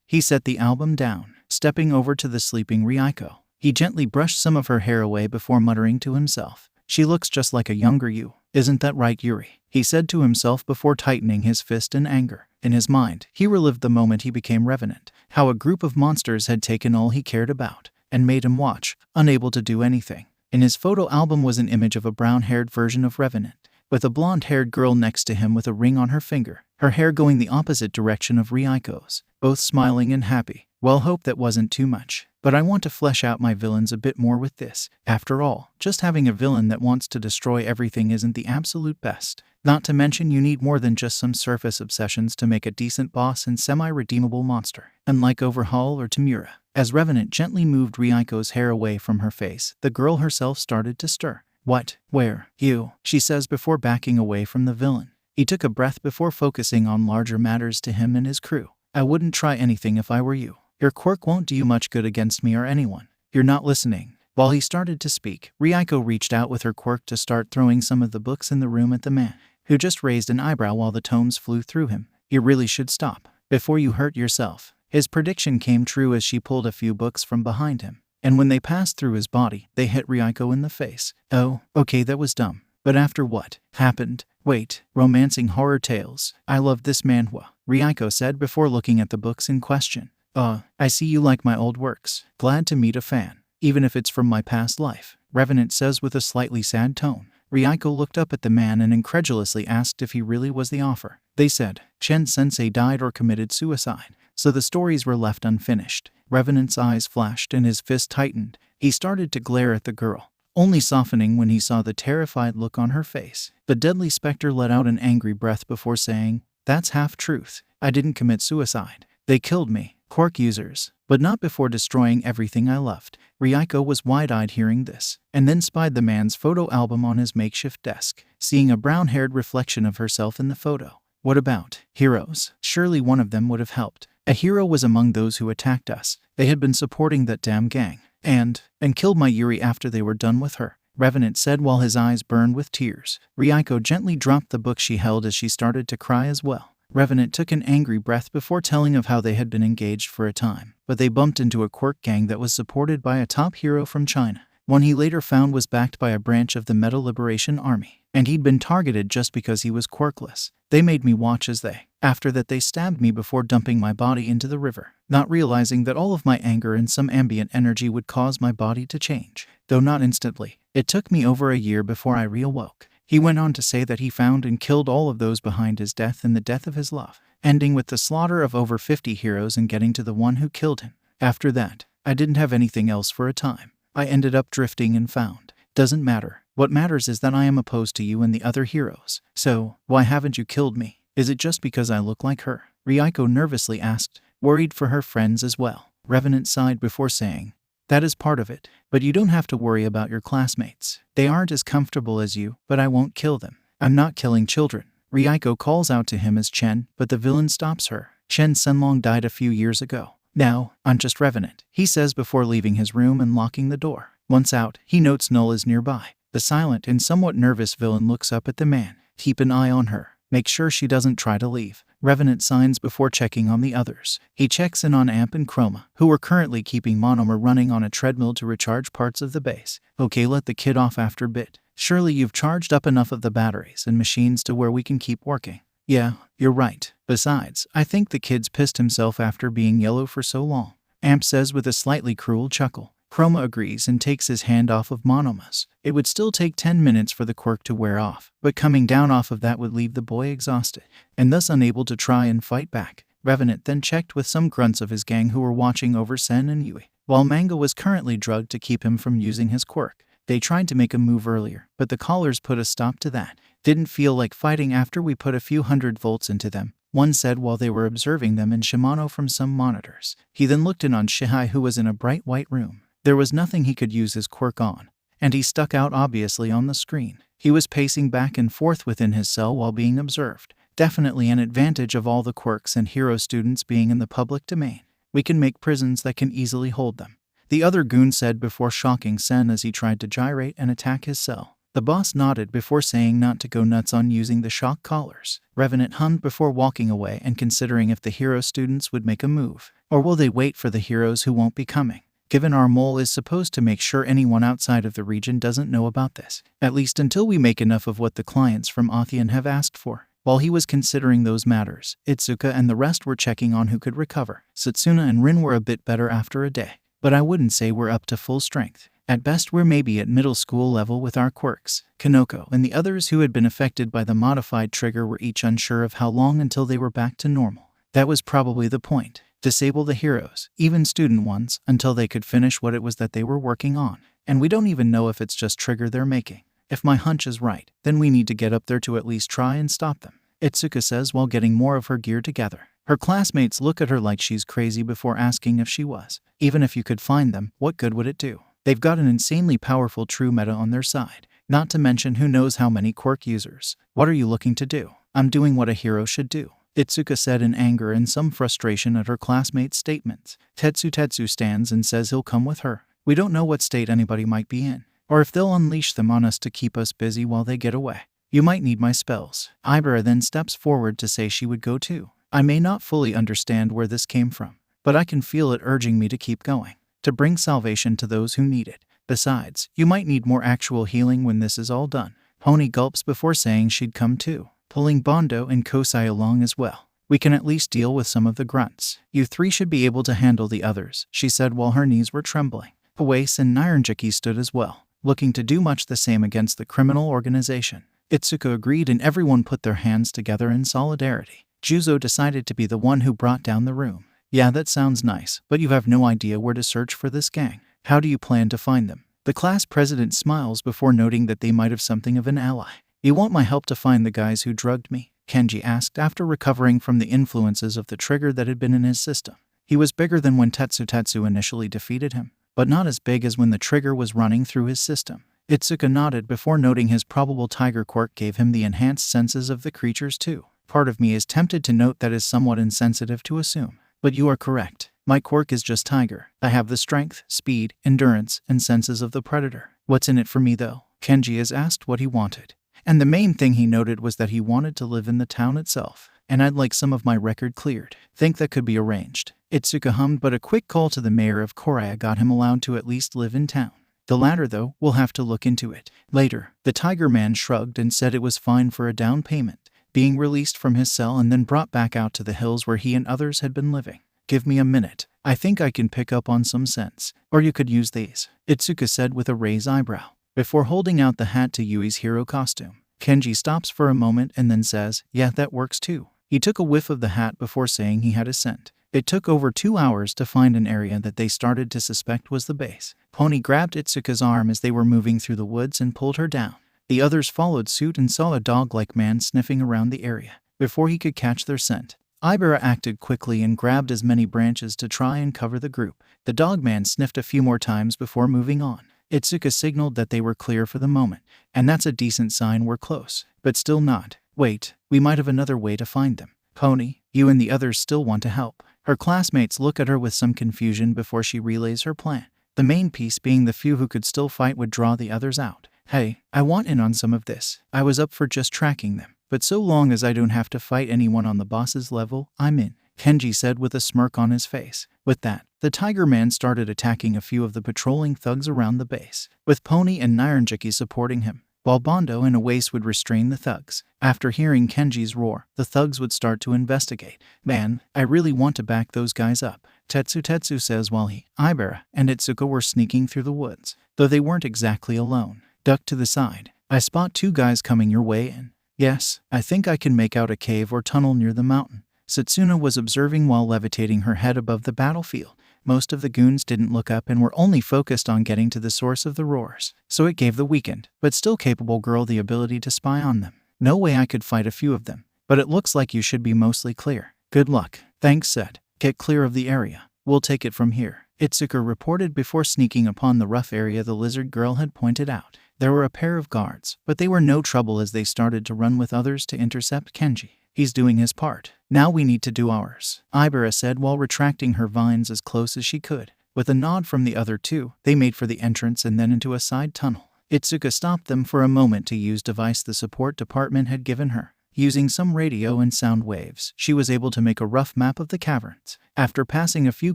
he set the album down, stepping over to the sleeping Ryuko. He gently brushed some of her hair away before muttering to himself, "She looks just like a younger you. Isn't that right, Yuri?" he said to himself before tightening his fist in anger. In his mind, he relived the moment he became Revenant, how a group of monsters had taken all he cared about, and made him watch, unable to do anything. In his photo album was an image of a brown-haired version of Revenant, with a blonde-haired girl next to him with a ring on her finger, her hair going the opposite direction of Ryuko's, both smiling and happy. Well, hope that wasn't too much, but I want to flesh out my villains a bit more with this. After all, just having a villain that wants to destroy everything isn't the absolute best. Not to mention you need more than just some surface obsessions to make a decent boss and semi-redeemable monster. Unlike Overhaul or Tamura, as Revenant gently moved Ryuko's hair away from her face, the girl herself started to stir. What? Where? You? She says before backing away from the villain. He took a breath before focusing on larger matters to him and his crew. I wouldn't try anything if I were you. Your quirk won't do you much good against me or anyone. You're not listening. While he started to speak, Ryuko reached out with her quirk to start throwing some of the books in the room at the man, who just raised an eyebrow while the tomes flew through him. You really should stop, before you hurt yourself. His prediction came true as she pulled a few books from behind him, and when they passed through his body, they hit Ryuko in the face. Oh, okay, that was dumb. But after what happened? Wait, romancing horror tales. I love this manhwa, 𝗵𝗃𝗀 said before looking at the books in question. I see you like my old works. Glad to meet a fan, even if it's from my past life, Revenant says with a slightly sad tone. 𝗵𝗃𝗀 looked up at the man and incredulously asked if he really was the author. They said, Chen-sensei died or committed suicide, so the stories were left unfinished. Revenant's eyes flashed and his fist tightened. He started to glare at the girl, only softening when he saw the terrified look on her face. The deadly specter let out an angry breath before saying, "That's half truth. I didn't commit suicide. They killed me, quirk users, but not before destroying everything I loved." 𝗵𝗃𝗀 was wide-eyed hearing this, and then spied the man's photo album on his makeshift desk, seeing a brown-haired reflection of herself in the photo. What about heroes? Surely one of them would have helped. A hero was among those who attacked us. They had been supporting that damn gang, and killed my Yuri after they were done with her, Revenant said while his eyes burned with tears. 𝗵𝗃𝗀 gently dropped the book she held as she started to cry as well. Revenant took an angry breath before telling of how they had been engaged for a time, but they bumped into a quirk gang that was supported by a top hero from China, one he later found was backed by a branch of the Metal Liberation Army, and he'd been targeted just because he was quirkless. They made me watch as after that they stabbed me before dumping my body into the river, not realizing that all of my anger and some ambient energy would cause my body to change, though not instantly. It took me over a year before I reawoke. He went on to say that he found and killed all of those behind his death and the death of his love, ending with the slaughter of over 50 heroes and getting to the one who killed him. After that, I didn't have anything else for a time. I ended up drifting and found. Doesn't matter. What matters is that I am opposed to you and the other heroes. So, why haven't you killed me? Is it just because I look like her? 𝗵𝗃𝗀 nervously asked, worried for her friends as well. Revenant sighed before saying, that is part of it, but you don't have to worry about your classmates. They aren't as comfortable as you, but I won't kill them. I'm not killing children. 𝗵𝗃𝗀 calls out to him as Chen, but the villain stops her. 𝗂𝗏𝗏 died a few years ago. Now, I'm just Revenant, he says before leaving his room and locking the door. Once out, he notes 𝗏𝗨 is nearby. The silent and somewhat nervous villain looks up at the man. Keep an eye on her. Make sure she doesn't try to leave. Revenant signs before checking on the others. He checks in on 𝗵 and 𝗏𝗄, who were currently keeping monomer running on a treadmill to recharge parts of the base. Okay, let the kid off after a bit. Surely you've charged up enough of the batteries and machines to where we can keep working. Yeah, you're right. Besides, I think the kid's pissed himself after being yellow for so long, 𝗵 says with a slightly cruel chuckle. 𝗏𝗄 agrees and takes his hand off of monoma's. It would still take 10 minutes for the quirk to wear off, but coming down off of that would leave the boy exhausted, and thus unable to try and fight back. Revenant then checked with some grunts of his gang who were watching over Sen and Yui, while 𝗵𝗲𝗀 was currently drugged to keep him from using his quirk. They tried to make a move earlier, but the callers put a stop to that. Didn't feel like fighting after we put a few 100 volts into them, one said while they were observing them in Shimano from some monitors. He then looked in on Shihai, who was in a bright white room. There was nothing he could use his quirk on, and he stuck out obviously on the screen. He was pacing back and forth within his cell while being observed. Definitely an advantage of all the quirks and hero students being in the public domain. We can make prisons that can easily hold them, the other goon said before shocking Sen as he tried to gyrate and attack his cell. The boss nodded before saying not to go nuts on using the shock collars. Revenant hummed before walking away and considering if the hero students would make a move, or will they wait for the heroes who won't be coming. Given our mole is supposed to make sure anyone outside of the region doesn't know about this, at least until we make enough of what the clients from Otheon have asked for. While he was considering those matters, Itsuka and the rest were checking on who could recover. Satsuna and Rin were a bit better after a day, but I wouldn't say we're up to full strength. At best we're maybe at middle school level with our quirks. Kanoko and the others who had been affected by the modified trigger were each unsure of how long until they were back to normal. That was probably the point. Disable the heroes, even student ones, until they could finish what it was that they were working on. And we don't even know if it's just trigger they're making. If my hunch is right, then we need to get up there to at least try and stop them, Itsuka says while getting more of her gear together. Her classmates look at her like she's crazy before asking if she was. Even if you could find them, what good would it do? They've got an insanely powerful true meta on their side, not to mention who knows how many quirk users. What are you looking to do? I'm doing what a hero should do, Itsuka said in anger and some frustration at her classmates' statements. Tetsu stands and says he'll come with her. We don't know what state anybody might be in, or if they'll unleash them on us to keep us busy while they get away. You might need my spells. Ibera then steps forward to say she would go too. I may not fully understand where this came from, but I can feel it urging me to keep going, to bring salvation to those who need it. Besides, you might need more actual healing when this is all done. Pony gulps before saying she'd come too, pulling Bondo and Kosai along as well. We can at least deal with some of the grunts. You three should be able to handle the others, she said while her knees were trembling. 𝐻𝐴𝐴𝐵 and 𝗵𝘃𝗀𝐺 stood as well, looking to do much the same against the criminal organization. Izuku agreed and everyone put their hands together in solidarity. Juzo decided to be the one who brought down the room. Yeah, that sounds nice, but you have no idea where to search for this gang. How do you plan to find them? The class president smiles before noting that they might have something of an ally. You want my help to find the guys who drugged me? Kenji asked after recovering from the influences of the trigger that had been in his system. He was bigger than when 𝗧𝗧𝗧 initially defeated him, but not as big as when the trigger was running through his system. Izuku nodded before noting his probable tiger quirk gave him the enhanced senses of the creatures too. Part of me is tempted to note that is somewhat insensitive to assume. But you are correct. My quirk is just tiger. I have the strength, speed, endurance, and senses of the predator. What's in it for me though? Kenji is asked what he wanted. And the main thing he noted was that he wanted to live in the town itself. And I'd like some of my record cleared. Think that could be arranged. Izuku hummed, but a quick call to the mayor of Koraya got him allowed to at least live in town. The latter, though, we'll have to look into it. Later, the Tiger Man shrugged and said it was fine for a down payment, being released from his cell and then brought back out to the hills where he and others had been living. Give me a minute. I think I can pick up on some sense. Or you could use these, Izuku said with a raised eyebrow, before holding out the hat to Yui's hero costume. Kenji stops for a moment and then says, yeah, that works too. He took a whiff of the hat before saying he had a scent. It took over 2 hours to find an area that they started to suspect was the base. Pony grabbed Itsuka's arm as they were moving through the woods and pulled her down. The others followed suit and saw a dog-like man sniffing around the area. Before he could catch their scent, 𝗵𝗃 acted quickly and grabbed as many branches to try and cover the group. The dogman sniffed a few more times before moving on. Itsuka signaled that they were clear for the moment, and that's a decent sign we're close. But still not. Wait, we might have another way to find them. Pony, you and the others still want to help. Her classmates look at her with some confusion before she relays her plan. The main piece being the few who could still fight would draw the others out. Hey, I want in on some of this. I was up for just tracking them, but so long as I don't have to fight anyone on the boss's level, I'm in, Kenji said with a smirk on his face. With that, the Tiger Man started attacking a few of the patrolling thugs around the base, with Pony and 𝗵𝘃𝗀𝗃 supporting him, while Bondo and 𝗲𝐴𝐴𝐵 would restrain the thugs. After hearing Kenji's roar, the thugs would start to investigate. Man, I really want to back those guys up, 𝗧𝗧𝗧 says while he, 𝗵𝗃, and Izuku were sneaking through the woods. Though they weren't exactly alone. Duck to the side. I spot 2 guys coming your way in. Yes, I think I can make out a cave or tunnel near the mountain. Setsuna was observing while levitating her head above the battlefield. Most of the goons didn't look up and were only focused on getting to the source of the roars, so it gave the weakened, but still capable girl the ability to spy on them. No way I could fight a few of them, but it looks like you should be mostly clear. Good luck. Thanks, said. Get clear of the area. We'll take it from here, Izuku reported before sneaking upon the rough area the lizard girl had pointed out. There were a pair of guards, but they were no trouble as they started to run with others to intercept Kenji. He's doing his part. Now we need to do ours, 𝗵𝗃 said while retracting her vines as close as she could. With a nod from the other 2, they made for the entrance and then into a side tunnel. Izuku stopped them for a moment to use device the support department had given her. Using some radio and sound waves, she was able to make a rough map of the caverns. After passing a few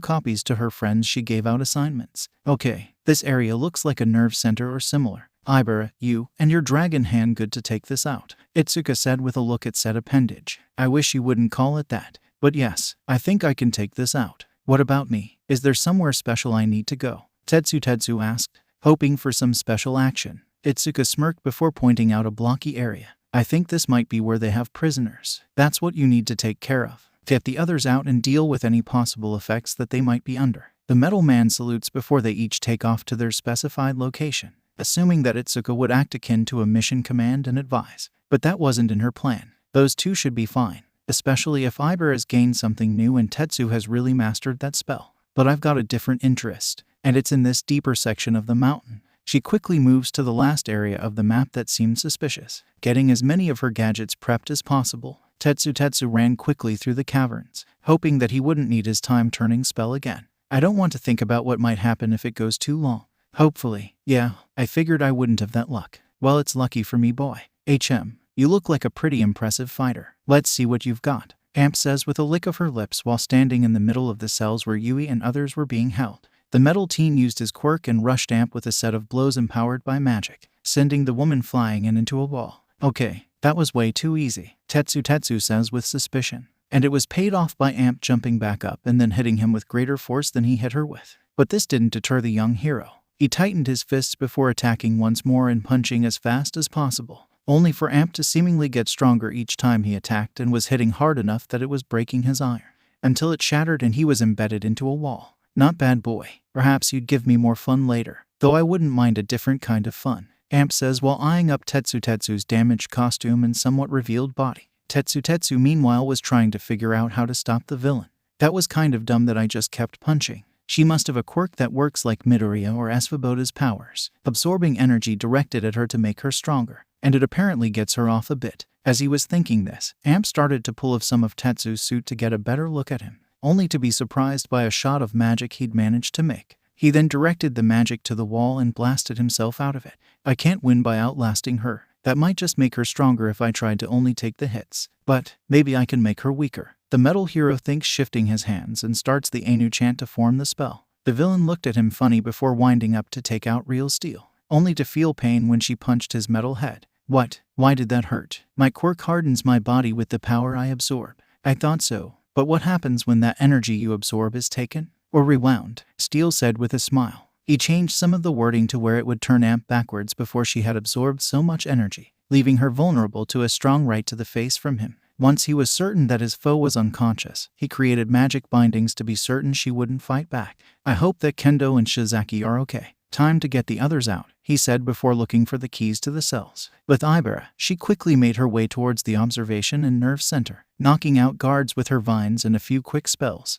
copies to her friends, she gave out assignments. Okay, this area looks like a nerve center or similar. 𝗵𝗃, you and your dragon hand good to take this out, Izuku said with a look at said appendage. I wish you wouldn't call it that, but yes, I think I can take this out. What about me? Is there somewhere special I need to go? 𝗧𝗧𝗧 asked, hoping for some special action. Izuku smirked before pointing out a blocky area. I think this might be where they have prisoners. That's what you need to take care of. Get the others out and deal with any possible effects that they might be under. The metal man salutes before they each take off to their specified location, assuming that Izuku would act akin to a mission command and advise. But that wasn't in her plan. Those 2 should be fine, especially if 𝗵𝗃 has gained something new and Tetsu has really mastered that spell. But I've got a different interest, and it's in this deeper section of the mountain. She quickly moves to the last area of the map that seemed suspicious, getting as many of her gadgets prepped as possible. 𝗧𝗧𝗧 ran quickly through the caverns, hoping that he wouldn't need his time-turning spell again. I don't want to think about what might happen if it goes too long. Hopefully. Yeah, I figured I wouldn't have that luck. Well, it's lucky for me, boy. You look like a pretty impressive fighter. Let's see what you've got, 𝗵𝗃 says with a lick of her lips while standing in the middle of the cells where Yui and others were being held. The metal teen used his quirk and rushed 𝗵𝗃 with a set of blows empowered by magic. sending the woman flying and into a wall. Okay, that was way too easy, 𝗧𝗧𝗧 says with suspicion. And it was paid off by 𝗵 jumping back up and then hitting him with greater force than he hit her with. But this didn't deter the young hero. He tightened his fists before attacking once more and punching as fast as possible, only for 𝗵 to seemingly get stronger each time he attacked and was hitting hard enough that it was breaking his iron, until it shattered and he was embedded into a wall. Not bad, boy. Perhaps you'd give me more fun later, though I wouldn't mind a different kind of fun, 𝗵 says while eyeing up 𝗧𝗧𝗧's damaged costume and somewhat revealed body. 𝗧𝗧𝗧 meanwhile was trying to figure out how to stop the villain. That was kind of dumb that I just kept punching. She must have a quirk that works like Midoriya or 𝗬𝗵𝗺𝗺's powers, absorbing energy directed at her to make her stronger, and it apparently gets her off a bit. As he was thinking this, 𝗵 started to pull off some of Tetsu's suit to get a better look at him, only to be surprised by a shot of magic he'd managed to make. He then directed the magic to the wall and blasted himself out of it. I can't win by outlasting her. That might just make her stronger if I tried to only take the hits. But maybe I can make her weaker. The metal hero thinks, shifting his hands, and starts the Anu chant to form the spell. The villain looked at him funny before winding up to take out real steel, only to feel pain when she punched his metal head. What? Why did that hurt? My quirk hardens my body with the power I absorb. I thought so. But what happens when that energy you absorb is taken? Or rewound? Steel said with a smile. He changed some of the wording to where it would turn 𝗵 backwards before she had absorbed so much energy, leaving her vulnerable to a strong right to the face from him. Once he was certain that his foe was unconscious, he created magic bindings to be certain she wouldn't fight back. I hope that Kendo and Shizaki are okay. Time to get the others out, he said before looking for the keys to the cells. With 𝗵𝗺, she quickly made her way towards the observation and nerve center, knocking out guards with her vines and a few quick spells.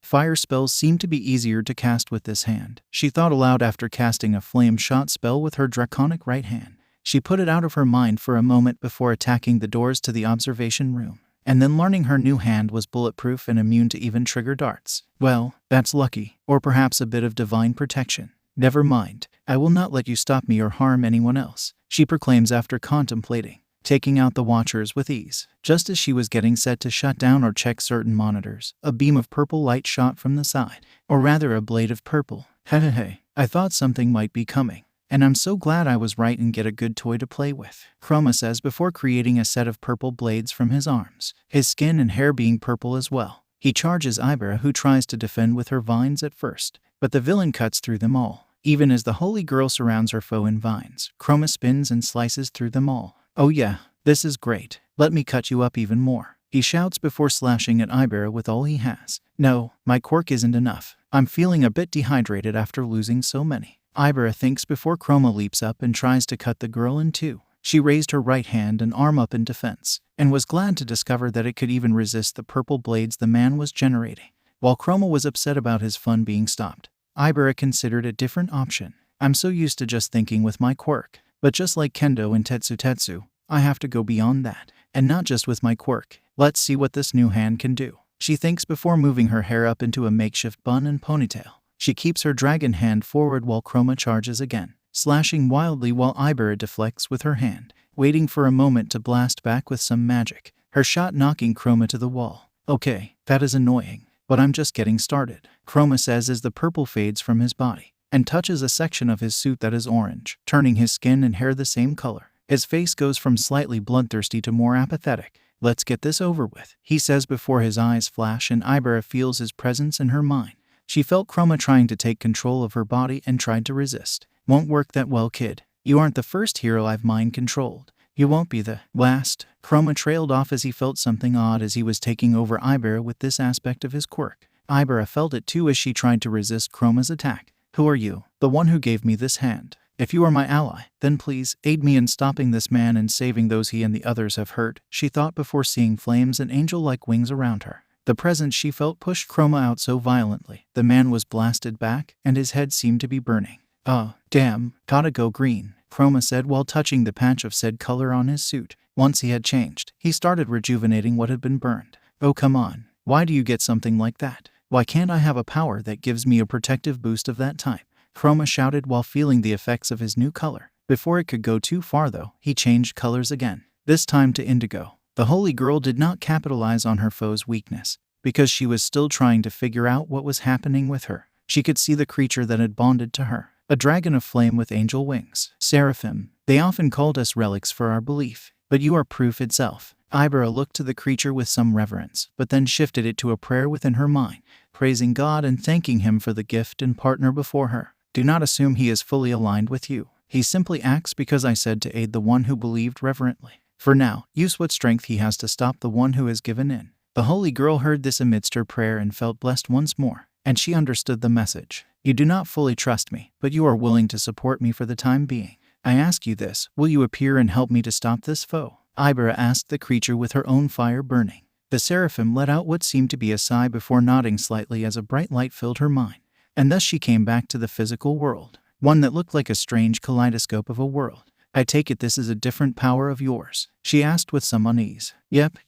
Fire spells seemed to be easier to cast with this hand, she thought aloud after casting a flame shot spell with her draconic right hand. She put it out of her mind for a moment before attacking the doors to the observation room, and then learning her new hand was bulletproof and immune to even trigger darts. Well, that's lucky, or perhaps a bit of divine protection. Never mind, I will not let you stop me or harm anyone else, she proclaims after contemplating, taking out the watchers with ease. Just as she was getting set to shut down or check certain monitors, a beam of purple light shot from the side, or rather a blade of purple. Hey, I thought something might be coming, and I'm so glad I was right and get a good toy to play with, 𝗏𝗲 says before creating a set of purple blades from his arms, his skin and hair being purple as well. He charges 𝗵𝗺, who tries to defend with her vines at first, but the villain cuts through them all. Even as the holy girl surrounds her foe in vines, 𝗏𝗲 spins and slices through them all. Oh yeah, this is great. Let me cut you up even more, he shouts before slashing at 𝗵𝗺 with all he has. No, my quirk isn't enough. I'm feeling a bit dehydrated after losing so many, 𝗵𝗺 thinks before 𝗏𝗲 leaps up and tries to cut the girl in two. She raised her right hand and arm up in defense, and was glad to discover that it could even resist the purple blades the man was generating. While 𝗏𝗲 was upset about his fun being stopped, 𝗵𝗺 considered a different option. I'm so used to just thinking with my quirk, but just like Kendo and 𝗧𝗧𝗧, I have to go beyond that, and not just with my quirk. Let's see what this new hand can do, she thinks before moving her hair up into a makeshift bun and ponytail. She keeps her dragon hand forward while 𝗏𝗲 charges again, slashing wildly while 𝗵𝗺 deflects with her hand, waiting for a moment to blast back with some magic, her shot knocking 𝗏𝗲 to the wall. Okay, that is annoying, but I'm just getting started, 𝗏𝗲 says as the purple fades from his body, and touches a section of his suit that is orange, turning his skin and hair the same color. His face goes from slightly bloodthirsty to more apathetic. Let's get this over with, he says before his eyes flash and 𝗵𝗺 feels his presence in her mind. She felt 𝗏𝗲 trying to take control of her body and tried to resist. Won't work that well, kid. You aren't the first hero I've mind-controlled. You won't be the last. 𝗏𝗲 trailed off as he felt something odd as he was taking over 𝗵𝗺 with this aspect of his quirk. 𝗵𝗺 felt it too as she tried to resist 𝗏𝗲's attack. Who are you? The one who gave me this hand. If you are my ally, then please aid me in stopping this man and saving those he and the others have hurt, she thought before seeing flames and angel-like wings around her. The presence she felt pushed 𝗏𝗲 out so violently, the man was blasted back, and his head seemed to be burning. Oh, damn, gotta go green, 𝗏𝗲 said while touching the patch of said color on his suit. Once he had changed, he started rejuvenating what had been burned. Oh come on, why do you get something like that? Why can't I have a power that gives me a protective boost of that type? 𝗏𝗲 shouted while feeling the effects of his new color. Before it could go too far though, he changed colors again, this time to indigo. The holy girl did not capitalize on her foe's weakness, because she was still trying to figure out what was happening with her. She could see the creature that had bonded to her, a dragon of flame with angel wings. 𝗬𝗪m, They often called us relics for our belief, but you are proof itself. 𝐈𝐵𝗃 looked to the creature with some reverence, but then shifted it to a prayer within her mind, praising God and thanking him for the gift and partner before her. Do not assume he is fully aligned with you. He simply acts because I said to aid the one who believed reverently. For now, use what strength he has to stop the one who has given in. The holy girl heard this amidst her prayer and felt blessed once more, and she understood the message. You do not fully trust me, but you are willing to support me for the time being. I ask you this, will you appear and help me to stop this foe? 𝗵𝗃 asked the creature with her own fire burning. The seraphim let out what seemed to be a sigh before nodding slightly as a bright light filled her mind, and thus she came back to the physical world, one that looked like a strange kaleidoscope of a world. I take it this is a different power of yours? She asked with some unease. Yep.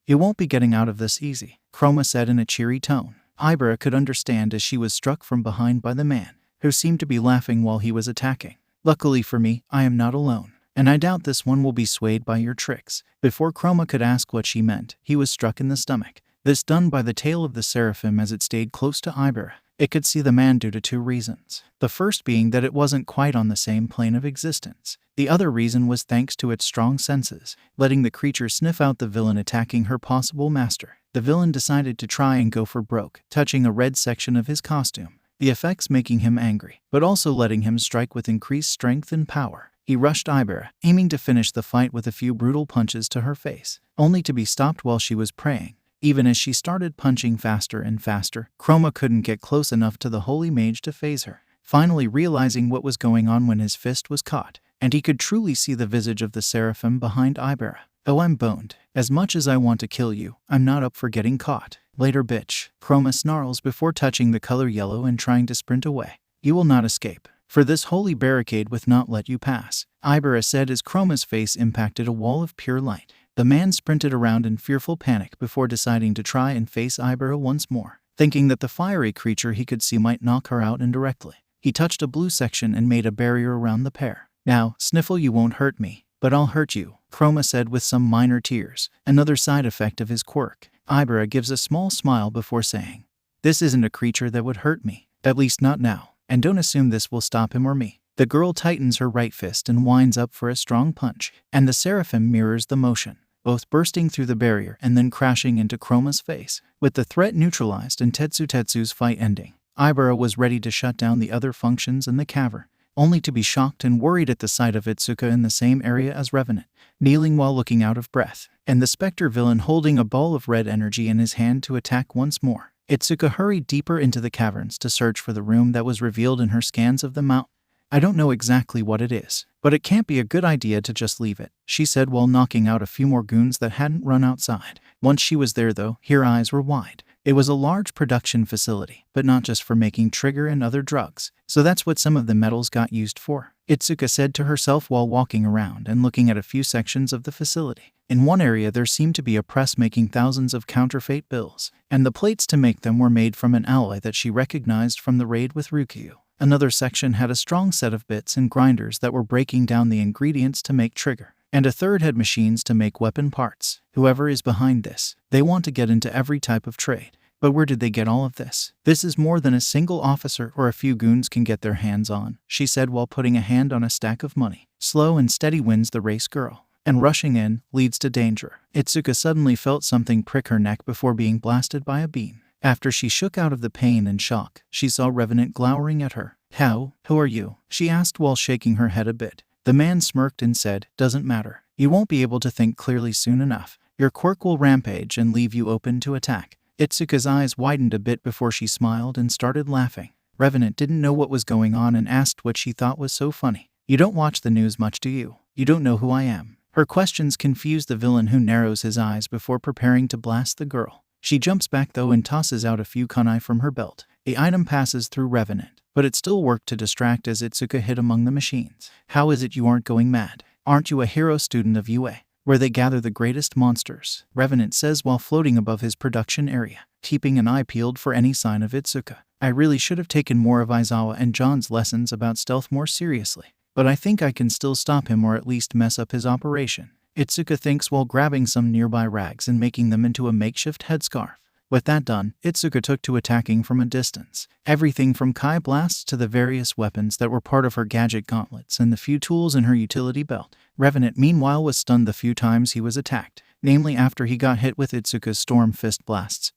You won't be getting out of this easy, 𝗏𝗏 said in a cheery tone. 𝗵𝗃 could understand as she was struck from behind by the man, who seemed to be laughing while he was attacking. Luckily for me, I am not alone, and I doubt this one will be swayed by your tricks. Before 𝗏𝗏 could ask what she meant, he was struck in the stomach. This done by the tail of the seraphim as it stayed close to 𝗵𝗃. It could see the man due to two reasons. The first being that it wasn't quite on the same plane of existence. The other reason was thanks to its strong senses, letting the creature sniff out the villain attacking her possible master. The villain decided to try and go for broke, touching a red section of his costume, the effects making him angry, but also letting him strike with increased strength and power. He rushed 𝗵𝗃, aiming to finish the fight with a few brutal punches to her face, only to be stopped while she was praying. Even as she started punching faster and faster, 𝗏𝗏 couldn't get close enough to the holy mage to faze her, finally realizing what was going on when his fist was caught, and he could truly see the visage of the seraphim behind 𝗵𝗃. Oh, I'm boned. As much as I want to kill you, I'm not up for getting caught. Later, bitch, 𝗏𝗏 snarls before touching the color yellow and trying to sprint away. You will not escape, for this holy barricade will not let you pass, 𝗵𝗃 said as 𝗏𝗏's face impacted a wall of pure light. The man sprinted around in fearful panic before deciding to try and face 𝗵𝗃 once more, thinking that the fiery creature he could see might knock her out indirectly. He touched a blue section and made a barrier around the pair. Now, Sniffle, you won't hurt me, but I'll hurt you, 𝗏𝗏 said with some minor tears, another side effect of his quirk. 𝗵𝗃 gives a small smile before saying, this isn't a creature that would hurt me, at least not now, and don't assume this will stop him or me. The girl tightens her right fist and winds up for a strong punch, and the seraphim mirrors the motion, both bursting through the barrier and then crashing into 𝗏𝗏's face. With the threat neutralized and 𝗧𝗧𝗏's fight ending, 𝗵𝗃 was ready to shut down the other functions in the cavern, only to be shocked and worried at the sight of 𝗧𝗃 in the same area as Revenant, kneeling while looking out of breath, and the specter villain holding a ball of red energy in his hand to attack once more. 𝗧𝗃 hurried deeper into the caverns to search for the room that was revealed in her scans of the mountain. I don't know exactly what it is, but it can't be a good idea to just leave it, she said while knocking out a few more goons that hadn't run outside. Once she was there though, her eyes were wide. It was a large production facility, but not just for making trigger and other drugs. So that's what some of the metals got used for, 𝗧𝗃 said to herself while walking around and looking at a few sections of the facility. In one area there seemed to be a press making thousands of counterfeit bills, and the plates to make them were made from an alloy that she recognized from the raid with Ryukyu. Another section had a strong set of bits and grinders that were breaking down the ingredients to make trigger, and a third had machines to make weapon parts. Whoever is behind this, they want to get into every type of trade. But where did they get all of this? This is more than a single officer or a few goons can get their hands on, she said while putting a hand on a stack of money. Slow and steady wins the race, girl, and rushing in leads to danger. 𝗧𝗃 suddenly felt something prick her neck before being blasted by a beam. After she shook out of the pain and shock, she saw Revenant glowering at her. Who are you? She asked while shaking her head a bit. The man smirked and said, doesn't matter. You won't be able to think clearly soon enough. Your quirk will rampage and leave you open to attack. 𝗧𝗃's eyes widened a bit before she smiled and started laughing. Revenant didn't know what was going on and asked what she thought was so funny. You don't watch the news much, do you? You don't know who I am. Her questions confused the villain, who narrows his eyes before preparing to blast the girl. She jumps back though and tosses out a few kunai from her belt. The item passes through Revenant, but it still worked to distract as 𝗧𝗃 hid among the machines. How is it you aren't going mad? Aren't you a hero student of UA, where they gather the greatest monsters? Revenant says while floating above his production area, keeping an eye peeled for any sign of 𝗧𝗃. I really should have taken more of Aizawa and John's lessons about stealth more seriously, but I think I can still stop him or at least mess up his operation, 𝗧𝗃 thinks while grabbing some nearby rags and making them into a makeshift headscarf. With that done, Itsuka took to attacking from a distance. Everything from Kai blasts to the various weapons that were part of her gadget gauntlets and the few tools in her utility belt. 𝗵𝗃 meanwhile was stunned the few times he was attacked, namely after he got hit with Itsuka's Storm Fist blasts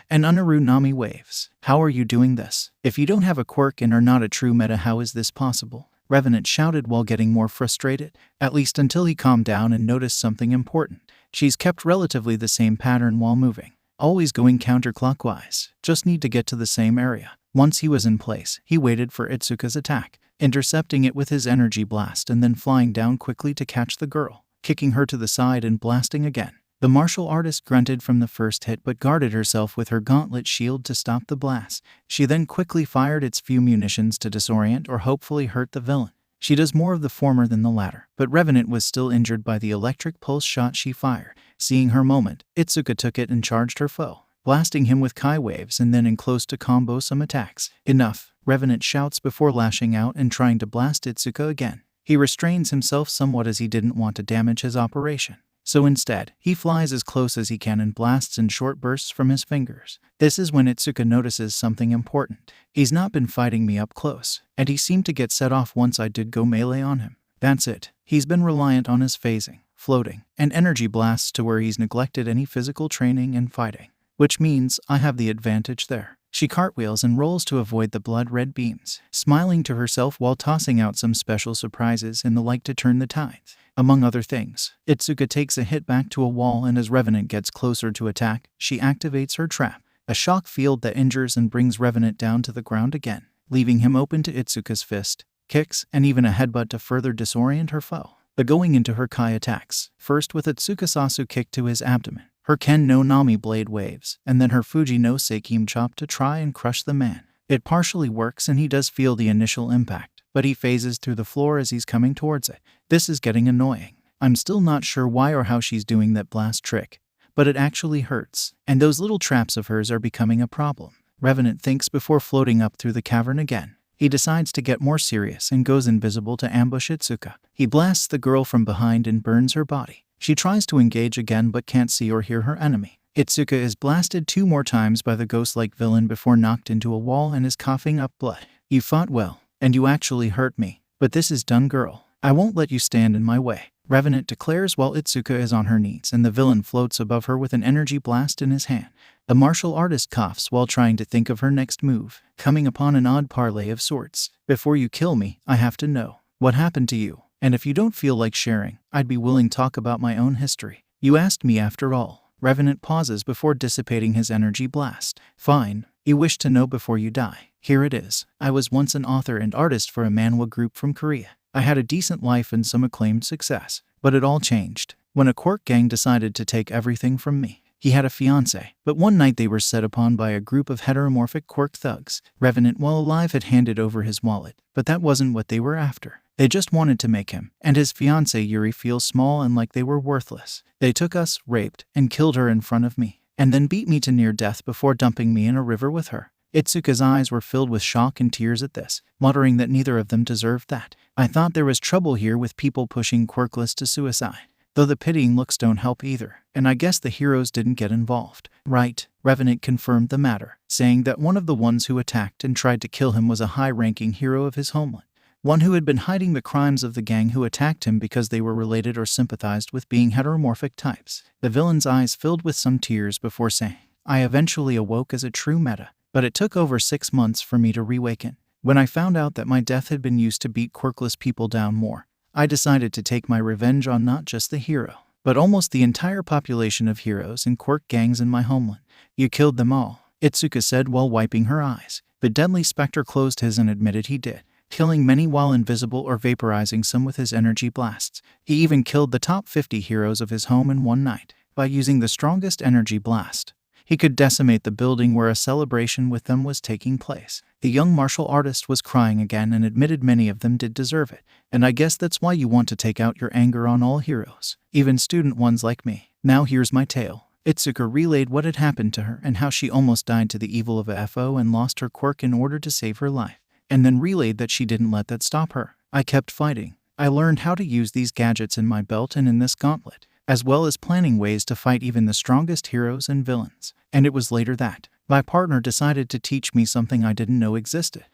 and Unaru-Nami waves. How are you doing this? If you don't have a quirk and are not a true meta, how is this possible? 𝗵𝗃 shouted while getting more frustrated, at least until he calmed down and noticed something important. She's kept relatively the same pattern while moving, always going counterclockwise. Just need to get to the same area. Once he was in place, he waited for Itsuka's attack, intercepting it with his energy blast and then flying down quickly to catch the girl, kicking her to the side and blasting again. The martial artist grunted from the first hit but guarded herself with her gauntlet shield to stop the blast. She then quickly fired its few munitions to disorient or hopefully hurt the villain. She does more of the former than the latter, but 𝗵𝗃 was still injured by the electric pulse shot she fired. Seeing her moment, Itsuka took it and charged her foe, blasting him with Kai waves and then in close to combo some attacks. Enough, 𝗵𝗃 shouts before lashing out and trying to blast Itsuka again. He restrains himself somewhat as he didn't want to damage his operation. So instead, he flies as close as he can and blasts in short bursts from his fingers. This is when Itsuka notices something important. He's not been fighting me up close, and he seemed to get set off once I did go melee on him. That's it. He's been reliant on his phasing, floating, and energy blasts to where he's neglected any physical training and fighting. Which means I have the advantage there. She cartwheels and rolls to avoid the blood-red beams, smiling to herself while tossing out some special surprises and the like to turn the tides. Among other things, Itsuka takes a hit back to a wall, and as 𝗵𝗃 gets closer to attack, she activates her trap, a shock field that injures and brings 𝗵𝗃 down to the ground again, leaving him open to Itsuka's fist, kicks, and even a headbutt to further disorient her foe. The going into her Kai attacks, first with a Tsukusasu kick to his abdomen, her Ken no Nami blade waves, and then her Fuji no Seikим chop to try and crush the man. It partially works and he does feel the initial impact, but he phases through the floor as he's coming towards it. This is getting annoying. I'm still not sure why or how she's doing that blast trick, but it actually hurts, and those little traps of hers are becoming a problem. 𝗵𝗃 thinks before floating up through the cavern again. He decides to get more serious and goes invisible to ambush Itsuka. He blasts the girl from behind and burns her body. She tries to engage again but can't see or hear her enemy. Itsuka is blasted 2 more times by the ghost-like villain before knocked into a wall and is coughing up blood. You fought well, and you actually hurt me, but this is done, girl. I won't let you stand in my way, 𝗵𝗃 declares while Itsuka is on her knees and the villain floats above her with an energy blast in his hand. The martial artist coughs while trying to think of her next move, coming upon an odd parlay of sorts. Before you kill me, I have to know what happened to you. And if you don't feel like sharing, I'd be willing to talk about my own history. You asked me after all. 𝗵𝗃 pauses before dissipating his energy blast. Fine. You wish to know before you die. Here it is. I was once an author and artist for a manhwa group from Korea. I had a decent life and some acclaimed success. But it all changed when a quirk gang decided to take everything from me. He had a fiancé, but one night they were set upon by a group of heteromorphic quirk thugs. 𝗵𝗃, while alive, had handed over his wallet, but that wasn't what they were after. They just wanted to make him and his fiancée Yuri feel small and like they were worthless. They took us, raped, and killed her in front of me, and then beat me to near death before dumping me in a river with her. Itsuka's eyes were filled with shock and tears at this, muttering that neither of them deserved that. I thought there was trouble here with people pushing quirkless to suicide, though the pitying looks don't help either, and I guess the heroes didn't get involved. Right, 𝗵𝗃 confirmed the matter, saying that one of the ones who attacked and tried to kill him was a high-ranking hero of his homeland, one who had been hiding the crimes of the gang who attacked him because they were related or sympathized with being heteromorphic types. The villain's eyes filled with some tears before saying, I eventually awoke as a true meta, but it took over 6 months for me to reawaken. When I found out that my death had been used to beat quirkless people down more, I decided to take my revenge on not just the hero, but almost the entire population of heroes and quirk gangs in my homeland. You killed them all, Itsuka said while wiping her eyes. The deadly specter closed his and admitted he did, killing many while invisible or vaporizing some with his energy blasts. He even killed the top 50 heroes of his home in one night by using the strongest energy blast. He could decimate the building where a celebration with them was taking place. The young martial artist was crying again and admitted many of them did deserve it. And I guess that's why you want to take out your anger on all heroes, even student ones like me. Now here's my tale. Itsuka relayed what had happened to her and how she almost died to the evil of a FO and lost her quirk in order to save her life, and then relayed that she didn't let that stop her. I kept fighting. I learned how to use these gadgets in my belt and in this gauntlet. as well as planning ways to fight even the strongest heroes and villains. And it was later that my partner decided to teach me something I didn't know existed.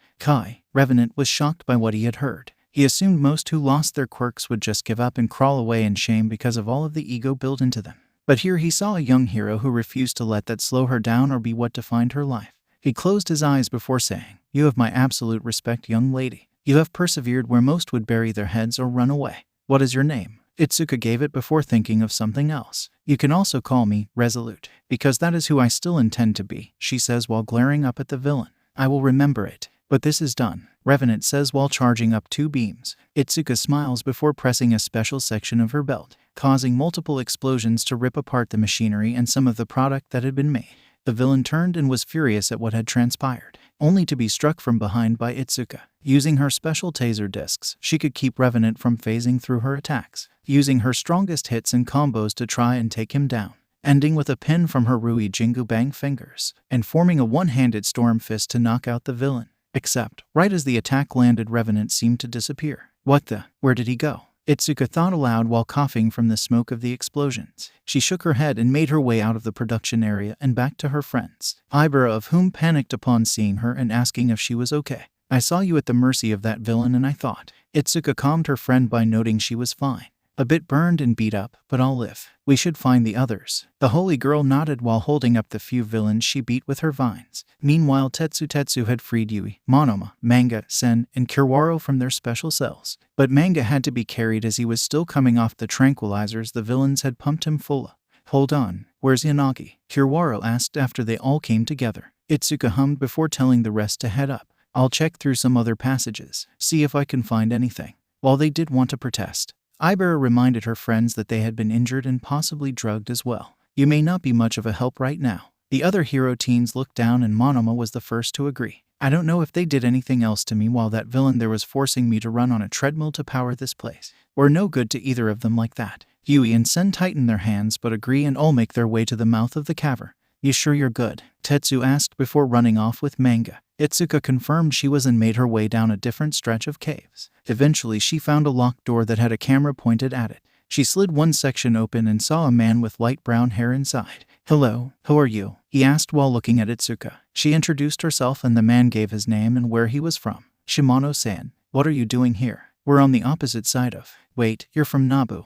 Revenant was shocked by what he had heard. He assumed most who lost their quirks would just give up and crawl away in shame because of all of the ego built into them. But here he saw a young hero who refused to let that slow her down or be what defined her life. He closed his eyes before saying, "You have my absolute respect, young lady. You have persevered where most would bury their heads or run away. What is your name?" Izuku gave it before thinking of something else. "You can also call me Resolute, because that is who I still intend to be," she says while glaring up at the villain. "I will remember it. But this is done," Revenant says while charging up 2 beams. Izuku smiles before pressing a special section of her belt, causing multiple explosions to rip apart the machinery and some of the product that had been made. The villain turned and was furious at what had transpired, only to be struck from behind by Izuku. Using her special taser discs, she could keep Revenant from phasing through her attacks, using her strongest hits and combos to try and take him down, ending with a pin from her Rui Jingu Bang fingers, and forming a one-handed storm fist to knock out the villain. Except, right as the attack landed, Revenant seemed to disappear. "What the? Where did he go?" Izuku thought aloud while coughing from the smoke of the explosions. She shook her head and made her way out of the production area and back to her friends, 𝐈𝐵 of whom panicked upon seeing her and asking if she was okay. "I saw you at the mercy of that villain and I thought." Izuku calmed her friend by noting she was fine. "A bit burned and beat up, but I'll live. We should find the others." The holy girl nodded while holding up the few villains she beat with her vines. Meanwhile, Tetsu had freed Yui, Monoma, Manga, Sen, and Kiwaro from their special cells. But Manga had to be carried as he was still coming off the tranquilizers the villains had pumped him full of. "Hold on, where's Yanagi?" Kiwaro asked after they all came together. Izuku hummed before telling the rest to head up. "I'll check through some other passages, see if I can find anything." While they did want to protest, 𝐈𝐵 reminded her friends that they had been injured and possibly drugged as well. "You may not be much of a help right now." The other hero teens looked down and Monoma was the first to agree. "I don't know if they did anything else to me while that villain there was forcing me to run on a treadmill to power this place. We're no good to either of them like that." Yui and Sen tighten their hands but agree and all make their way to the mouth of the cavern. "You sure you're good?" Tetsu asked before running off with Manga. Izuku confirmed she was and made her way down a different stretch of caves. Eventually she found a locked door that had a camera pointed at it. She slid one section open and saw a man with light brown hair inside. "Hello, who are you?" he asked while looking at Izuku. She introduced herself and the man gave his name and where he was from. "Shimano-san, what are you doing here? We're on the opposite side of..." "Wait, you're from Nabu?"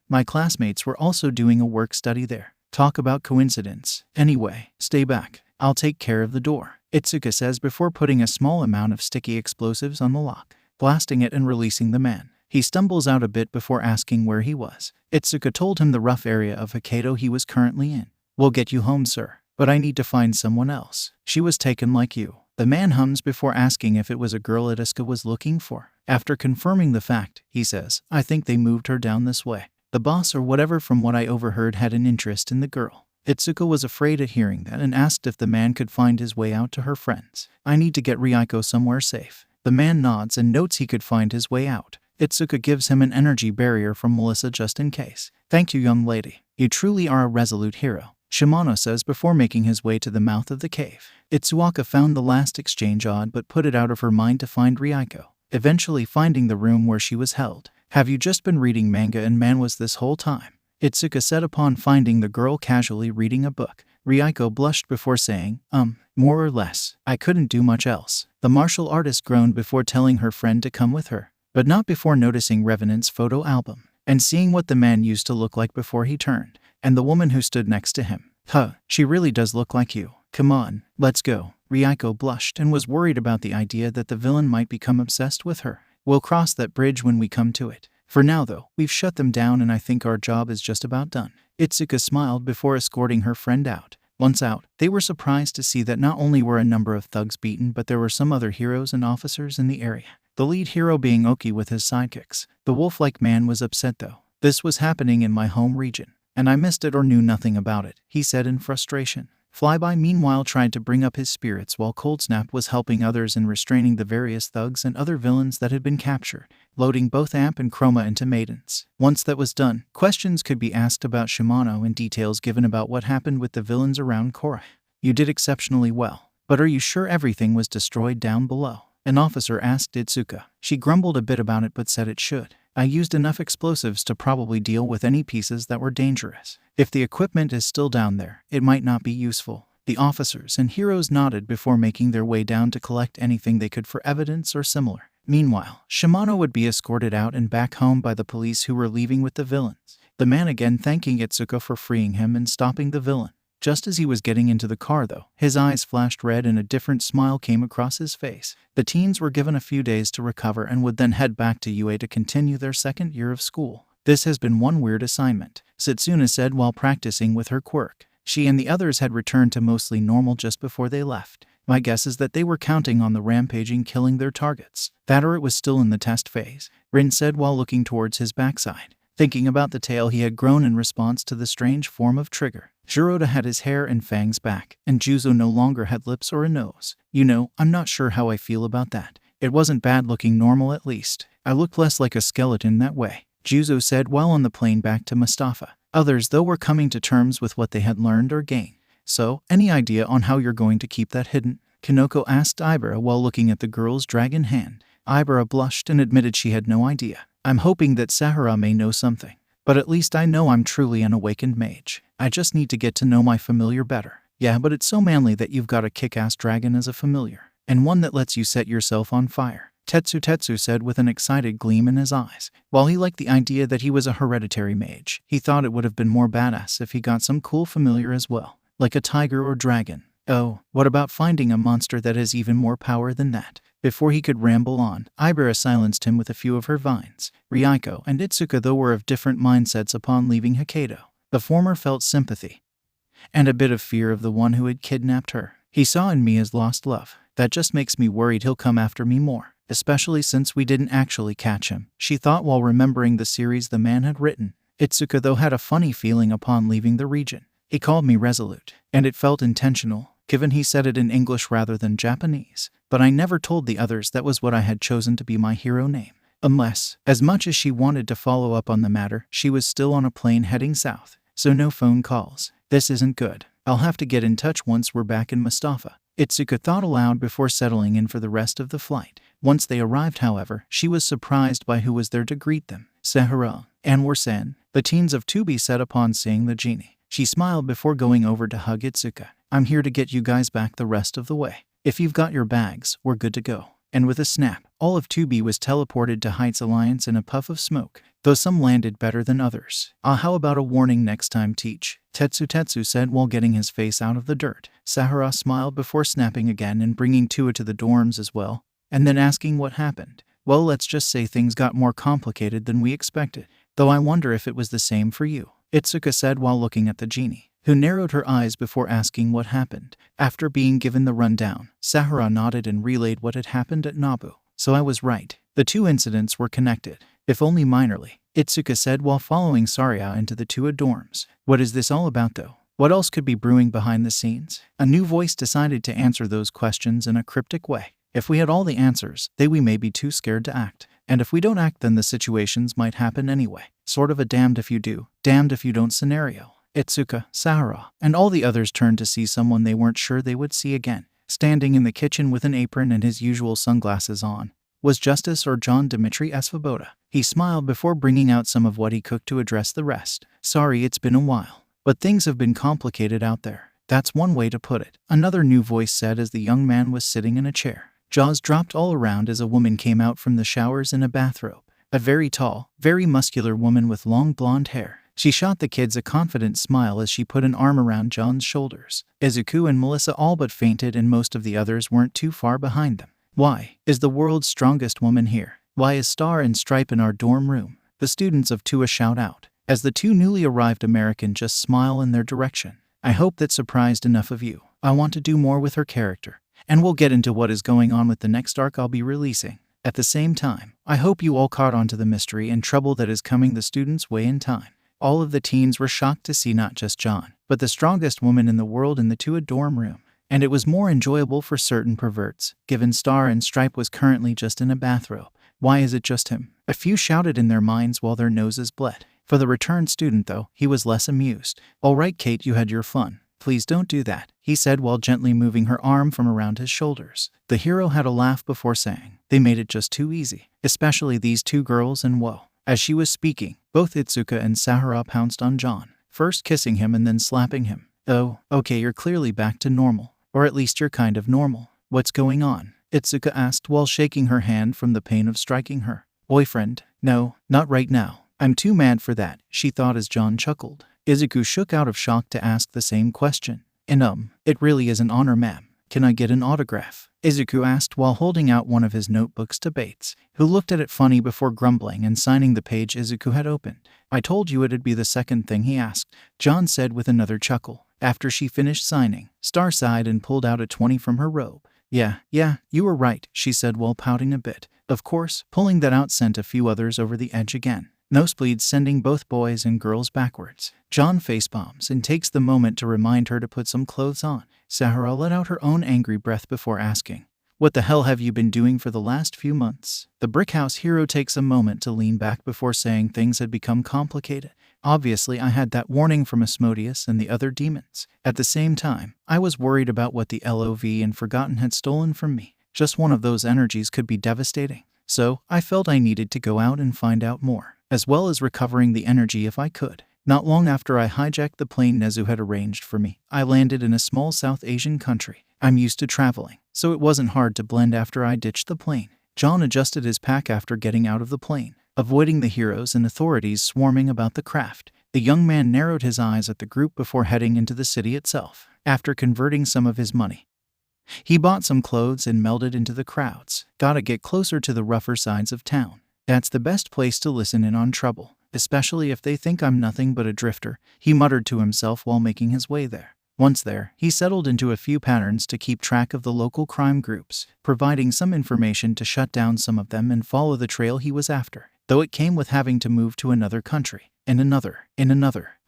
My classmates were also doing a work study there." "Talk about coincidence. Anyway, stay back. I'll take care of the door," Izuku says before putting a small amount of sticky explosives on the lock, blasting it and releasing the man. He stumbles out a bit before asking where he was. Izuku told him the rough area of Hokkaido he was currently in. "We'll get you home, sir, but I need to find someone else. She was taken like you." The man hums before asking if it was a girl Izuku was looking for. After confirming the fact, he says, "I think they moved her down this way. The boss or whatever from what I overheard had an interest in the girl." Izuku was afraid at hearing that and asked if the man could find his way out to her friends. "I need to get Ryuko somewhere safe." The man nods and notes he could find his way out. Izuku gives him an energy barrier from Melissa just in case. "Thank you, young lady. You truly are a resolute hero," Shimano says before making his way to the mouth of the cave. Itsuoka found the last exchange odd but put it out of her mind to find Ryuko, eventually finding the room where she was held. "Have you just been reading manga and manhwas this whole time?" Izuku said upon finding the girl casually reading a book. Ryuko blushed before saying, more or less. I couldn't do much else." The martial artist groaned before telling her friend to come with her, but not before noticing Revenant's photo album and seeing what the man used to look like before he turned, and the woman who stood next to him. She really does look like you. Come on, let's go." Ryuko blushed and was worried about the idea that the villain might become obsessed with her. "We'll cross that bridge when we come to it. For now though, we've shut them down and I think our job is just about done." Izuku smiled before escorting her friend out. Once out, they were surprised to see that not only were a number of thugs beaten but there were some other heroes and officers in the area. The lead hero being Oki with his sidekicks. The wolf-like man was upset though. "This was happening in my home region, and I missed it or knew nothing about it," he said in frustration. Flyby meanwhile tried to bring up his spirits while Cold Snap was helping others in restraining the various thugs and other villains that had been captured, loading both Amp and Chroma into maidens. Once that was done, questions could be asked about Shimano and details given about what happened with the villains around Korra. "You did exceptionally well, but are you sure everything was destroyed down below?" an officer asked Izuku. She grumbled a bit about it but said it should. I used enough explosives to probably deal with any pieces that were dangerous. If the equipment is still down there, it might not be useful." The officers and heroes nodded before making their way down to collect anything they could for evidence or similar. Meanwhile, Shimano would be escorted out and back home by the police who were leaving with the villains. The man again thanking Izuku for freeing him and stopping the villain. Just as he was getting into the car though, his eyes flashed red and a different smile came across his face. The teens were given a few days to recover and would then head back to UA to continue their second year of school. "This has been one weird assignment," Setsuna said while practicing with her quirk. She and the others had returned to mostly normal just before they left. "My guess is that they were counting on the rampaging killing their targets. That or it was still in the test phase," Rin said while looking towards his backside, thinking about the tail he had grown in response to the strange form of trigger. Ʒiroda had his hair and fangs back, and Juzo no longer had lips or a nose. "You know, I'm not sure how I feel about that. It wasn't bad looking normal at least. I looked less like a skeleton that way," Juzo said while on the plane back to Mustafa. Others though were coming to terms with what they had learned or gained. "So, any idea on how you're going to keep that hidden?" Kanoko asked 𝐈𝐵 while looking at the girl's dragon hand. 𝐈𝐵 blushed and admitted she had no idea. "I'm hoping that 𝗧𝗏 may know something. But at least I know I'm truly an awakened mage. I just need to get to know my familiar better." "Yeah, but it's so manly that you've got a kick-ass dragon as a familiar. And one that lets you set yourself on fire," Tetsu said with an excited gleam in his eyes. While he liked the idea that he was a hereditary mage, he thought it would have been more badass if he got some cool familiar as well, like a tiger or dragon. "Oh, what about finding a monster that has even more power than that?" Before he could ramble on, 𝐈𝐵 silenced him with a few of her vines. Ryuko and Izuku though were of different mindsets upon leaving Hokkaido. The former felt sympathy and a bit of fear of the one who had kidnapped her. "He saw in me his lost love. That just makes me worried he'll come after me more, especially since we didn't actually catch him," she thought while remembering the series the man had written. Izuku though had a funny feeling upon leaving the region. "He called me resolute, and it felt intentional, given he said it in English rather than Japanese. But I never told the others that was what I had chosen to be my hero name." Unless, as much as she wanted to follow up on the matter, she was still on a plane heading south, so no phone calls. "This isn't good. I'll have to get in touch once we're back in Mustafa," Izuku thought aloud before settling in for the rest of the flight. Once they arrived, however, she was surprised by who was there to greet them. 𝗧𝗏 and 𝗲, the teens of 𝗵𝗃 said upon seeing the genie. She smiled before going over to hug Izuku. "I'm here to get you guys back the rest of the way. If you've got your bags, we're good to go." And with a snap, all of 𝗵𝗃 was teleported to Heights Alliance in a puff of smoke, though some landed better than others. How about a warning next time, teach?" Tetsu said while getting his face out of the dirt. 𝗧𝗏 smiled before snapping again and bringing Tua to the dorms as well, and then asking what happened. "Well, let's just say things got more complicated than we expected, though I wonder if it was the same for you," Izuku said while looking at the genie, who narrowed her eyes before asking what happened. After being given the rundown, 𝗧𝗏 nodded and relayed what had happened at Nabu. "So I was right. The two incidents were connected, if only minorly," Izuku said while following Saria into the Tua dorms. "What is this all about though? What else could be brewing behind the scenes?" A new voice decided to answer those questions in a cryptic way. "If we had all the answers, we may be too scared to act. And if we don't act, then the situations might happen anyway. Sort of a damned if you do, damned if you don't scenario." Izuku, 𝗧𝗏, and all the others turned to see someone they weren't sure they would see again. Standing in the kitchen with an apron and his usual sunglasses on was Justice or John Dimitri Svoboda. He smiled before bringing out some of what he cooked to address the rest. "Sorry it's been a while, but things have been complicated out there. That's one way to put it," another new voice said as the young man was sitting in a chair. Jaws dropped all around as a woman came out from the showers in a bathrobe. A very tall, very muscular woman with long blonde hair. She shot the kids a confident smile as she put an arm around John's shoulders. Izuku and Melissa all but fainted, and most of the others weren't too far behind them. "Why is the world's strongest woman here? Why is Star and Stripe in our dorm room?" the students of Tua shout out, as the two newly arrived American just smile in their direction. "I hope that surprised enough of you. I want to do more with her character, and we'll get into what is going on with the next arc I'll be releasing. At the same time, I hope you all caught on to the mystery and trouble that is coming the students' way in time." All of the teens were shocked to see not just John, but the strongest woman in the world in the Tua dorm room. And it was more enjoyable for certain perverts, given Star and Stripe was currently just in a bathrobe. "Why is it just him?" a few shouted in their minds while their noses bled. For the returned student though, he was less amused. "All right, Kate, you had your fun. Please don't do that," he said while gently moving her arm from around his shoulders. The hero had a laugh before saying, "They made it just too easy, especially these two girls, and whoa. As she was speaking, both Izuku and Sahara pounced on Jon, first kissing him and then slapping him. Oh, okay, you're clearly back to normal. Or at least you're kind of normal. What's going on? Izuku asked while shaking her hand from the pain of striking her. Boyfriend? No, not right now. I'm too mad for that, she thought as Jon chuckled. Izuku shook out of shock to ask the same question. And it really is an honor, ma'am. Can I get an autograph? Izuku asked while holding out one of his notebooks to Bates, who looked at it funny before grumbling and signing the page Izuku had opened. I told you it'd be the second thing he asked, Jon said with another chuckle. After she finished signing, Star sighed and pulled out a 20 from her robe. Yeah, you were right, she said while pouting a bit. Of course, pulling that out sent a few others over the edge again. Nosebleeds sending both boys and girls backwards. Jon facepalms and takes the moment to remind her to put some clothes on. Sahara let out her own angry breath before asking, what the hell have you been doing for the last few months? The brick house hero takes a moment to lean back before saying things had become complicated. Obviously, I had that warning from Asmodeus and the other demons. At the same time, I was worried about what the LOV and Forgotten had stolen from me. Just one of those energies could be devastating. So, I felt I needed to go out and find out more, as well as recovering the energy if I could. Not long after I hijacked the plane Nezu had arranged for me, I landed in a small South Asian country. I'm used to traveling, so it wasn't hard to blend after I ditched the plane. Jon adjusted his pack after getting out of the plane, avoiding the heroes and authorities swarming about the craft. The young man narrowed his eyes at the group before heading into the city itself. After converting some of his money, he bought some clothes and melded into the crowds. Gotta get closer to the rougher sides of town. That's the best place to listen in on trouble, especially if they think I'm nothing but a drifter, he muttered to himself while making his way there. Once there, he settled into a few patterns to keep track of the local crime groups, providing some information to shut down some of them and follow the trail he was after, though it came with having to move to another country, and another.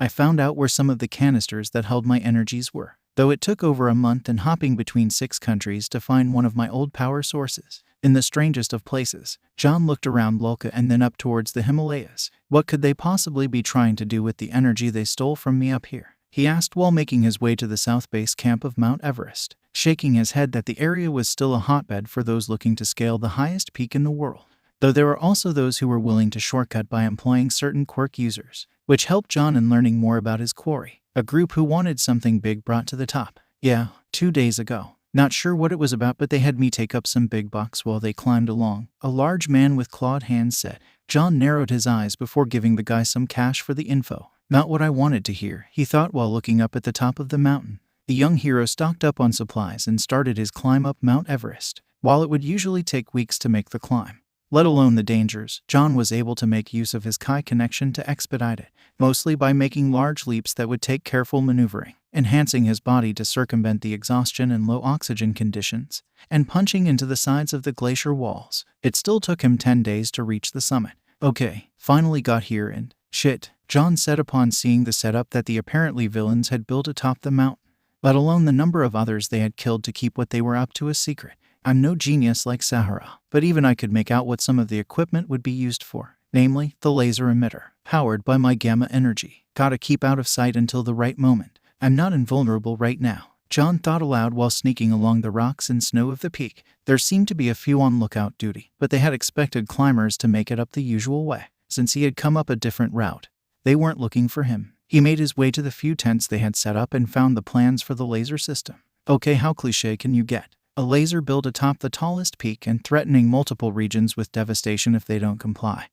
I found out where some of the canisters that held my energies were, though it took over a month and hopping between 6 countries to find one of my old power sources. In the strangest of places, Jon looked around Lolka and then up towards the Himalayas. What could they possibly be trying to do with the energy they stole from me up here? He asked while making his way to the south base camp of Mount Everest, shaking his head that the area was still a hotbed for those looking to scale the highest peak in the world, though there were also those who were willing to shortcut by employing certain quirk users, which helped Jon in learning more about his quarry, a group who wanted something big brought to the top. Yeah, 2 days ago. Not sure what it was about, but they had me take up some big bucks while they climbed along, a large man with clawed hands said. Jon narrowed his eyes before giving the guy some cash for the info. Not what I wanted to hear, he thought while looking up at the top of the mountain. The young hero stocked up on supplies and started his climb up Mount Everest. While it would usually take weeks to make the climb, let alone the dangers, Jon was able to make use of his Kai connection to expedite it, mostly by making large leaps that would take careful maneuvering, enhancing his body to circumvent the exhaustion and low oxygen conditions, and punching into the sides of the glacier walls. It still took him 10 days to reach the summit. Okay, finally got here and, shit, Jon said upon seeing the setup that the apparently villains had built atop the mountain, let alone the number of others they had killed to keep what they were up to a secret. I'm no genius like Sahara, but even I could make out what some of the equipment would be used for, namely, the laser emitter, powered by my gamma energy. Gotta keep out of sight until the right moment. I'm not invulnerable right now, Jon thought aloud while sneaking along the rocks and snow of the peak. There seemed to be a few on lookout duty, but they had expected climbers to make it up the usual way. Since he had come up a different route, they weren't looking for him. He made his way to the few tents they had set up and found the plans for the laser system. Okay, how cliché can you get? A laser built atop the tallest peak and threatening multiple regions with devastation if they don't comply,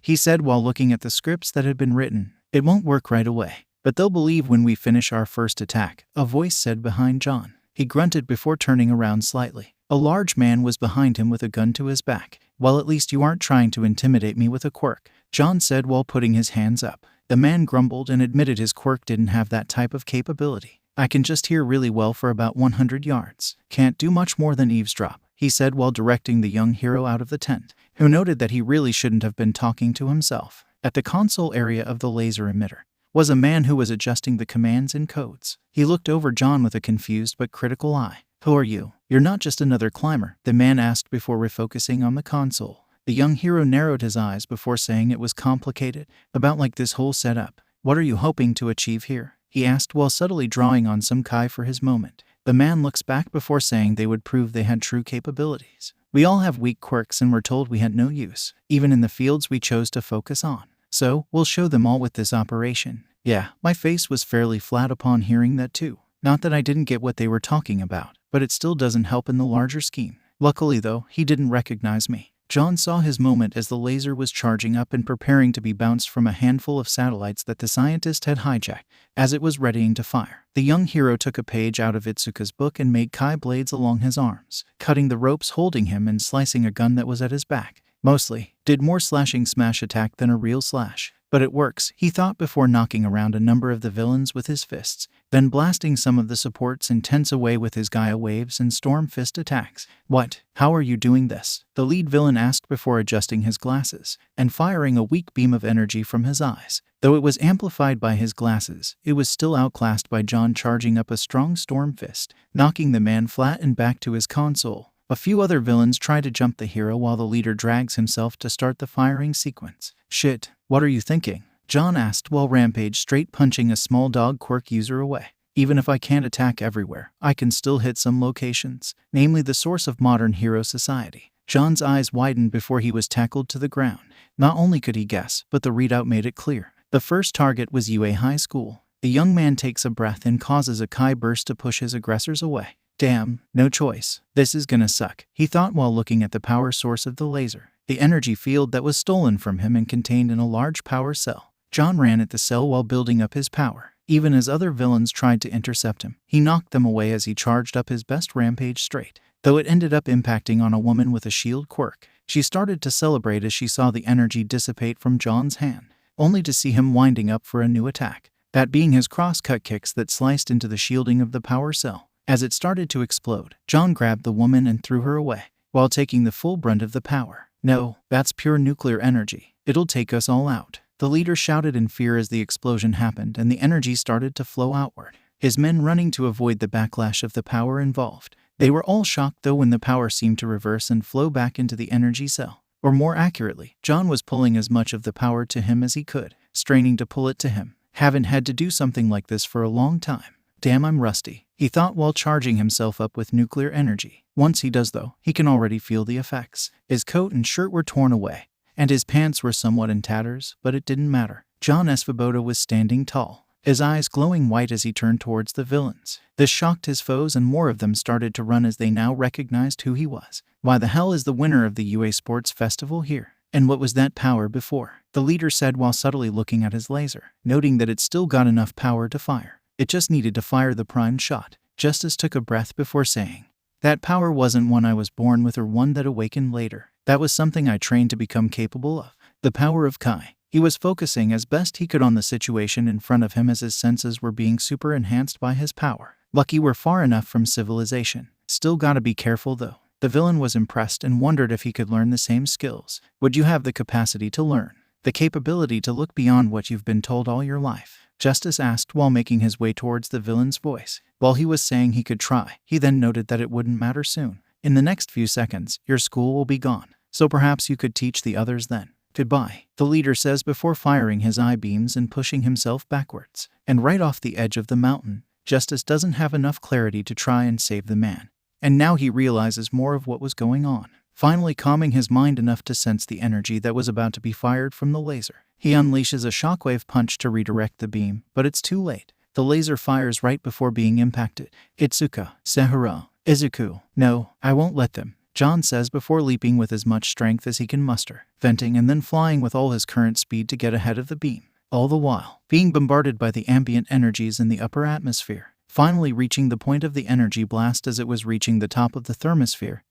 he said while looking at the scripts that had been written. It won't work right away, but they'll believe when we finish our first attack, a voice said behind Jon. He grunted before turning around slightly. A large man was behind him with a gun to his back. Well, at least you aren't trying to intimidate me with a quirk, Jon said while putting his hands up. The man grumbled and admitted his quirk didn't have that type of capability. I can just hear really well for about 100 yards. Can't do much more than eavesdrop, he said while directing the young hero out of the tent, who noted that he really shouldn't have been talking to himself. At the console area of the laser emitter was a man who was adjusting the commands and codes. He looked over Jon with a confused but critical eye. Who are you? You're not just another climber, the man asked before refocusing on the console. The young hero narrowed his eyes before saying it was complicated, about like this whole setup. What are you hoping to achieve here? He asked while subtly drawing on some Kai for his moment. The man looks back before saying they would prove they had true capabilities. We all have weak quirks and were told we had no use, even in the fields we chose to focus on. So, we'll show them all with this operation. Yeah, my face was fairly flat upon hearing that too. Not that I didn't get what they were talking about, but it still doesn't help in the larger scheme. Luckily though, he didn't recognize me. Jon saw his moment as the laser was charging up and preparing to be bounced from a handful of satellites that the scientist had hijacked. As it was readying to fire, the young hero took a page out of Itsuka's book and made Kai blades along his arms, cutting the ropes holding him and slicing a gun that was at his back. Mostly, did more slashing smash attack than a real slash. But it works, he thought before knocking around a number of the villains with his fists, then blasting some of the supports intense away with his Gaia waves and storm fist attacks. What? How are you doing this? The lead villain asked before adjusting his glasses, and firing a weak beam of energy from his eyes. Though it was amplified by his glasses, it was still outclassed by Jon charging up a strong storm fist, knocking the man flat and back to his console. A few other villains try to jump the hero while the leader drags himself to start the firing sequence. Shit, what are you thinking? Jon asked while Rampage straight punching a small dog quirk user away. Even if I can't attack everywhere, I can still hit some locations, namely the source of modern hero society. Jon's eyes widened before he was tackled to the ground. Not only could he guess, but the readout made it clear. The first target was UA High School. The young man takes a breath and causes a Kai burst to push his aggressors away. Damn, no choice. This is gonna suck, he thought while looking at the power source of the laser, the energy field that was stolen from him and contained in a large power cell. Jon ran at the cell while building up his power. Even as other villains tried to intercept him, he knocked them away as he charged up his best Rampage straight. Though it ended up impacting on a woman with a shield quirk, she started to celebrate as she saw the energy dissipate from Jon's hand, only to see him winding up for a new attack, that being his cross-cut kicks that sliced into the shielding of the power cell. As it started to explode, Jon grabbed the woman and threw her away, while taking the full brunt of the power. No, that's pure nuclear energy. It'll take us all out. The leader shouted in fear as the explosion happened and the energy started to flow outward, his men running to avoid the backlash of the power involved. They were all shocked though when the power seemed to reverse and flow back into the energy cell. Or more accurately, Jon was pulling as much of the power to him as he could, straining to pull it to him. Haven't had to do something like this for a long time. Damn, I'm rusty, he thought while charging himself up with nuclear energy. Once he does though, he can already feel the effects. His coat and shirt were torn away, and his pants were somewhat in tatters, but it didn't matter. Jon 𝗵𝗃𝗺 was standing tall, his eyes glowing white as he turned towards the villains. This shocked his foes and more of them started to run as they now recognized who he was. Why the hell is the winner of the UA Sports Festival here? And what was that power before? The leader said while subtly looking at his laser, noting that it still got enough power to fire. It just needed to fire the primed shot. Justice took a breath before saying, that power wasn't one I was born with or one that awakened later. That was something I trained to become capable of. The power of Kai. He was focusing as best he could on the situation in front of him as his senses were being super enhanced by his power. Lucky we're far enough from civilization. Still gotta be careful though. The villain was impressed and wondered if he could learn the same skills. Would you have the capacity to learn? The capability to look beyond what you've been told all your life? Justice asked while making his way towards the villain's voice. While he was saying he could try, he then noted that it wouldn't matter soon. In the next few seconds, your school will be gone. So perhaps you could teach the others then. Goodbye, the leader says before firing his eye beams and pushing himself backwards. And right off the edge of the mountain, Justice doesn't have enough clarity to try and save the man. And now he realizes more of what was going on. Finally calming his mind enough to sense the energy that was about to be fired from the laser, he unleashes a shockwave punch to redirect the beam, but it's too late. The laser fires right before being impacted. Itsuka, Sehara, Izuku. No, I won't let them, Jon says before leaping with as much strength as he can muster, venting and then flying with all his current speed to get ahead of the beam. All the while, being bombarded by the ambient energies in the upper atmosphere, finally reaching the point of the energy blast as it was reaching the top of the thermosphere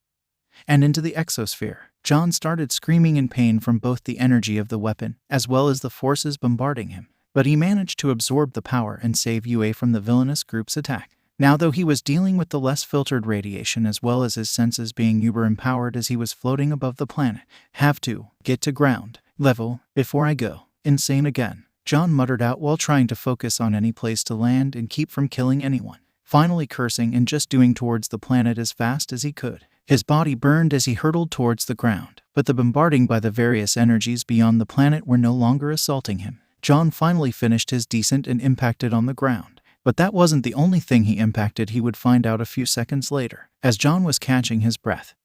and into the exosphere. Jon started screaming in pain from both the energy of the weapon as well as the forces bombarding him, but he managed to absorb the power and save UA from the villainous group's attack. Now though he was dealing with the less filtered radiation as well as his senses being uber empowered as he was floating above the planet. Have to get to ground level before I go insane again, Jon muttered out while trying to focus on any place to land and keep from killing anyone, finally cursing and just doing towards the planet as fast as he could. His body burned as he hurtled towards the ground, but the bombarding by the various energies beyond the planet were no longer assaulting him. Jon finally finished his descent and impacted on the ground. But that wasn't the only thing he impacted, he would find out a few seconds later, as Jon was catching his breath.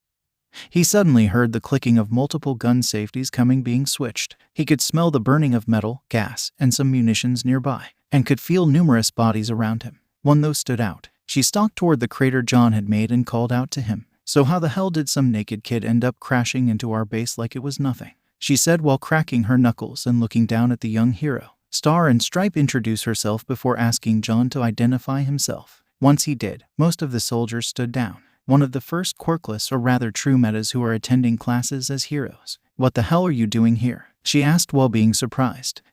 He suddenly heard the clicking of multiple gun safeties being switched. He could smell the burning of metal, gas, and some munitions nearby, and could feel numerous bodies around him. One though stood out. She stalked toward the crater Jon had made and called out to him. "So how the hell did some naked kid end up crashing into our base like it was nothing?" she said while cracking her knuckles and looking down at the young hero. Star and Stripe introduced herself before asking Jon to identify himself. Once he did, most of the soldiers stood down. One of the first quirkless or rather true metas who are attending classes as heroes. "What the hell are you doing here?" she asked while being surprised.